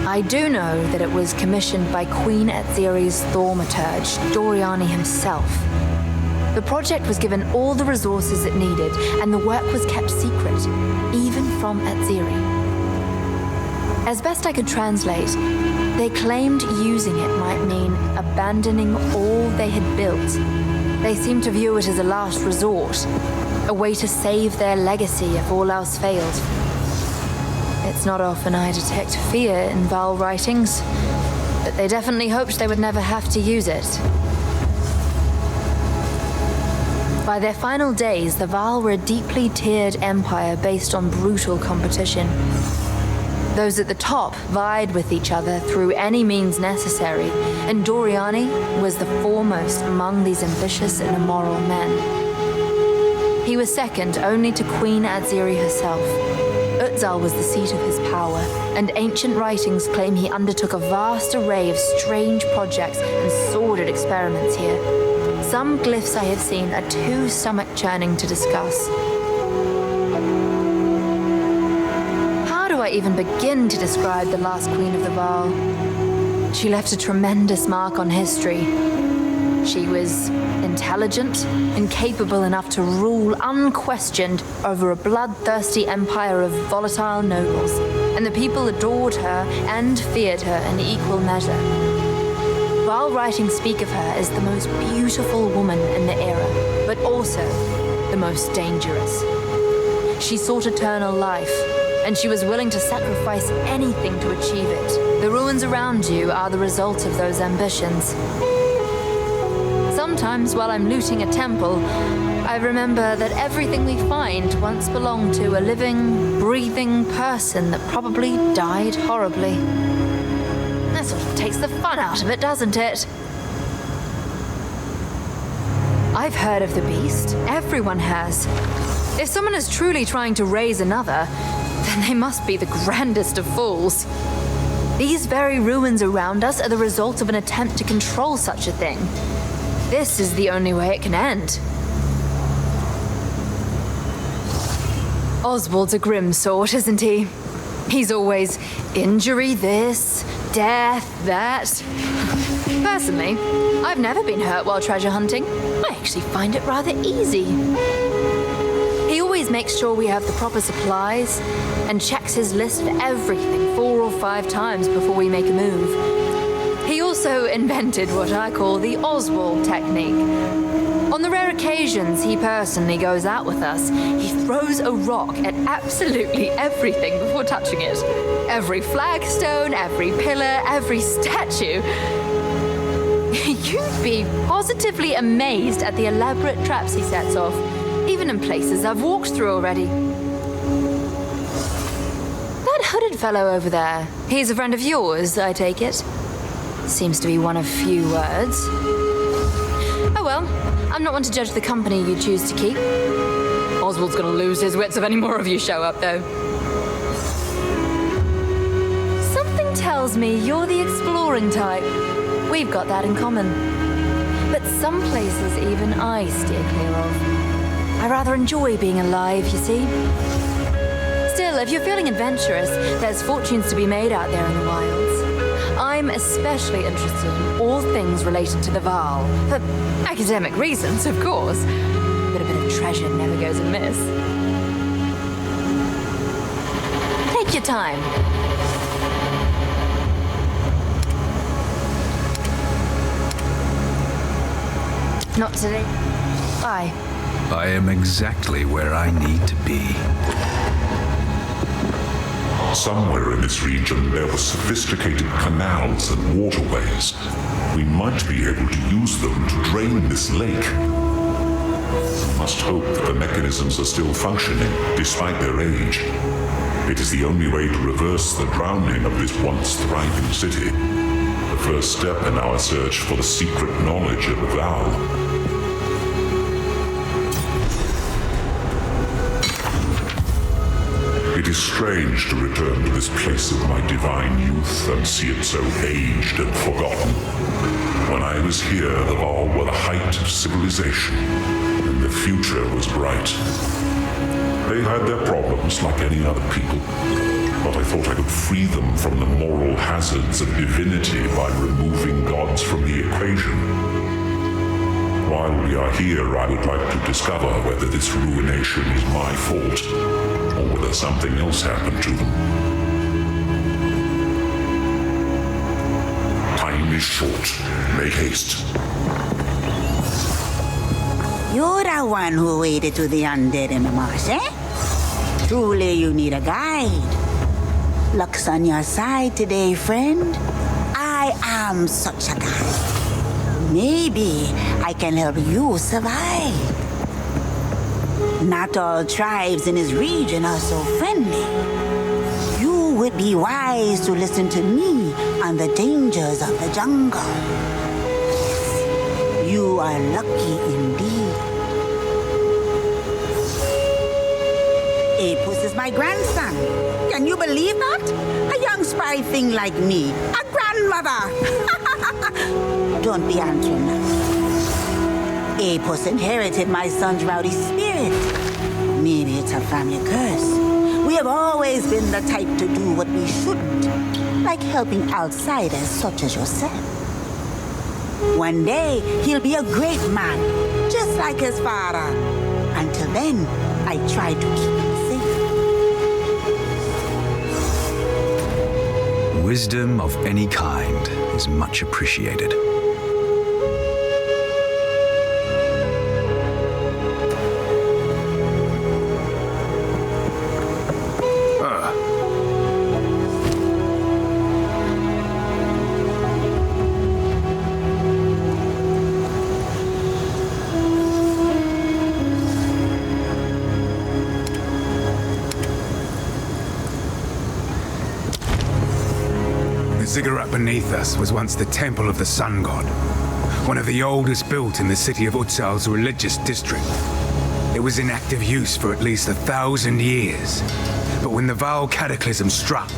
I do know that it was commissioned by Queen Etziri's thaumaturge, Doriani himself. The project was given all the resources it needed, and the work was kept secret, even from Etziri. As best I could translate, they claimed using it might mean abandoning all they had built. They seemed to view it as a last resort, a way to save their legacy if all else failed. It's not often I detect fear in Vaal writings, but they definitely hoped they would never have to use it. By their final days, the Vaal were a deeply tiered empire based on brutal competition. Those at the top vied with each other through any means necessary, and Doriani was the foremost among these ambitious and immoral men. He was second only to Queen Etziri herself. Utzal was the seat of his power, and ancient writings claim he undertook a vast array of strange projects and sordid experiments here. Some glyphs I have seen are too stomach-churning to discuss. I even begin to describe the last queen of the Vaal. She left a tremendous mark on history. She was intelligent and capable enough to rule unquestioned over a bloodthirsty empire of volatile nobles, and the people adored her and feared her in equal measure. Vaal Our writings speak of her as the most beautiful woman in the era, but also the most dangerous. She sought eternal life, and she was willing to sacrifice anything to achieve it. The ruins around you are the result of those ambitions. Sometimes while I'm looting a temple, I remember that everything we find once belonged to a living, breathing person that probably died horribly. That sort of takes the fun out of it, doesn't it? I've heard of the beast. Everyone has. If someone is truly trying to raise another, then they must be the grandest of fools. These very ruins around us are the result of an attempt to control such a thing. This is the only way it can end. Oswald's a grim sort, isn't he? He's always injury this, death that. Personally, I've never been hurt while treasure hunting. I actually find it rather easy. He always makes sure we have the proper supplies and checks his list for everything 4 or 5 times before we make a move. He also invented what I call the Oswald technique. On the rare occasions he personally goes out with us, he throws a rock at absolutely everything before touching it. Every flagstone, every pillar, every statue. You'd be positively amazed at the elaborate traps he sets off, even in places I've walked through already. That hooded fellow over there, he's a friend of yours, I take it? Seems to be one of few words. Oh well, I'm not one to judge the company you choose to keep. Oswald's gonna lose his wits if any more of you show up, though. Something tells me you're the exploring type. We've got that in common. But some places even I steer clear of. I rather enjoy being alive, you see. Still, if you're feeling adventurous, there's fortunes to be made out there in the wilds. I'm especially interested in all things related to the Vaal. For academic reasons, of course. But a bit of treasure never goes amiss. Take your time. Not today. Bye. I am exactly where I need to be. Somewhere in this region there were sophisticated canals and waterways. We might be able to use them to drain this lake. We must hope that the mechanisms are still functioning, despite their age. It is the only way to reverse the drowning of this once thriving city. The first step in our search for the secret knowledge of the Vaal. It is strange to return to this place of my divine youth and see it so aged and forgotten. When I was here, the Vaal were the height of civilization, and the future was bright. They had their problems like any other people, but I thought I could free them from the moral hazards of divinity by removing gods from the equation. While we are here, I would like to discover whether this ruination is my fault, or whether something else happened to them. Time is short. Make haste. You're the one who waded to the undead in the marsh, eh? Truly you need a guide. Luck's on your side today, friend. I am such a guide. Maybe I can help you survive. Not all tribes in this region are so friendly. You would be wise to listen to me on the dangers of the jungle. Yes, you are lucky indeed. Apus is my grandson. Can you believe that? A young spry thing like me. A grandmother. Don't be answering that. Apus inherited my son's rowdy spirit. Maybe it's a family curse. We have always been the type to do what we shouldn't, like helping outsiders such as yourself. One day, he'll be a great man, just like his father. Until then, I try to keep him safe. Wisdom of any kind is much appreciated. ziggurat beneath us was once the temple of the sun god, one of the oldest built in the city of Utzal's religious district. It was in active use for at least 1,000 years, but when the Val cataclysm struck,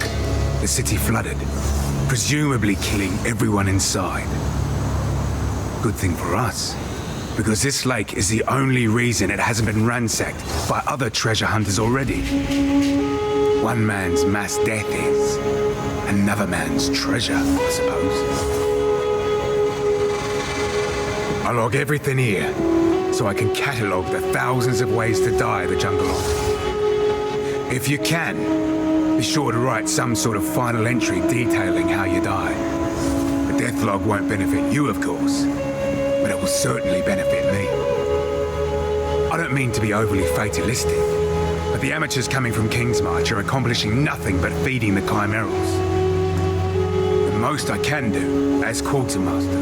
the city flooded, presumably killing everyone inside. Good thing for us, because this lake is the only reason it hasn't been ransacked by other treasure hunters already. One man's mass death is another man's treasure, I suppose. I log everything here, so I can catalogue the thousands of ways to die the jungle offers. If you can, be sure to write some sort of final entry detailing how you die. The death log won't benefit you, of course, but it will certainly benefit me. I don't mean to be overly fatalistic, but the amateurs coming from Kingsmarch are accomplishing nothing but feeding the chimerals. The most I can do, as quartermaster,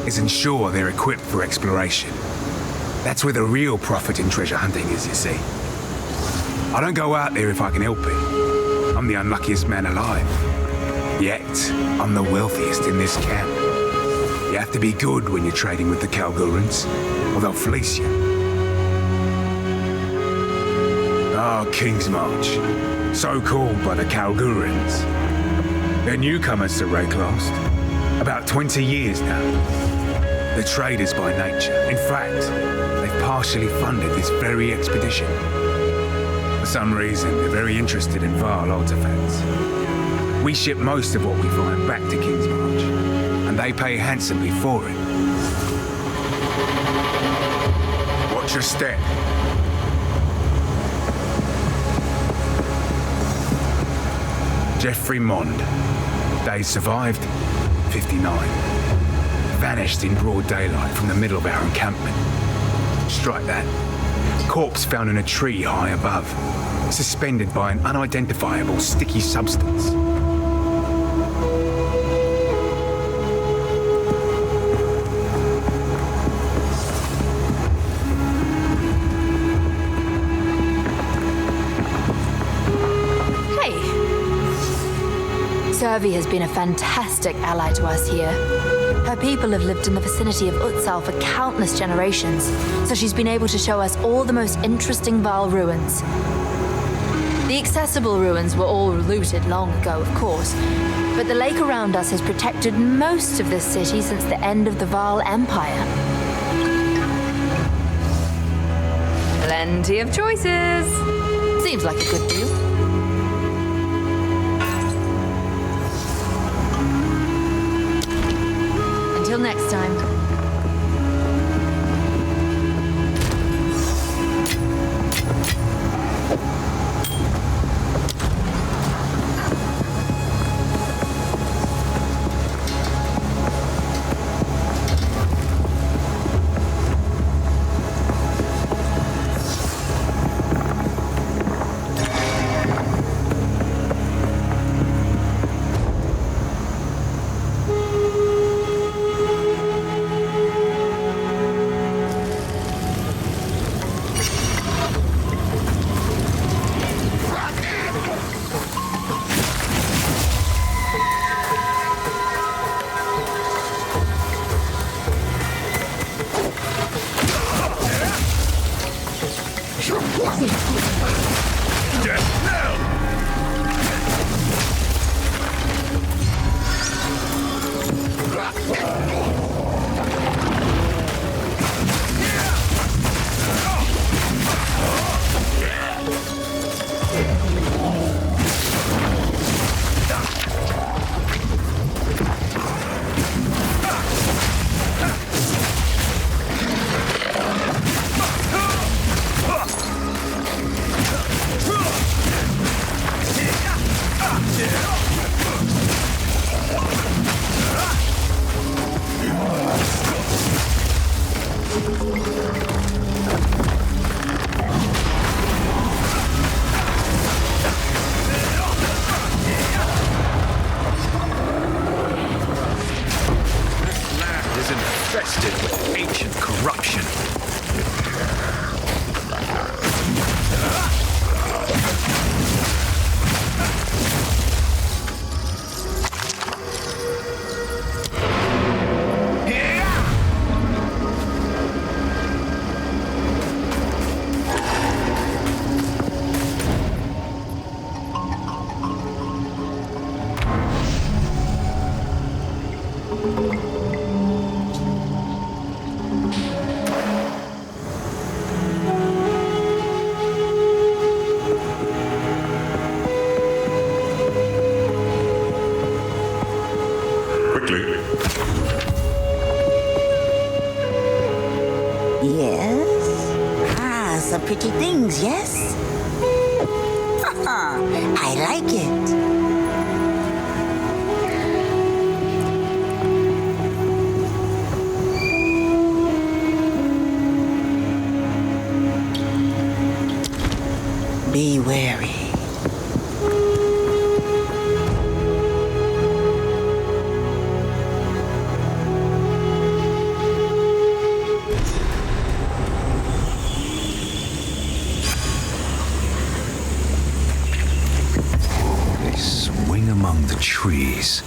is ensure they're equipped for exploration. That's where the real profit in treasure hunting is, you see. I don't go out there if I can help it. I'm the unluckiest man alive. Yet, I'm the wealthiest in this camp. You have to be good when you're trading with the Kalgurans, or they'll fleece you. Ah, Kingsmarch, so called by the Kalgurans. They're newcomers to Wraeclast, about 20 years now. They're traders by nature. In fact, they've partially funded this very expedition. For some reason, they're very interested in Val artifacts. We ship most of what we find back to Kingsmarch, and they pay handsomely for it. Watch your step. Geoffrey Mond. Days survived, 59. Vanished in broad daylight from the middle of our encampment. Strike that. Corpse found in a tree high above, suspended by an unidentifiable sticky substance. Servi has been a fantastic ally to us here. Her people have lived in the vicinity of Utzal for countless generations, so she's been able to show us all the most interesting Val ruins. The accessible ruins were all looted long ago, of course, but the lake around us has protected most of this city since the end of the Val Empire. Plenty of choices. Seems like a good deal. Until next time. Yes? Ah, some pretty things, yes? I like it. Be wary. They swing among the trees.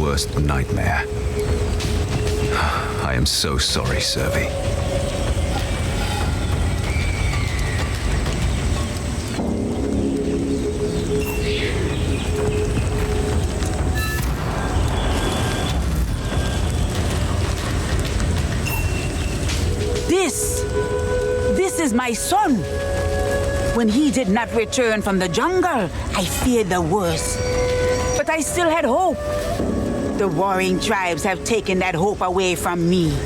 worst nightmare. I am so sorry, Survey. This is my son. When he did not return from the jungle, I feared the worst. But I still had hope. The warring tribes have taken that hope away from me.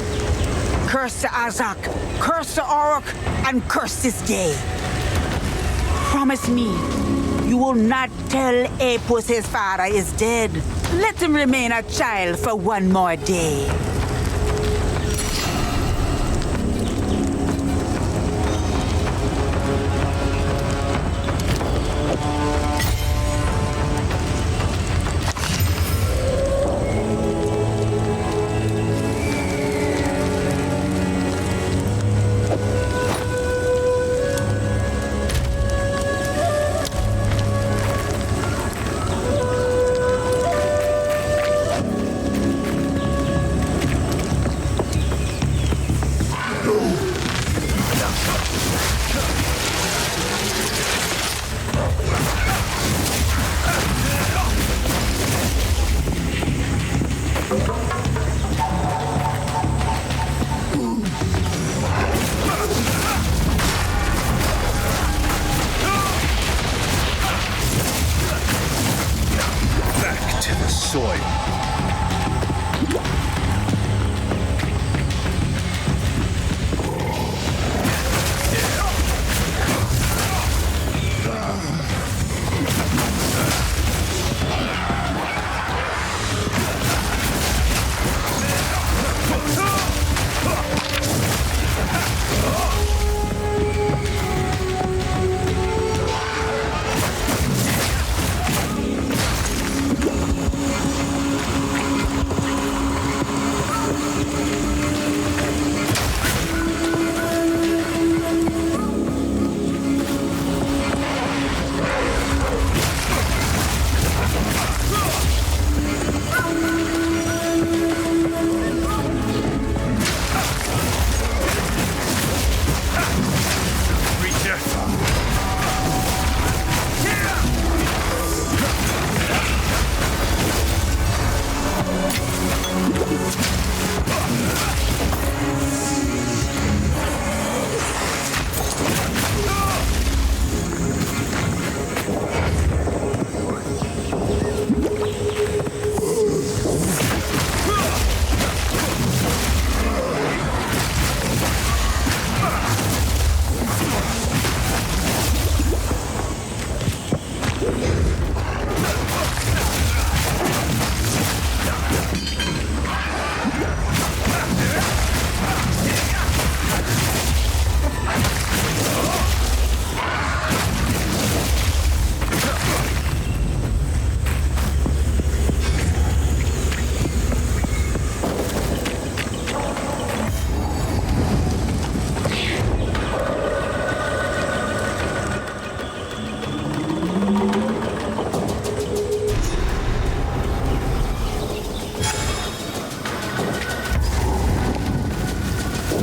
Curse the Azak, curse the Orok, and curse this day. Promise me, you will not tell Apus his father is dead. Let him remain a child for one more day.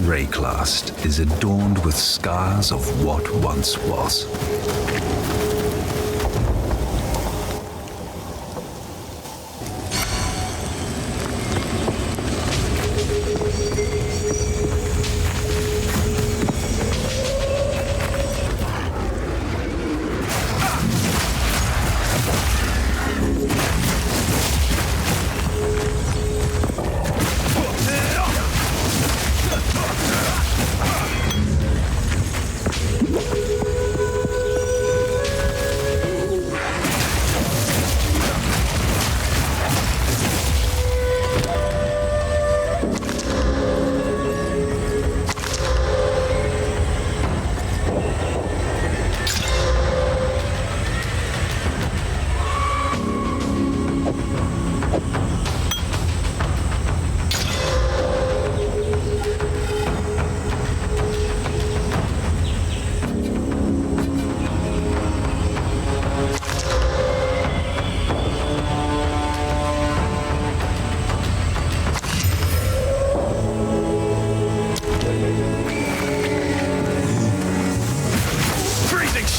Wraeclast is adorned with scars of what once was.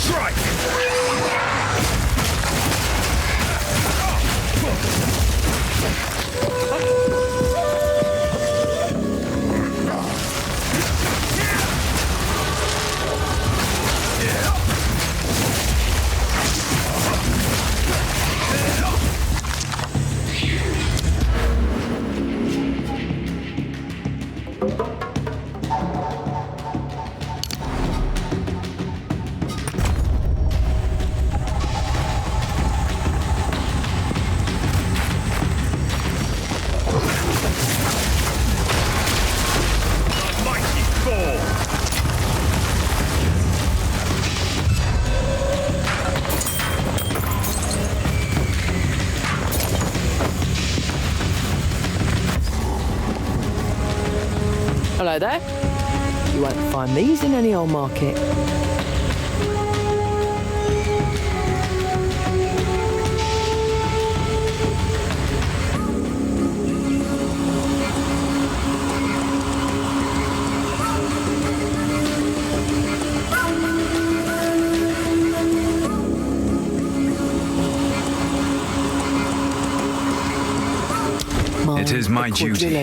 Strike! Hello there. You won't find these in any old market. It is my duty.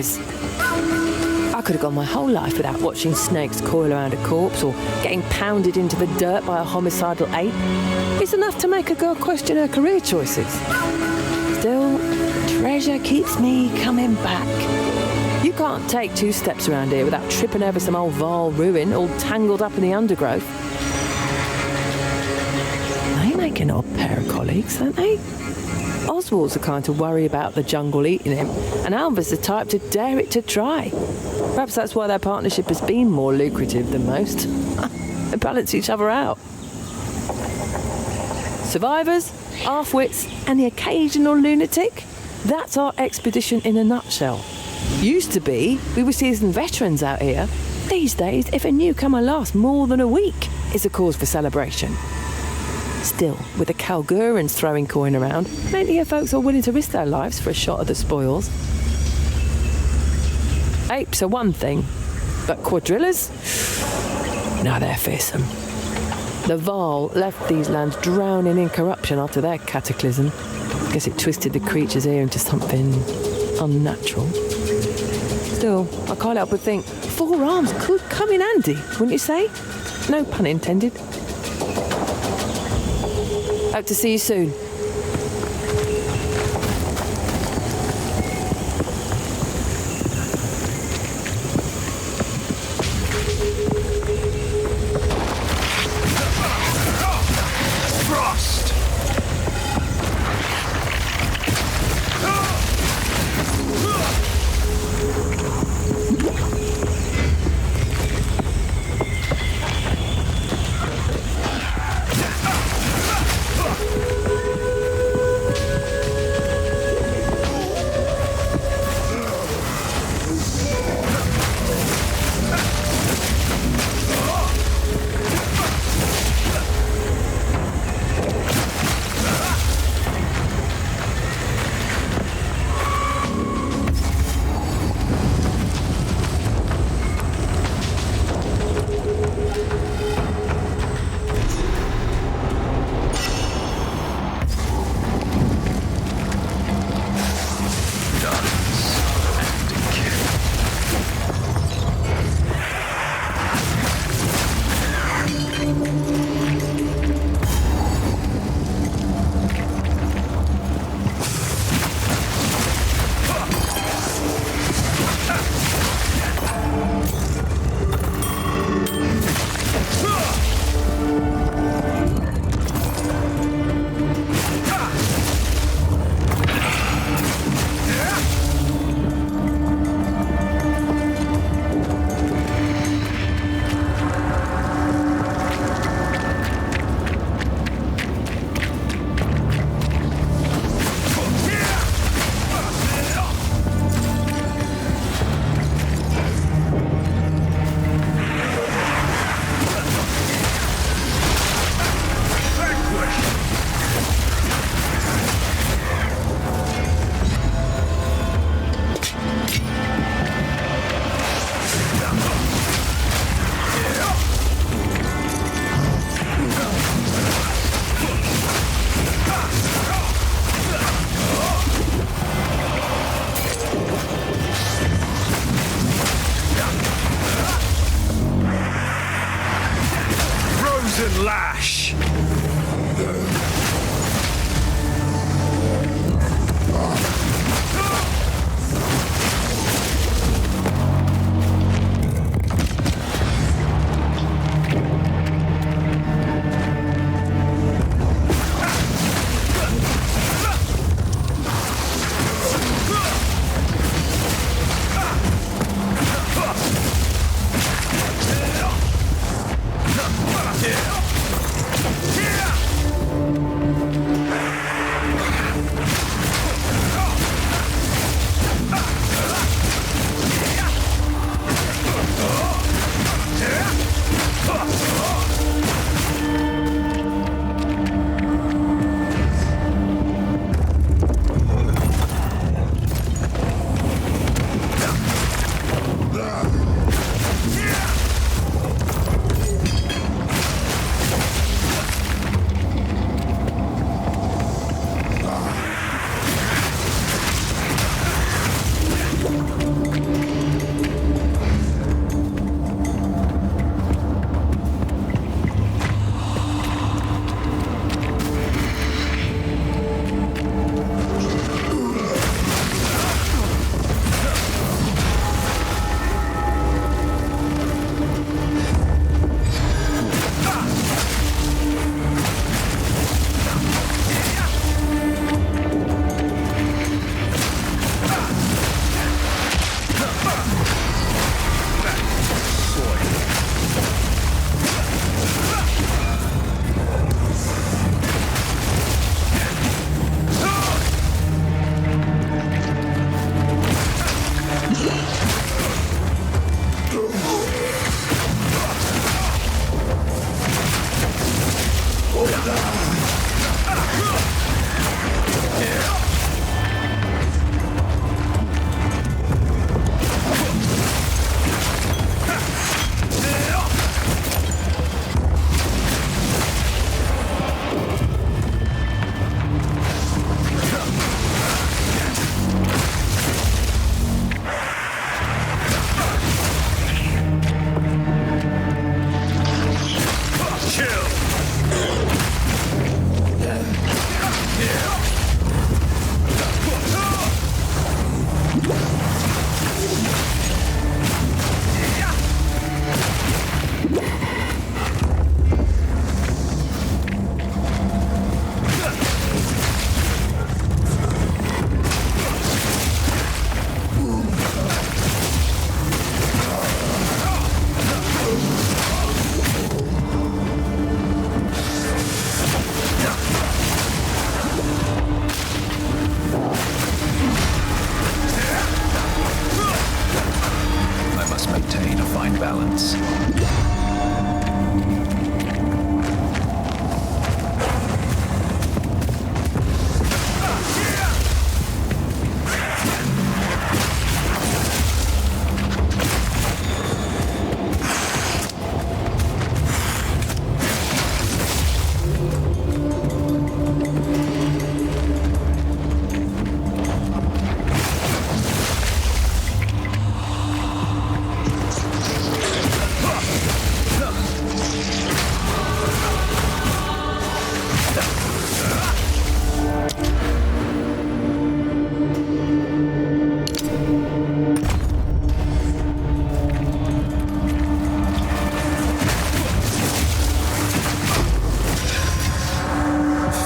I could have gone my whole life without watching snakes coil around a corpse or getting pounded into the dirt by a homicidal ape. It's enough to make a girl question her career choices. Still, treasure keeps me coming back. You can't take 2 steps around here without tripping over some old vile ruin all tangled up in the undergrowth. They make an odd pair of colleagues, don't they? Oswald's the kind to worry about the jungle eating him, and Alva's the type to dare it to try. Perhaps that's why their partnership has been more lucrative than most. They balance each other out. Survivors, half-wits, and the occasional lunatic. That's our expedition in a nutshell. Used to be, we were seasoned veterans out here. These days, if a newcomer lasts more than a week, it's a cause for celebration. Still, with the Kalgurans throwing coin around, plenty of folks are willing to risk their lives for a shot of the spoils. Apes are one thing, but quadrillas? Now they're fearsome. The Val left these lands drowning in corruption after their cataclysm. Guess it twisted the creatures here into something unnatural. Still, I can't help but think 4 arms could come in handy, wouldn't you say? No pun intended. Hope to see you soon. Frost! Frozen Lash!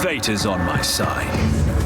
Fate is on my side.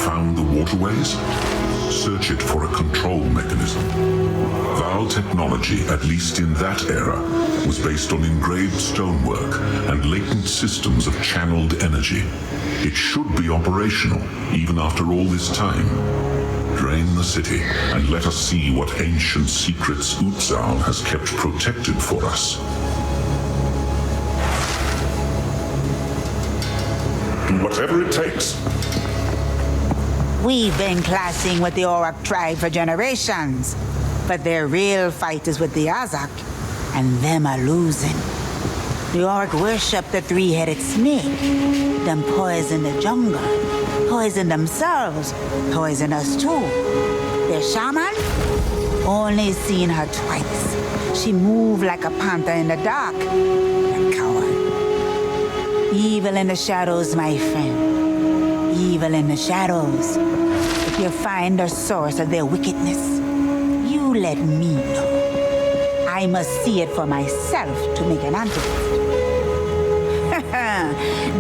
found the waterways? Search it for a control mechanism. Val technology, at least in that era, was based on engraved stonework and latent systems of channeled energy. It should be operational, even after all this time. Drain the city, and let us see what ancient secrets Uzal has kept protected for us. Do whatever it takes. We've been clashing with the Auroch tribe for generations, but their real fight is with the Azak, and them are losing. The Auroch worship the three-headed snake. Them poison the jungle, poison themselves, poison us too. Their shaman? Only seen her twice. She moved like a panther in the dark. A coward. Evil in the shadows, my friend. Evil in the shadows. If you find the source of their wickedness, you let me know. I must see it for myself to make an antidote.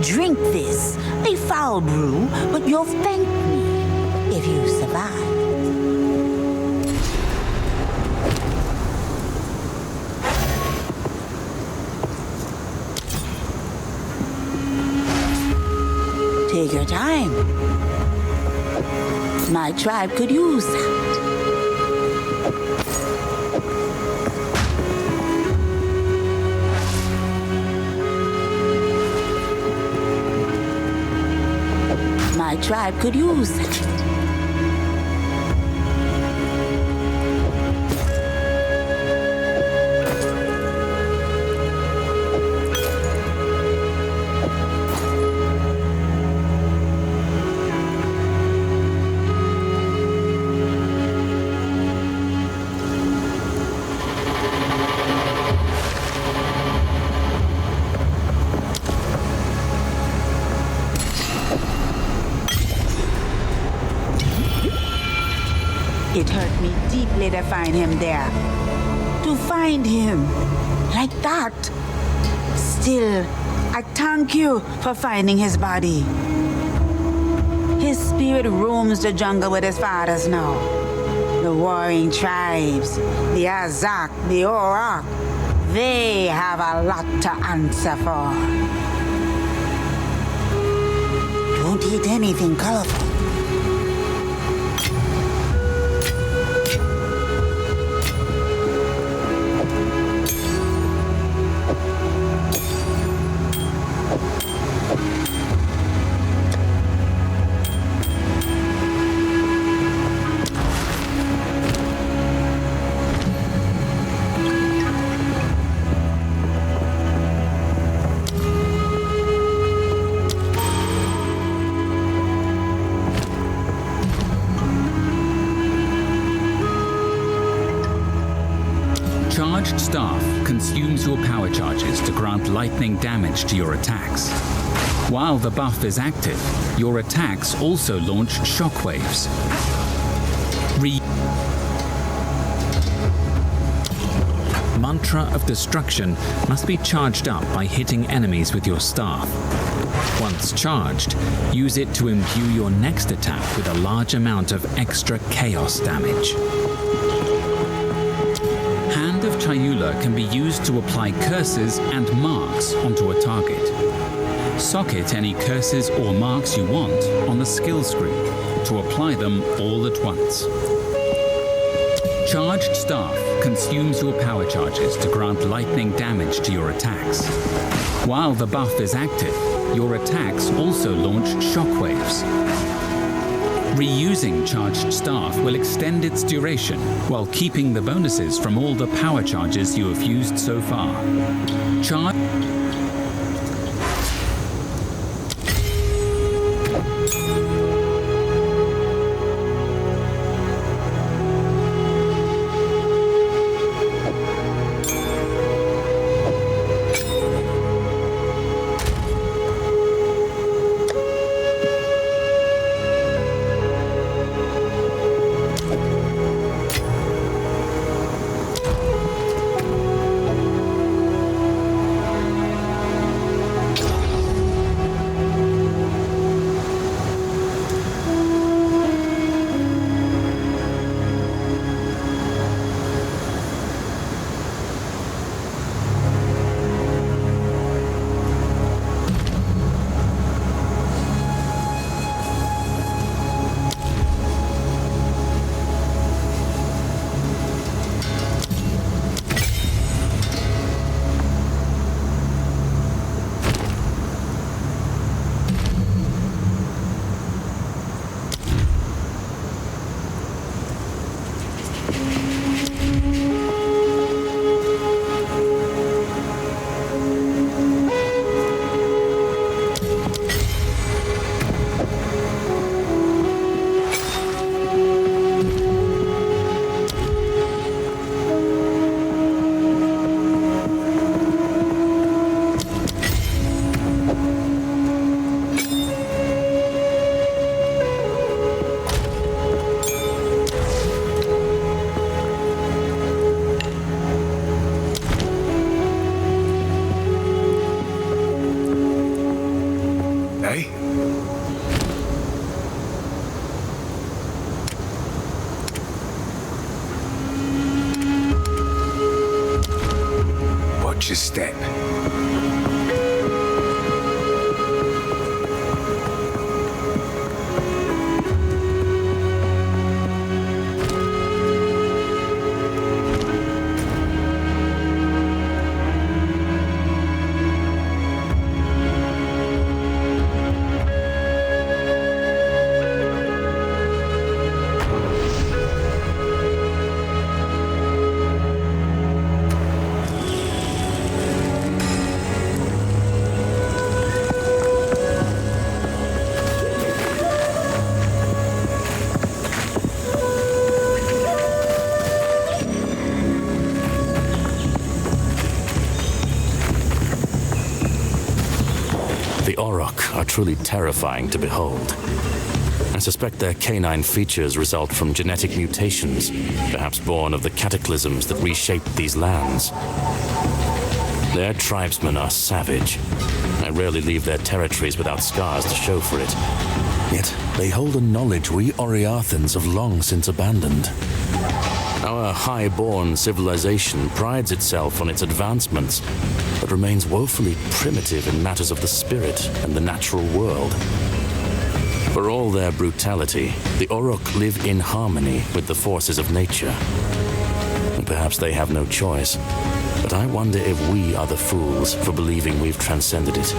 Drink this, a foul brew, but you'll thank me if you survive. Take your time. My tribe could use that. My tribe could use that. It hurt me deeply to find him there. To find him like that. Still, I thank you for finding his body. His spirit roams the jungle with his fathers now. The warring tribes, the Azak, the Auroch, they have a lot to answer for. Don't eat anything colorful. Charged Staff consumes your power charges to grant lightning damage to your attacks. While the buff is active, your attacks also launch shockwaves. Mantra of Destruction must be charged up by hitting enemies with your staff. Once charged, use it to imbue your next attack with a large amount of extra chaos damage. Hand of Chayula can be used to apply curses and marks onto a target. Socket any curses or marks you want on the skill screen to apply them all at once. Charged Staff consumes your power charges to grant lightning damage to your attacks. While the buff is active, your attacks also launch shockwaves. Reusing Charged Staff will extend its duration while keeping the bonuses from all the power charges you have used so far. cautious step. The Auroch are truly terrifying to behold. I suspect their canine features result from genetic mutations, perhaps born of the cataclysms that reshaped these lands. Their tribesmen are savage. I rarely leave their territories without scars to show for it. Yet they hold a knowledge we Oriathans have long since abandoned. Our high-born civilization prides itself on its advancements, but remains woefully primitive in matters of the spirit and the natural world. For all their brutality, the Auroch live in harmony with the forces of nature. And perhaps they have no choice, but I wonder if we are the fools for believing we've transcended it.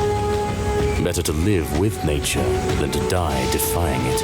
Better to live with nature than to die defying it.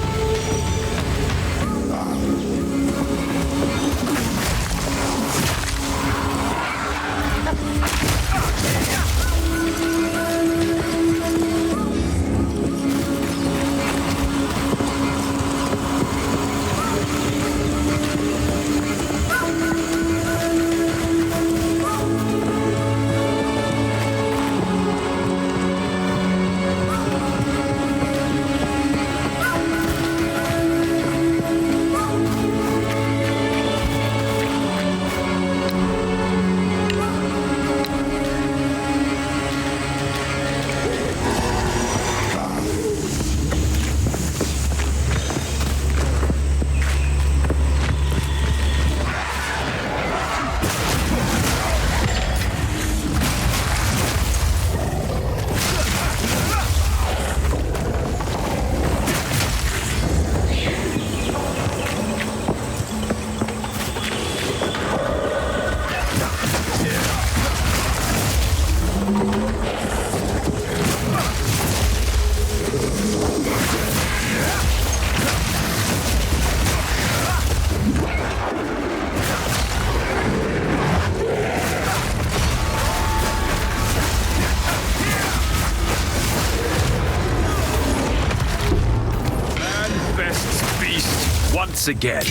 Once again.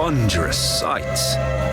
wondrous sight.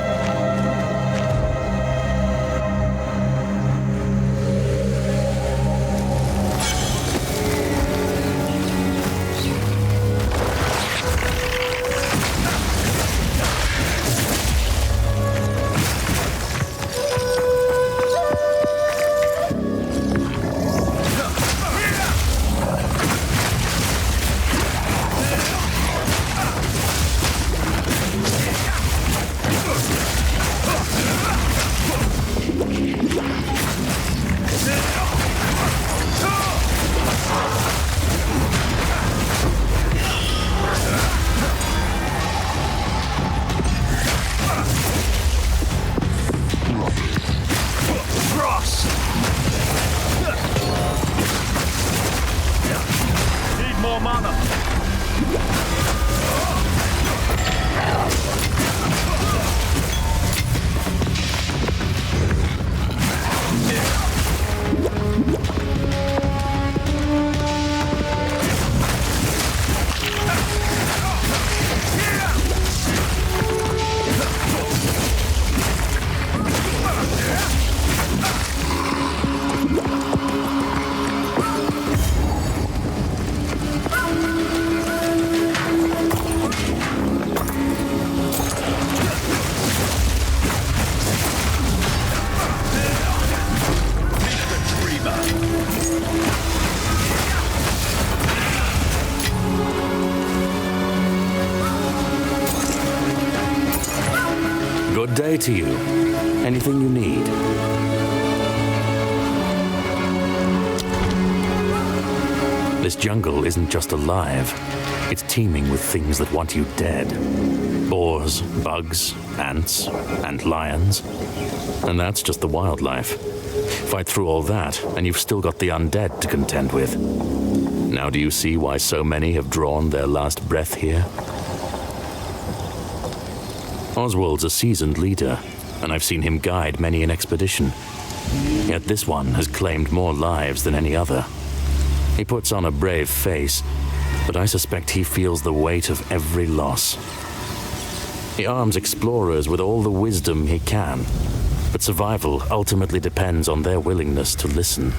Good day to you. Anything you need? This jungle isn't just alive. It's teeming with things that want you dead. Boars, bugs, ants, and lions. And that's just the wildlife. Fight through all that, and you've still got the undead to contend with. Now do you see why so many have drawn their last breath here? Oswald's a seasoned leader, and I've seen him guide many an expedition. Yet this one has claimed more lives than any other. He puts on a brave face, but I suspect he feels the weight of every loss. He arms explorers with all the wisdom he can, but survival ultimately depends on their willingness to listen.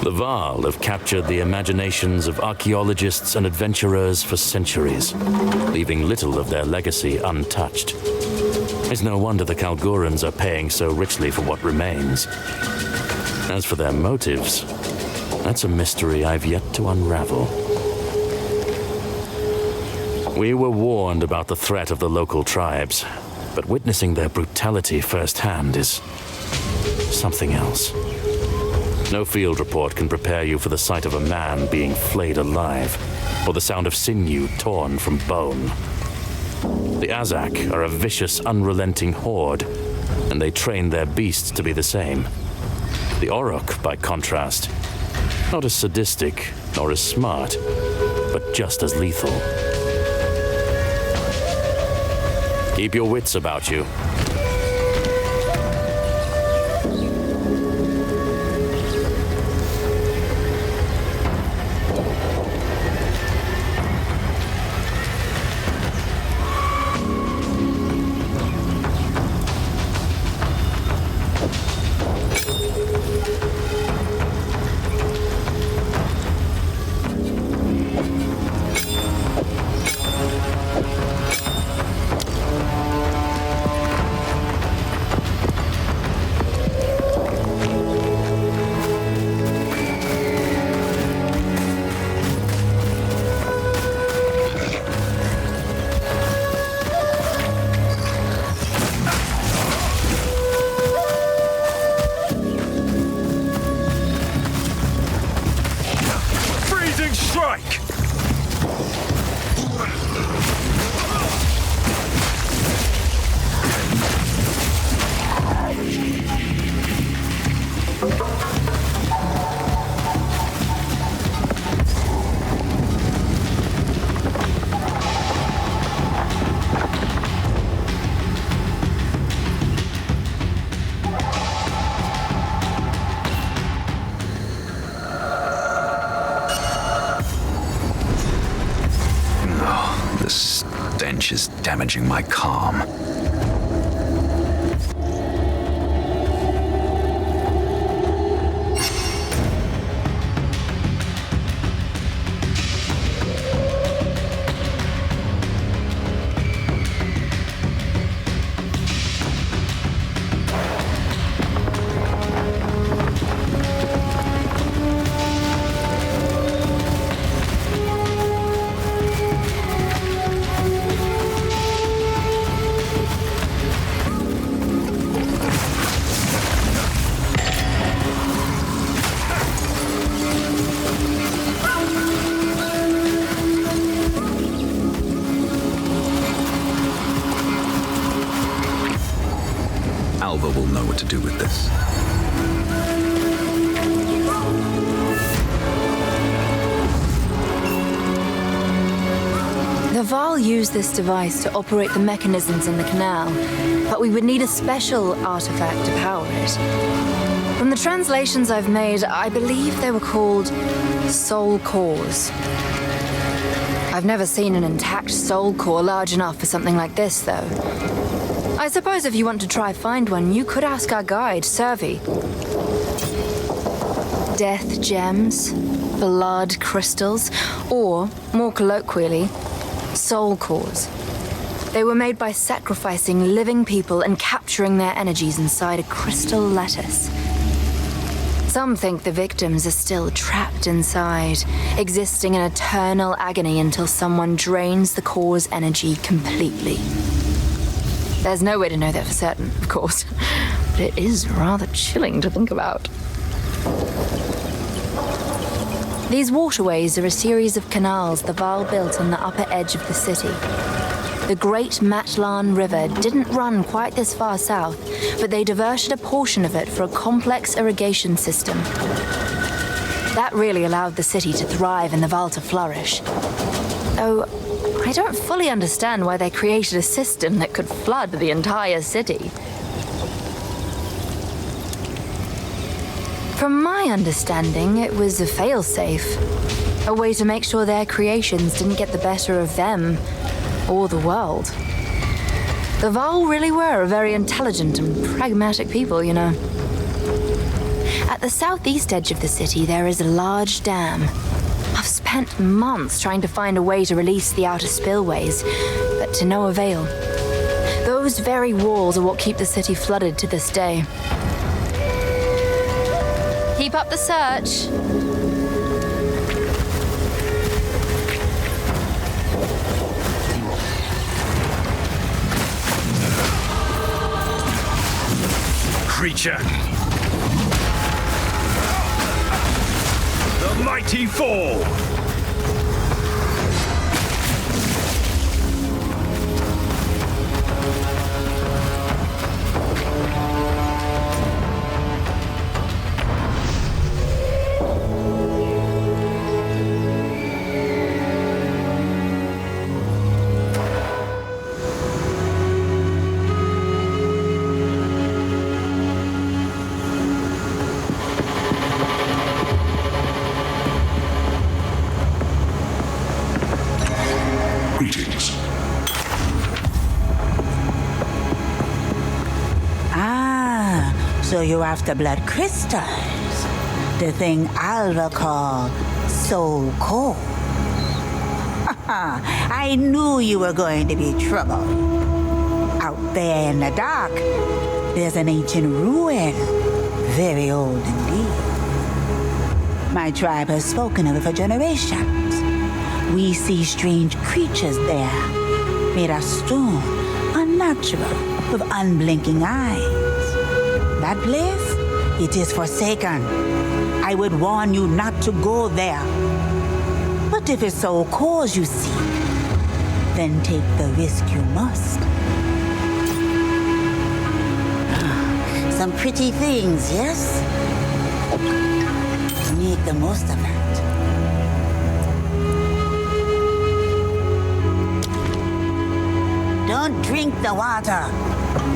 The Varl have captured the imaginations of archaeologists and adventurers for centuries, leaving little of their legacy untouched. It's no wonder the Kalgorans are paying so richly for what remains. As for their motives, that's a mystery I've yet to unravel. We were warned about the threat of the local tribes, but witnessing their brutality firsthand is something else. No field report can prepare you for the sight of a man being flayed alive, or the sound of sinew torn from bone. The Azak are a vicious, unrelenting horde, and they train their beasts to be the same. The Orruk, by contrast, not as sadistic nor as smart, but just as lethal. Keep your wits about you. stench is damaging my calm. Alva will know what to do with this. The Val used this device to operate the mechanisms in the canal, but we would need a special artifact to power it. From the translations I've made, I believe they were called soul cores. I've never seen an intact soul core large enough for something like this, though. I suppose if you want to try find one, you could ask our guide, Servi. Death gems, blood crystals, or, more colloquially, soul cores. They were made by sacrificing living people and capturing their energies inside a crystal lattice. Some think the victims are still trapped inside, existing in eternal agony until someone drains the core's energy completely. There's no way to know that for certain, of course, but it is rather chilling to think about. These waterways are a series of canals the Val built on the upper edge of the city. The Great Matlan River didn't run quite this far south, but they diverted a portion of it for a complex irrigation system. That really allowed the city to thrive and the Val to flourish. Though I don't fully understand why they created a system that could flood the entire city. From my understanding, it was a failsafe, a way to make sure their creations didn't get the better of them or the world. The Val really were a very intelligent and pragmatic people, you know. At the southeast edge of the city, there is a large dam. I've spent months trying to find a way to release the outer spillways, but to no avail. Those very walls are what keep the city flooded to this day. Keep up the search. Creature. The mighty fall. Greetings. So you're after blood crystals. The thing Alva called soul core. I knew you were going to be trouble. Out there in the dark, there's an ancient ruin. Very old indeed. My tribe has spoken of it for generations. We see strange creatures there, made of stone, unnatural, with unblinking eyes. That place, it is forsaken. I would warn you not to go there. But if it's so cause you seek, then take the risk you must. Some pretty things, yes? Make the most of that. Don't drink the water.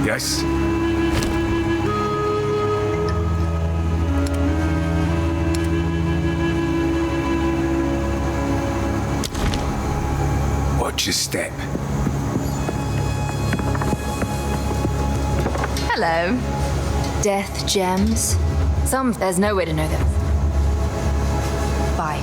Yes? Watch your step. Hello. Death gems. There's no way to know this. Bye.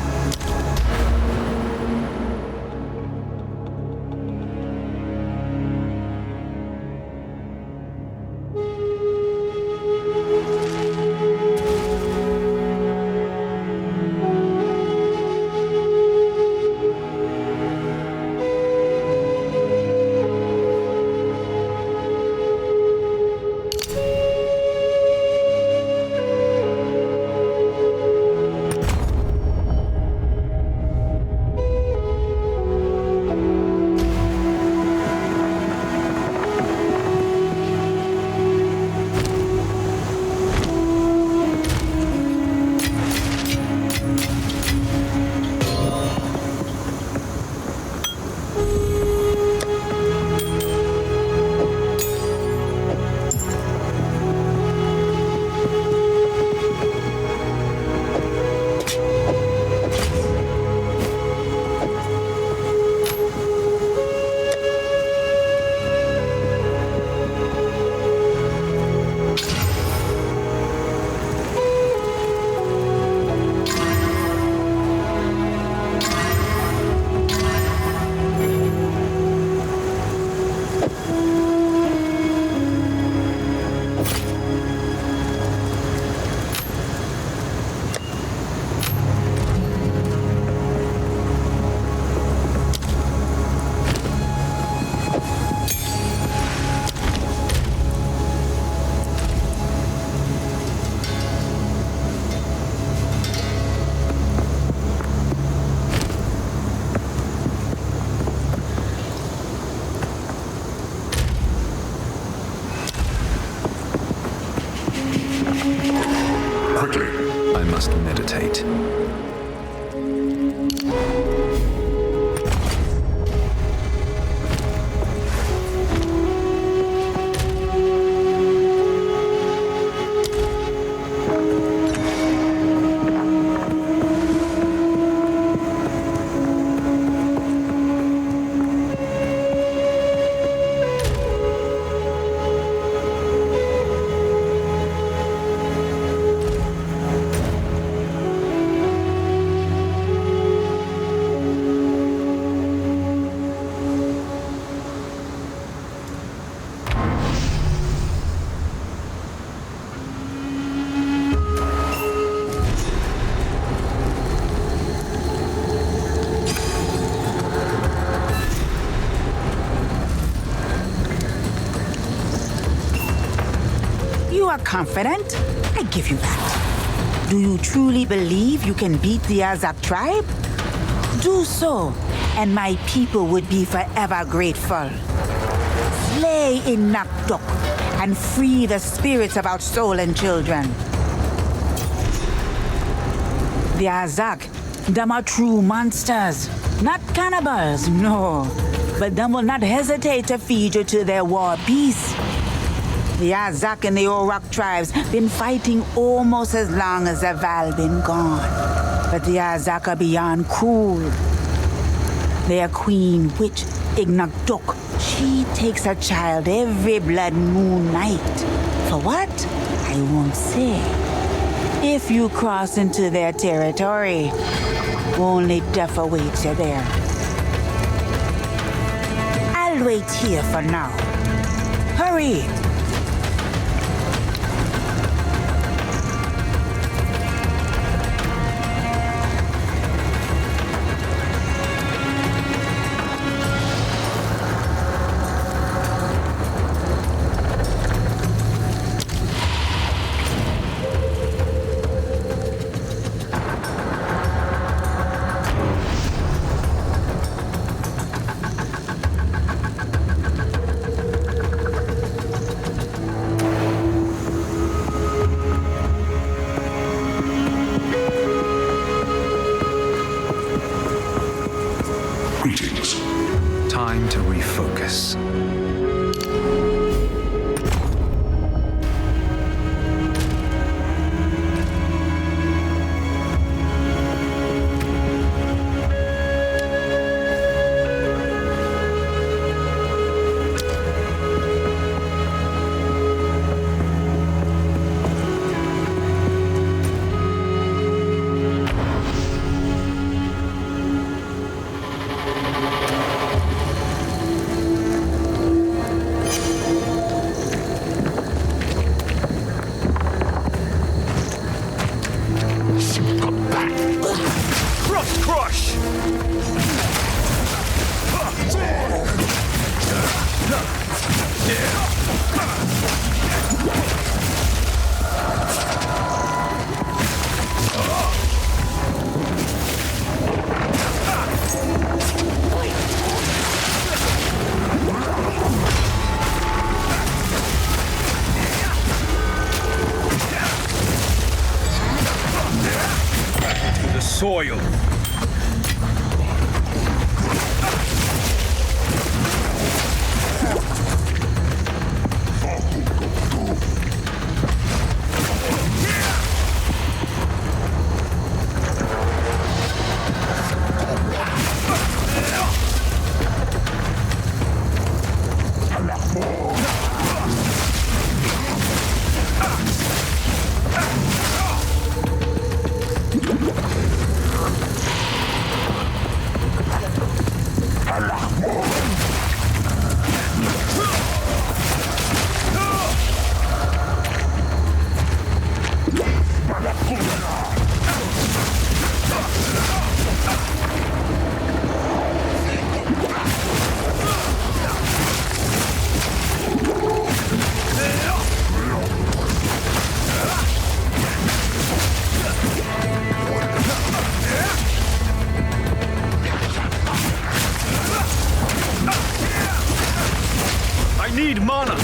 I must meditate. You are confident? I give you that. Do you truly believe you can beat the Azak tribe? Do so, and my people would be forever grateful. Slay in Nakdok and free the spirits of our stolen children. The Azak, them are true monsters. Not cannibals, no. But them will not hesitate to feed you to their war beasts. The Azak and the Orak tribes been fighting almost as long as the Val been gone. But the Azak are beyond cruel. Their queen witch, Ignakdok, she takes a child every blood moon night. For what? I won't say. If you cross into their territory, only death awaits you there. I'll wait here for now. Hurry! Greetings. Time to refocus. I need mana!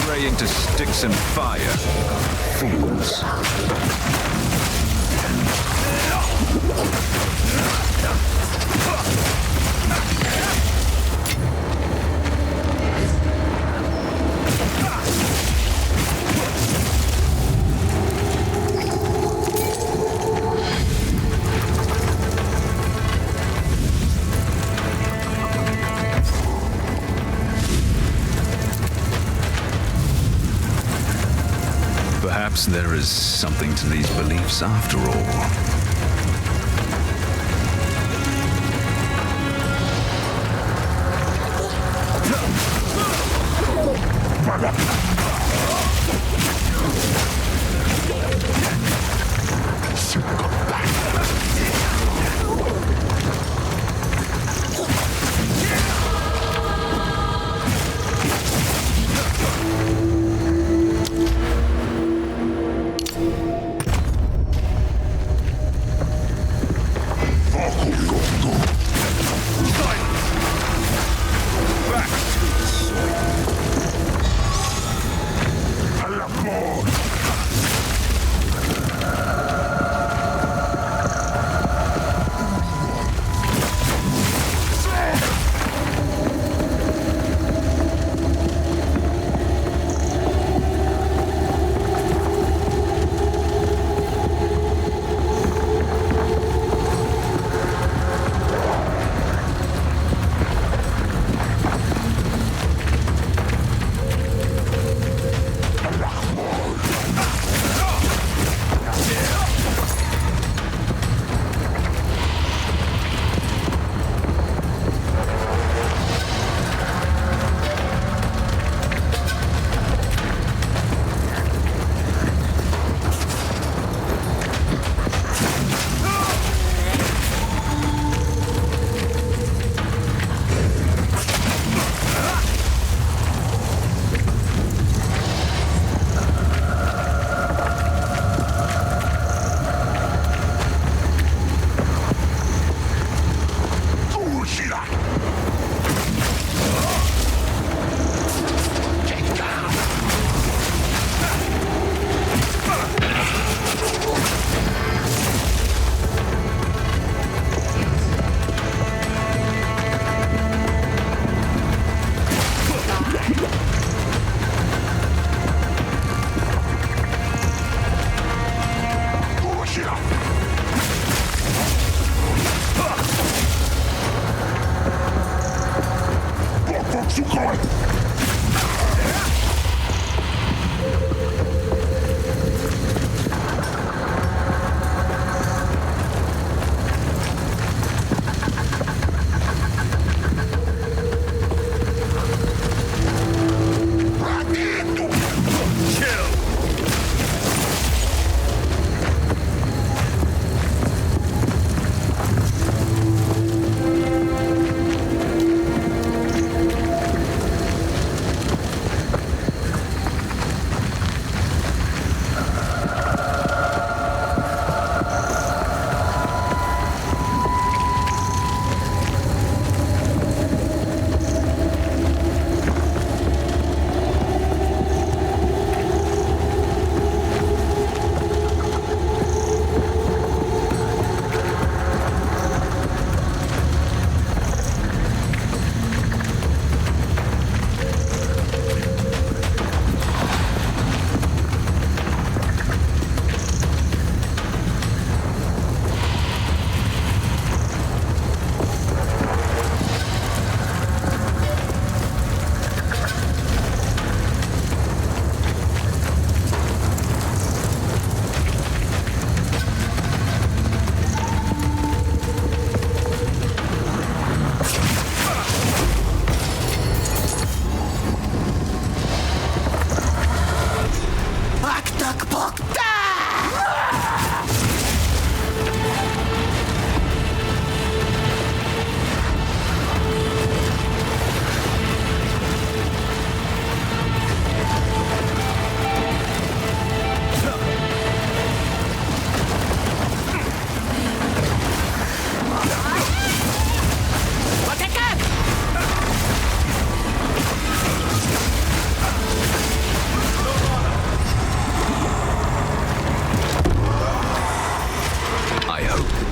Praying to sticks and fire. Fools. Perhaps there is something to these beliefs after all.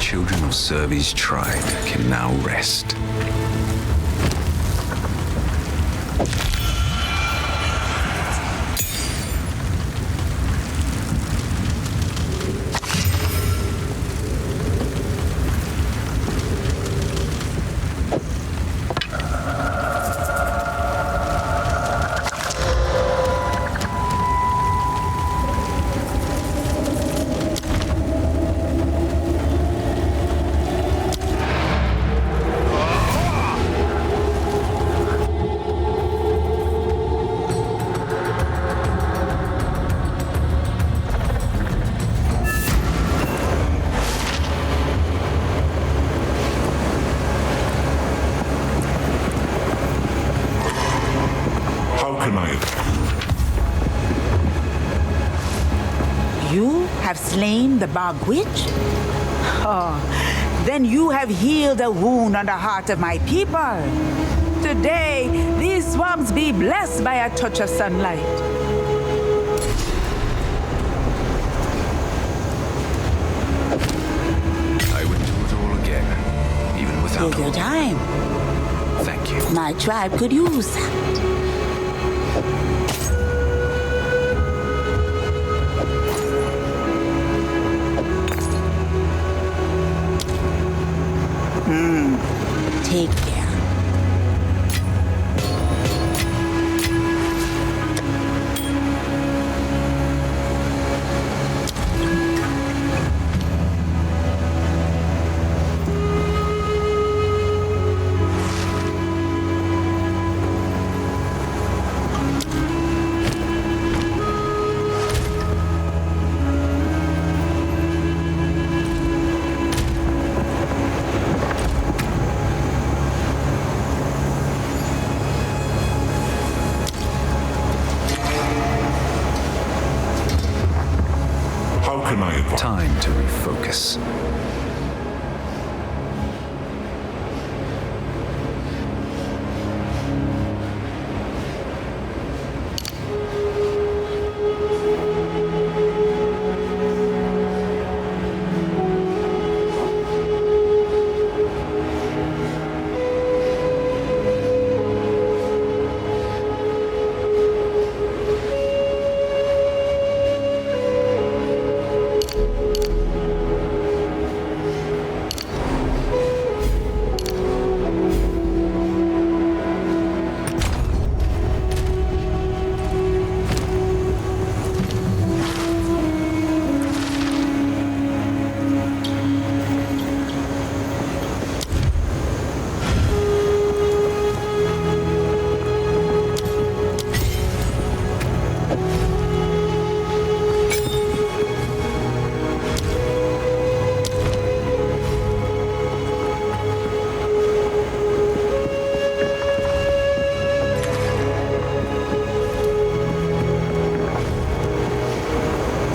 children of Servi's tribe can now rest. You have slain the Bog Witch? Oh, then you have healed a wound on the heart of my people. Today, these swamps be blessed by a touch of sunlight. I would do it all again, even without... Take your time. Thank you. My tribe could use that. Take care. Time to refocus.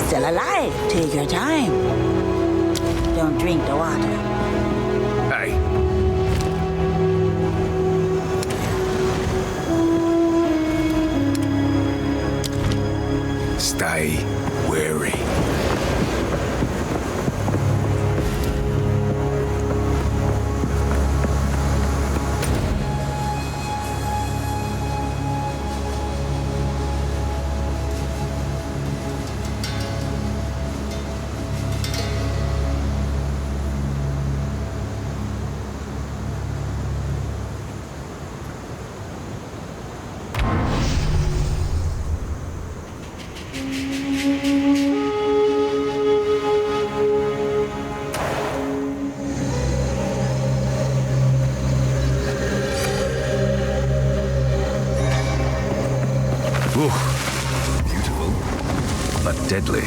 Still alive. Take your time. Don't drink the water. Hey. Stay wary. Beautiful, but deadly.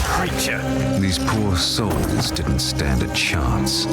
Creature! These poor souls didn't stand a chance.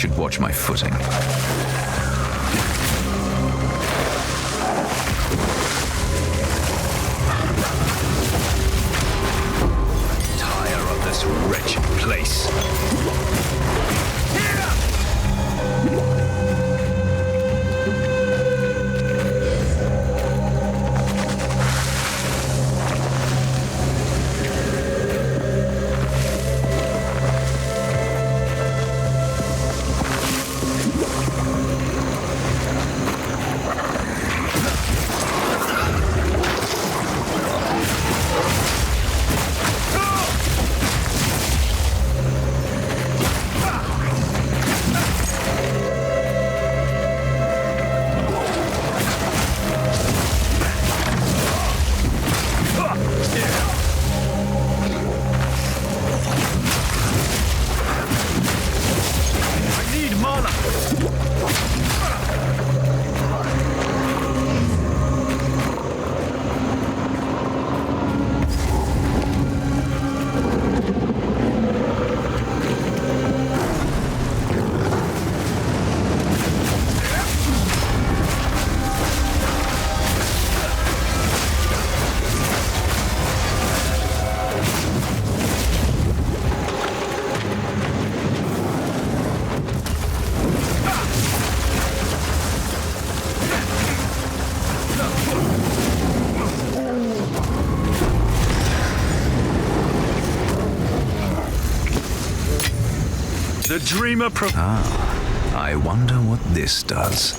should watch my footing. Tire of this wretched place. The dreamer I wonder what this does.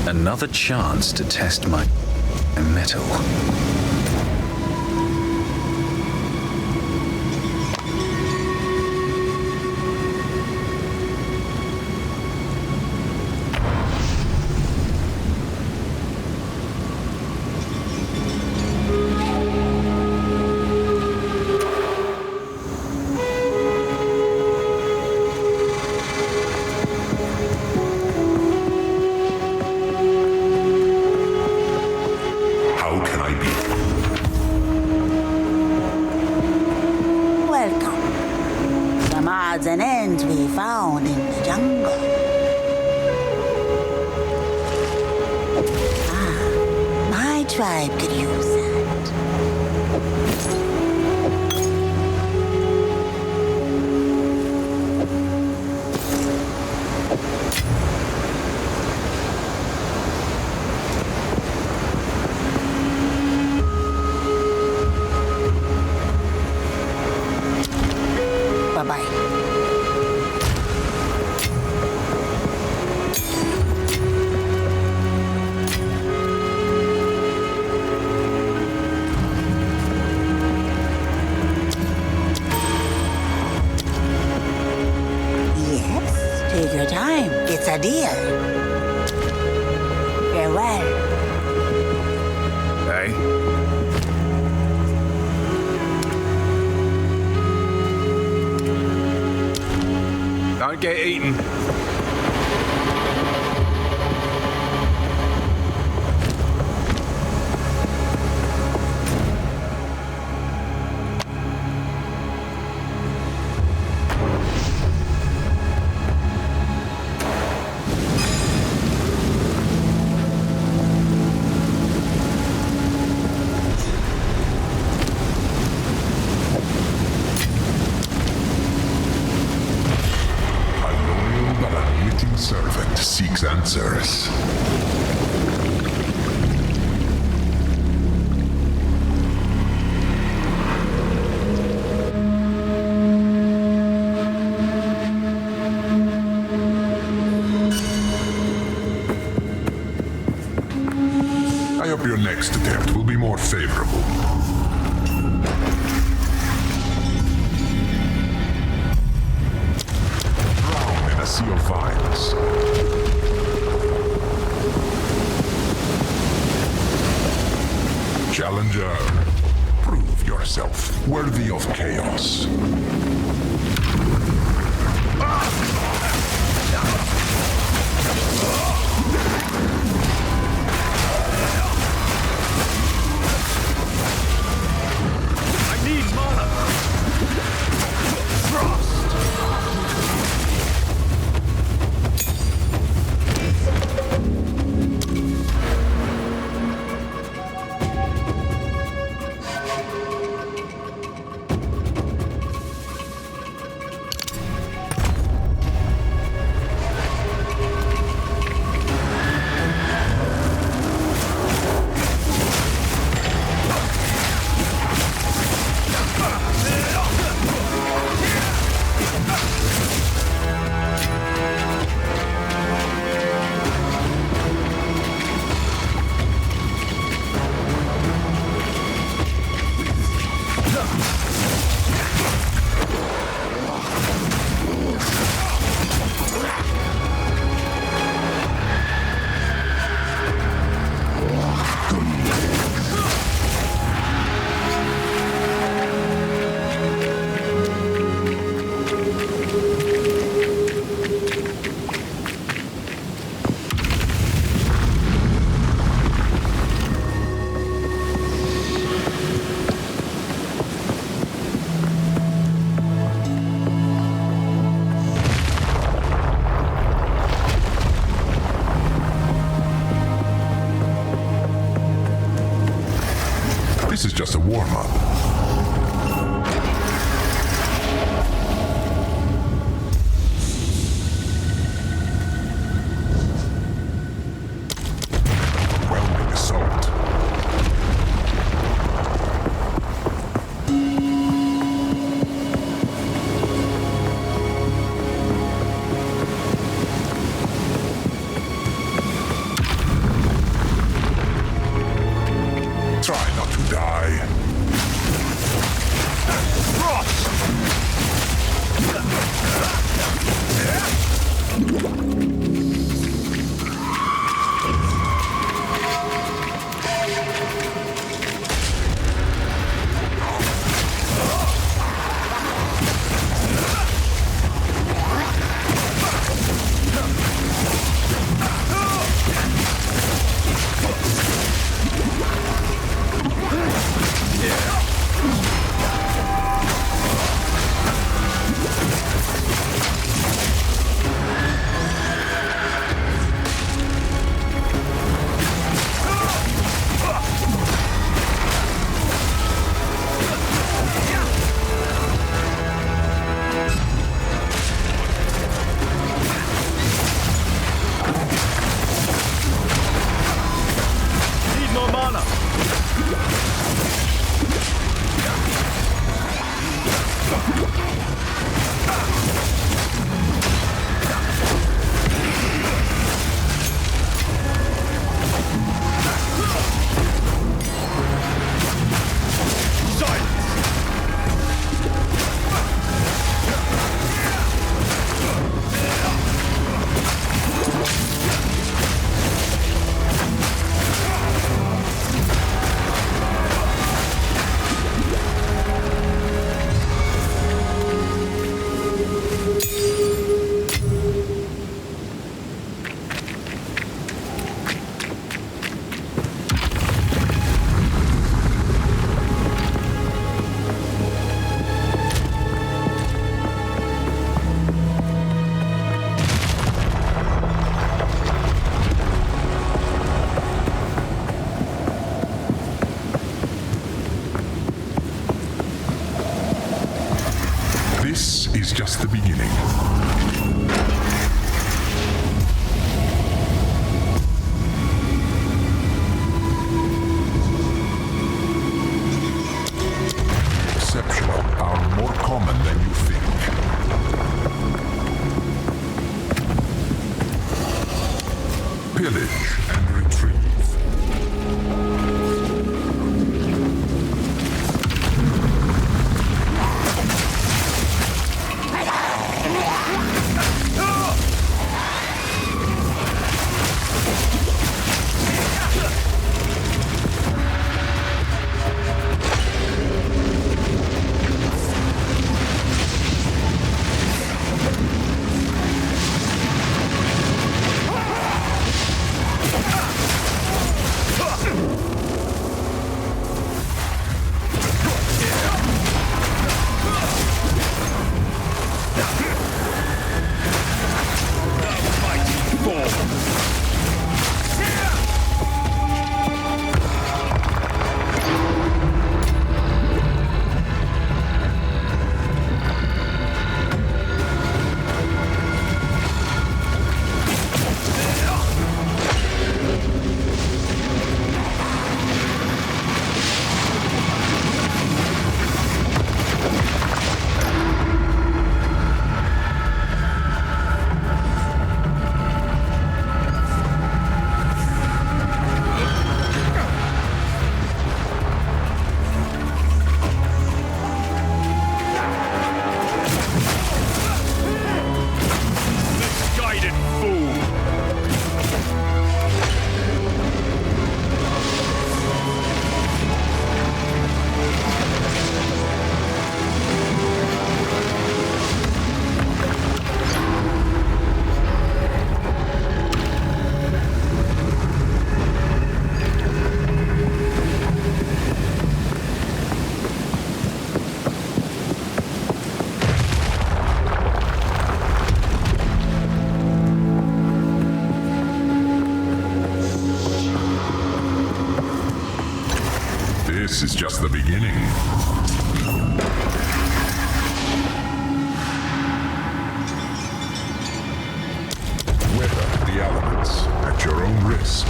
Another chance to test my metal. An end we found in the jungle. tribe could use that. Bye-bye. Yes, take your time. It's a deal. Farewell. Hey? Don't get eaten. Servant seeks answers. I hope your next attempt will be more favorable. Sea of violence. Challenger, prove yourself worthy of chaos. I need mana. Frost. This is just a warm-up. Overwhelming assault. Try not to die. is just the beginning. Exceptional are more common than you think. Pillage and retrieve. This is just the beginning. Weather the elements at your own risk.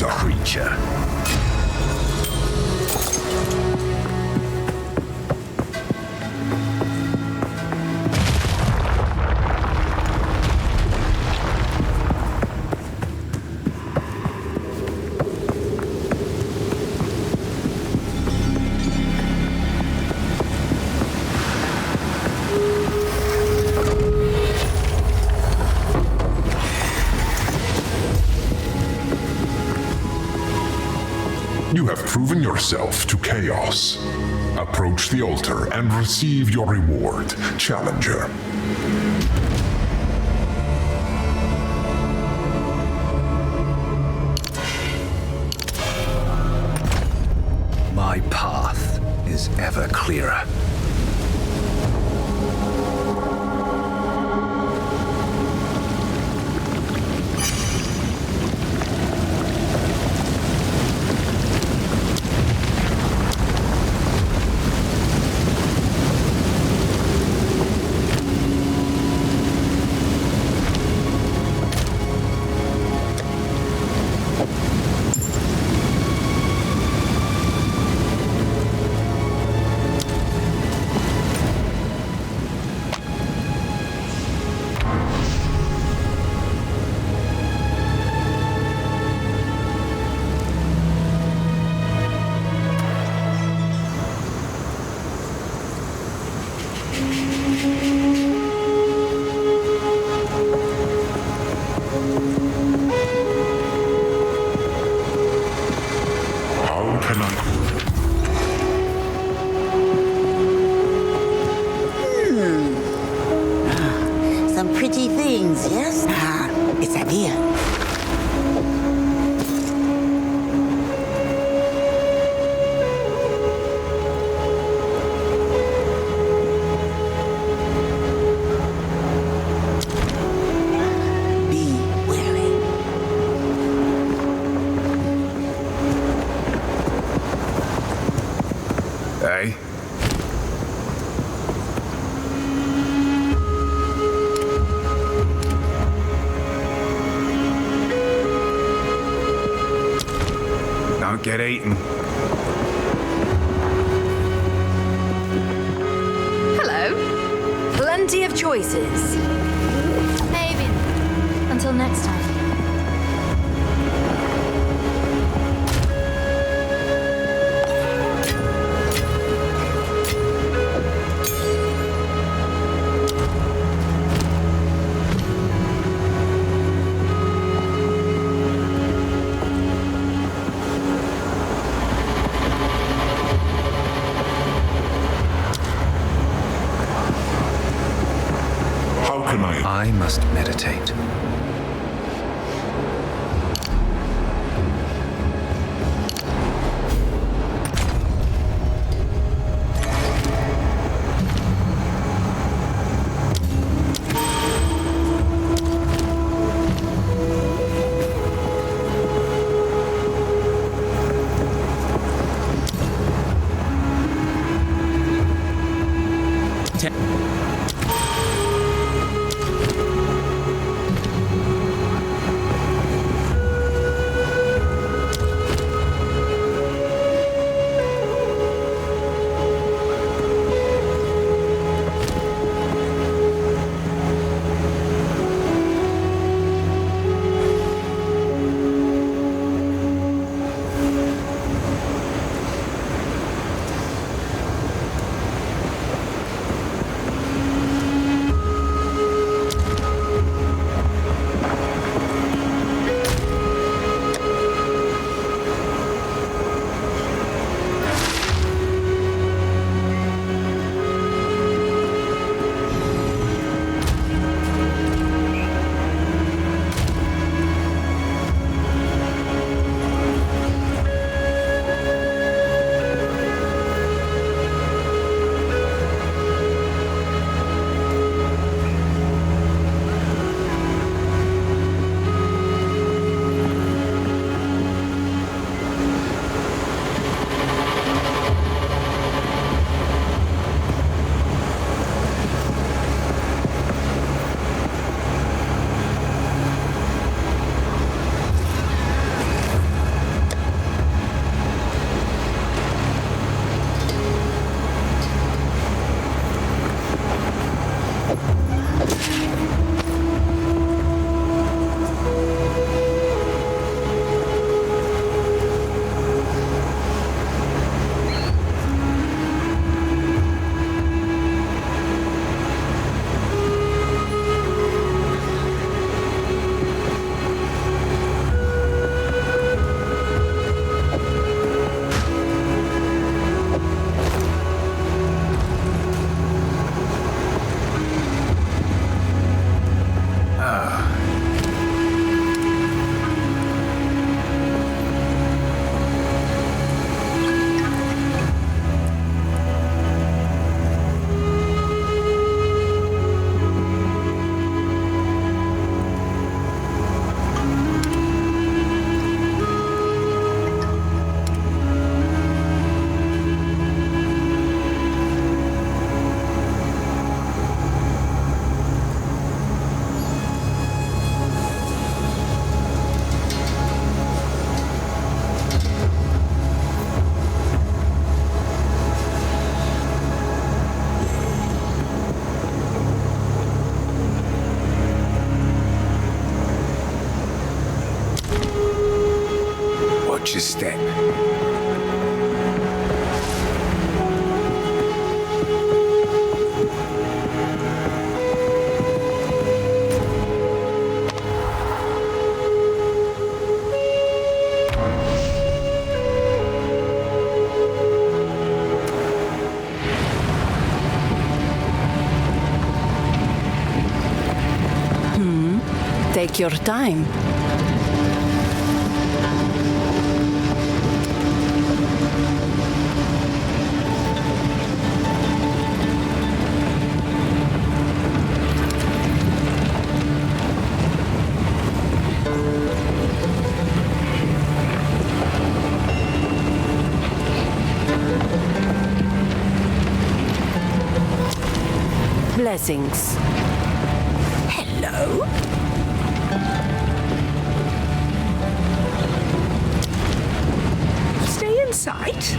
Creature. You have proven yourself to chaos. Approach the altar and receive your reward, Challenger. My path is ever clearer. Yes, yes. It's a deal. Hey? Don't get eaten. Hello. Plenty of choices. Maybe. Until next time. I must meditate. Take your time. Blessings. Hello? Stay in sight.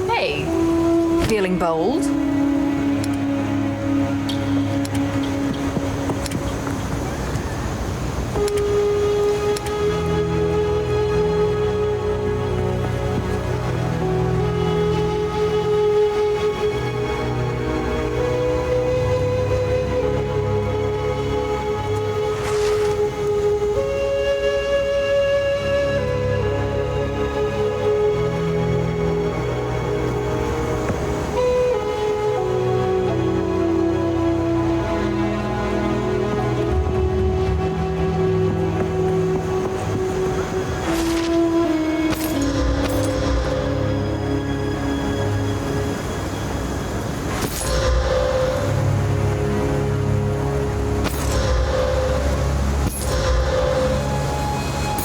Hey, feeling bold?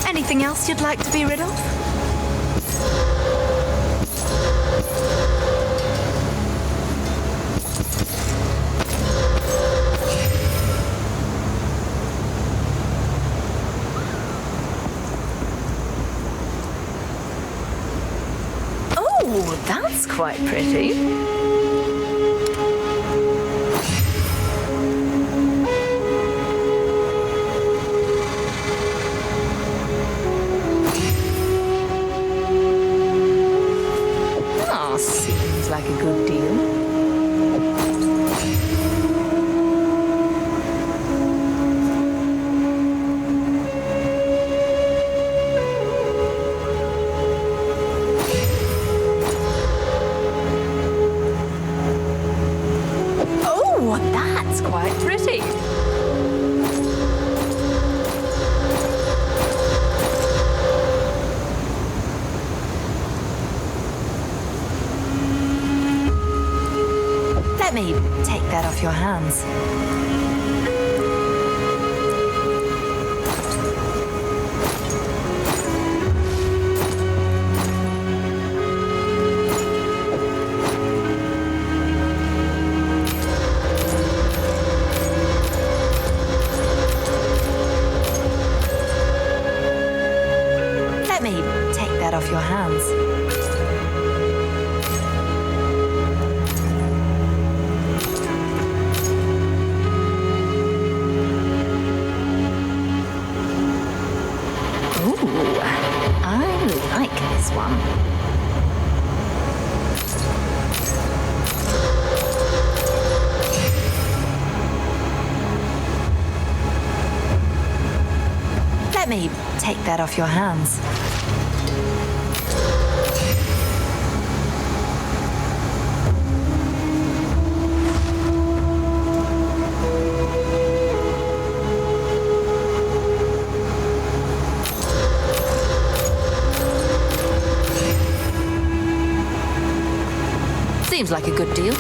Anything else you'd like to be rid of? Oh, that's quite pretty. Seems like a good deal. Oh, that's quite pretty. Let me take that off your hands. Let me take that off your hands. I like this one. Let me take that off your hands. Seems like a good deal.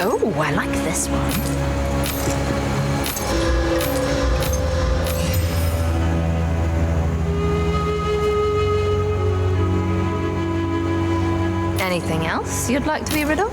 Oh, I like this one. Anything else you'd like to be rid of?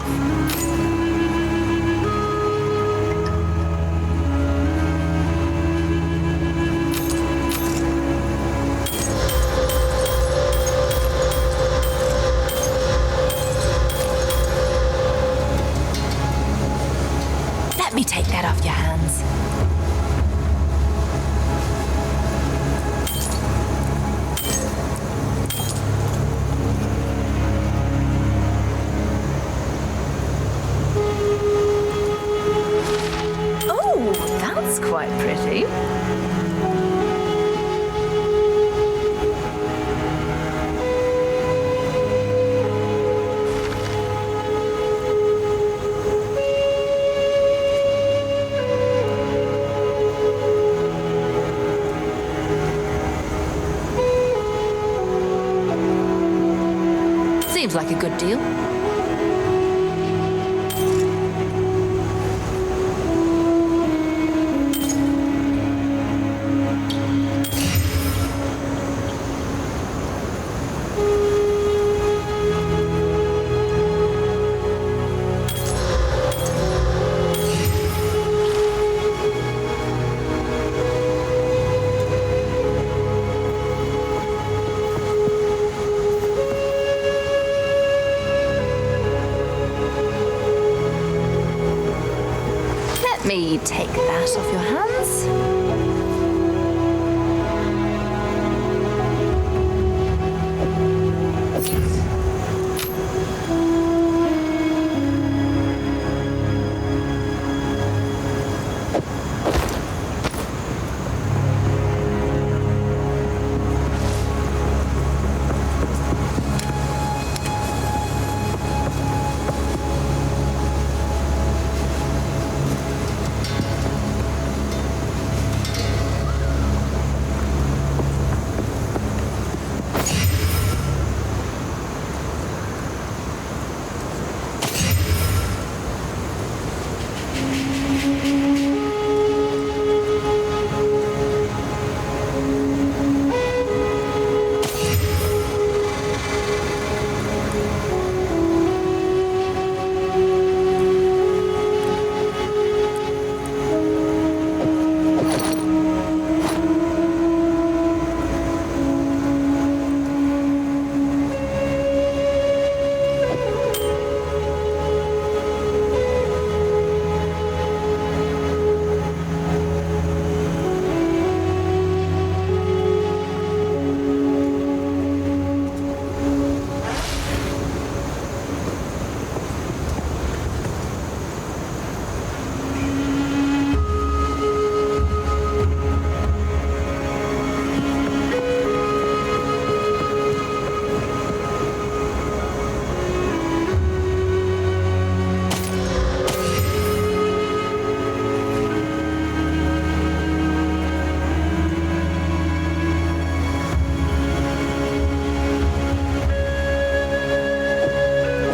Seems like a good deal. Let me take that off your hands.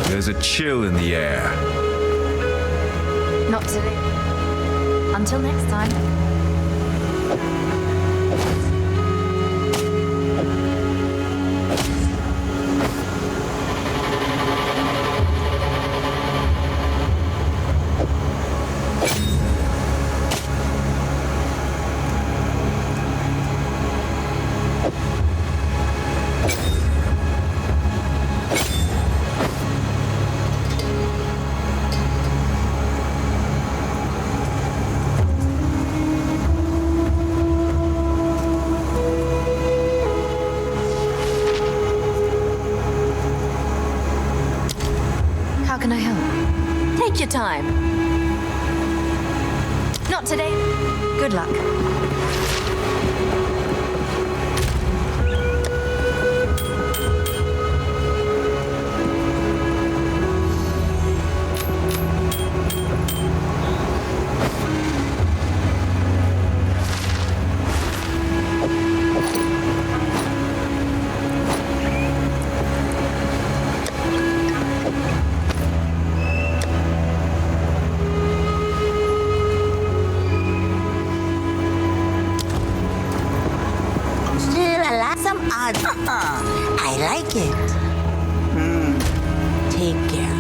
There's a chill in the air. Not today. Until next time. How can I help? Take your time. Not today. Good luck. I like it. Take care.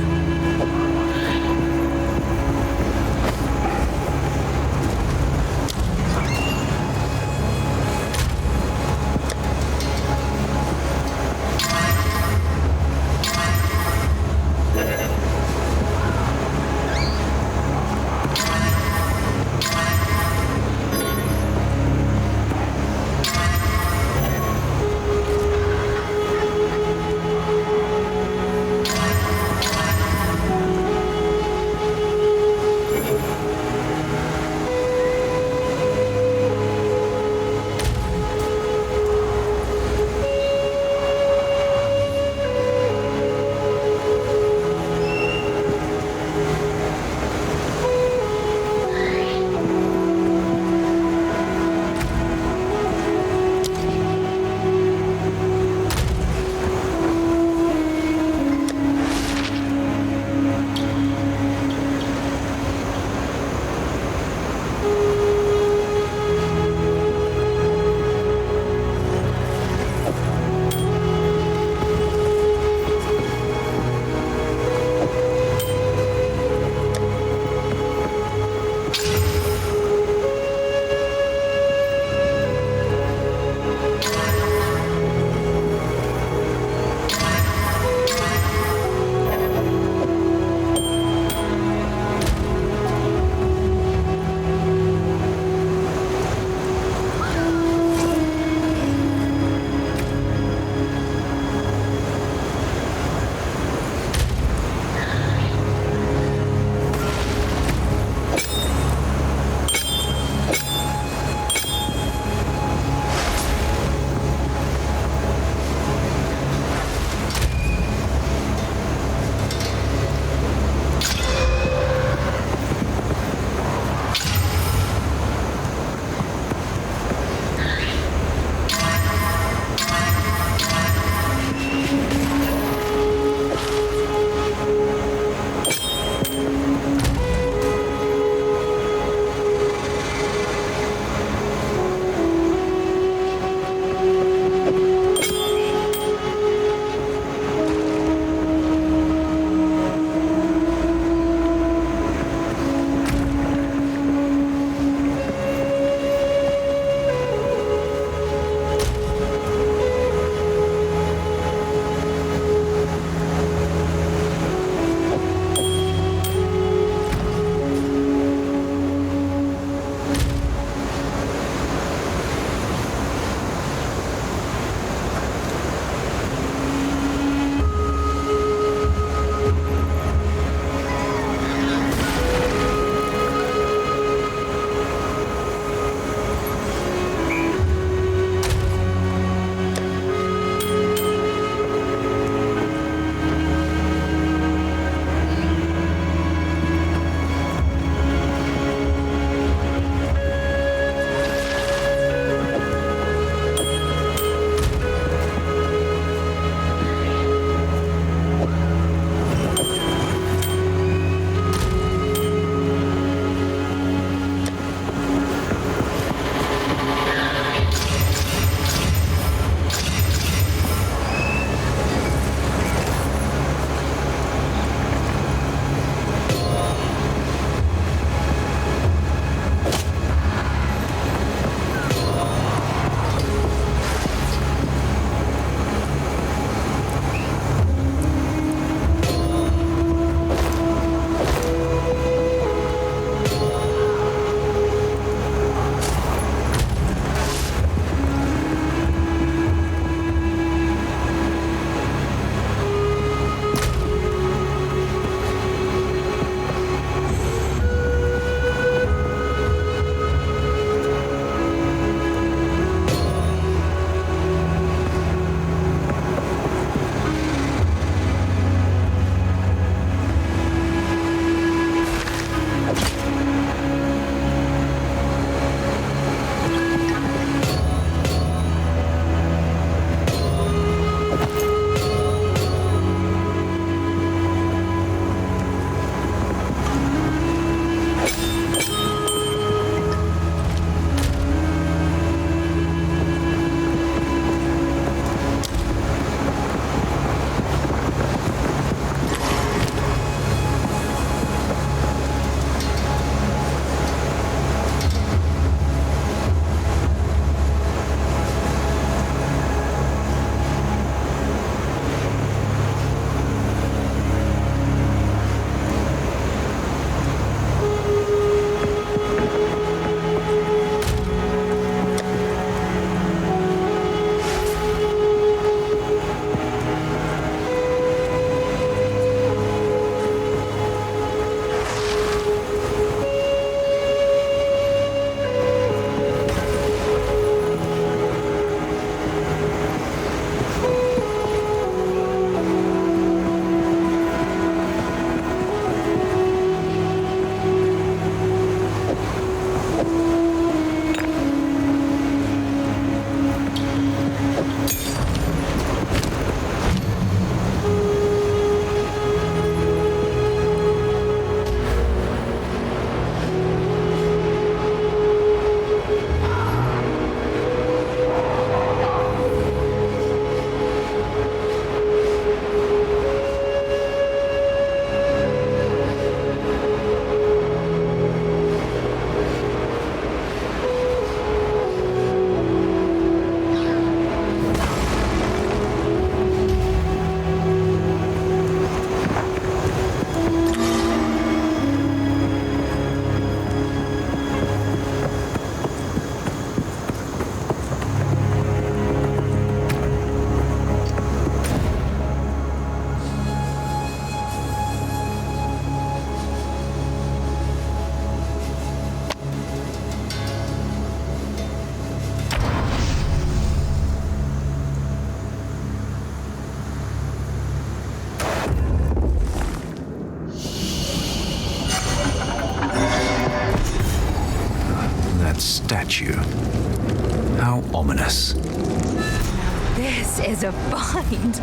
This is a find.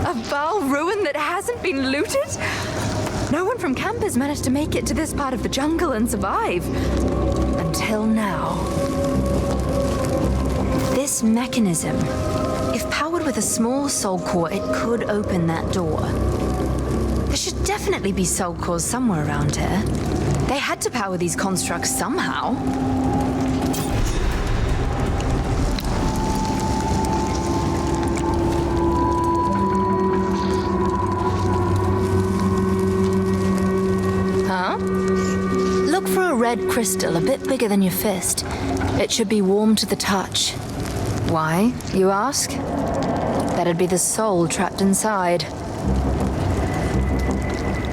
A Baal ruin that hasn't been looted? No one from camp has managed to make it to this part of the jungle and survive. Until now. This mechanism, if powered with a small soul core, it could open that door. There should definitely be soul cores somewhere around here. They had to power these constructs somehow. Huh? Look for a red crystal a bit bigger than your fist. It should be warm to the touch. Why, you ask? That'd be the soul trapped inside.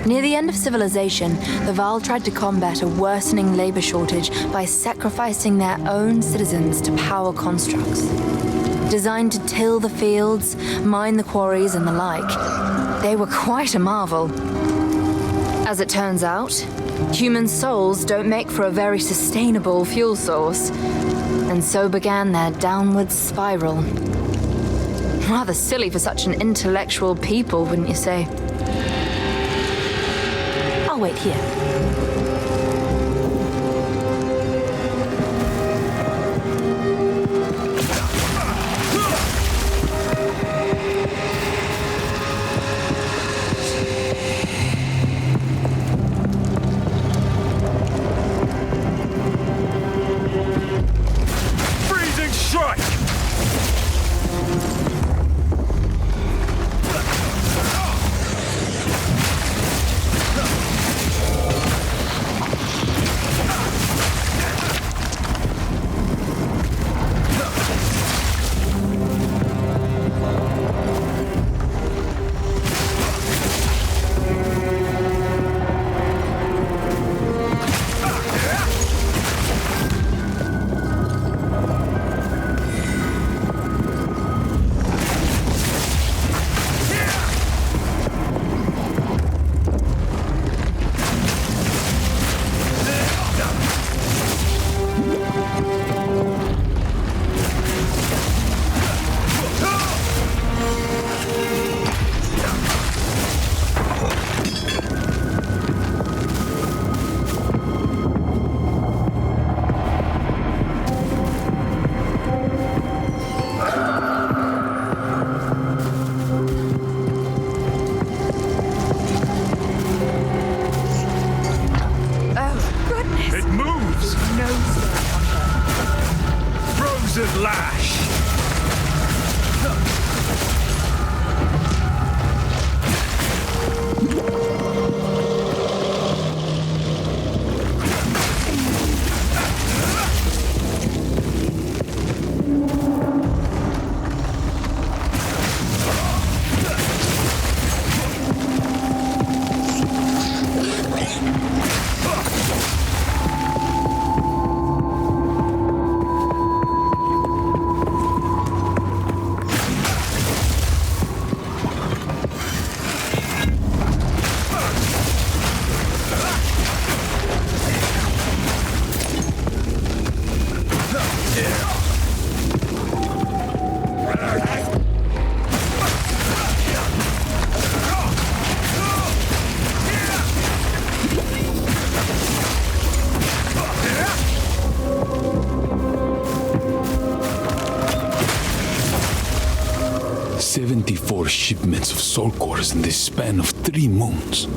Near the end of civilization, the Vaal tried to combat a worsening labor shortage by sacrificing their own citizens to power constructs. Designed to till the fields, mine the quarries, and the like. They were quite a marvel. As it turns out, human souls don't make for a very sustainable fuel source. And so began their downward spiral. Rather silly for such an intellectual people, wouldn't you say? I'll wait here. Freezing strike! Lash! Shipments of soul cores in the span of 3 moons.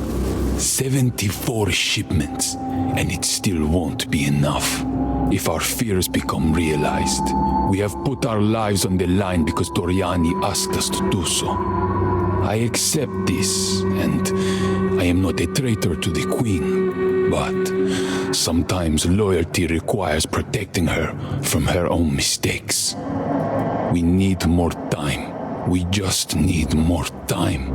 74 shipments, and it still won't be enough. If our fears become realized, we have put our lives on the line because Doriani asked us to do so. I accept this, and I am not a traitor to the Queen, but sometimes loyalty requires protecting her from her own mistakes. We need more time. We just need more time.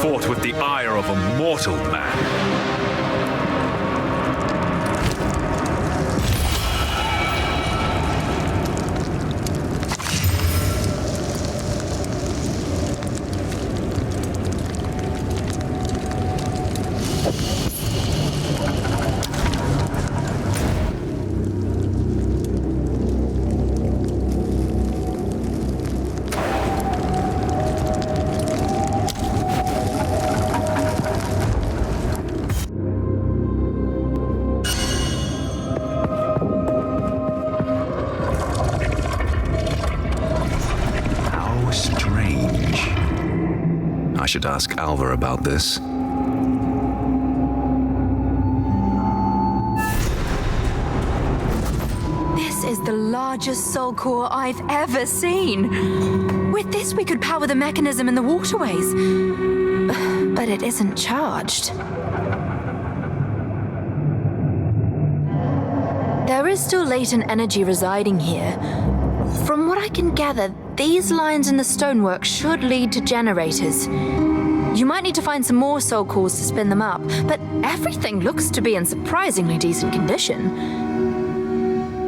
fought with the ire of a mortal man. I should ask Alva about this. This is the largest soul core I've ever seen. With this, we could power the mechanism in the waterways. But it isn't charged. There is still latent energy residing here. From what I can gather, these lines in the stonework should lead to generators. You might need to find some more soul cores to spin them up, but everything looks to be in surprisingly decent condition.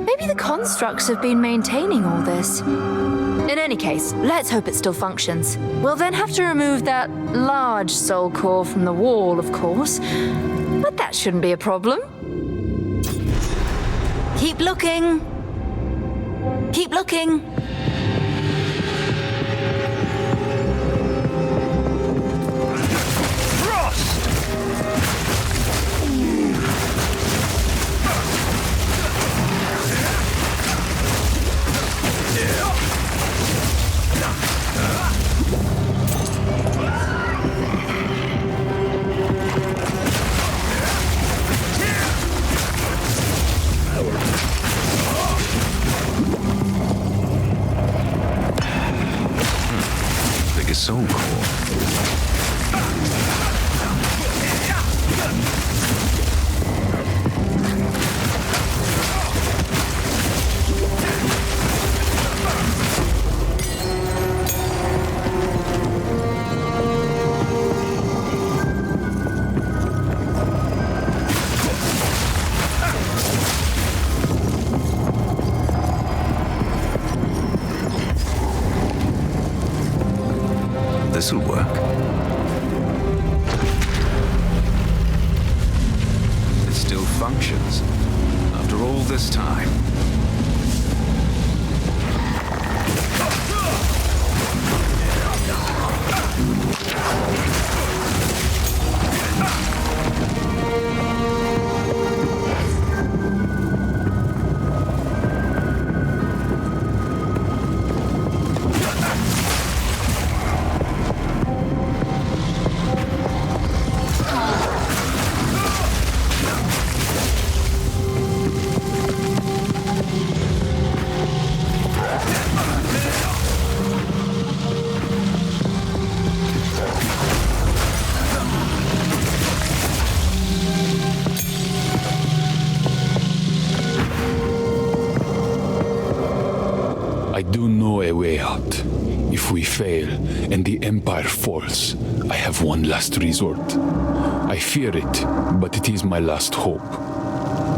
Maybe the constructs have been maintaining all this. In any case, let's hope it still functions. We'll then have to remove that large soul core from the wall, of course, but that shouldn't be a problem. Keep looking. Keep looking. Soul core. This'll work. It still functions after all this time. I do know a way out. If we fail and the Empire falls, I have one last resort. I fear it, but it is my last hope.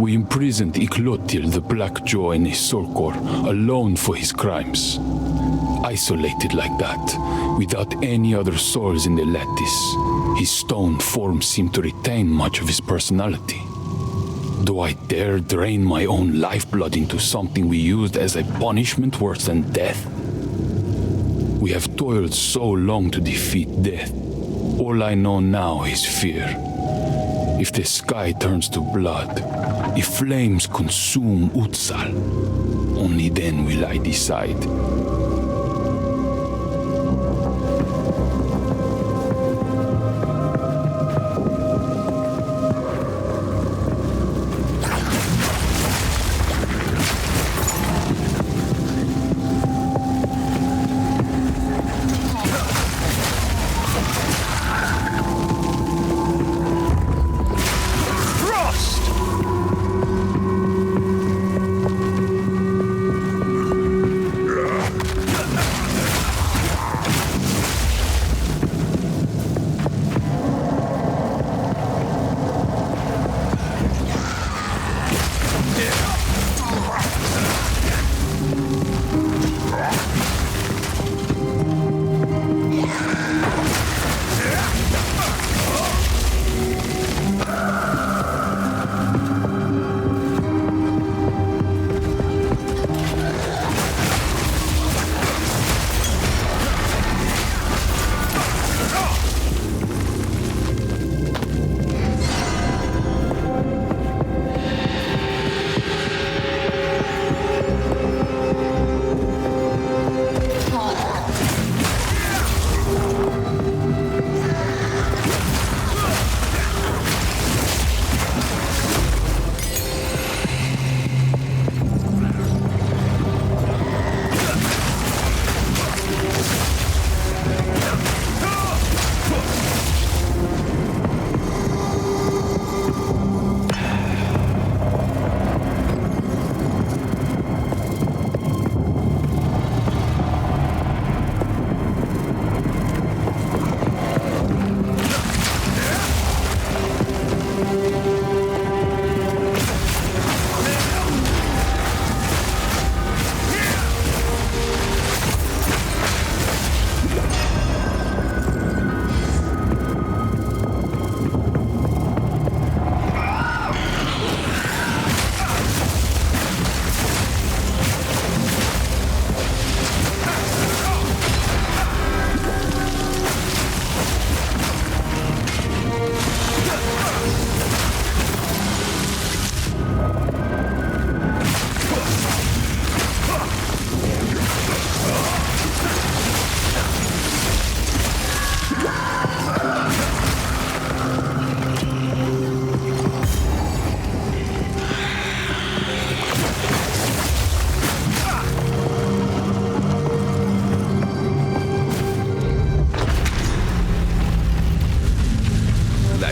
We imprisoned Iklotil the Black Jaw in his soul core, alone for his crimes. Isolated like that, without any other souls in the lattice, his stone form seemed to retain much of his personality. Do I dare drain my own lifeblood into something we used as a punishment worse than death? We have toiled so long to defeat death. All I know now is fear. If the sky turns to blood, if flames consume Utsal, only then will I decide.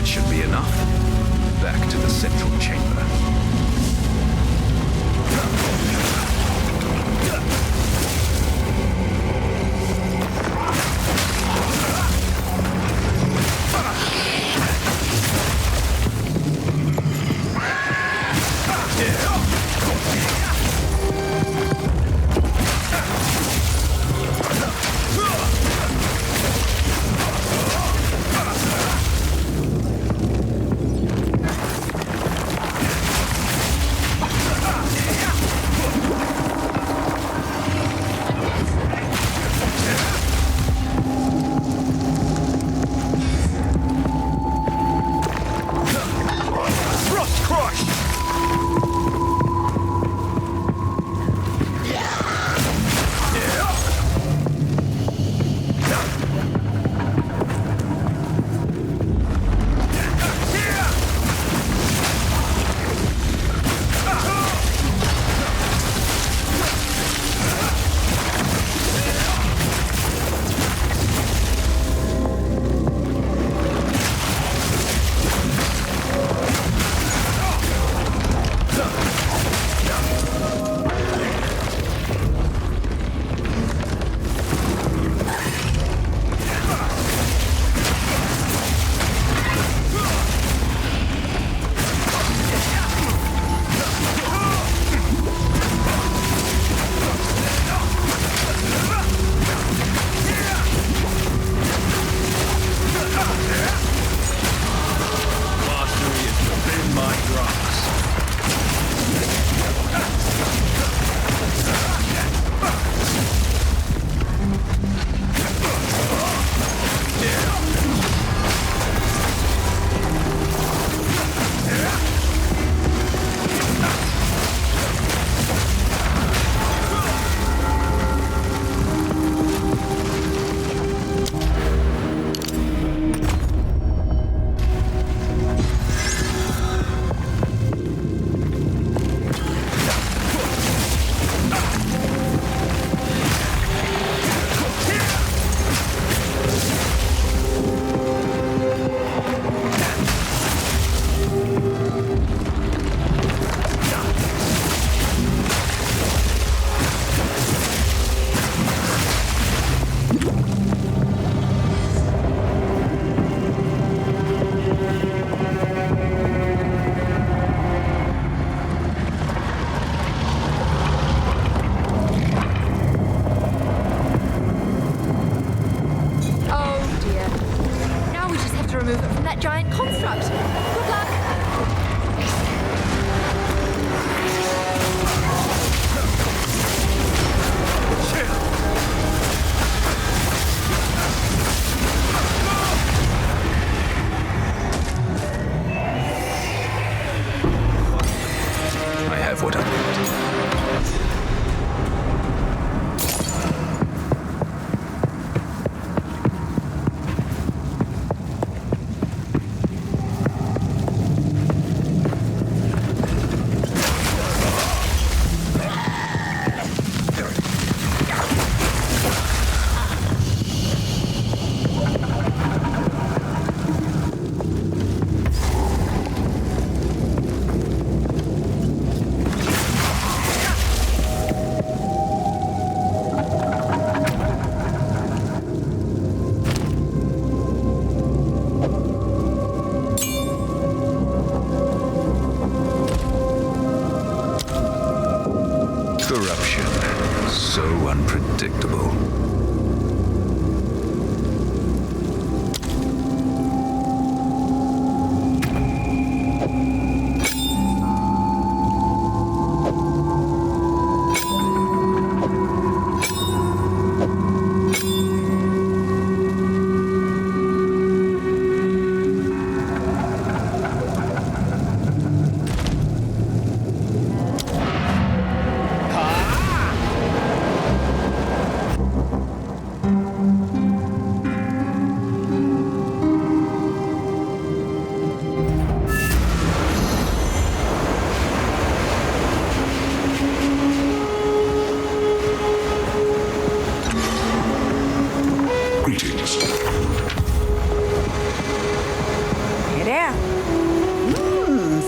That should be enough. Back to the central chamber.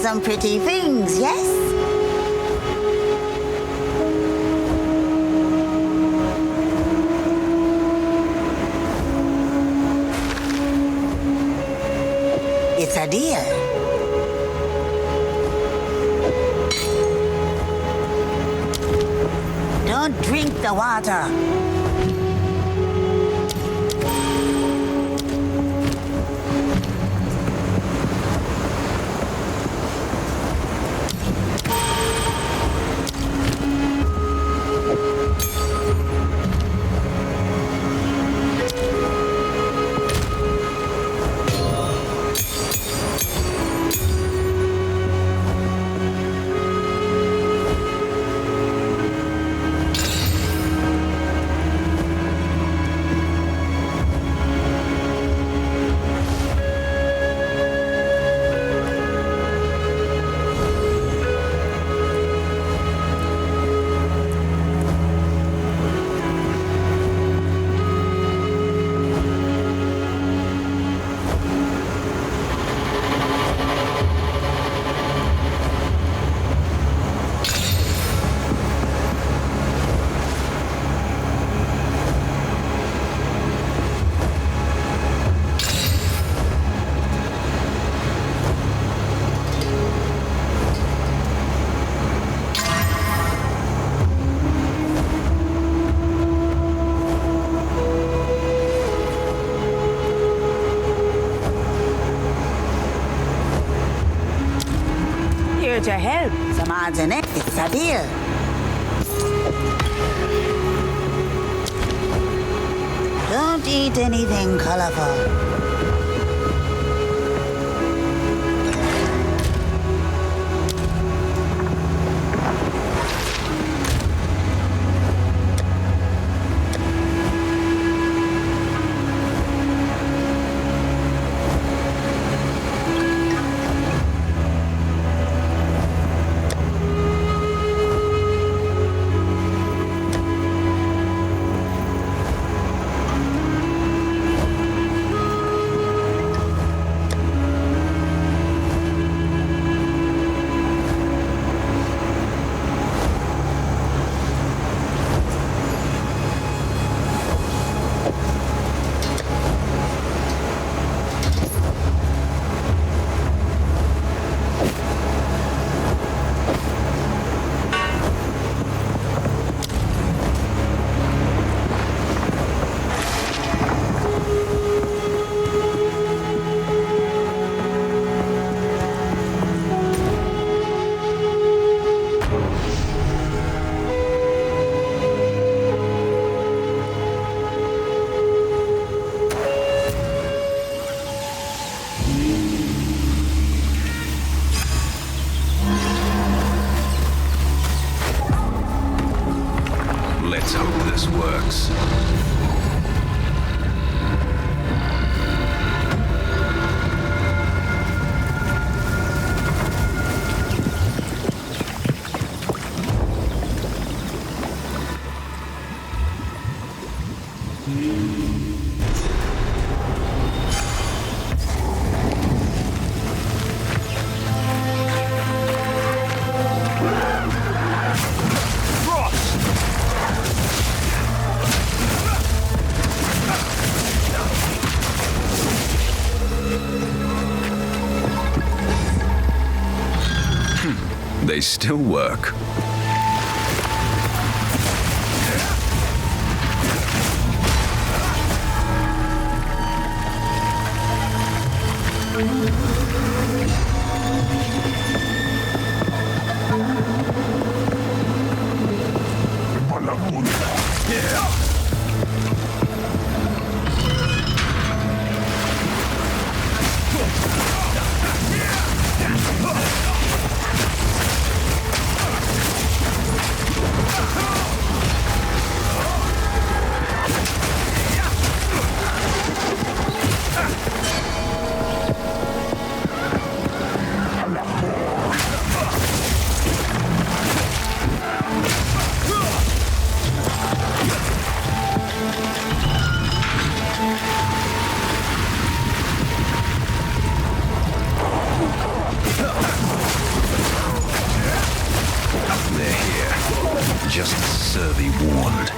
some pretty things, yes? It's a deal. Don't drink the water. To help. Some odds and ends. It's a deal. Don't eat anything colorful. Let's hope this works. They still work. thee warned.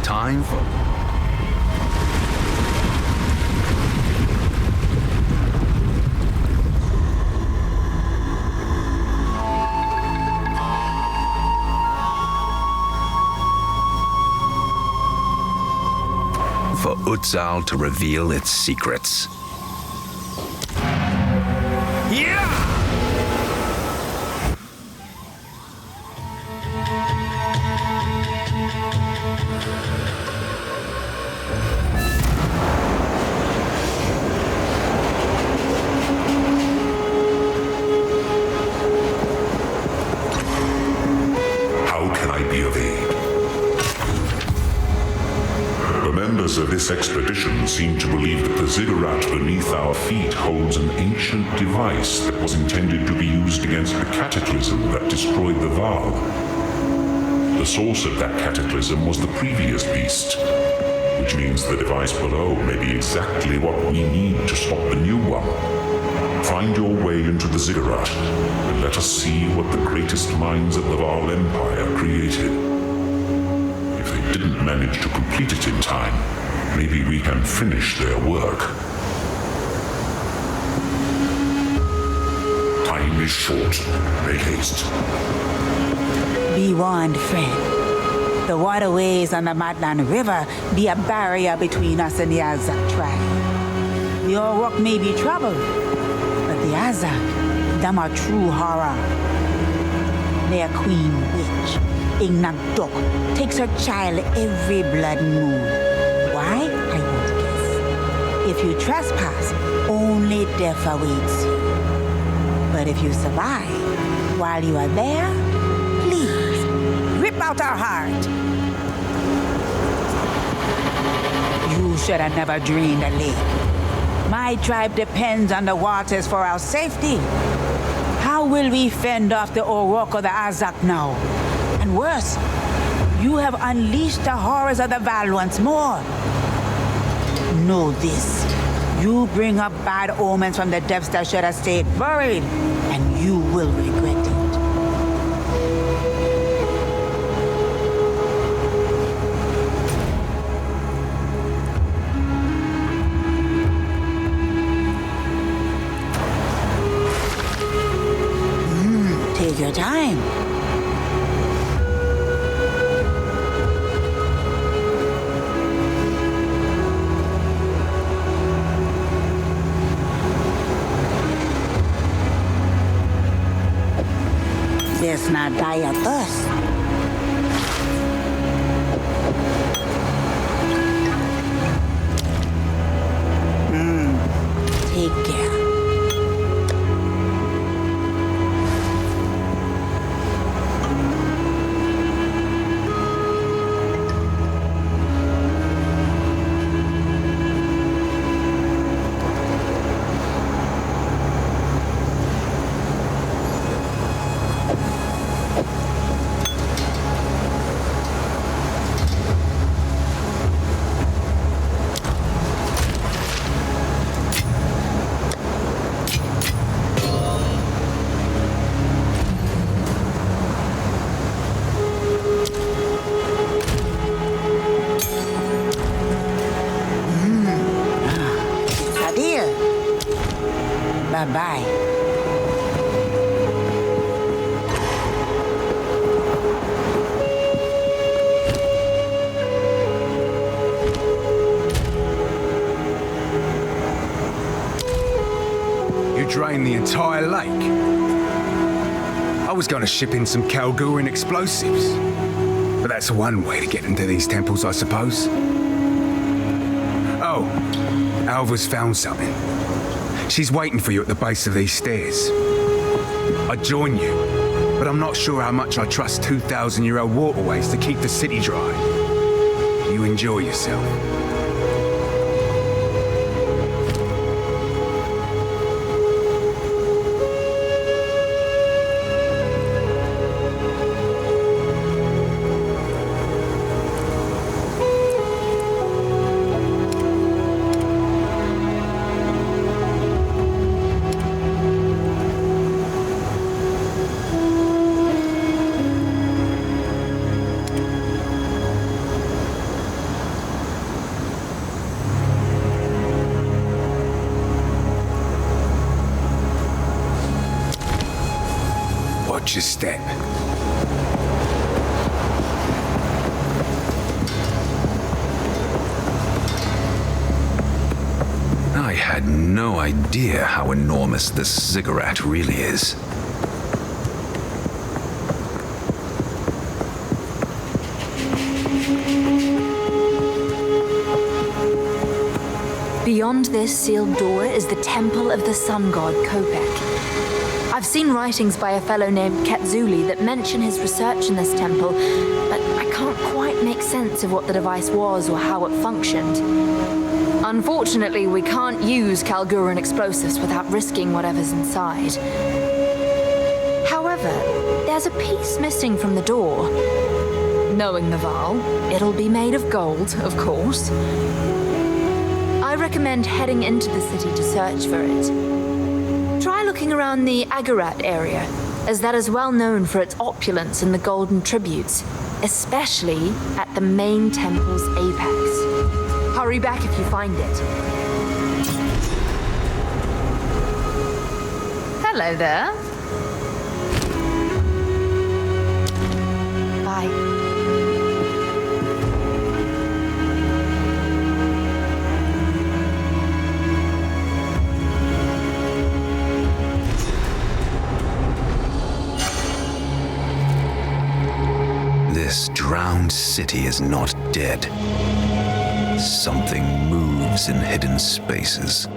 Time for... for Utzal to reveal its secrets. Of this expedition seem to believe that the ziggurat beneath our feet holds an ancient device that was intended to be used against the cataclysm that destroyed the Val. The source of that cataclysm was the previous beast, which means the device below may be exactly what we need to stop the new one. Find your way into the ziggurat, and let us see what the greatest minds of the Val Empire created. If they didn't manage to complete it in time, maybe we can finish their work. Time is short. Make haste. Be warned, friend. The waterways on the Madland River be a barrier between us and the Azak tribe. The Orok may be troubled, but the Azak, them are true horror. Their queen witch, Ignagdok, takes her child every blood moon. Why? I won't guess. If you trespass, only death awaits you. But if you survive while you are there, please, rip out our heart. You should have never drained the lake. My tribe depends on the waters for our safety. How will we fend off the Orok or the Azak now? And worse, you have unleashed the horrors of the Val once more. Know this. You bring up bad omens from the depths that should have stayed buried, and you will regret it. Take your time. Let's not die of thirst. Take care. Bye-bye. You drained the entire lake. I was going to ship in some Kalguran explosives. But that's one way to get into these temples, I suppose. Oh, Alva's found something. She's waiting for you at the base of these stairs. I'd join you, but I'm not sure how much I trust 2,000-year-old waterways to keep the city dry. You enjoy yourself. Watch your step. I had no idea how enormous this ziggurat really is. Beyond this sealed door is the temple of the sun god Kopek. I've seen writings by a fellow named Ketzuli that mention his research in this temple, but I can't quite make sense of what the device was or how it functioned. Unfortunately, we can't use Kalguran explosives without risking whatever's inside. However, there's a piece missing from the door. Knowing the Val, it'll be made of gold, of course. I recommend heading into the city to search for it. Try looking around the Agarat area, as that is well known for its opulence in the golden tributes, especially at the main temple's apex. Hurry back if you find it. Hello there. Bye. This drowned city is not dead. Something moves in hidden spaces.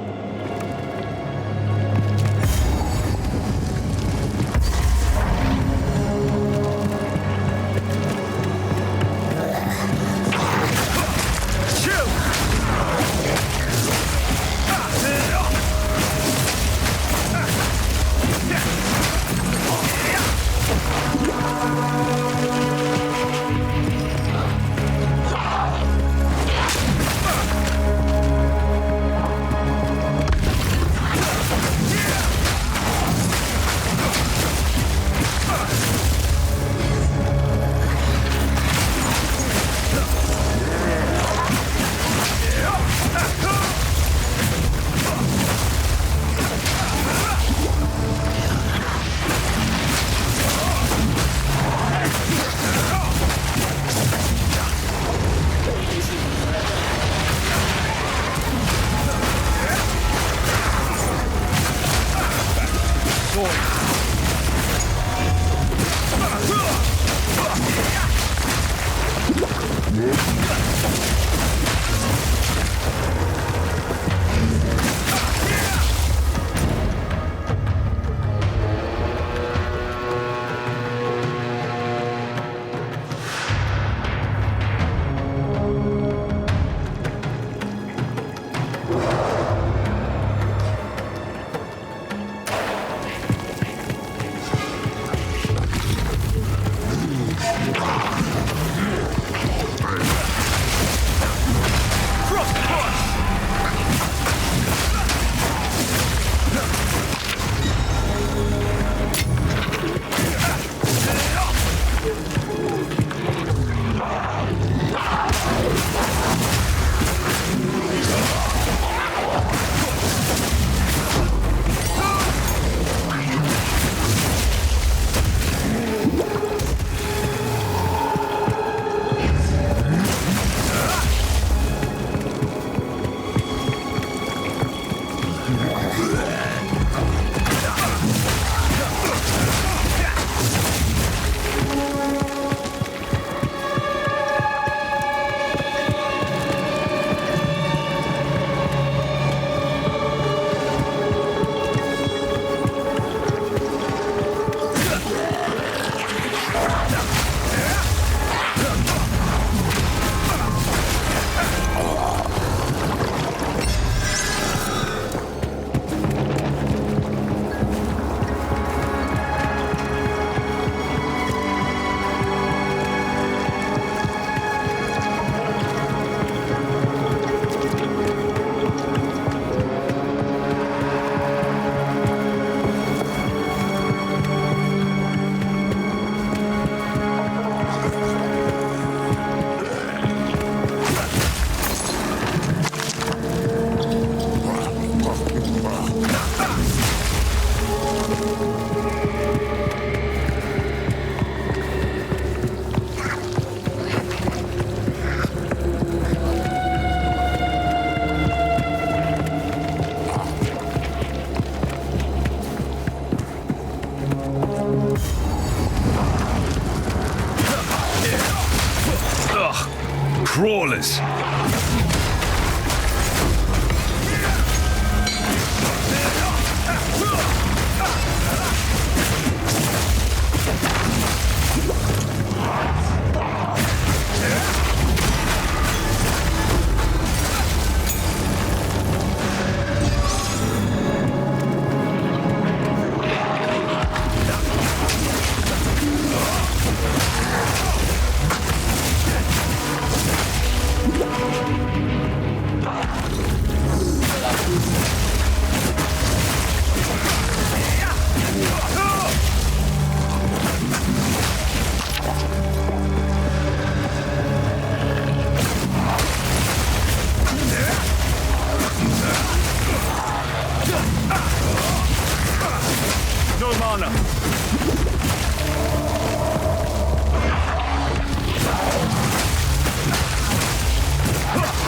No mana.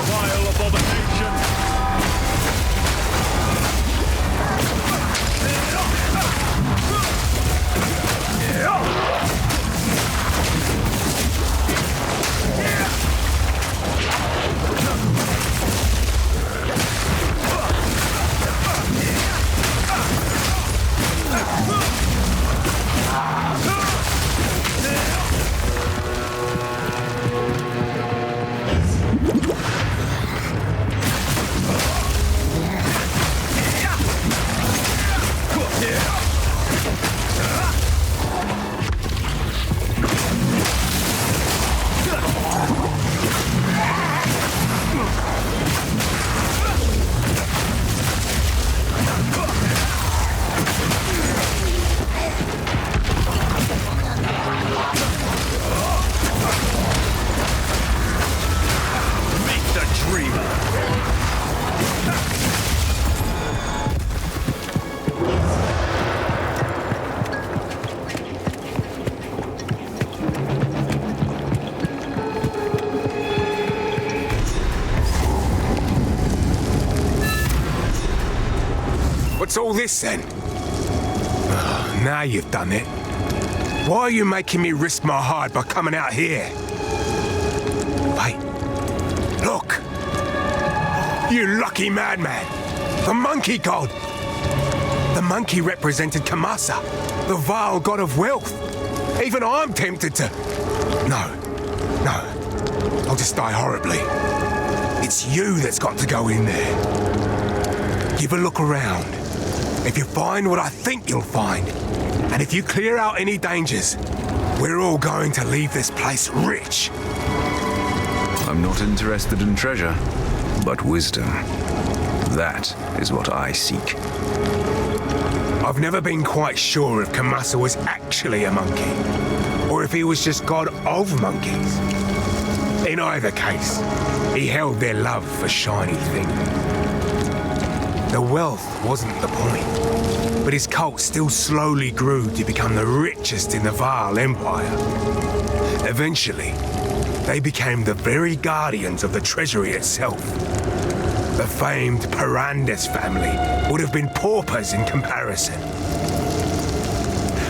Vile abomination. What's all this then? Oh, now you've done it. Why are you making me risk my hide by coming out here? Wait. Look! You lucky madman! The monkey god! The monkey represented Kamasa, the vile god of wealth. Even I'm tempted to... No. I'll just die horribly. It's you that's got to go in there. Give a look around. If you find what I think you'll find, and if you clear out any dangers, we're all going to leave this place rich. I'm not interested in treasure, but wisdom. That is what I seek. I've never been quite sure if Kamasa was actually a monkey, or if he was just god of monkeys. In either case, he held their love for shiny things. The wealth wasn't the point, but his cult still slowly grew to become the richest in the Vaal Empire. Eventually, they became the very guardians of the treasury itself. The famed Parandes family would have been paupers in comparison.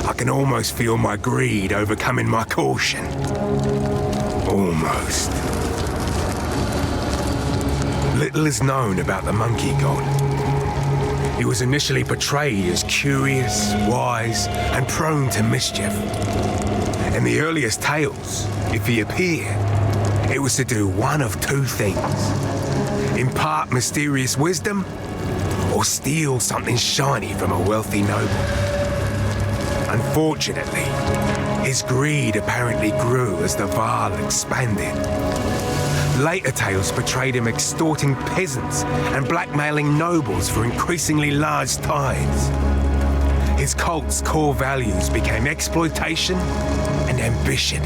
I can almost feel my greed overcoming my caution. Almost. Little is known about the monkey god. He was initially portrayed as curious, wise, and prone to mischief. In the earliest tales, if he appeared, it was to do one of two things. Impart mysterious wisdom, or steal something shiny from a wealthy noble. Unfortunately, his greed apparently grew as the Vaal expanded. Later tales portrayed him extorting peasants and blackmailing nobles for increasingly large tithes. His cult's core values became exploitation and ambition.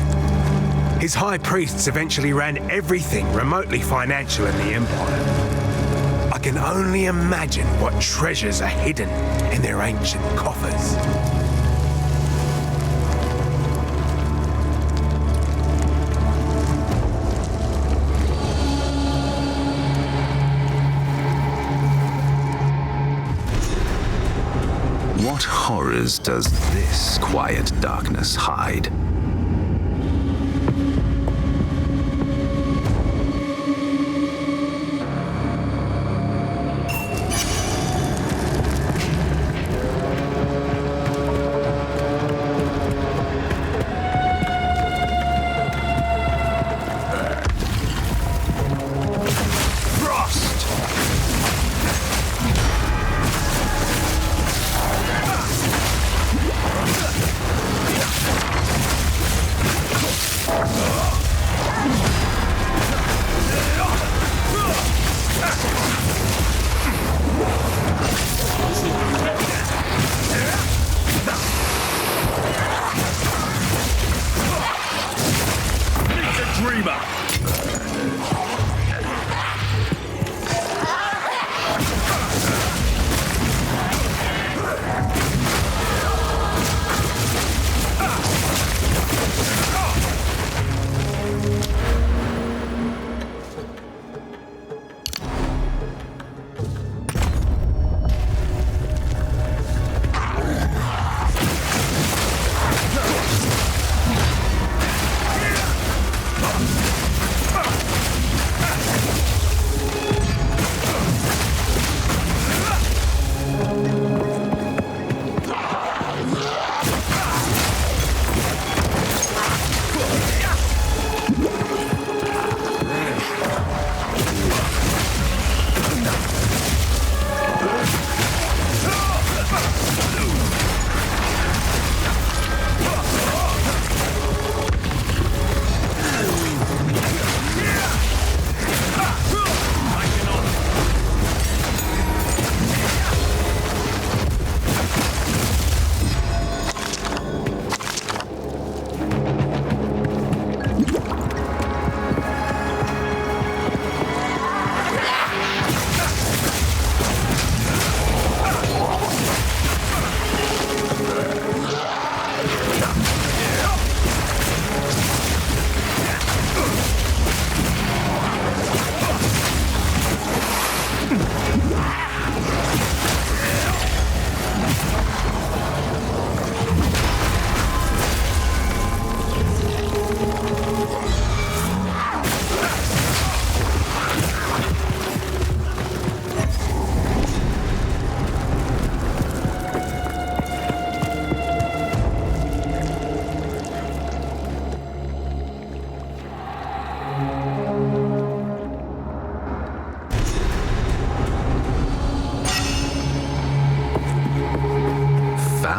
His high priests eventually ran everything remotely financial in the Empire. I can only imagine what treasures are hidden in their ancient coffers. What horrors does this quiet darkness hide?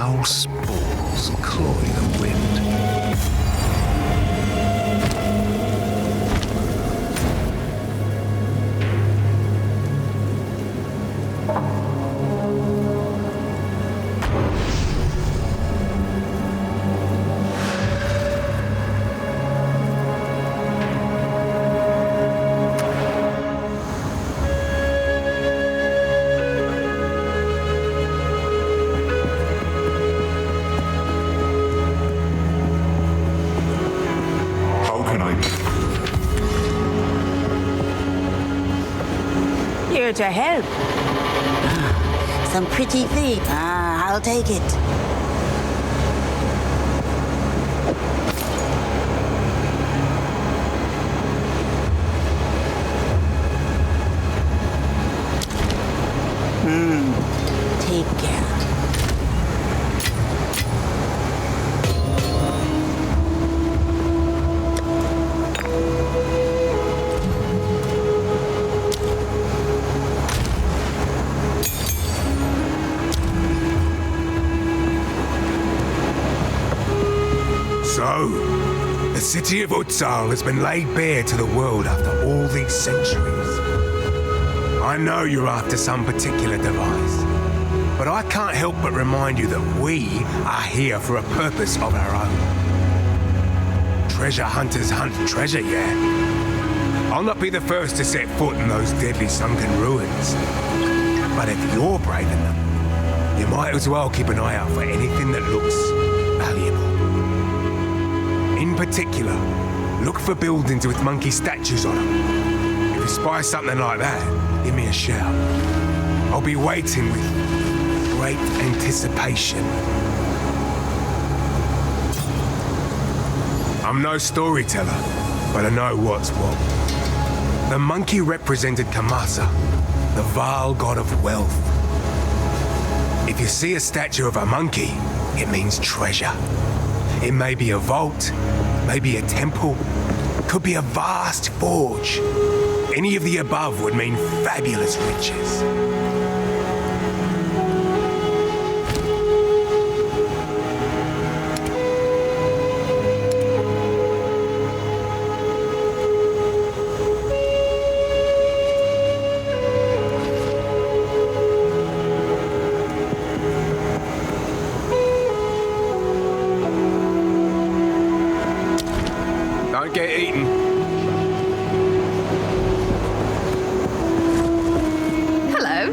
foul spores cloy the wind. Here to help. Some pretty thing. I'll take it. Take care. So, the city of Utsal has been laid bare to the world after all these centuries. I know you're after some particular device, but I can't help but remind you that we are here for a purpose of our own. Treasure hunters hunt treasure, yeah. I'll not be the first to set foot in those deadly sunken ruins. But if you're brave enough, you might as well keep an eye out for anything that looks valuable. In particular, look for buildings with monkey statues on them. If you spy something like that, give me a shout. I'll be waiting with great anticipation. I'm no storyteller, but I know what's what. The monkey represented Kamasa, the vile god of wealth. If you see a statue of a monkey, it means treasure. It may be a vault, maybe a temple, could be a vast forge. Any of the above would mean fabulous riches. Don't get eaten. Hello.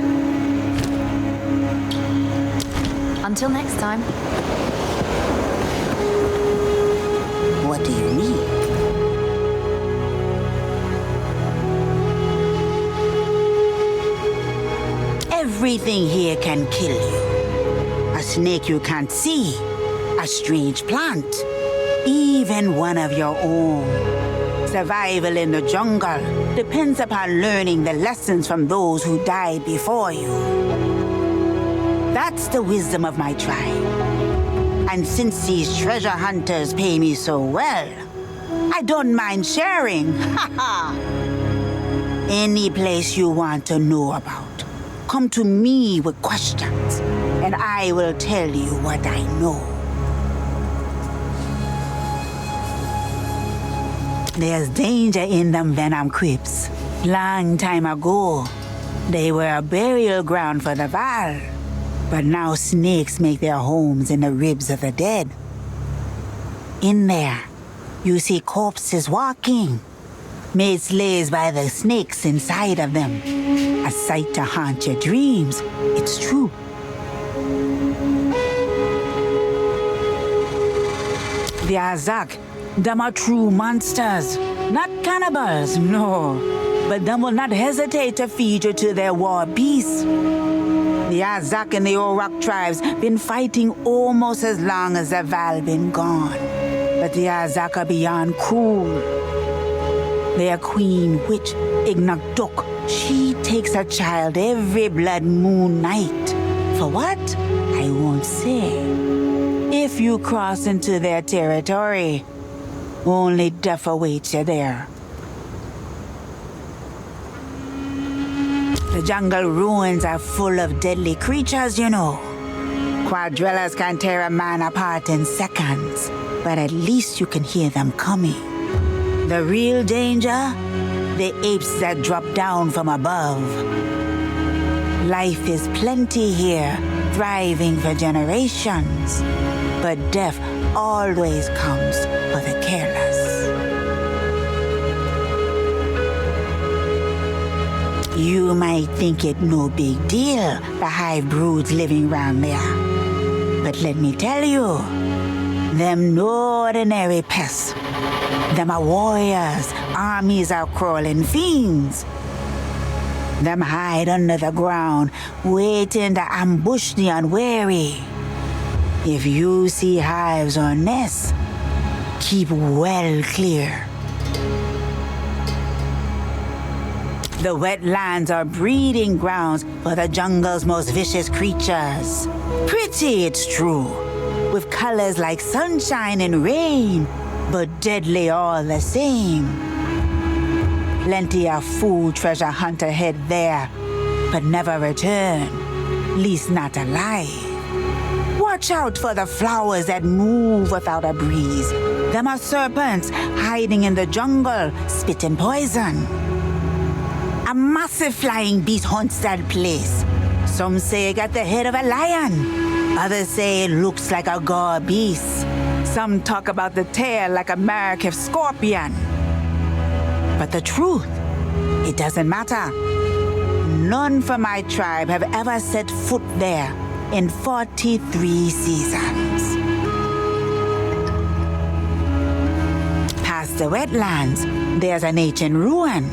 Until next time. What do you need? Everything here can kill you. A snake you can't see, a strange plant, even one of your own. Survival in the jungle depends upon learning the lessons from those who died before you. That's the wisdom of my tribe. And since these treasure hunters pay me so well, I don't mind sharing. Ha ha! Any place you want to know about, come to me with questions, and I will tell you what I know. There's danger in them venom crypts. Long time ago, they were a burial ground for the Val. But now snakes make their homes in the ribs of the dead. In there, you see corpses walking, made slaves by the snakes inside of them. A sight to haunt your dreams, it's true. The Azak, them are true monsters, not cannibals, no. But them will not hesitate to feed you to their war beasts. The Azak and the Orak tribes been fighting almost as long as the Val been gone. But the Azak are beyond cruel. Their queen witch, Ignakdok, she takes a child every blood moon night. For what? I won't say. If you cross into their territory, only death awaits you there. The jungle ruins are full of deadly creatures, you know. Quadrillas can tear a man apart in seconds, but at least you can hear them coming. The real danger? The apes that drop down from above. Life is plenty here, thriving for generations, but death always comes for the careless. You might think it no big deal, the hive broods living round there. But let me tell you, them no ordinary pests. Them are warriors, armies are crawling fiends. Them hide under the ground, waiting to ambush the unwary. If you see hives or nests, keep well clear. The wetlands are breeding grounds for the jungle's most vicious creatures. Pretty, it's true, with colors like sunshine and rain, but deadly all the same. Plenty of food treasure hunter head there, but never return, least not alive. Watch out for the flowers that move without a breeze. Them are serpents hiding in the jungle, spitting poison. A massive flying beast haunts that place. Some say it got the head of a lion. Others say it looks like a gore beast. Some talk about the tail like a Markev scorpion. But the truth, it doesn't matter. None from my tribe have ever set foot there in 43 seasons. Past the wetlands, there's an ancient ruin.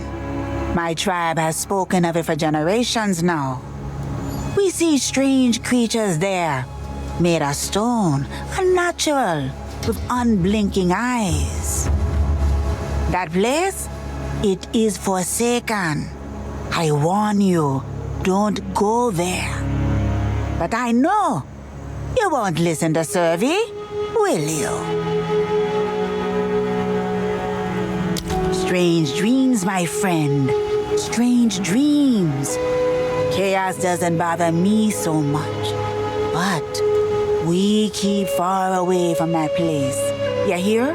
My tribe has spoken of it for generations now. We see strange creatures there, made of stone, unnatural, with unblinking eyes. That place, it is forsaken. I warn you, don't go there. But I know you won't listen to Survey, will you? Strange dreams, my friend. Strange dreams. Chaos doesn't bother me so much. But we keep far away from that place. You hear?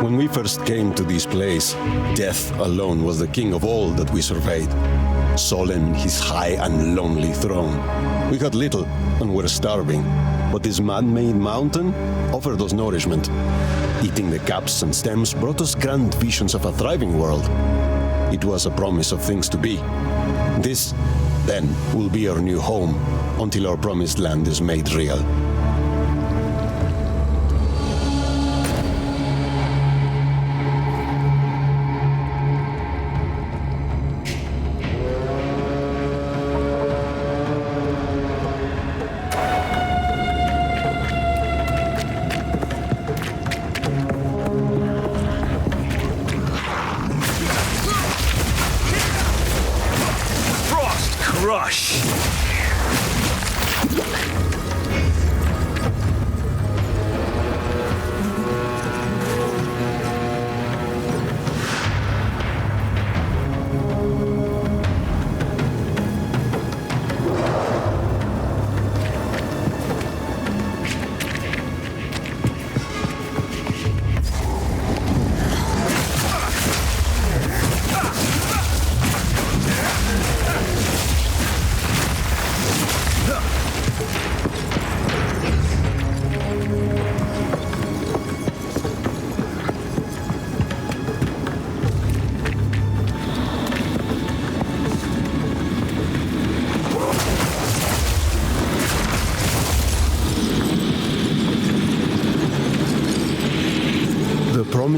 When we first came to this place, death alone was the king of all that we surveyed. Solemn his high and lonely throne. We had little and were starving, but this man-made mountain offered us nourishment. Eating the caps and stems brought us grand visions of a thriving world. It was a promise of things to be. This, then, will be our new home until our promised land is made real. Rush!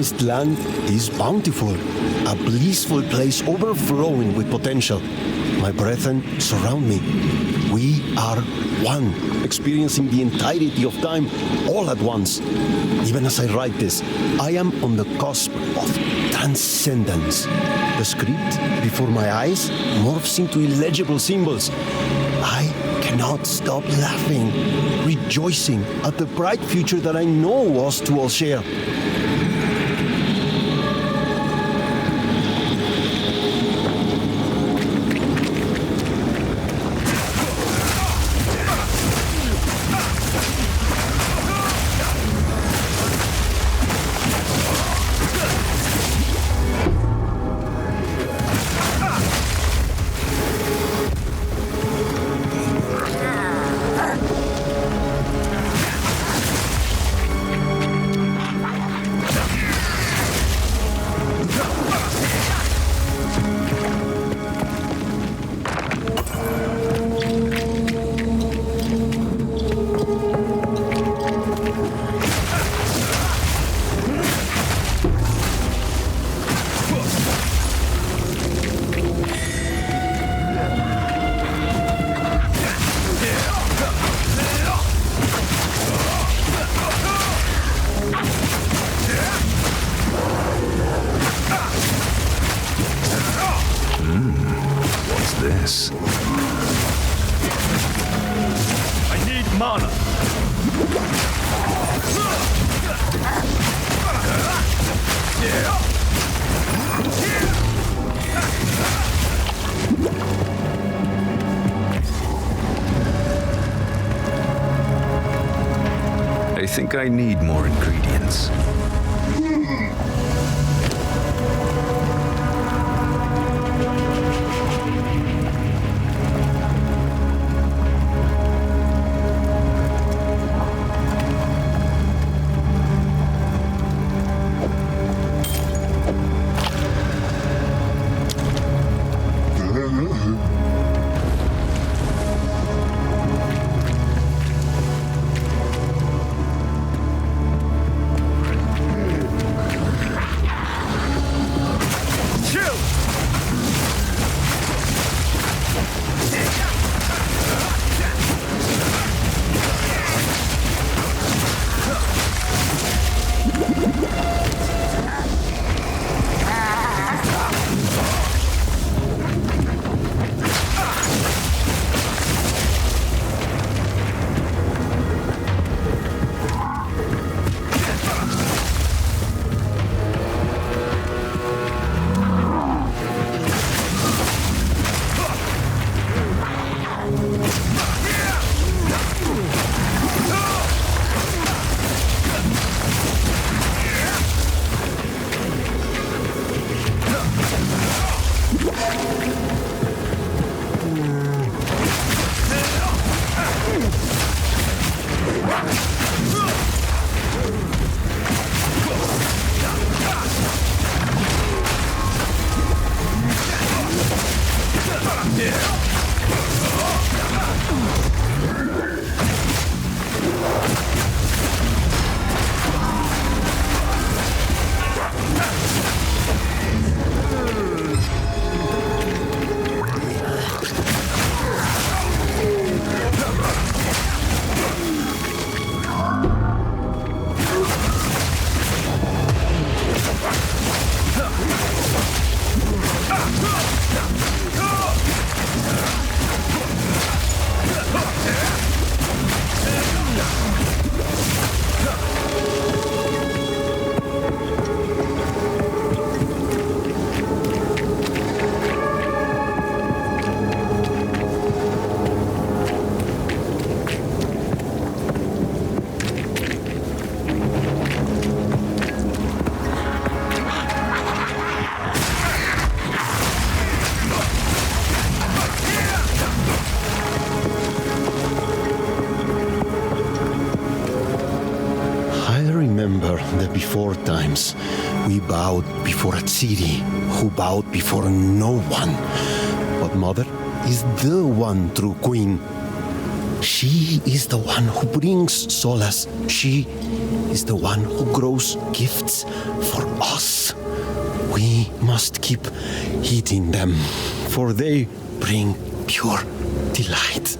wasteland is bountiful, a blissful place overflowing with potential. My brethren surround me. We are one, experiencing the entirety of time all at once. Even as I write this, I am on the cusp of transcendence. The script before my eyes morphs into illegible symbols. I cannot stop laughing, rejoicing at the bright future that I know us two will share. this? I need mana. I think I need more ingredients. Before times, we bowed before a city who bowed before no one. But Mother is the one true queen. She is the one who brings solace. She is the one who grows gifts for us. We must keep heeding them, for they bring pure delight.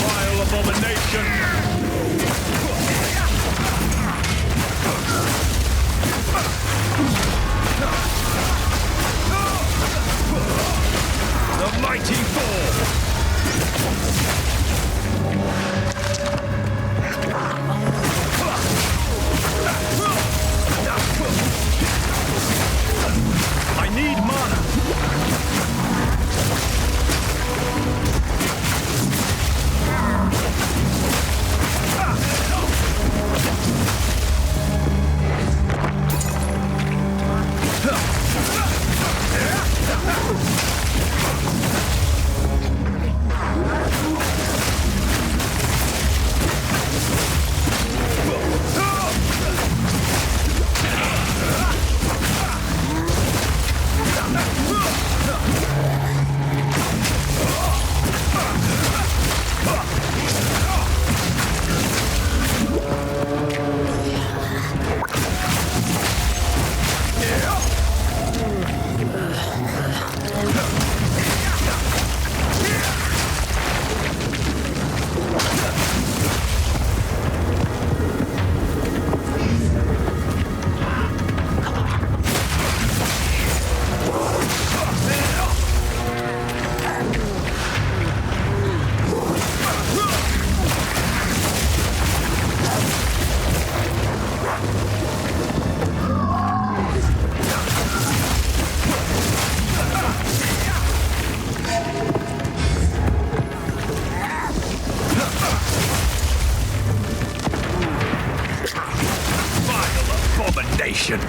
Vile abomination! The mighty fall! I need mana! Abomination!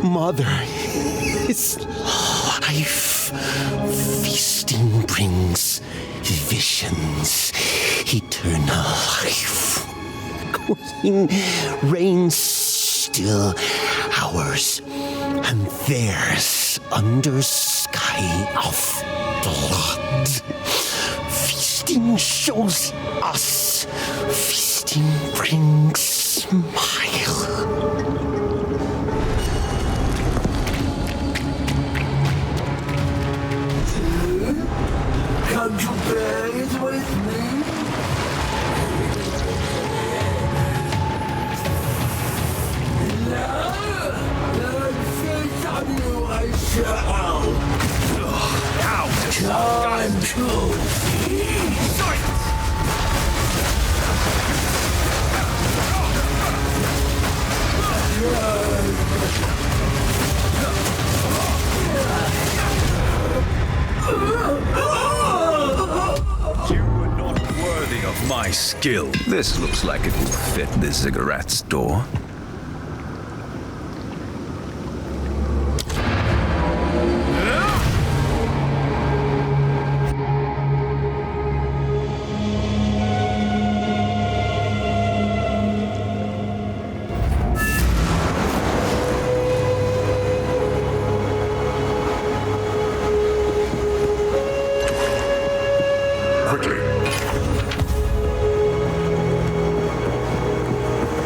Mother is life. Feasting brings visions, eternal life. Queen reigns still, ours and theirs under sky of blood. Feasting shows us, feasting brings smile. Come to bed with me? No, feast on you I shall. How Time to feast. my skill. This looks like it will fit the ziggurat store.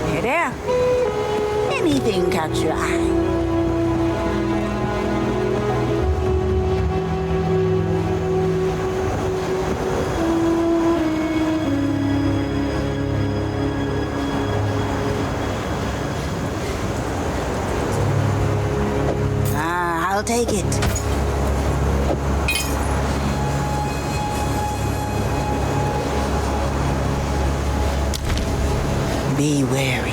Hey there. Anything catch your eye? I'll take it. Be wary.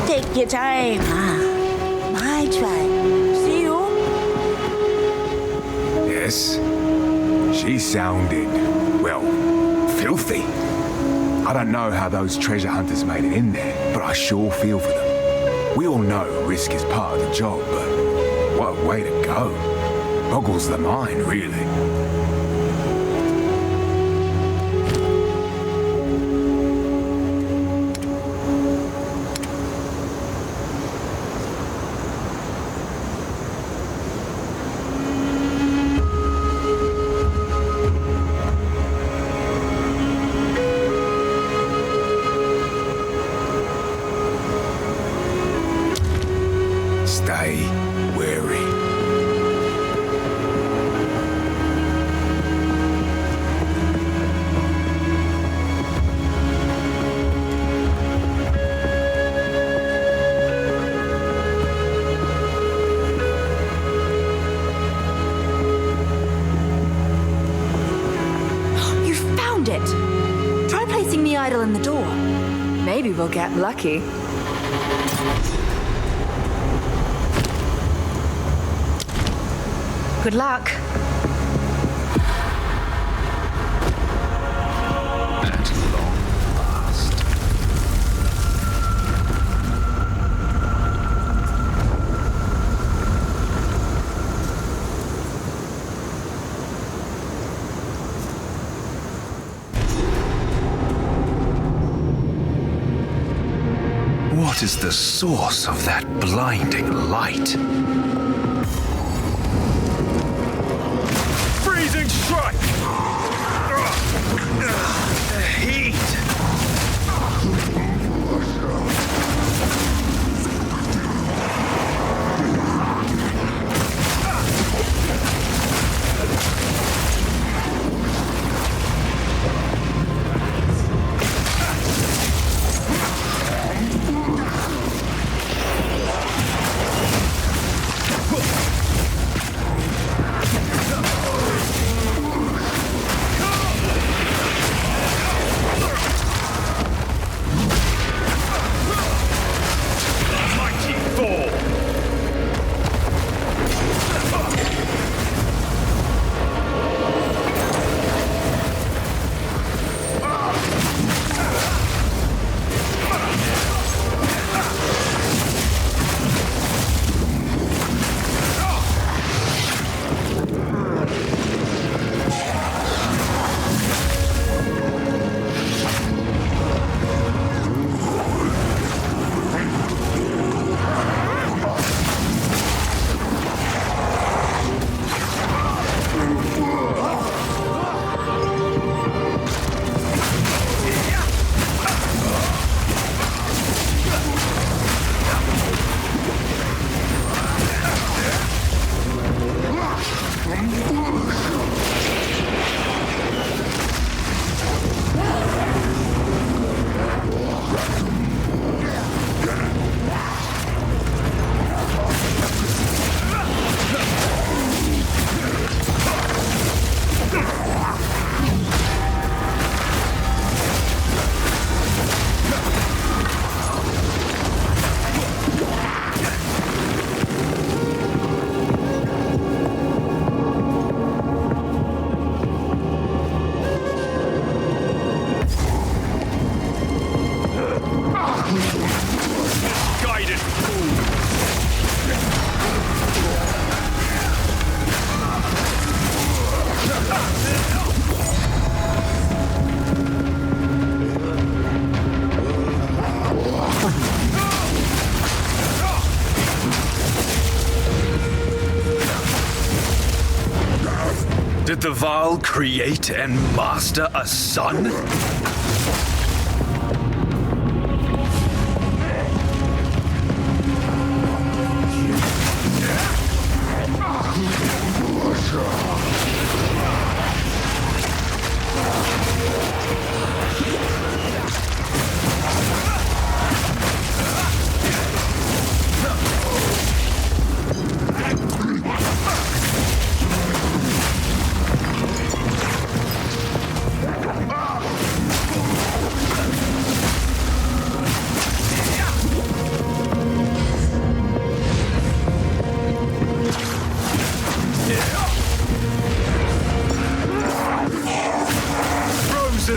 Take your time. My try. See you. Yes. She sounded, well, filthy. I don't know how those treasure hunters made it in there, but I sure feel for them. We all know risk is part of the job, but what a way to go. Boggles the mind, really. Stay wary. You found it! Try placing the idol in the door. Maybe we'll get lucky. Good luck. At long last. What is the source of that blinding light? Freezing strike! Heat! the Val create and master a son?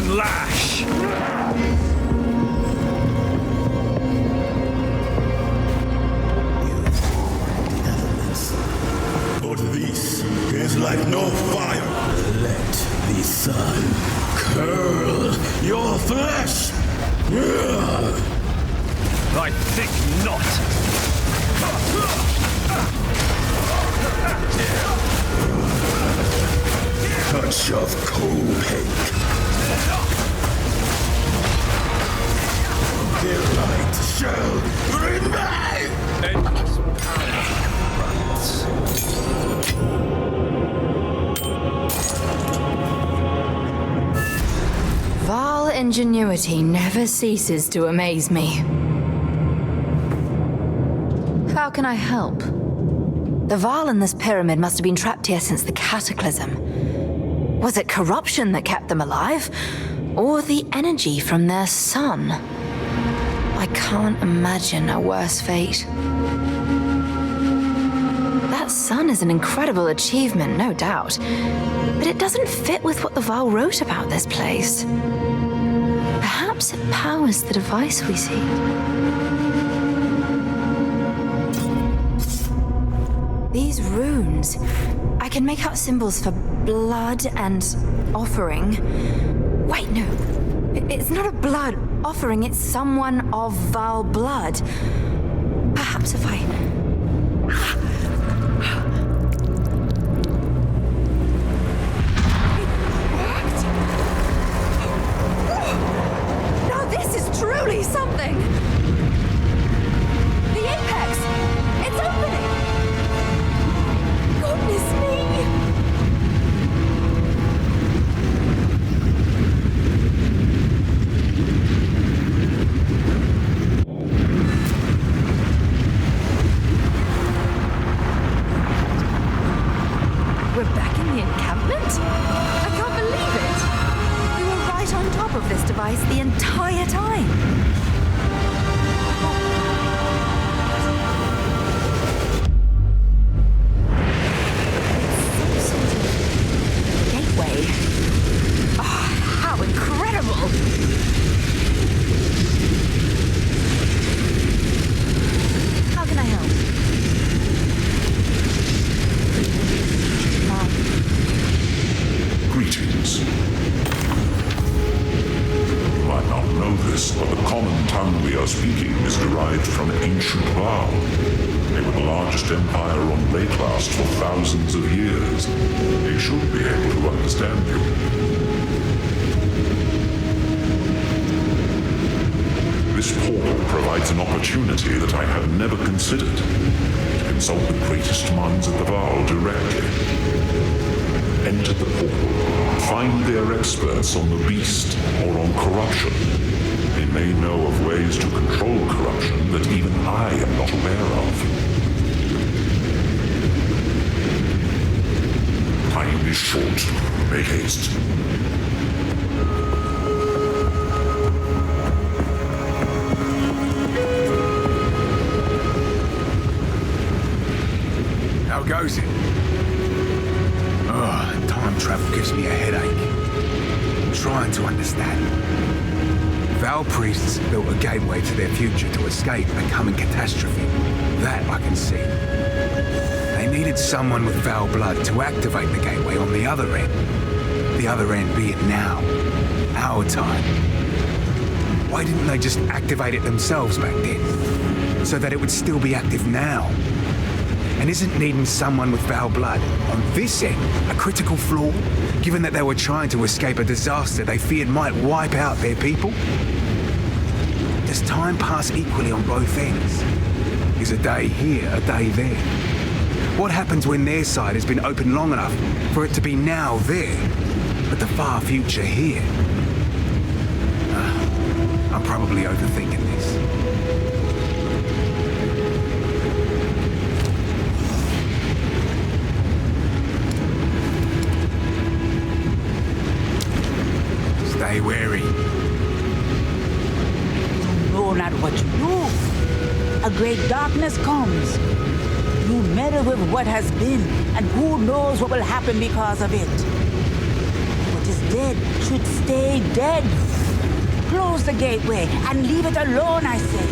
Lash! But this is like no fire. Let the sun curl your flesh. I think not. Touch of Copac. Their light shall remain! Endless power Val ingenuity never ceases to amaze me. How can I help? The Val in this pyramid must have been trapped here since the Cataclysm. Was it corruption that kept them alive? Or the energy from their sun? I can't imagine a worse fate. That sun is an incredible achievement, no doubt. But it doesn't fit with what the Val wrote about this place. Perhaps it powers the device we see. These runes. I can make out symbols for blood and offering. Wait, no. It's not a blood offering, it's someone of Val blood. Perhaps if I... Now this is truly something! The apex! It's opening! Goodness me! We're back in the encampment? I can't believe it! We were right on top of this device the entire time. It's some sort of gateway. Oh, how incredible! How can I help? Greetings. You might not know this, but the common tongue we are speaking is derived from ancient Val. They were the largest empire on Wraeclast for thousands of years. They should be able to understand you. This portal provides an opportunity that I had never considered. To consult the greatest minds of the Val directly. Enter the portal. Find their experts on the beast or on corruption. They may know of ways to control corruption that even I am not aware of. Time is short. Make haste. How goes it? Oh, time travel gives me a headache. I'm trying to understand. Val priests built a gateway to their future to escape a coming catastrophe. That I can see. They needed someone with Val blood to activate the gateway on the other end. The other end being now. Our time. Why didn't they just activate it themselves back then? So that it would still be active now? And isn't needing someone with foul blood on this end a critical flaw, given that they were trying to escape a disaster they feared might wipe out their people? Does time pass equally on both ends? Is a day here, a day there? What happens when their side has been open long enough for it to be now there, but the far future here? I'm probably overthinking this. Stay wary. You know not what you do. A great darkness comes. You meddle with what has been, and who knows what will happen because of it. What is dead should stay dead. Close the gateway and leave it alone, I say.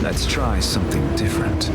Let's try something different.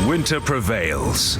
Winter prevails.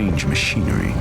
strange machinery.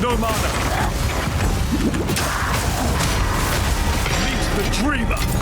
No mana. Meet the dreamer.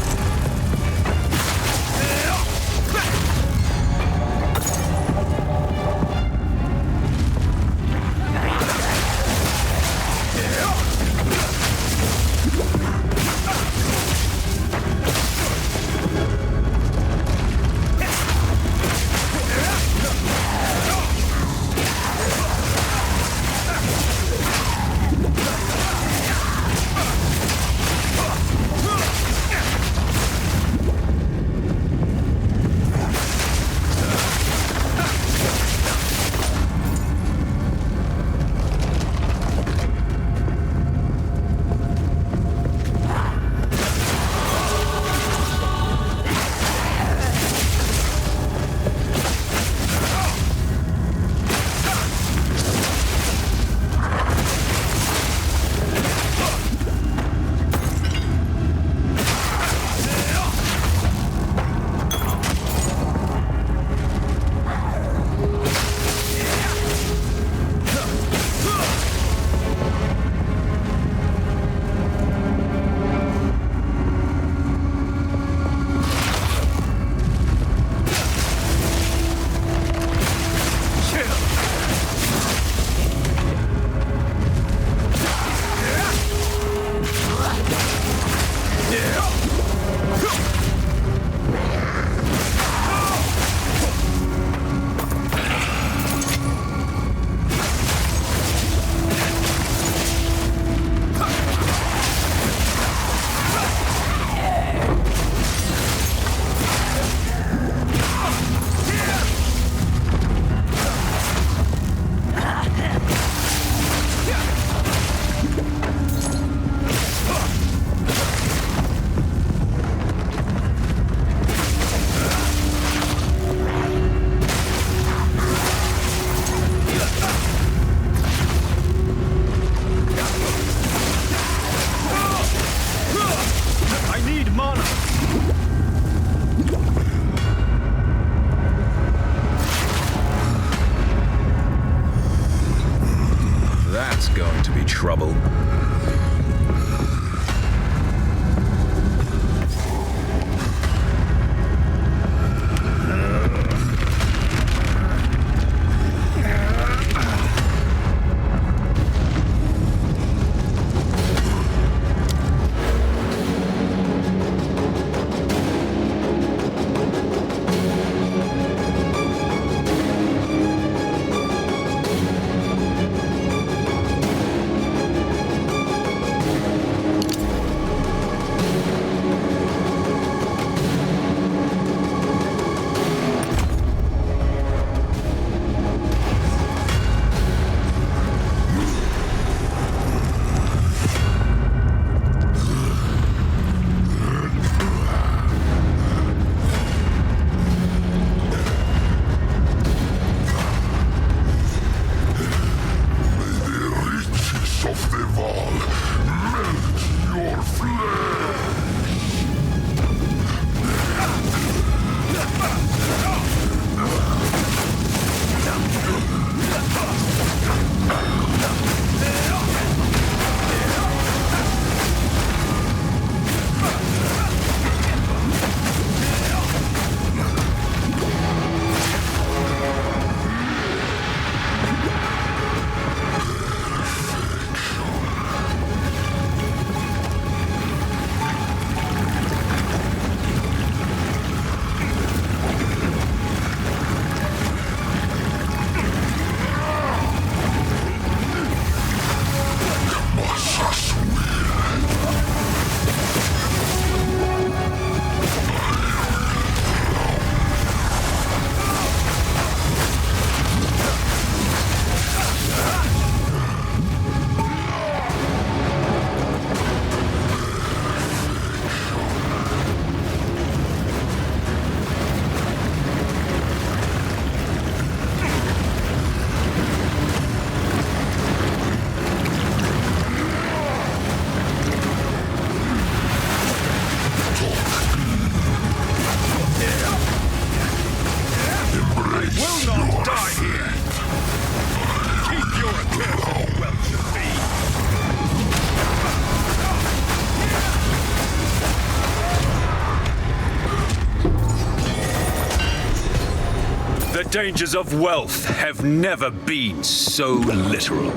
dangers of wealth have never been so literal.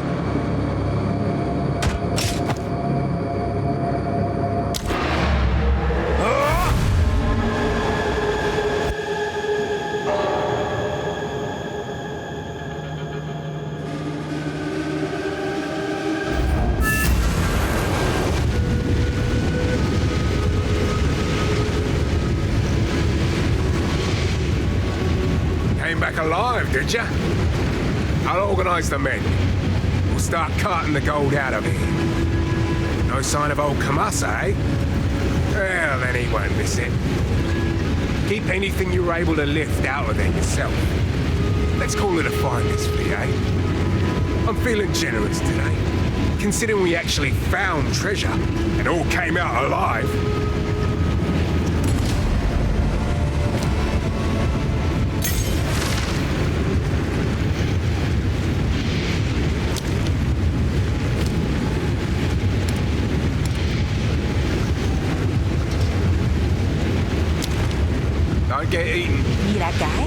Back alive, did ya? I'll organize the men. We'll start carting the gold out of here. No sign of old Kamasa, eh? Well, then he won't miss it. Keep anything you're able to lift out of there yourself. Let's call it a finder's fee, eh? I'm feeling generous today, considering we actually found treasure and all came out alive. Don't get eaten. Mira, guy.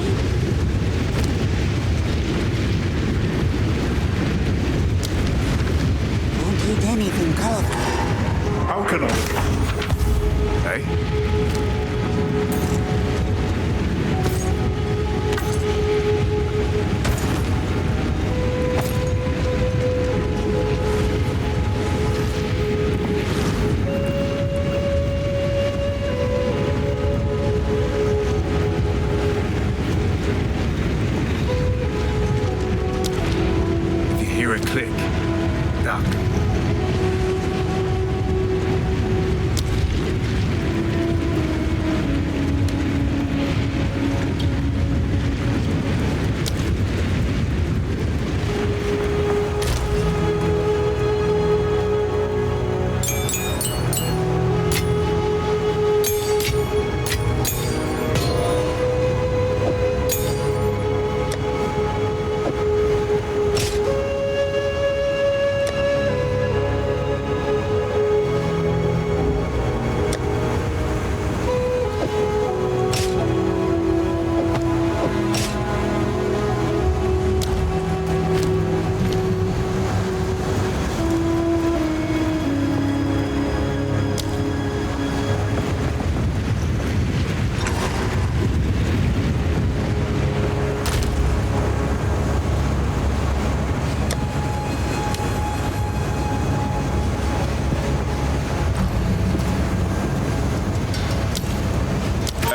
Don't eat anything colorful. How can I? Hey? Click. Duck.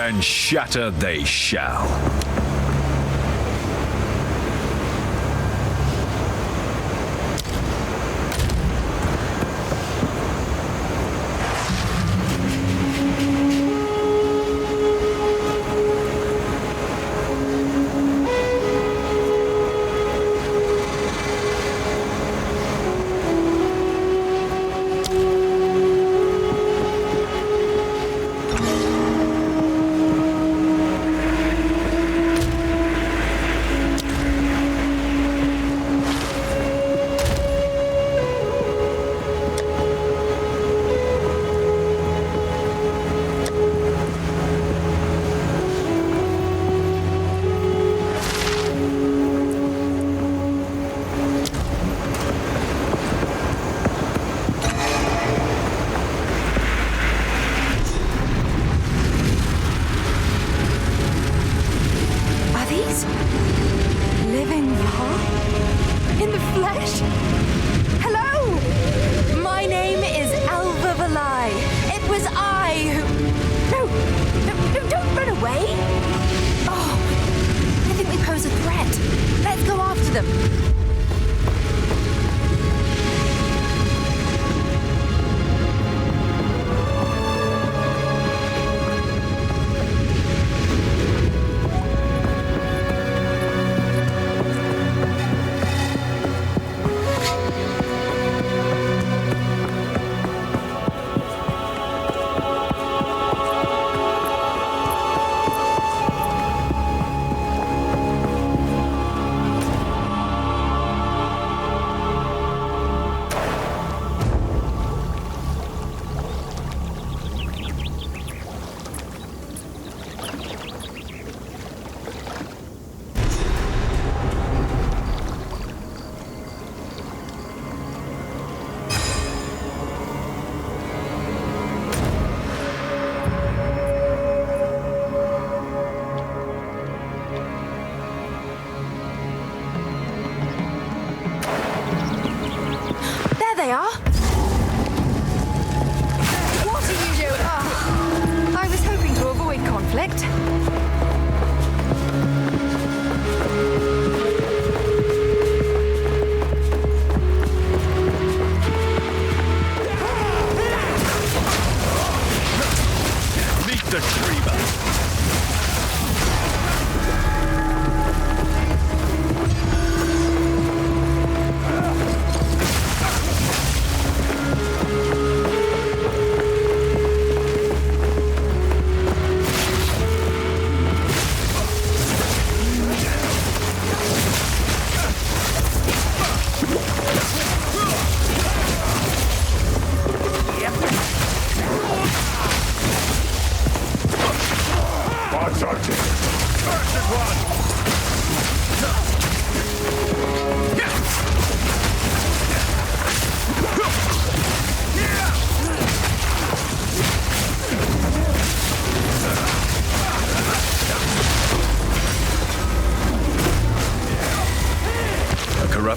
And shatter they shall.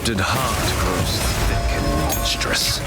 corrupted heart grows thick and monstrous.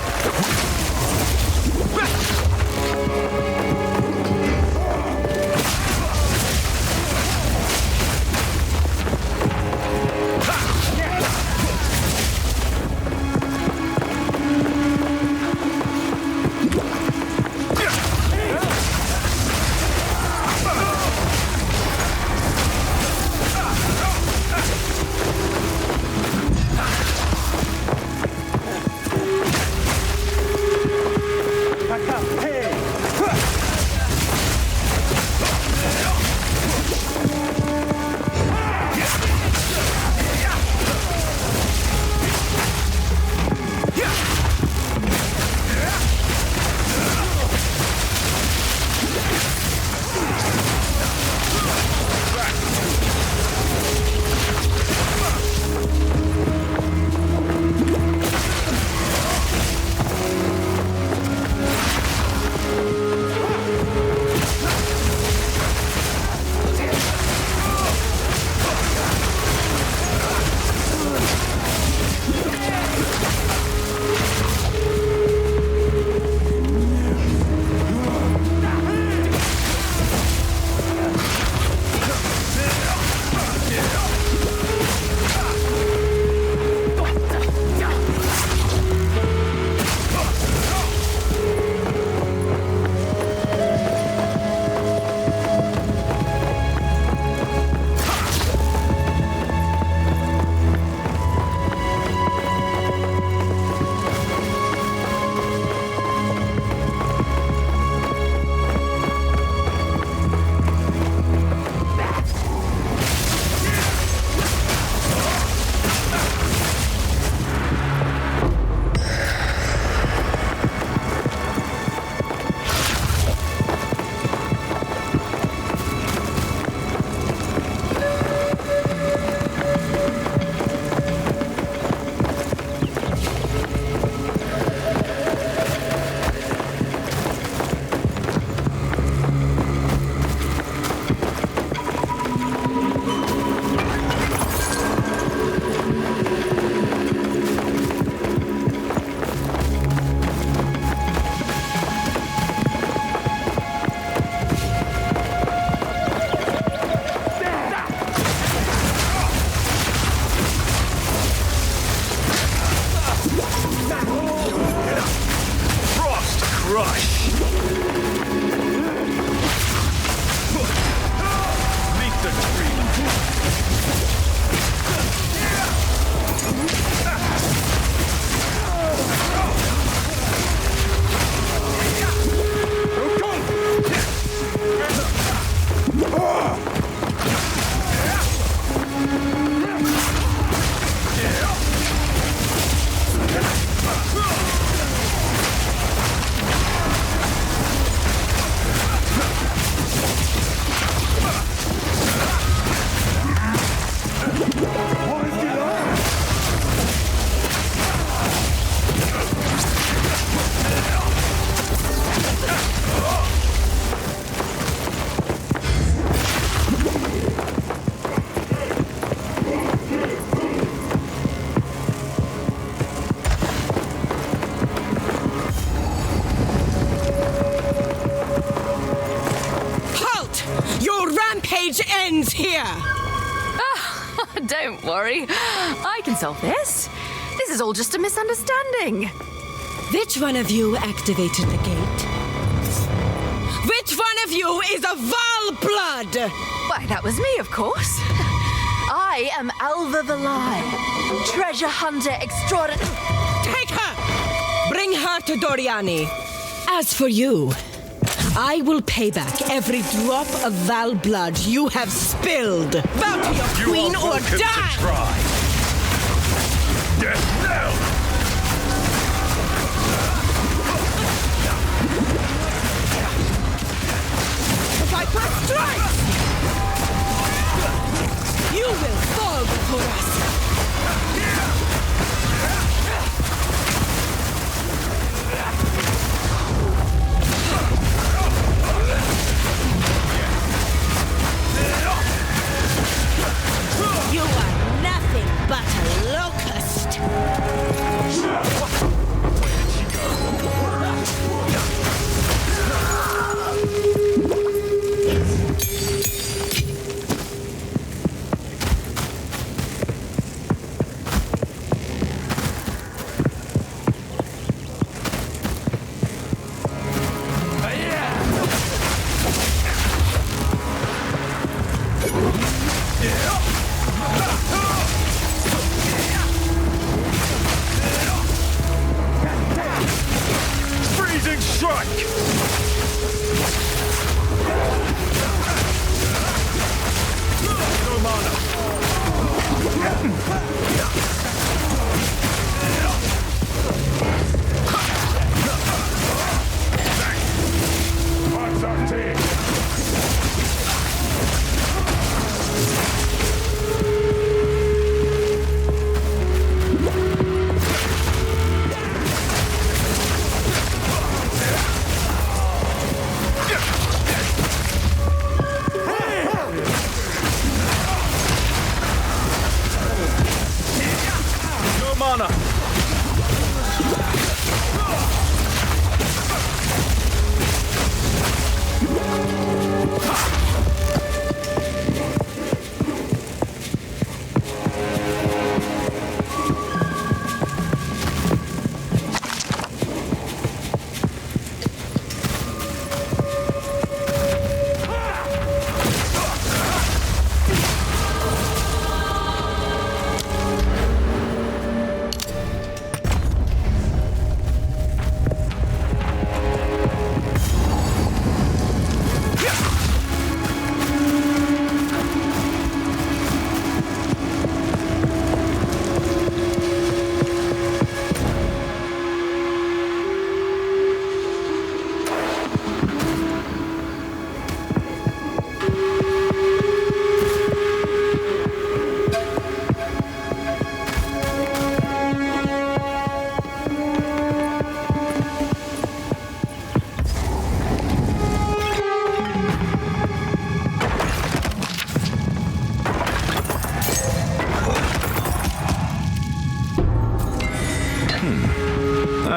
ends here! Oh, don't worry. I can solve this. This is all just a misunderstanding. Which one of you activated the gate? Which one of you is a Val blood? Why, that was me, of course. I am Alva Valai, treasure hunter extraordinary. Take her! Bring her to Doriani. As for you, I will pay back every drop of Val blood you have spilled. Bow to your queen or die! Try. Death now! Viper strike! You will fall before us! You are nothing but a locust!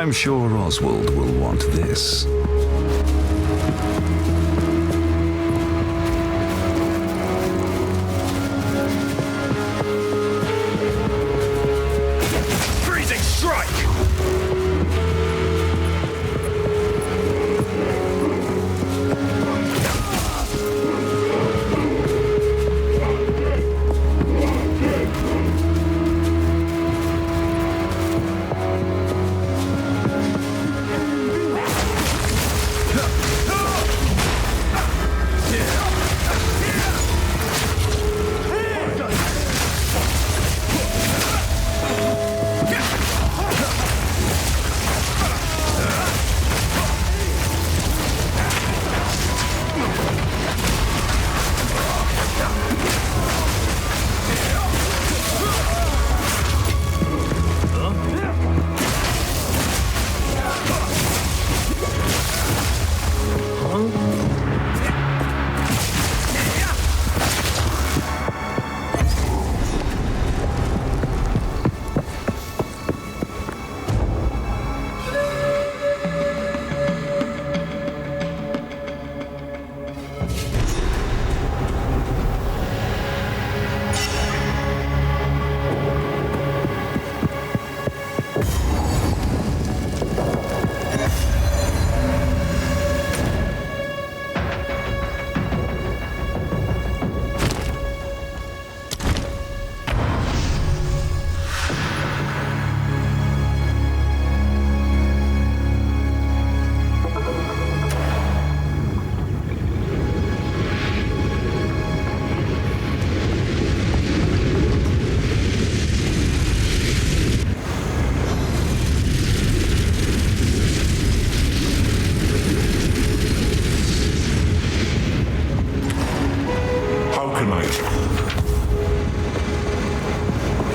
I'm sure Oswald will want this. Freezing strike!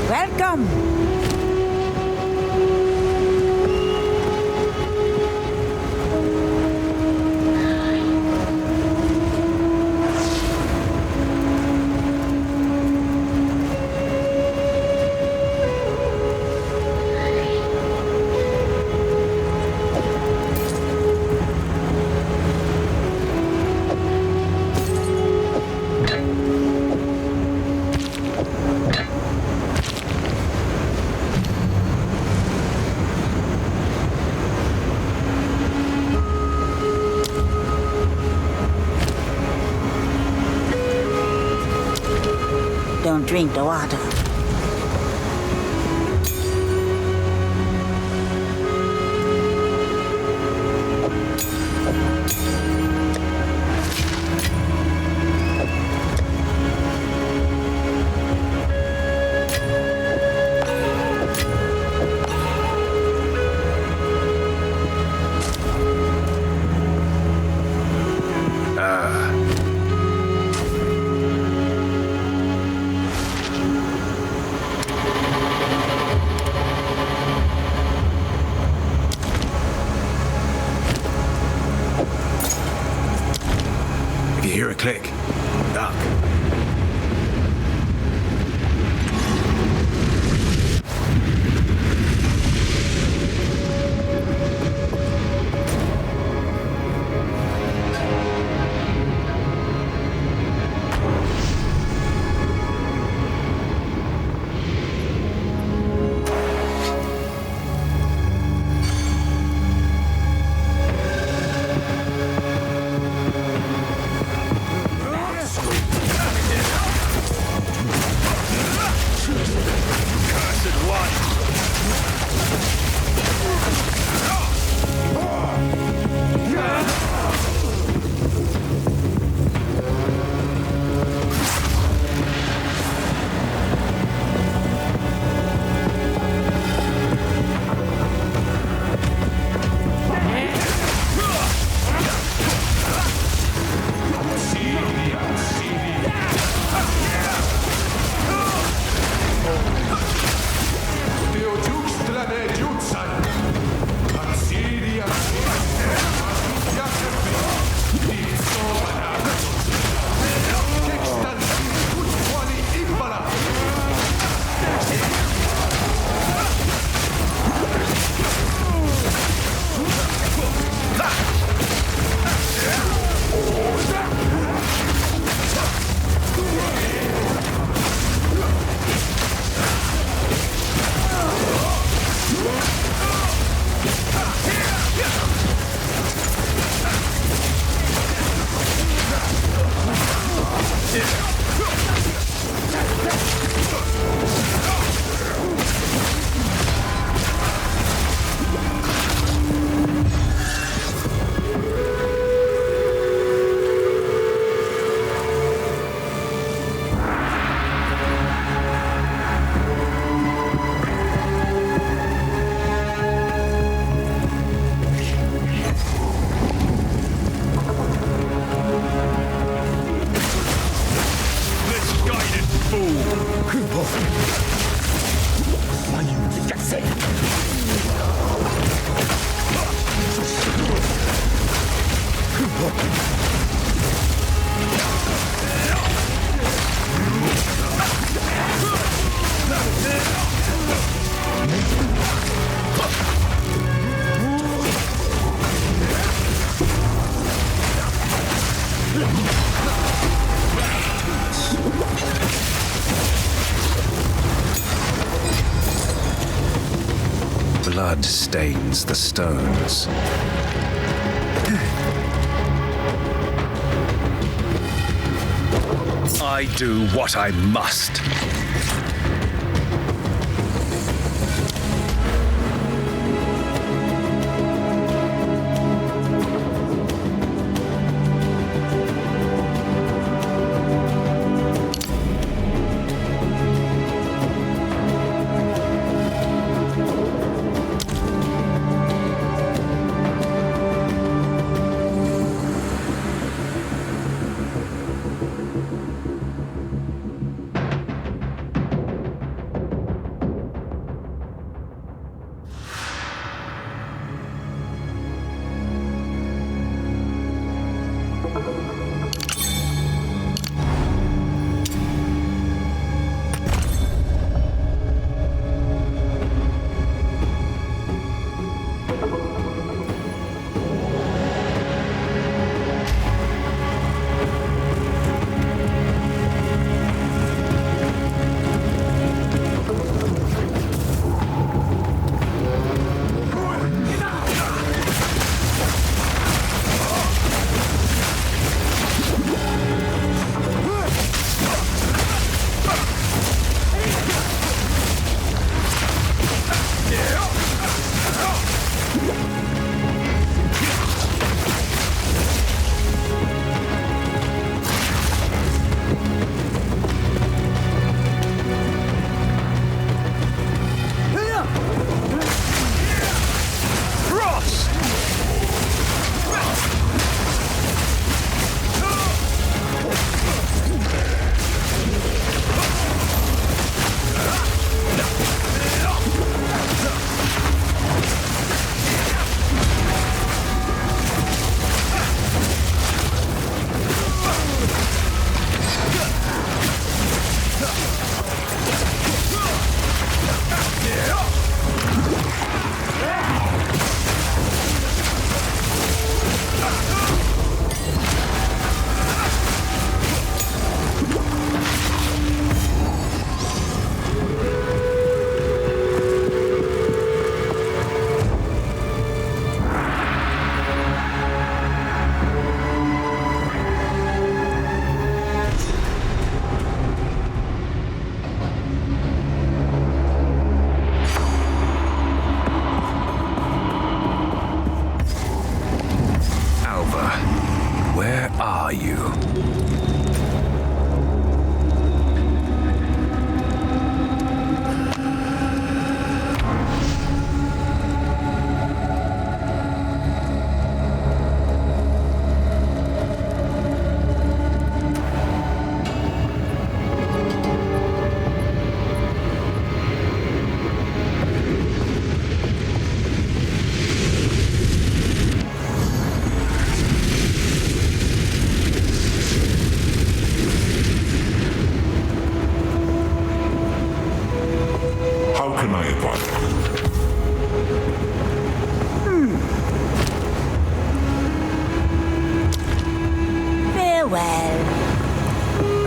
Welcome. Don't drink the water. If you hear a click, duck. Blood stains the stones. I do what I must.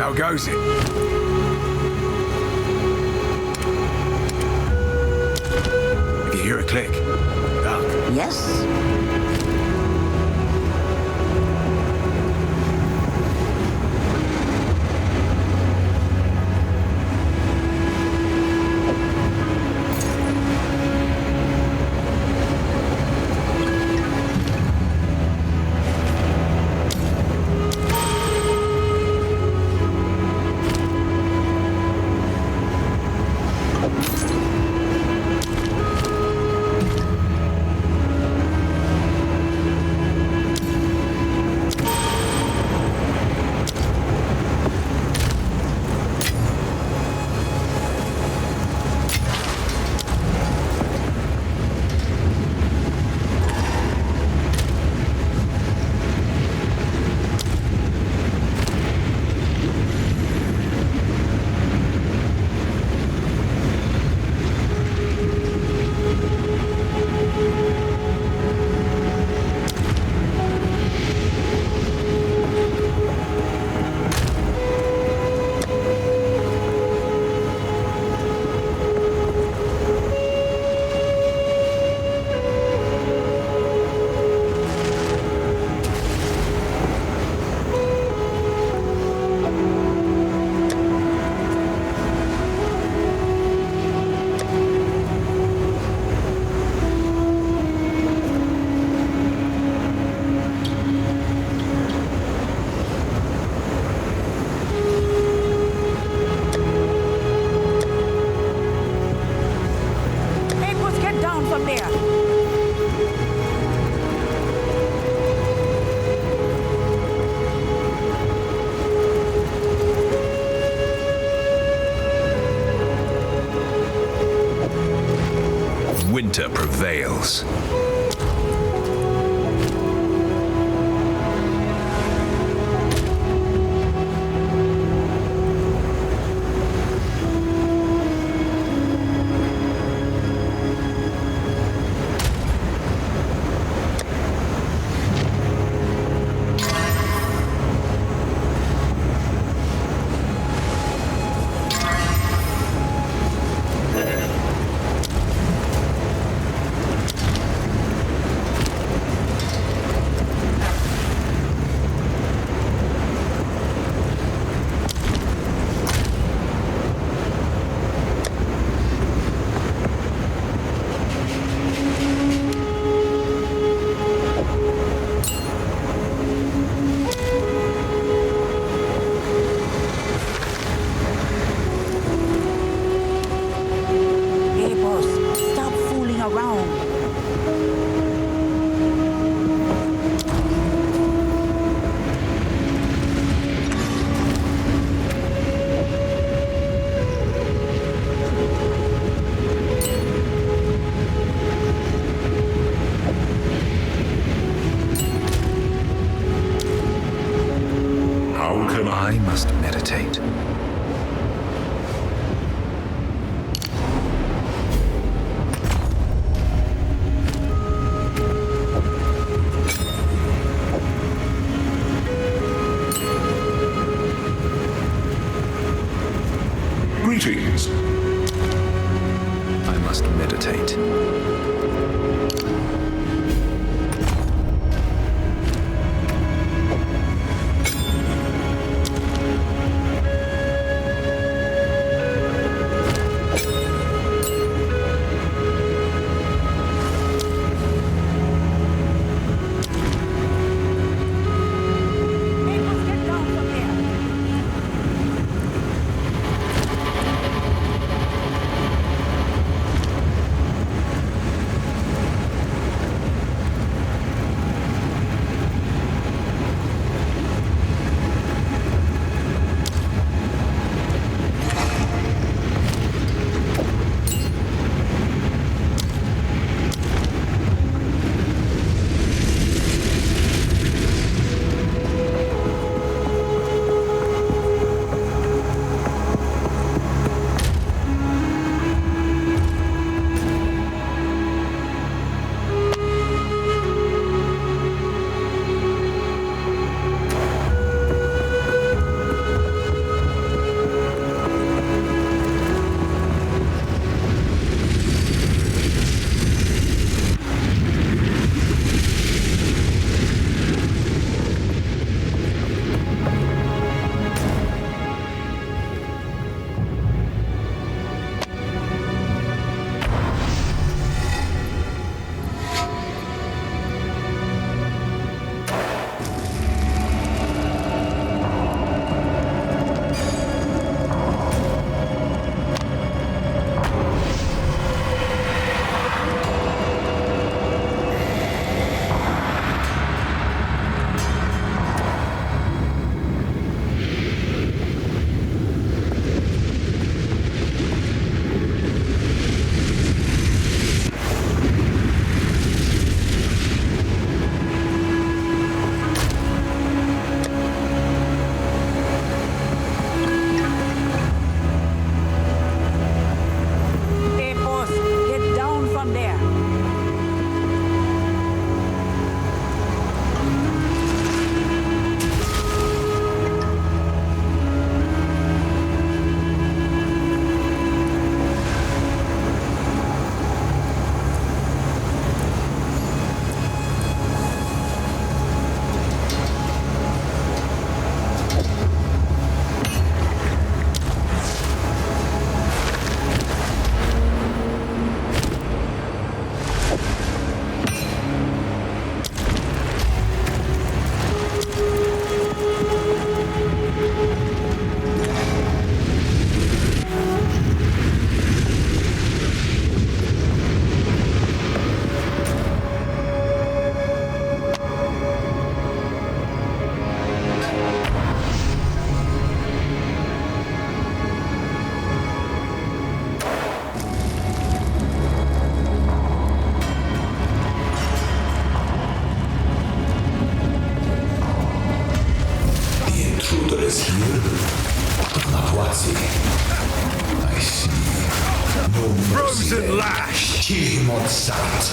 How goes it? If you hear a click, duck. Yes? hunter prevails. I must meditate. Greetings. I must meditate. is here, but not Watsi. I see. No mercy. Frozen lash! Kill him on sight.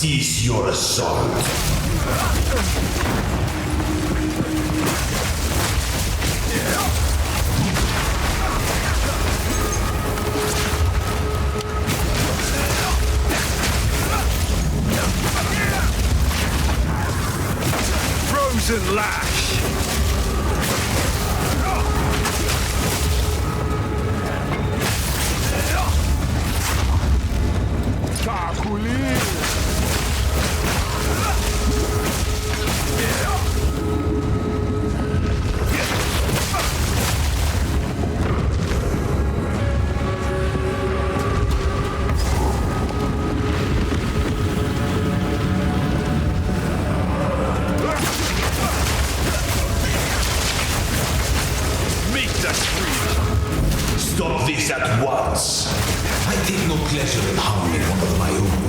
Cease your assault. Frozen lash! Stop this at once. I take no pleasure in harming one of my own,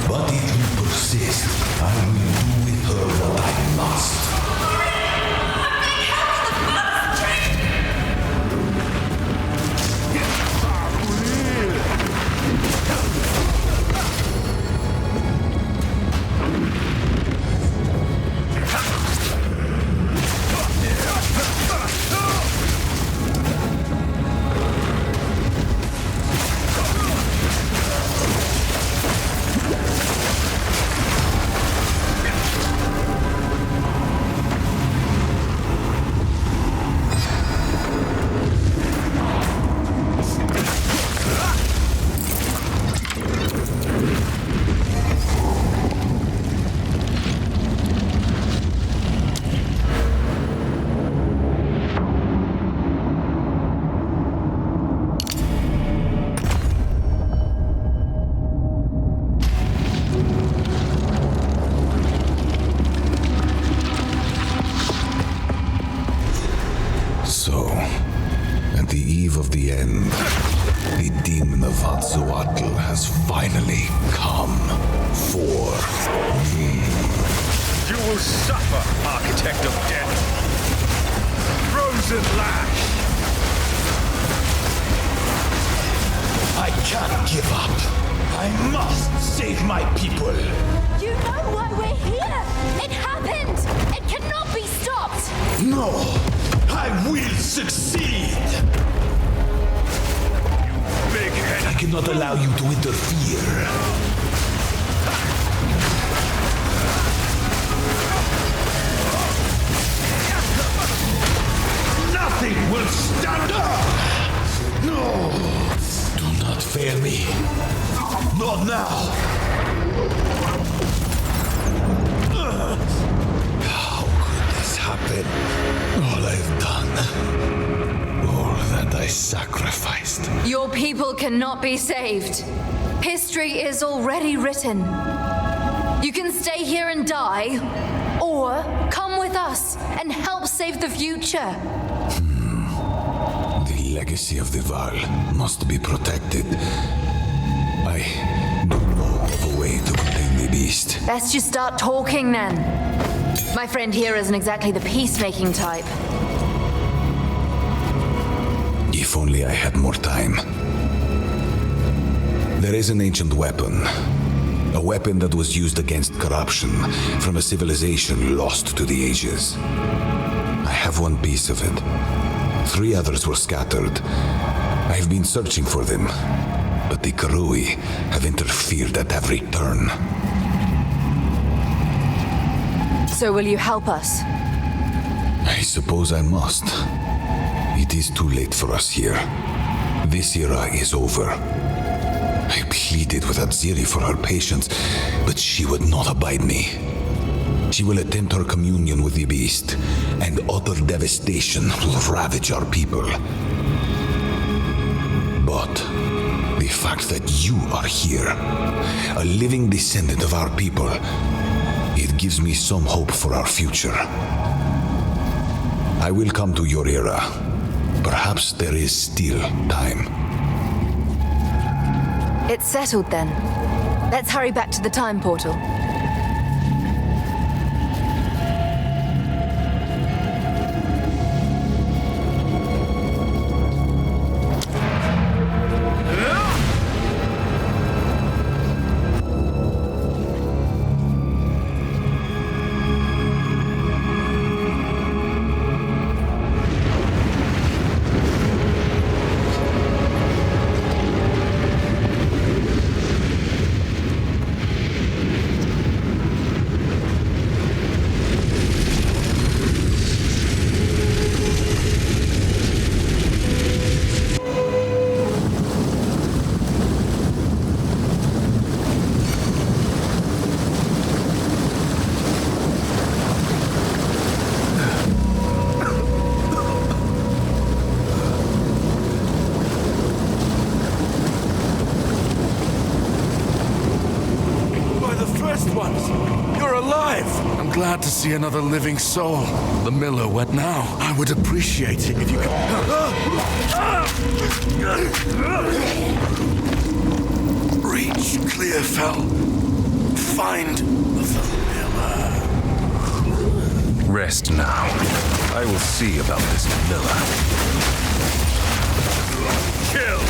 but if you persist, I will do with her what I must. Cannot be saved. History is already written. You can stay here and die, or come with us and help save the future. The legacy of the Val must be protected. I don't know of a way to contain the beast. Let's just start talking then. My friend here isn't exactly the peacemaking type. If only I had more time. There is an ancient weapon. A weapon that was used against corruption from a civilization lost to the ages. I have one piece of it. 3 others were scattered. I I've been searching for them, but the Karui have interfered at every turn. So will you help us? I suppose I must. It is too late for us here. This era is over. I pleaded with Atziri for her patience, but she would not abide me. She will attempt her communion with the beast, and utter devastation will ravage our people. But the fact that you are here, a living descendant of our people, it gives me some hope for our future. I will come to your era. Perhaps there is still time. It's settled then. Let's hurry back to the time portal. Glad to see another living soul. The miller wet now. I would appreciate it if you could... Reach Clearfell. Find the miller. Rest now. I will see about this miller. Kill!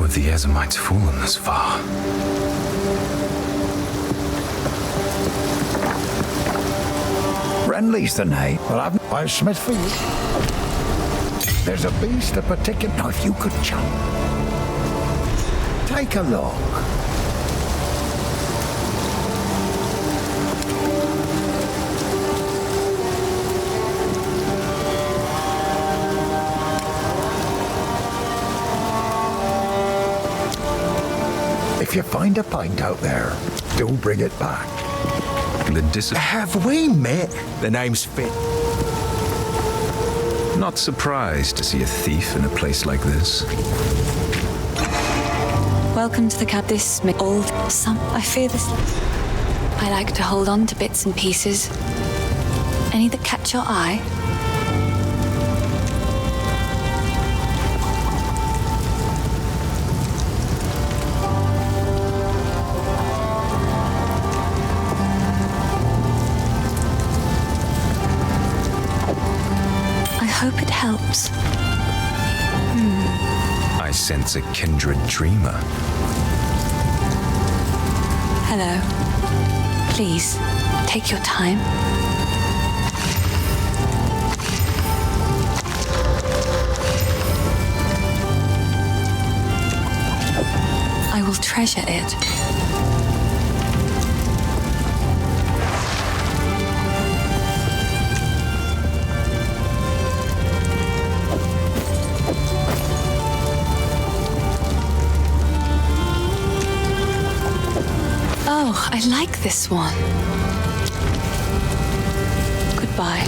The Ezamites fallen this far. Renly's the name. Well, I've Smith for you. There's a beast of particular... Now, if you could jump. Take a look. If you find a pint out there, do bring it back. Have we met? The name's Fit. Not surprised to see a thief in a place like this. Welcome to the cab. This old some. I fear this. I like to hold on to bits and pieces. Any that catch your eye? helps. I sense a kindred dreamer. Hello. Please, take your time. I will treasure it. Oh, I like this one. Goodbye.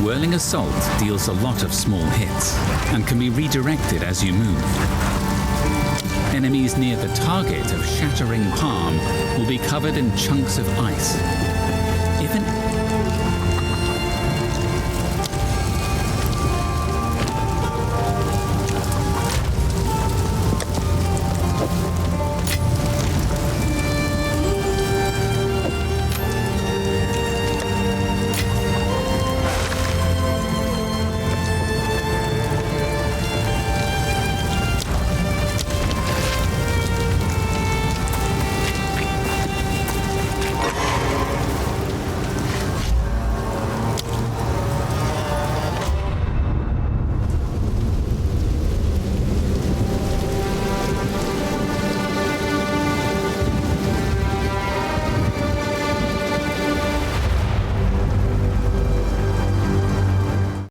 Whirling Assault deals a lot of small hits and can be redirected as you move. Enemies near the target of Shattering Palm will be covered in chunks of ice.